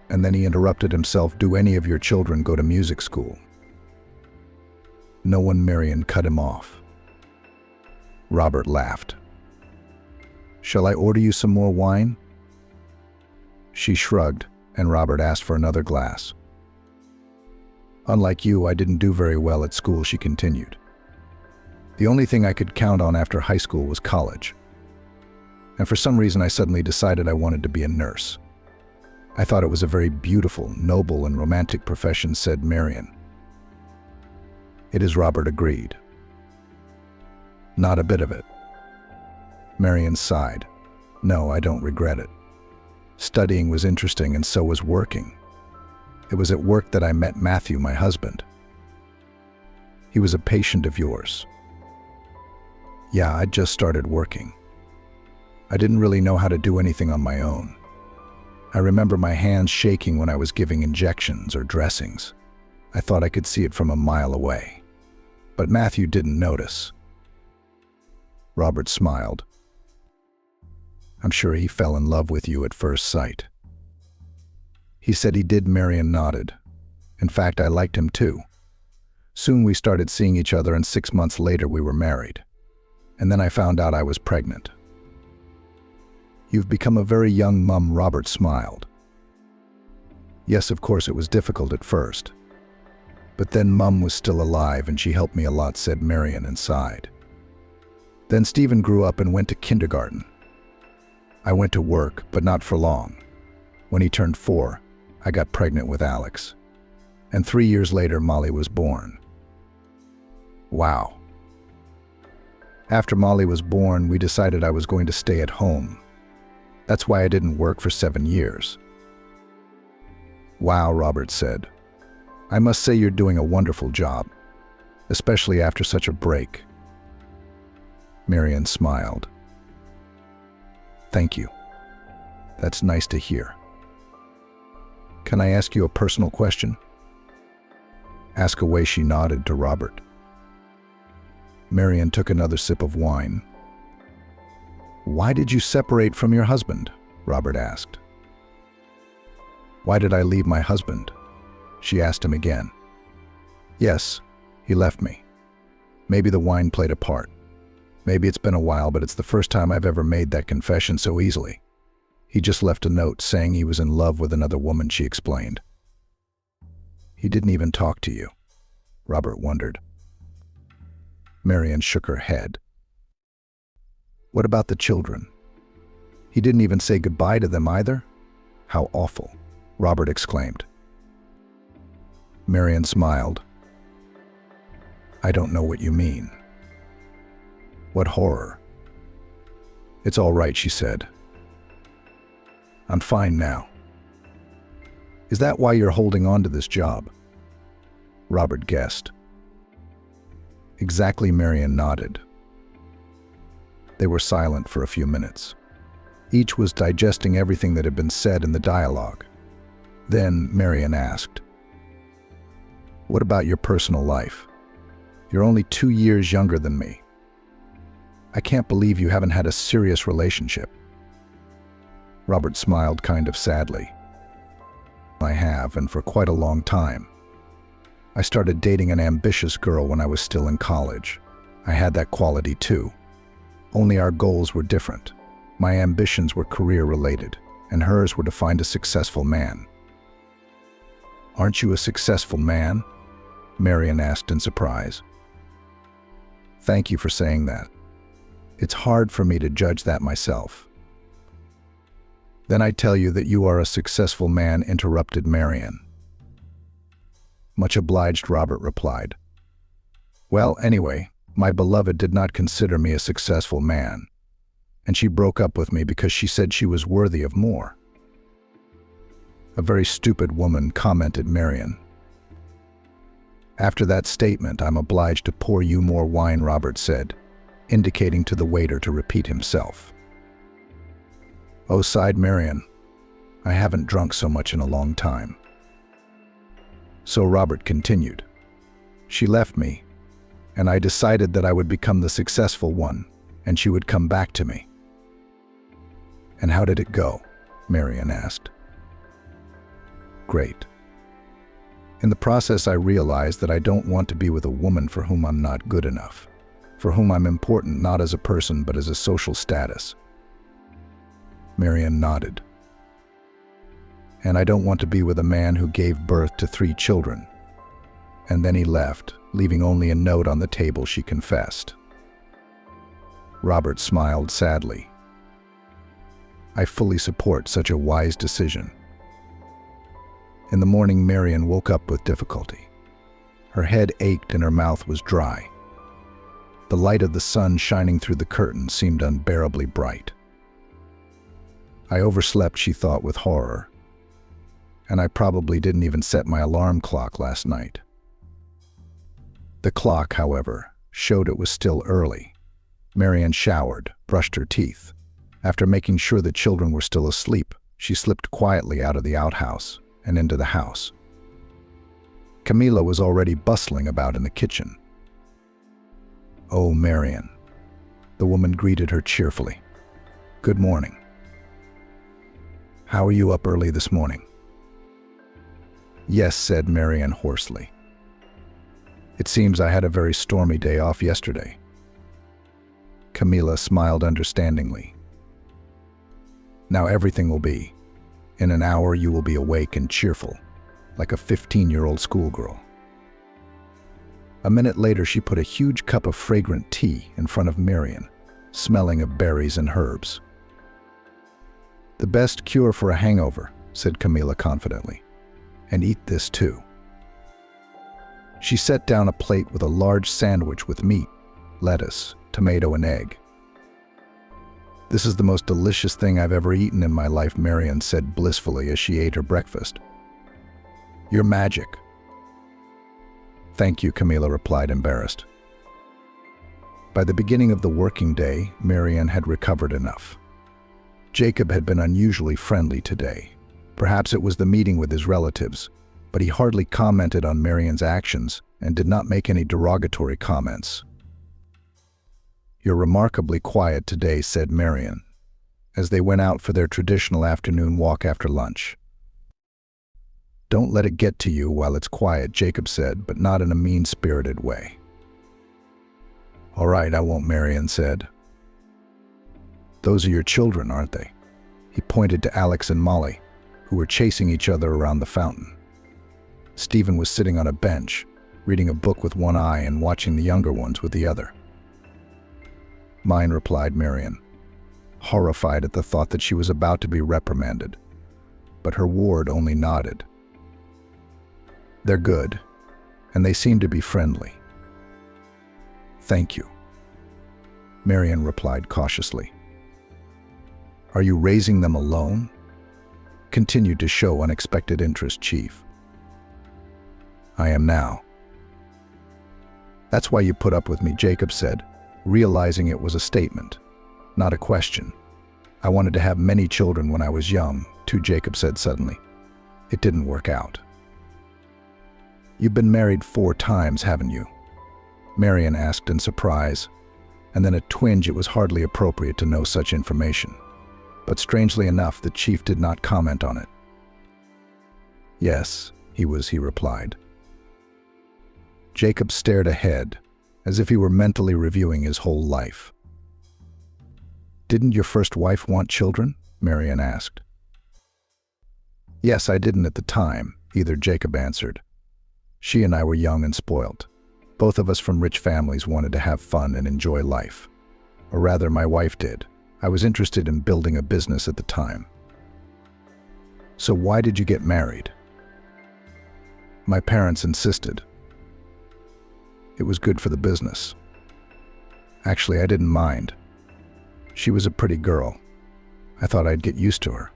And then he interrupted himself. Do any of your children go to music school? No one. Marion cut him off. Robert laughed. Shall I order you some more wine? She shrugged, and Robert asked for another glass. Unlike you, I didn't do very well at school, she continued. The only thing I could count on after high school was college. And for some reason I suddenly decided I wanted to be a nurse. I thought it was a very beautiful, noble, and romantic profession, said Marion. It is, Robert agreed. Not a bit of it. Marion sighed. No, I don't regret it. Studying was interesting, and so was working. It was at work that I met Matthew, my husband. He was a patient of yours. Yeah, I'd just started working. I didn't really know how to do anything on my own. I remember my hands shaking when I was giving injections or dressings. I thought I could see it from a mile away. But Matthew didn't notice. Robert smiled. I'm sure he fell in love with you at first sight. He said he did. Marion nodded. In fact, I liked him too. Soon we started seeing each other, and 6 months later we were married. And then I found out I was pregnant. You've become a very young mum, Robert smiled. Yes, of course it was difficult at first. But then Mum was still alive and she helped me a lot, said Marion and sighed. Then Stephen grew up and went to kindergarten. I went to work, but not for long. When he turned 4, I got pregnant with Alex. And 3 years later, Molly was born. Wow. After Molly was born, we decided I was going to stay at home. That's why I didn't work for 7 years. Wow, Robert said. I must say you're doing a wonderful job, especially after such a break. Marion smiled. Thank you. That's nice to hear. Can I ask you a personal question? Ask away, she nodded to Robert. Marion took another sip of wine. Why did you separate from your husband? Robert asked. Why did I leave my husband? She asked him again. Yes, he left me. Maybe the wine played a part. Maybe it's been a while, but it's the first time I've ever made that confession so easily. He just left a note saying he was in love with another woman, she explained. He didn't even talk to you, Robert wondered. Marion shook her head. What about the children? He didn't even say goodbye to them either? How awful, Robert exclaimed. Marion smiled. I don't know what you mean. What horror. It's all right, she said. I'm fine now. Is that why you're holding on to this job? Robert guessed. Exactly, Marion nodded. They were silent for a few minutes. Each was digesting everything that had been said in the dialogue. Then Marion asked, What about your personal life? You're only 2 years younger than me. I can't believe you haven't had a serious relationship. Robert smiled kind of sadly. I have, and for quite a long time. I started dating an ambitious girl when I was still in college. I had that quality too. Only our goals were different. My ambitions were career-related, and hers were to find a successful man. Aren't you a successful man? Marion asked in surprise. Thank you for saying that. It's hard for me to judge that myself. Then I tell you that you are a successful man, interrupted Marion. Much obliged, Robert replied. Well, anyway, my beloved did not consider me a successful man, and she broke up with me because she said she was worthy of more. A very stupid woman, commented Marion. After that statement, I'm obliged to pour you more wine, Robert said, indicating to the waiter to repeat himself. Oh, sighed Marion. I haven't drunk so much in a long time. So Robert continued. She left me, and I decided that I would become the successful one, and she would come back to me. And how did it go? Marion asked. Great. In the process, I realized that I don't want to be with a woman for whom I'm not good enough, for whom I'm important not as a person but as a social status. Marian nodded. And I don't want to be with a man who gave birth to 3 children. And then he left, leaving only a note on the table, she confessed. Robert smiled sadly. I fully support such a wise decision. In the morning, Marian woke up with difficulty. Her head ached and her mouth was dry. The light of the sun shining through the curtains seemed unbearably bright. I overslept, she thought with horror. And I probably didn't even set my alarm clock last night. The clock, however, showed it was still early. Marian showered, brushed her teeth. After making sure the children were still asleep, she slipped quietly out of the outhouse and into the house. Camila was already bustling about in the kitchen. "Oh, Marian." The woman greeted her cheerfully. "Good morning. How are you up early this morning?" "Yes," said Marian hoarsely. "It seems I had a very stormy day off yesterday." Camila smiled understandingly. "Now everything will be. In an hour you will be awake and cheerful, like a 15-year-old schoolgirl." A minute later, she put a huge cup of fragrant tea in front of Marian, smelling of berries and herbs. "The best cure for a hangover," said Camila confidently. "And eat this too." She set down a plate with a large sandwich with meat, lettuce, tomato, and egg. "This is the most delicious thing I've ever eaten in my life," Marian said blissfully as she ate her breakfast. "You're magic." "Thank you," Camila replied, embarrassed. By the beginning of the working day, Marian had recovered enough. Jacob had been unusually friendly today. Perhaps it was the meeting with his relatives, but he hardly commented on Marian's actions and did not make any derogatory comments. "You're remarkably quiet today," said Marian, as they went out for their traditional afternoon walk after lunch. "Don't let it get to you while it's quiet," Jacob said, but not in a mean-spirited way. "All right, I won't," Marian said. "Those are your children, aren't they?" He pointed to Alex and Molly, who were chasing each other around the fountain. Stephen was sitting on a bench, reading a book with one eye and watching the younger ones with the other. "Mine," replied Marian, horrified at the thought that she was about to be reprimanded. But her ward only nodded. "They're good, and they seem to be friendly." "Thank you," Marian replied cautiously. "Are you raising them alone?" Continued to show unexpected interest, Chief. "I am now." "That's why you put up with me," Jacob said, realizing it was a statement, not a question. "I wanted to have many children when I was young, too," Jacob said suddenly. "It didn't work out." "You've been married 4 times, haven't you?" Marian asked in surprise, and then a twinge. It was hardly appropriate to know such information. But strangely enough, the chief did not comment on it. "Yes, he replied. Jacob stared ahead, as if he were mentally reviewing his whole life. "Didn't your first wife want children?" Marian asked. "Yes, I didn't at the time, either," Jacob answered. "She and I were young and spoiled. Both of us from rich families wanted to have fun and enjoy life. Or rather, my wife did. I was interested in building a business at the time." "So why did you get married?" "My parents insisted. It was good for the business. Actually, I didn't mind. She was a pretty girl. I thought I'd get used to her.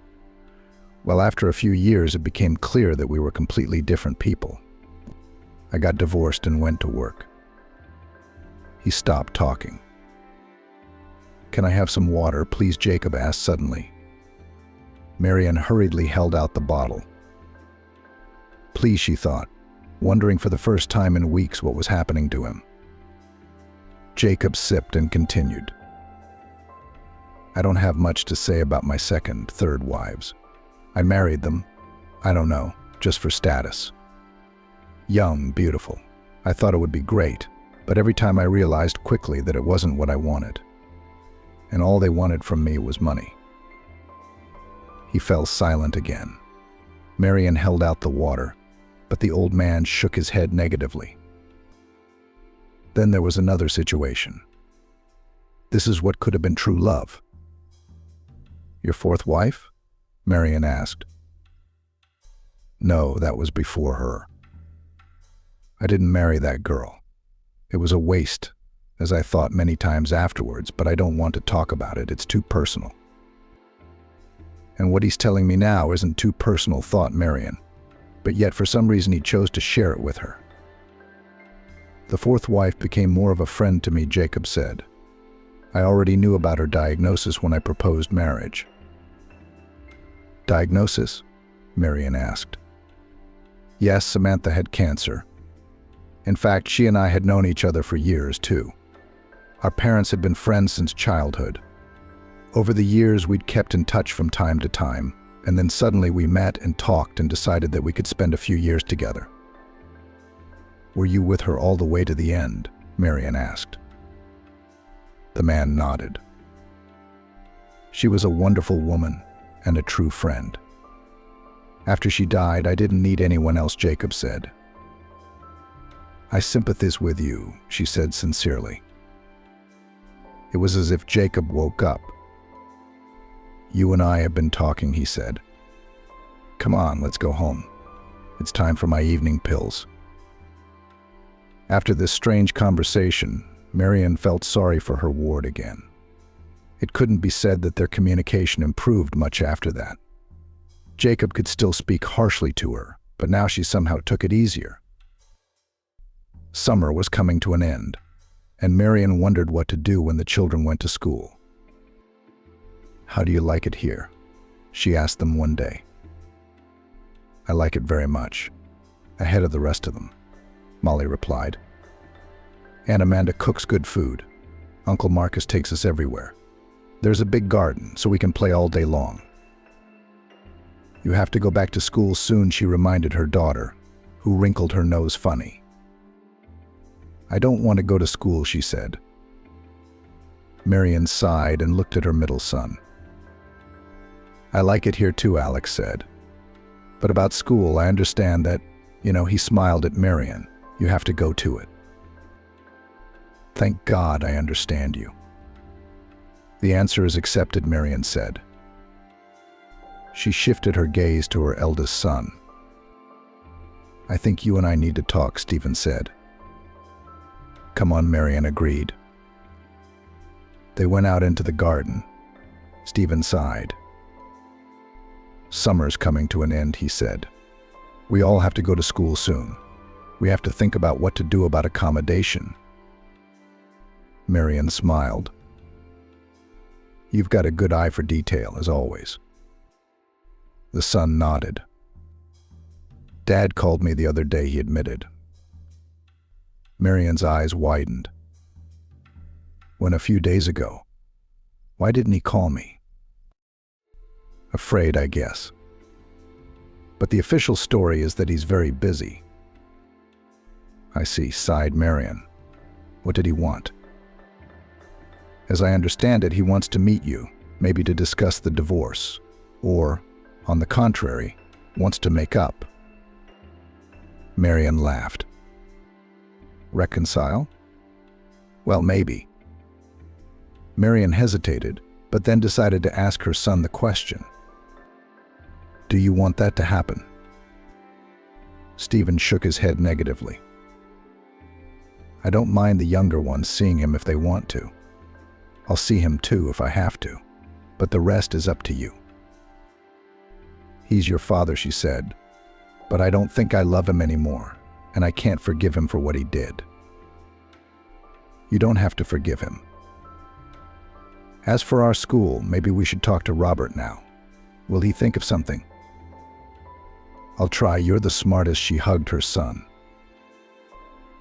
Well, after a few years, it became clear that we were completely different people. I got divorced and went to work." He stopped talking. "Can I have some water, please?" Jacob asked suddenly. Marian hurriedly held out the bottle. "Please," she thought, wondering for the first time in weeks what was happening to him. Jacob sipped and continued. "I don't have much to say about my second, third wives. I married them. I don't know. just for status. Young, beautiful. I thought it would be great, but every time I realized quickly that it wasn't what I wanted. And all they wanted from me was money. He fell silent again. Marion held out the water, but the old man shook his head negatively. Then there was another situation. This is what could have been true love. Your fourth wife? Marion asked. No, that was before her. I didn't marry that girl. It was a waste, as I thought many times afterwards, but I don't want to talk about it. It's too personal. And what he's telling me now isn't too personal, thought Marion, but yet for some reason he chose to share it with her. The fourth wife became more of a friend to me, Jacob said. I already knew about her diagnosis when I proposed marriage. Diagnosis? Marion asked. Yes, Samantha had cancer. In fact, she and I had known each other for years, too. Our parents had been friends since childhood. Over the years, we'd kept in touch from time to time, and then suddenly we met and talked and decided that we could spend a few years together. Were you with her all the way to the end? Marion asked. The man nodded. She was a wonderful woman and a true friend. After she died, I didn't need anyone else, Jacob said. I sympathize with you, she said sincerely. It was as if Jacob woke up. You and I have been talking, he said. Come on, let's go home. It's time for my evening pills. After this strange conversation, Marion felt sorry for her ward again. It couldn't be said that their communication improved much after that. Jacob could still speak harshly to her, but now she somehow took it easier. Summer was coming to an end, and Marion wondered what to do when the children went to school. How do you like it here? She asked them one day. I like it very much, ahead of the rest of them, Molly replied. Aunt Amanda cooks good food. Uncle Marcus takes us everywhere. There's a big garden, so we can play all day long. You have to go back to school soon, she reminded her daughter, who wrinkled her nose funny. I don't want to go to school, she said. Marion sighed and looked at her middle son. I like it here too, Alex said. But about school, I understand that, he smiled at Marion. You have to go to it. Thank God I understand you. The answer is accepted, Marion said. She shifted her gaze to her eldest son. I think you and I need to talk, Stephen said. Come on, Marion agreed. They went out into the garden. Stephen sighed. Summer's coming to an end, he said. We all have to go to school soon. We have to think about what to do about accommodation. Marion smiled. You've got a good eye for detail, as always. The son nodded. Dad called me the other day, he admitted. Marion's eyes widened. When a few days ago? Why didn't he call me? Afraid, I guess. But the official story is that he's very busy. I see, sighed Marion. What did he want? As I understand it, he wants to meet you, maybe to discuss the divorce, or, on the contrary, wants to make up. Marion laughed. Reconcile? Well, maybe. Marion hesitated, but then decided to ask her son the question. Do you want that to happen? Stephen shook his head negatively. I don't mind the younger ones seeing him if they want to. I'll see him too if I have to, but the rest is up to you. He's your father, she said, but I don't think I love him anymore, and I can't forgive him for what he did. You don't have to forgive him. As for our school, maybe we should talk to Robert now. Will he think of something? I'll try. You're the smartest, she hugged her son.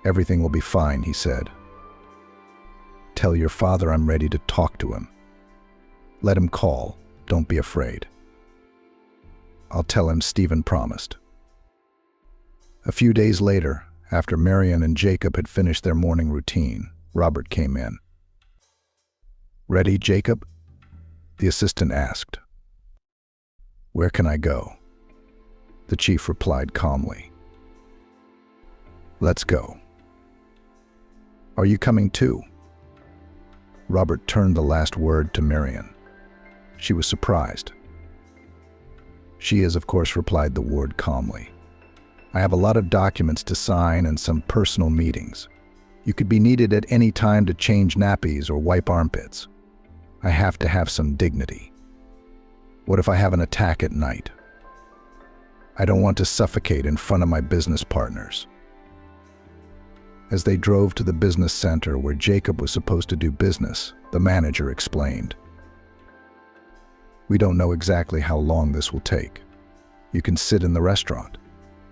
Everything will be fine, he said. Tell your father I'm ready to talk to him. Let him call. Don't be afraid. I'll tell him Stephen promised. A few days later, after Marian and Jacob had finished their morning routine, Robert came in. "Ready, Jacob?" the assistant asked. "Where can I go?" The chief replied calmly. "Let's go." "Are you coming too?" Robert turned the last word to Marian. She was surprised. "She is, of course," replied the ward calmly. "I have a lot of documents to sign and some personal meetings. You could be needed at any time to change nappies or wipe armpits. I have to have some dignity. What if I have an attack at night? I don't want to suffocate in front of my business partners." As they drove to the business center where Jacob was supposed to do business, the manager explained, "We don't know exactly how long this will take. You can sit in the restaurant.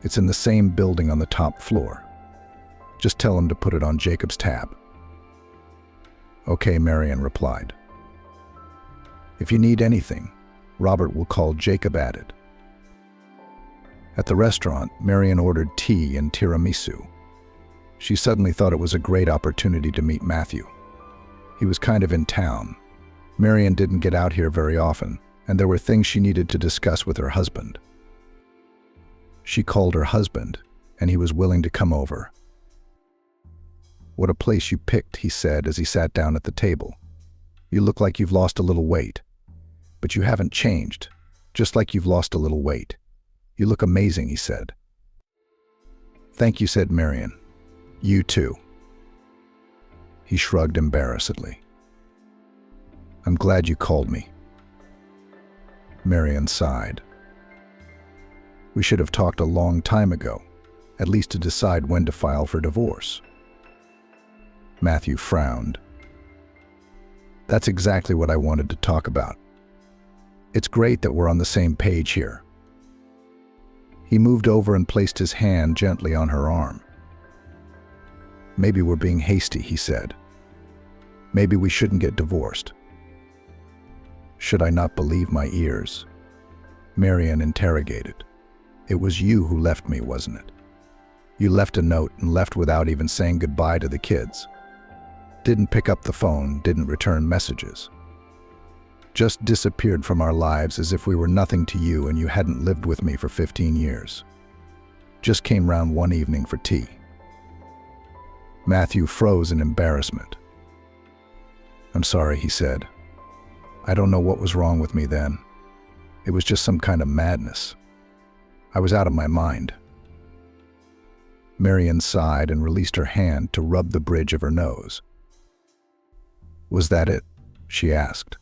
It's in the same building on the top floor. Just tell him to put it on Jacob's tab." "Okay," Marian replied. "If you need anything, Robert will call Jacob at it." At the restaurant, Marian ordered tea and tiramisu. She suddenly thought it was a great opportunity to meet Matthew. He was kind of in town. Marian didn't get out here very often, and there were things she needed to discuss with her husband. She called her husband, and he was willing to come over. "What a place you picked," he said as he sat down at the table. "You look like you've lost a little weight. But you haven't changed, just like you've lost a little weight. You look amazing," he said. "Thank you," said Marian. "You too." He shrugged embarrassedly. "I'm glad you called me." Marian sighed. "We should have talked a long time ago, at least to decide when to file for divorce." Matthew frowned. "That's exactly what I wanted to talk about. It's great that we're on the same page here." He moved over and placed his hand gently on her arm. "Maybe we're being hasty," he said. "Maybe we shouldn't get divorced." "Should I not believe my ears?" Marian interrogated. "It was you who left me, wasn't it? You left a note and left without even saying goodbye to the kids. Didn't pick up the phone, didn't return messages. Just disappeared from our lives as if we were nothing to you and you hadn't lived with me for 15 years. Just came round one evening for tea." Matthew froze in embarrassment. "I'm sorry," he said. "I don't know what was wrong with me then. It was just some kind of madness. I was out of my mind." Marian sighed and released her hand to rub the bridge of her nose. "Was that it?" she asked.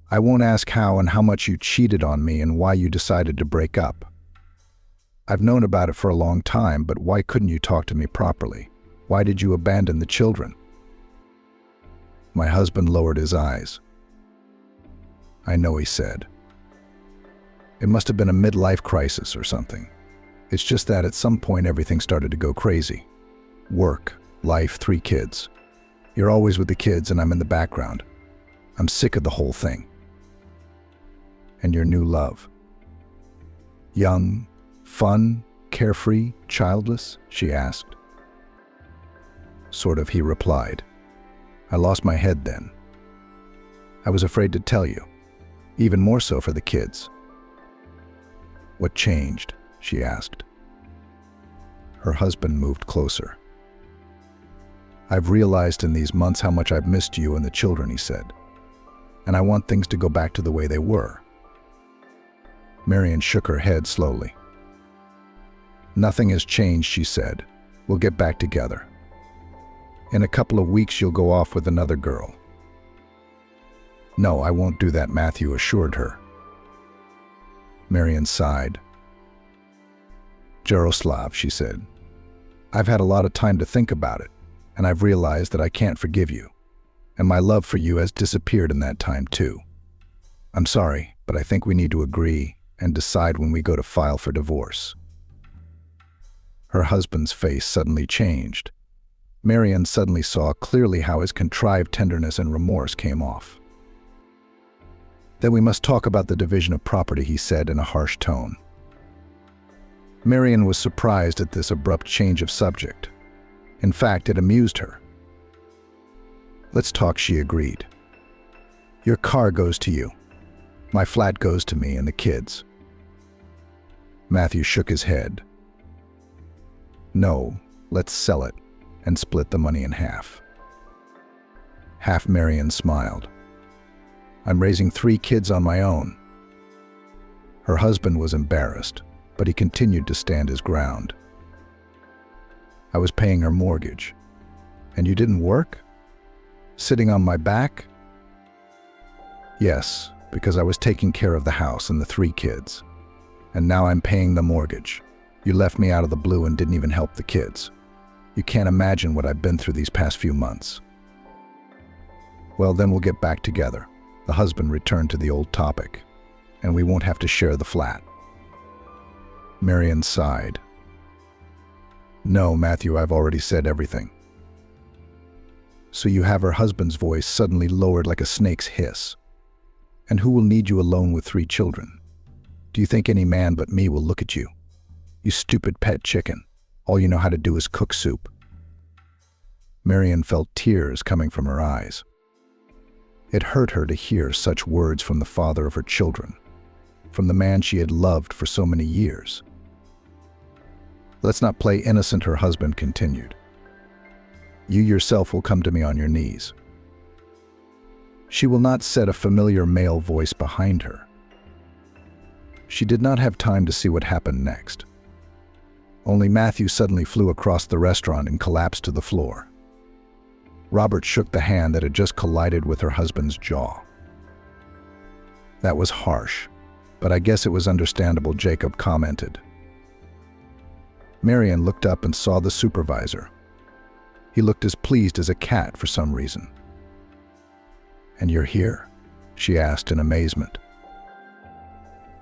"I won't ask how and how much you cheated on me and why you decided to break up. I've known about it for a long time, but why couldn't you talk to me properly? Why did you abandon the children?" My husband lowered his eyes. "I know," he said. "It must have been a midlife crisis or something. It's just that at some point everything started to go crazy. Work, life, 3 kids. You're always with the kids and I'm in the background. I'm sick of the whole thing." "And your new love?" "Young, fun, carefree, childless?" she asked. "Sort of," he replied. "I lost my head then. I was afraid to tell you, even more so for the kids." "What changed?" she asked. Her husband moved closer. "I've realized in these months how much I've missed you and the children," he said. "And I want things to go back to the way they were." Marian shook her head slowly. "Nothing has changed," she said. "We'll get back together. In a couple of weeks you'll go off with another girl." "No, I won't do that," Matthew assured her. Marian sighed. "Jaroslav," she said, "I've had a lot of time to think about it, and I've realized that I can't forgive you, and my love for you has disappeared in that time too. I'm sorry, but I think we need to agree and decide when we go to file for divorce." Her husband's face suddenly changed. Marian suddenly saw clearly how his contrived tenderness and remorse came off. "Then we must talk about the division of property," he said in a harsh tone. Marion was surprised at this abrupt change of subject. In fact, it amused her. "Let's talk," she agreed. "Your car goes to you. My flat goes to me and the kids." Matthew shook his head. "No, let's sell it and split the money in half." Half Marion smiled. "I'm raising 3 kids on my own." Her husband was embarrassed, but he continued to stand his ground. "I was paying her mortgage. And you didn't work? Sitting on my back?" "Yes, because I was taking care of the house and the 3 kids. And now I'm paying the mortgage. You left me out of the blue and didn't even help the kids. You can't imagine what I've been through these past few months." "Well, then we'll get back together." The husband returned to the old topic. "And we won't have to share the flat." Marion sighed. "No, Matthew, I've already said everything." So you have her husband's voice suddenly lowered like a snake's hiss. "And who will need you alone with 3 children? Do you think any man but me will look at you? You stupid pet chicken. All you know how to do is cook soup." Marion felt tears coming from her eyes. It hurt her to hear such words from the father of her children, from the man she had loved for so many years. "Let's not play innocent," her husband continued. "You yourself will come to me on your knees." She will not, said a familiar male voice behind her. She did not have time to see what happened next. Only Matthew suddenly flew across the restaurant and collapsed to the floor. Robert shook the hand that had just collided with her husband's jaw. "That was harsh, but I guess it was understandable," Jacob commented. Marion looked up and saw the supervisor. He looked as pleased as a cat for some reason. "And you're here?" she asked in amazement.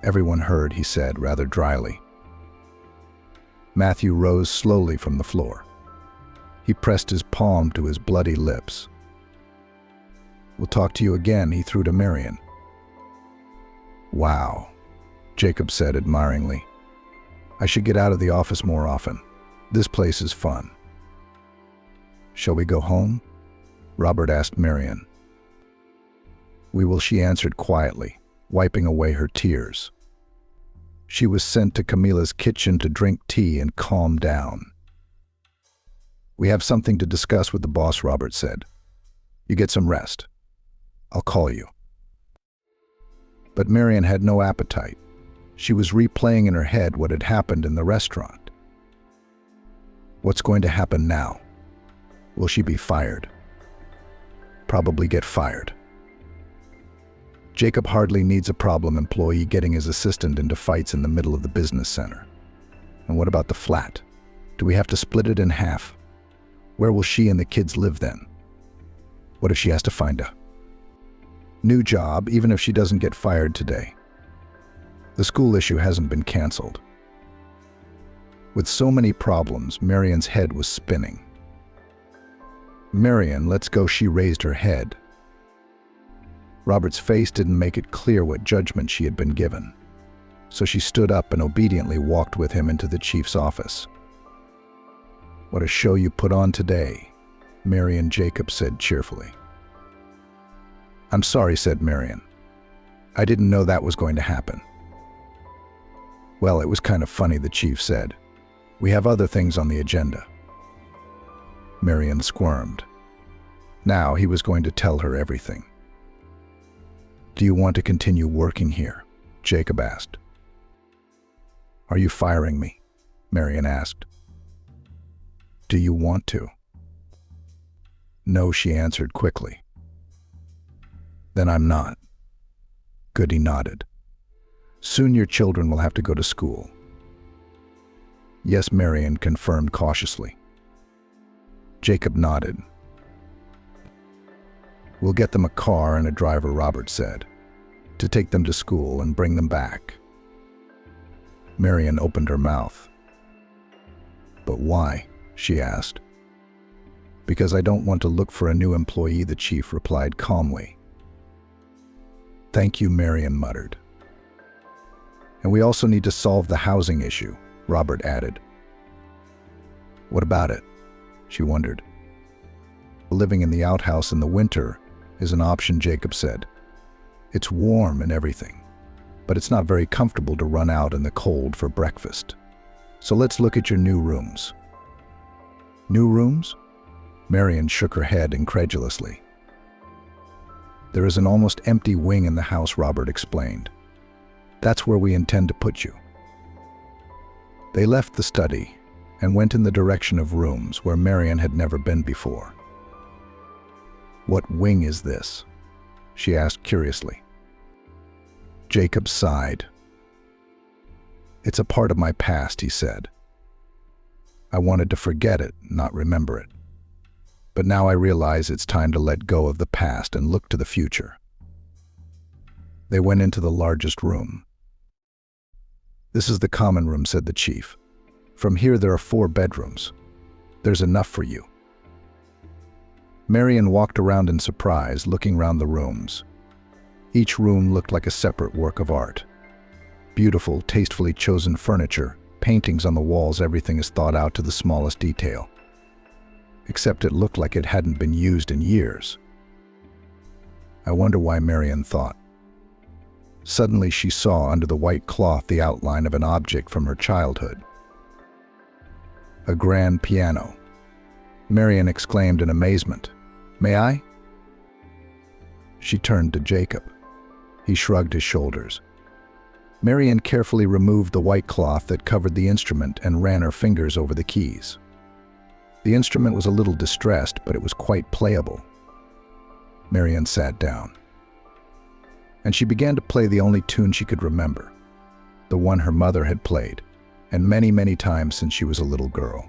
"Everyone heard," he said rather dryly. Matthew rose slowly from the floor. He pressed his palm to his bloody lips. "We'll talk to you again," he threw to Marion. "Wow," Jacob said admiringly. "I should get out of the office more often. This place is fun." "Shall we go home?" Robert asked Marion. "We will," she answered quietly, wiping away her tears. She was sent to Camila's kitchen to drink tea and calm down. "We have something to discuss with the boss," Robert said. "You get some rest. I'll call you." But Marion had no appetite. She was replaying in her head what had happened in the restaurant. What's going to happen now? Will she be fired? Probably get fired. Jacob hardly needs a problem employee getting his assistant into fights in the middle of the business center. And what about the flat? Do we have to split it in half? Where will she and the kids live then? What if she has to find a new job, even if she doesn't get fired today? The school issue hasn't been canceled. With so many problems, Marion's head was spinning. "Marion, let's go," she raised her head. Robert's face didn't make it clear what judgment she had been given, so she stood up and obediently walked with him into the chief's office. "What a show you put on today," Marion, Jacob said cheerfully. "I'm sorry," said Marion. "I didn't know that was going to happen." "Well, it was kind of funny," the chief said. "We have other things on the agenda." Marion squirmed. Now he was going to tell her everything. "Do you want to continue working here?" Jacob asked. "Are you firing me?" Marion asked. "Do you want to?" "No," she answered quickly. "Then I'm not." Goody nodded. "Soon your children will have to go to school." "Yes," Marion confirmed cautiously. Jacob nodded. "We'll get them a car and a driver," Robert said, "to take them to school and bring them back." Marion opened her mouth. "But why?" she asked. "Because I don't want to look for a new employee," the chief replied calmly. "Thank you," Marion muttered. "And we also need to solve the housing issue. Robert added. What about it? She wondered. Living in the outhouse in the winter is an option, Jacob said. It's warm and everything, but it's not very comfortable to run out in the cold for breakfast. So let's look at your new rooms. New rooms? Marian shook her head incredulously. There is an almost empty wing in the house, Robert explained. That's where we intend to put you. They left the study and went in the direction of rooms where Marian had never been before. What wing is this? She asked curiously. Jacob sighed. It's a part of my past, he said. I wanted to forget it, not remember it. But now I realize it's time to let go of the past and look to the future. They went into the largest room. This is the common room, said the chief. From here there are 4 bedrooms. There's enough for you. Marian walked around in surprise, looking round the rooms. Each room looked like a separate work of art. Beautiful, tastefully chosen furniture, paintings on the walls, everything is thought out to the smallest detail. Except it looked like it hadn't been used in years. I wonder why, Marian thought. Suddenly she saw under the white cloth the outline of an object from her childhood. A grand piano. Marian exclaimed in amazement. May I? She turned to Jacob. He shrugged his shoulders. Marian carefully removed the white cloth that covered the instrument and ran her fingers over the keys. The instrument was a little distressed, but it was quite playable. Marian sat down. And she began to play the only tune she could remember, the one her mother had played, and many, many times since she was a little girl.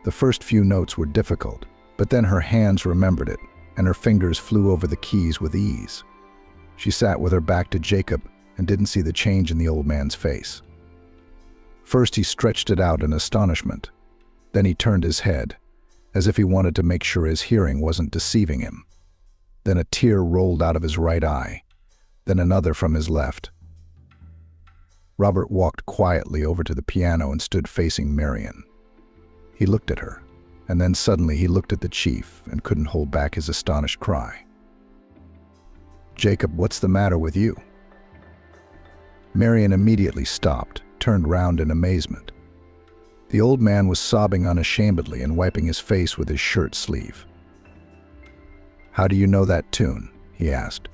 The first few notes were difficult, but then her hands remembered it, and her fingers flew over the keys with ease. She sat with her back to Jacob and didn't see the change in the old man's face. First he stretched it out in astonishment. Then he turned his head, as if he wanted to make sure his hearing wasn't deceiving him. Then a tear rolled out of his right eye, then another from his left. Robert walked quietly over to the piano and stood facing Marian. He looked at her, and then suddenly he looked at the chief and couldn't hold back his astonished cry. Jacob, what's the matter with you? Marian immediately stopped, turned round in amazement. The old man was sobbing unashamedly and wiping his face with his shirt sleeve. How do you know that tune? He asked.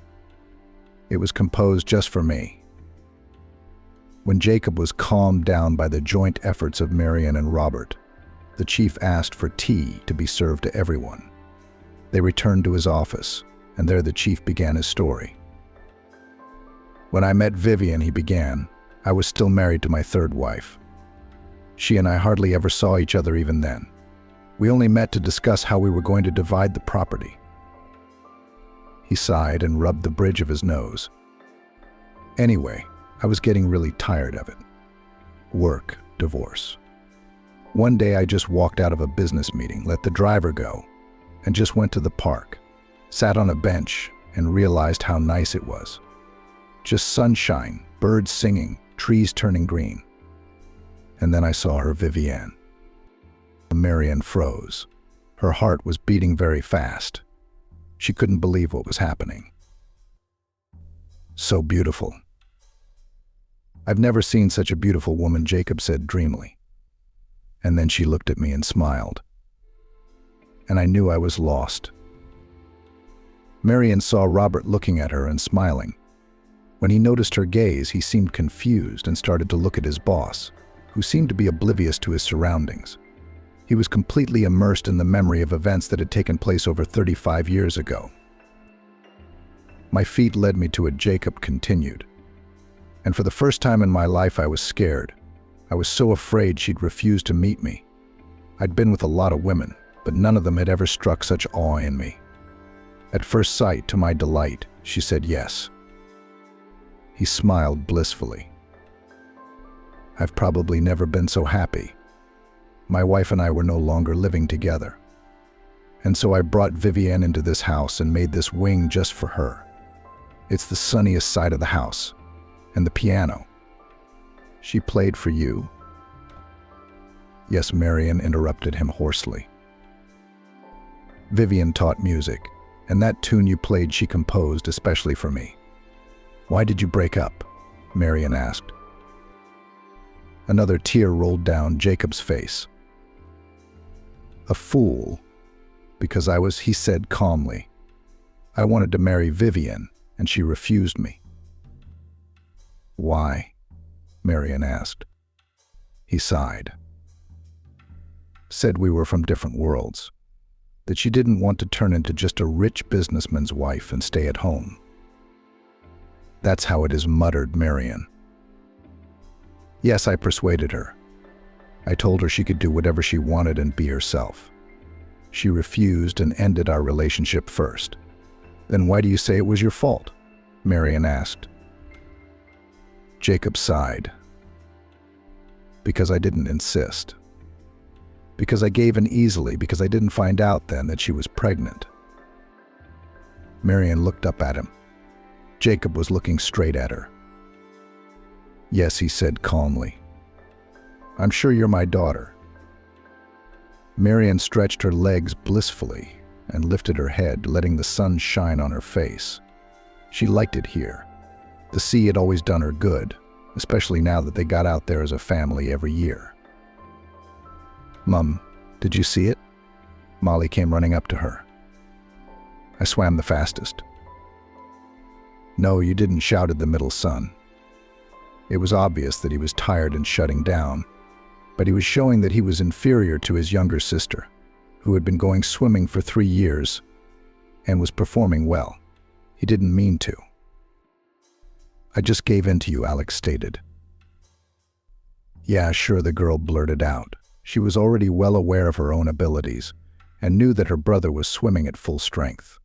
It was composed just for me. When Jacob was calmed down by the joint efforts of Marian and Robert, the chief asked for tea to be served to everyone. They returned to his office, and there the chief began his story. When I met Vivian, he began, I was still married to my 3rd wife. She and I hardly ever saw each other even then. We only met to discuss how we were going to divide the property. He sighed and rubbed the bridge of his nose. Anyway, I was getting really tired of it. Work, divorce. One day I just walked out of a business meeting, let the driver go, and just went to the park, sat on a bench, and realized how nice it was. Just sunshine, birds singing, trees turning green. And then I saw her, Vivian. Marian froze. Her heart was beating very fast. She couldn't believe what was happening. So beautiful. I've never seen such a beautiful woman, Jacob said dreamily. And then she looked at me and smiled. And I knew I was lost. Marian saw Robert looking at her and smiling. When he noticed her gaze, he seemed confused and started to look at his boss, who seemed to be oblivious to his surroundings. He was completely immersed in the memory of events that had taken place over 35 years ago. My feet led me to it, Jacob continued. And for the first time in my life, I was scared. I was so afraid she'd refuse to meet me. I'd been with a lot of women, but none of them had ever struck such awe in me. At first sight, to my delight, she said yes. He smiled blissfully. I've probably never been so happy. My wife and I were no longer living together. And so I brought Vivian into this house and made this wing just for her. It's the sunniest side of the house. And the piano. She played for you? Yes, Marion interrupted him hoarsely. Vivian taught music, and that tune you played she composed especially for me. Why did you break up? Marion asked. Another tear rolled down Jacob's face. A fool, because he said calmly. I wanted to marry Vivian, and she refused me. Why? Marion asked. He sighed. Said we were from different worlds, that she didn't want to turn into just a rich businessman's wife and stay at home. That's how it is, muttered Marion. Yes, I persuaded her. I told her she could do whatever she wanted and be herself. She refused and ended our relationship first. Then why do you say it was your fault? Marion asked. Jacob sighed. Because I didn't insist. Because I gave in easily, because I didn't find out then that she was pregnant. Marion looked up at him. Jacob was looking straight at her. Yes, he said calmly. I'm sure you're my daughter. Marion stretched her legs blissfully and lifted her head, letting the sun shine on her face. She liked it here. The sea had always done her good, especially now that they got out there as a family every year. Mum, did you see it? Molly came running up to her. I swam the fastest. No, you didn't, shouted the middle son. It was obvious that he was tired and shutting down, but he was showing that he was inferior to his younger sister, who had been going swimming for 3 years and was performing well. He didn't mean to. I just gave in to you, Alex stated. Yeah, sure, the girl blurted out. She was already well aware of her own abilities and knew that her brother was swimming at full strength.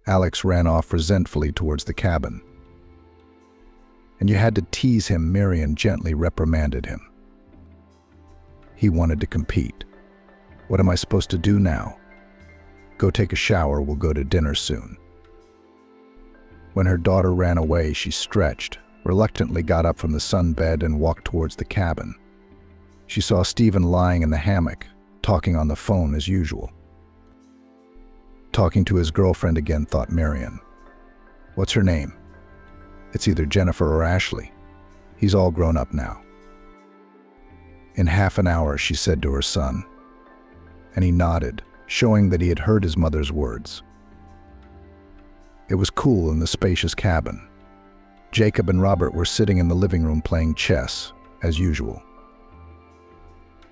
Alex ran off resentfully towards the cabin. And you had to tease him, Marion gently reprimanded him. He wanted to compete. What am I supposed to do now? Go take a shower, we'll go to dinner soon. When her daughter ran away, she stretched, reluctantly got up from the sunbed and walked towards the cabin. She saw Stephen lying in the hammock, talking on the phone as usual. Talking to his girlfriend again, thought Marion. What's her name? It's either Jennifer or Ashley. He's all grown up now. In half an hour, she said to her son, and he nodded, showing that he had heard his mother's words. It was cool in the spacious cabin. Jacob and Robert were sitting in the living room playing chess, as usual.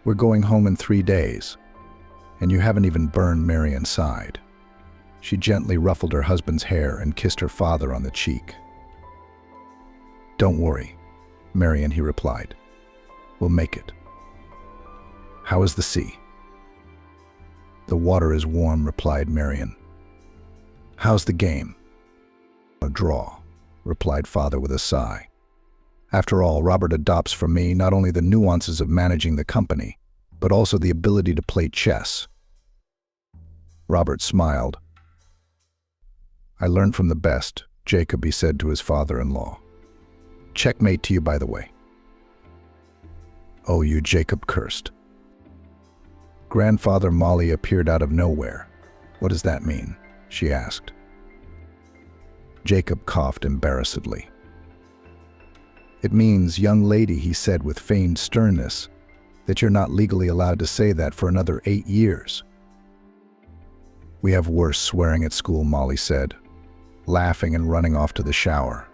We're going home in 3 days, and you haven't even burned, Marion sighed. She gently ruffled her husband's hair and kissed her father on the cheek. Don't worry, Marion, he replied. We'll make it. How is the sea? The water is warm, replied Marion. How's the game? A draw, replied father with a sigh. After all, Robert adopts from me not only the nuances of managing the company, but also the ability to play chess. Robert smiled. I learned from the best, Jacob, he said to his father-in-law. Checkmate to you, by the way. Oh, you, Jacob cursed. Grandfather Molly appeared out of nowhere. What does that mean? She asked. Jacob coughed embarrassedly. It means, young lady, he said with feigned sternness, that you're not legally allowed to say that for another 8 years. We have worse swearing at school, Molly said, laughing and running off to the shower.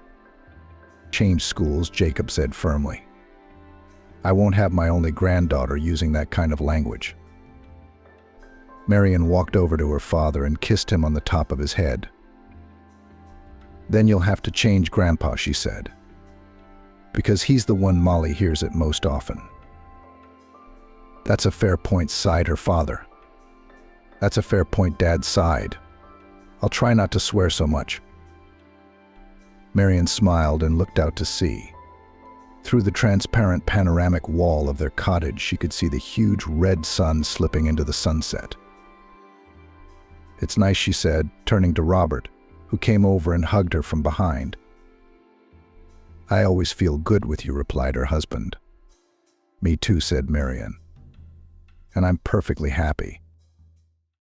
Change schools, Jacob said firmly. I won't have my only granddaughter using that kind of language. Marion walked over to her father and kissed him on the top of his head. Then you'll have to change Grandpa, she said, because he's the one Molly hears it most often. That's a fair point, sighed her father. That's a fair point, Dad sighed. I'll try not to swear so much. Marion smiled and looked out to sea. Through the transparent panoramic wall of their cottage, she could see the huge red sun slipping into the sunset. It's nice, she said, turning to Robert, who came over and hugged her from behind. I always feel good with you, replied her husband. Me too, said Marian. And I'm perfectly happy.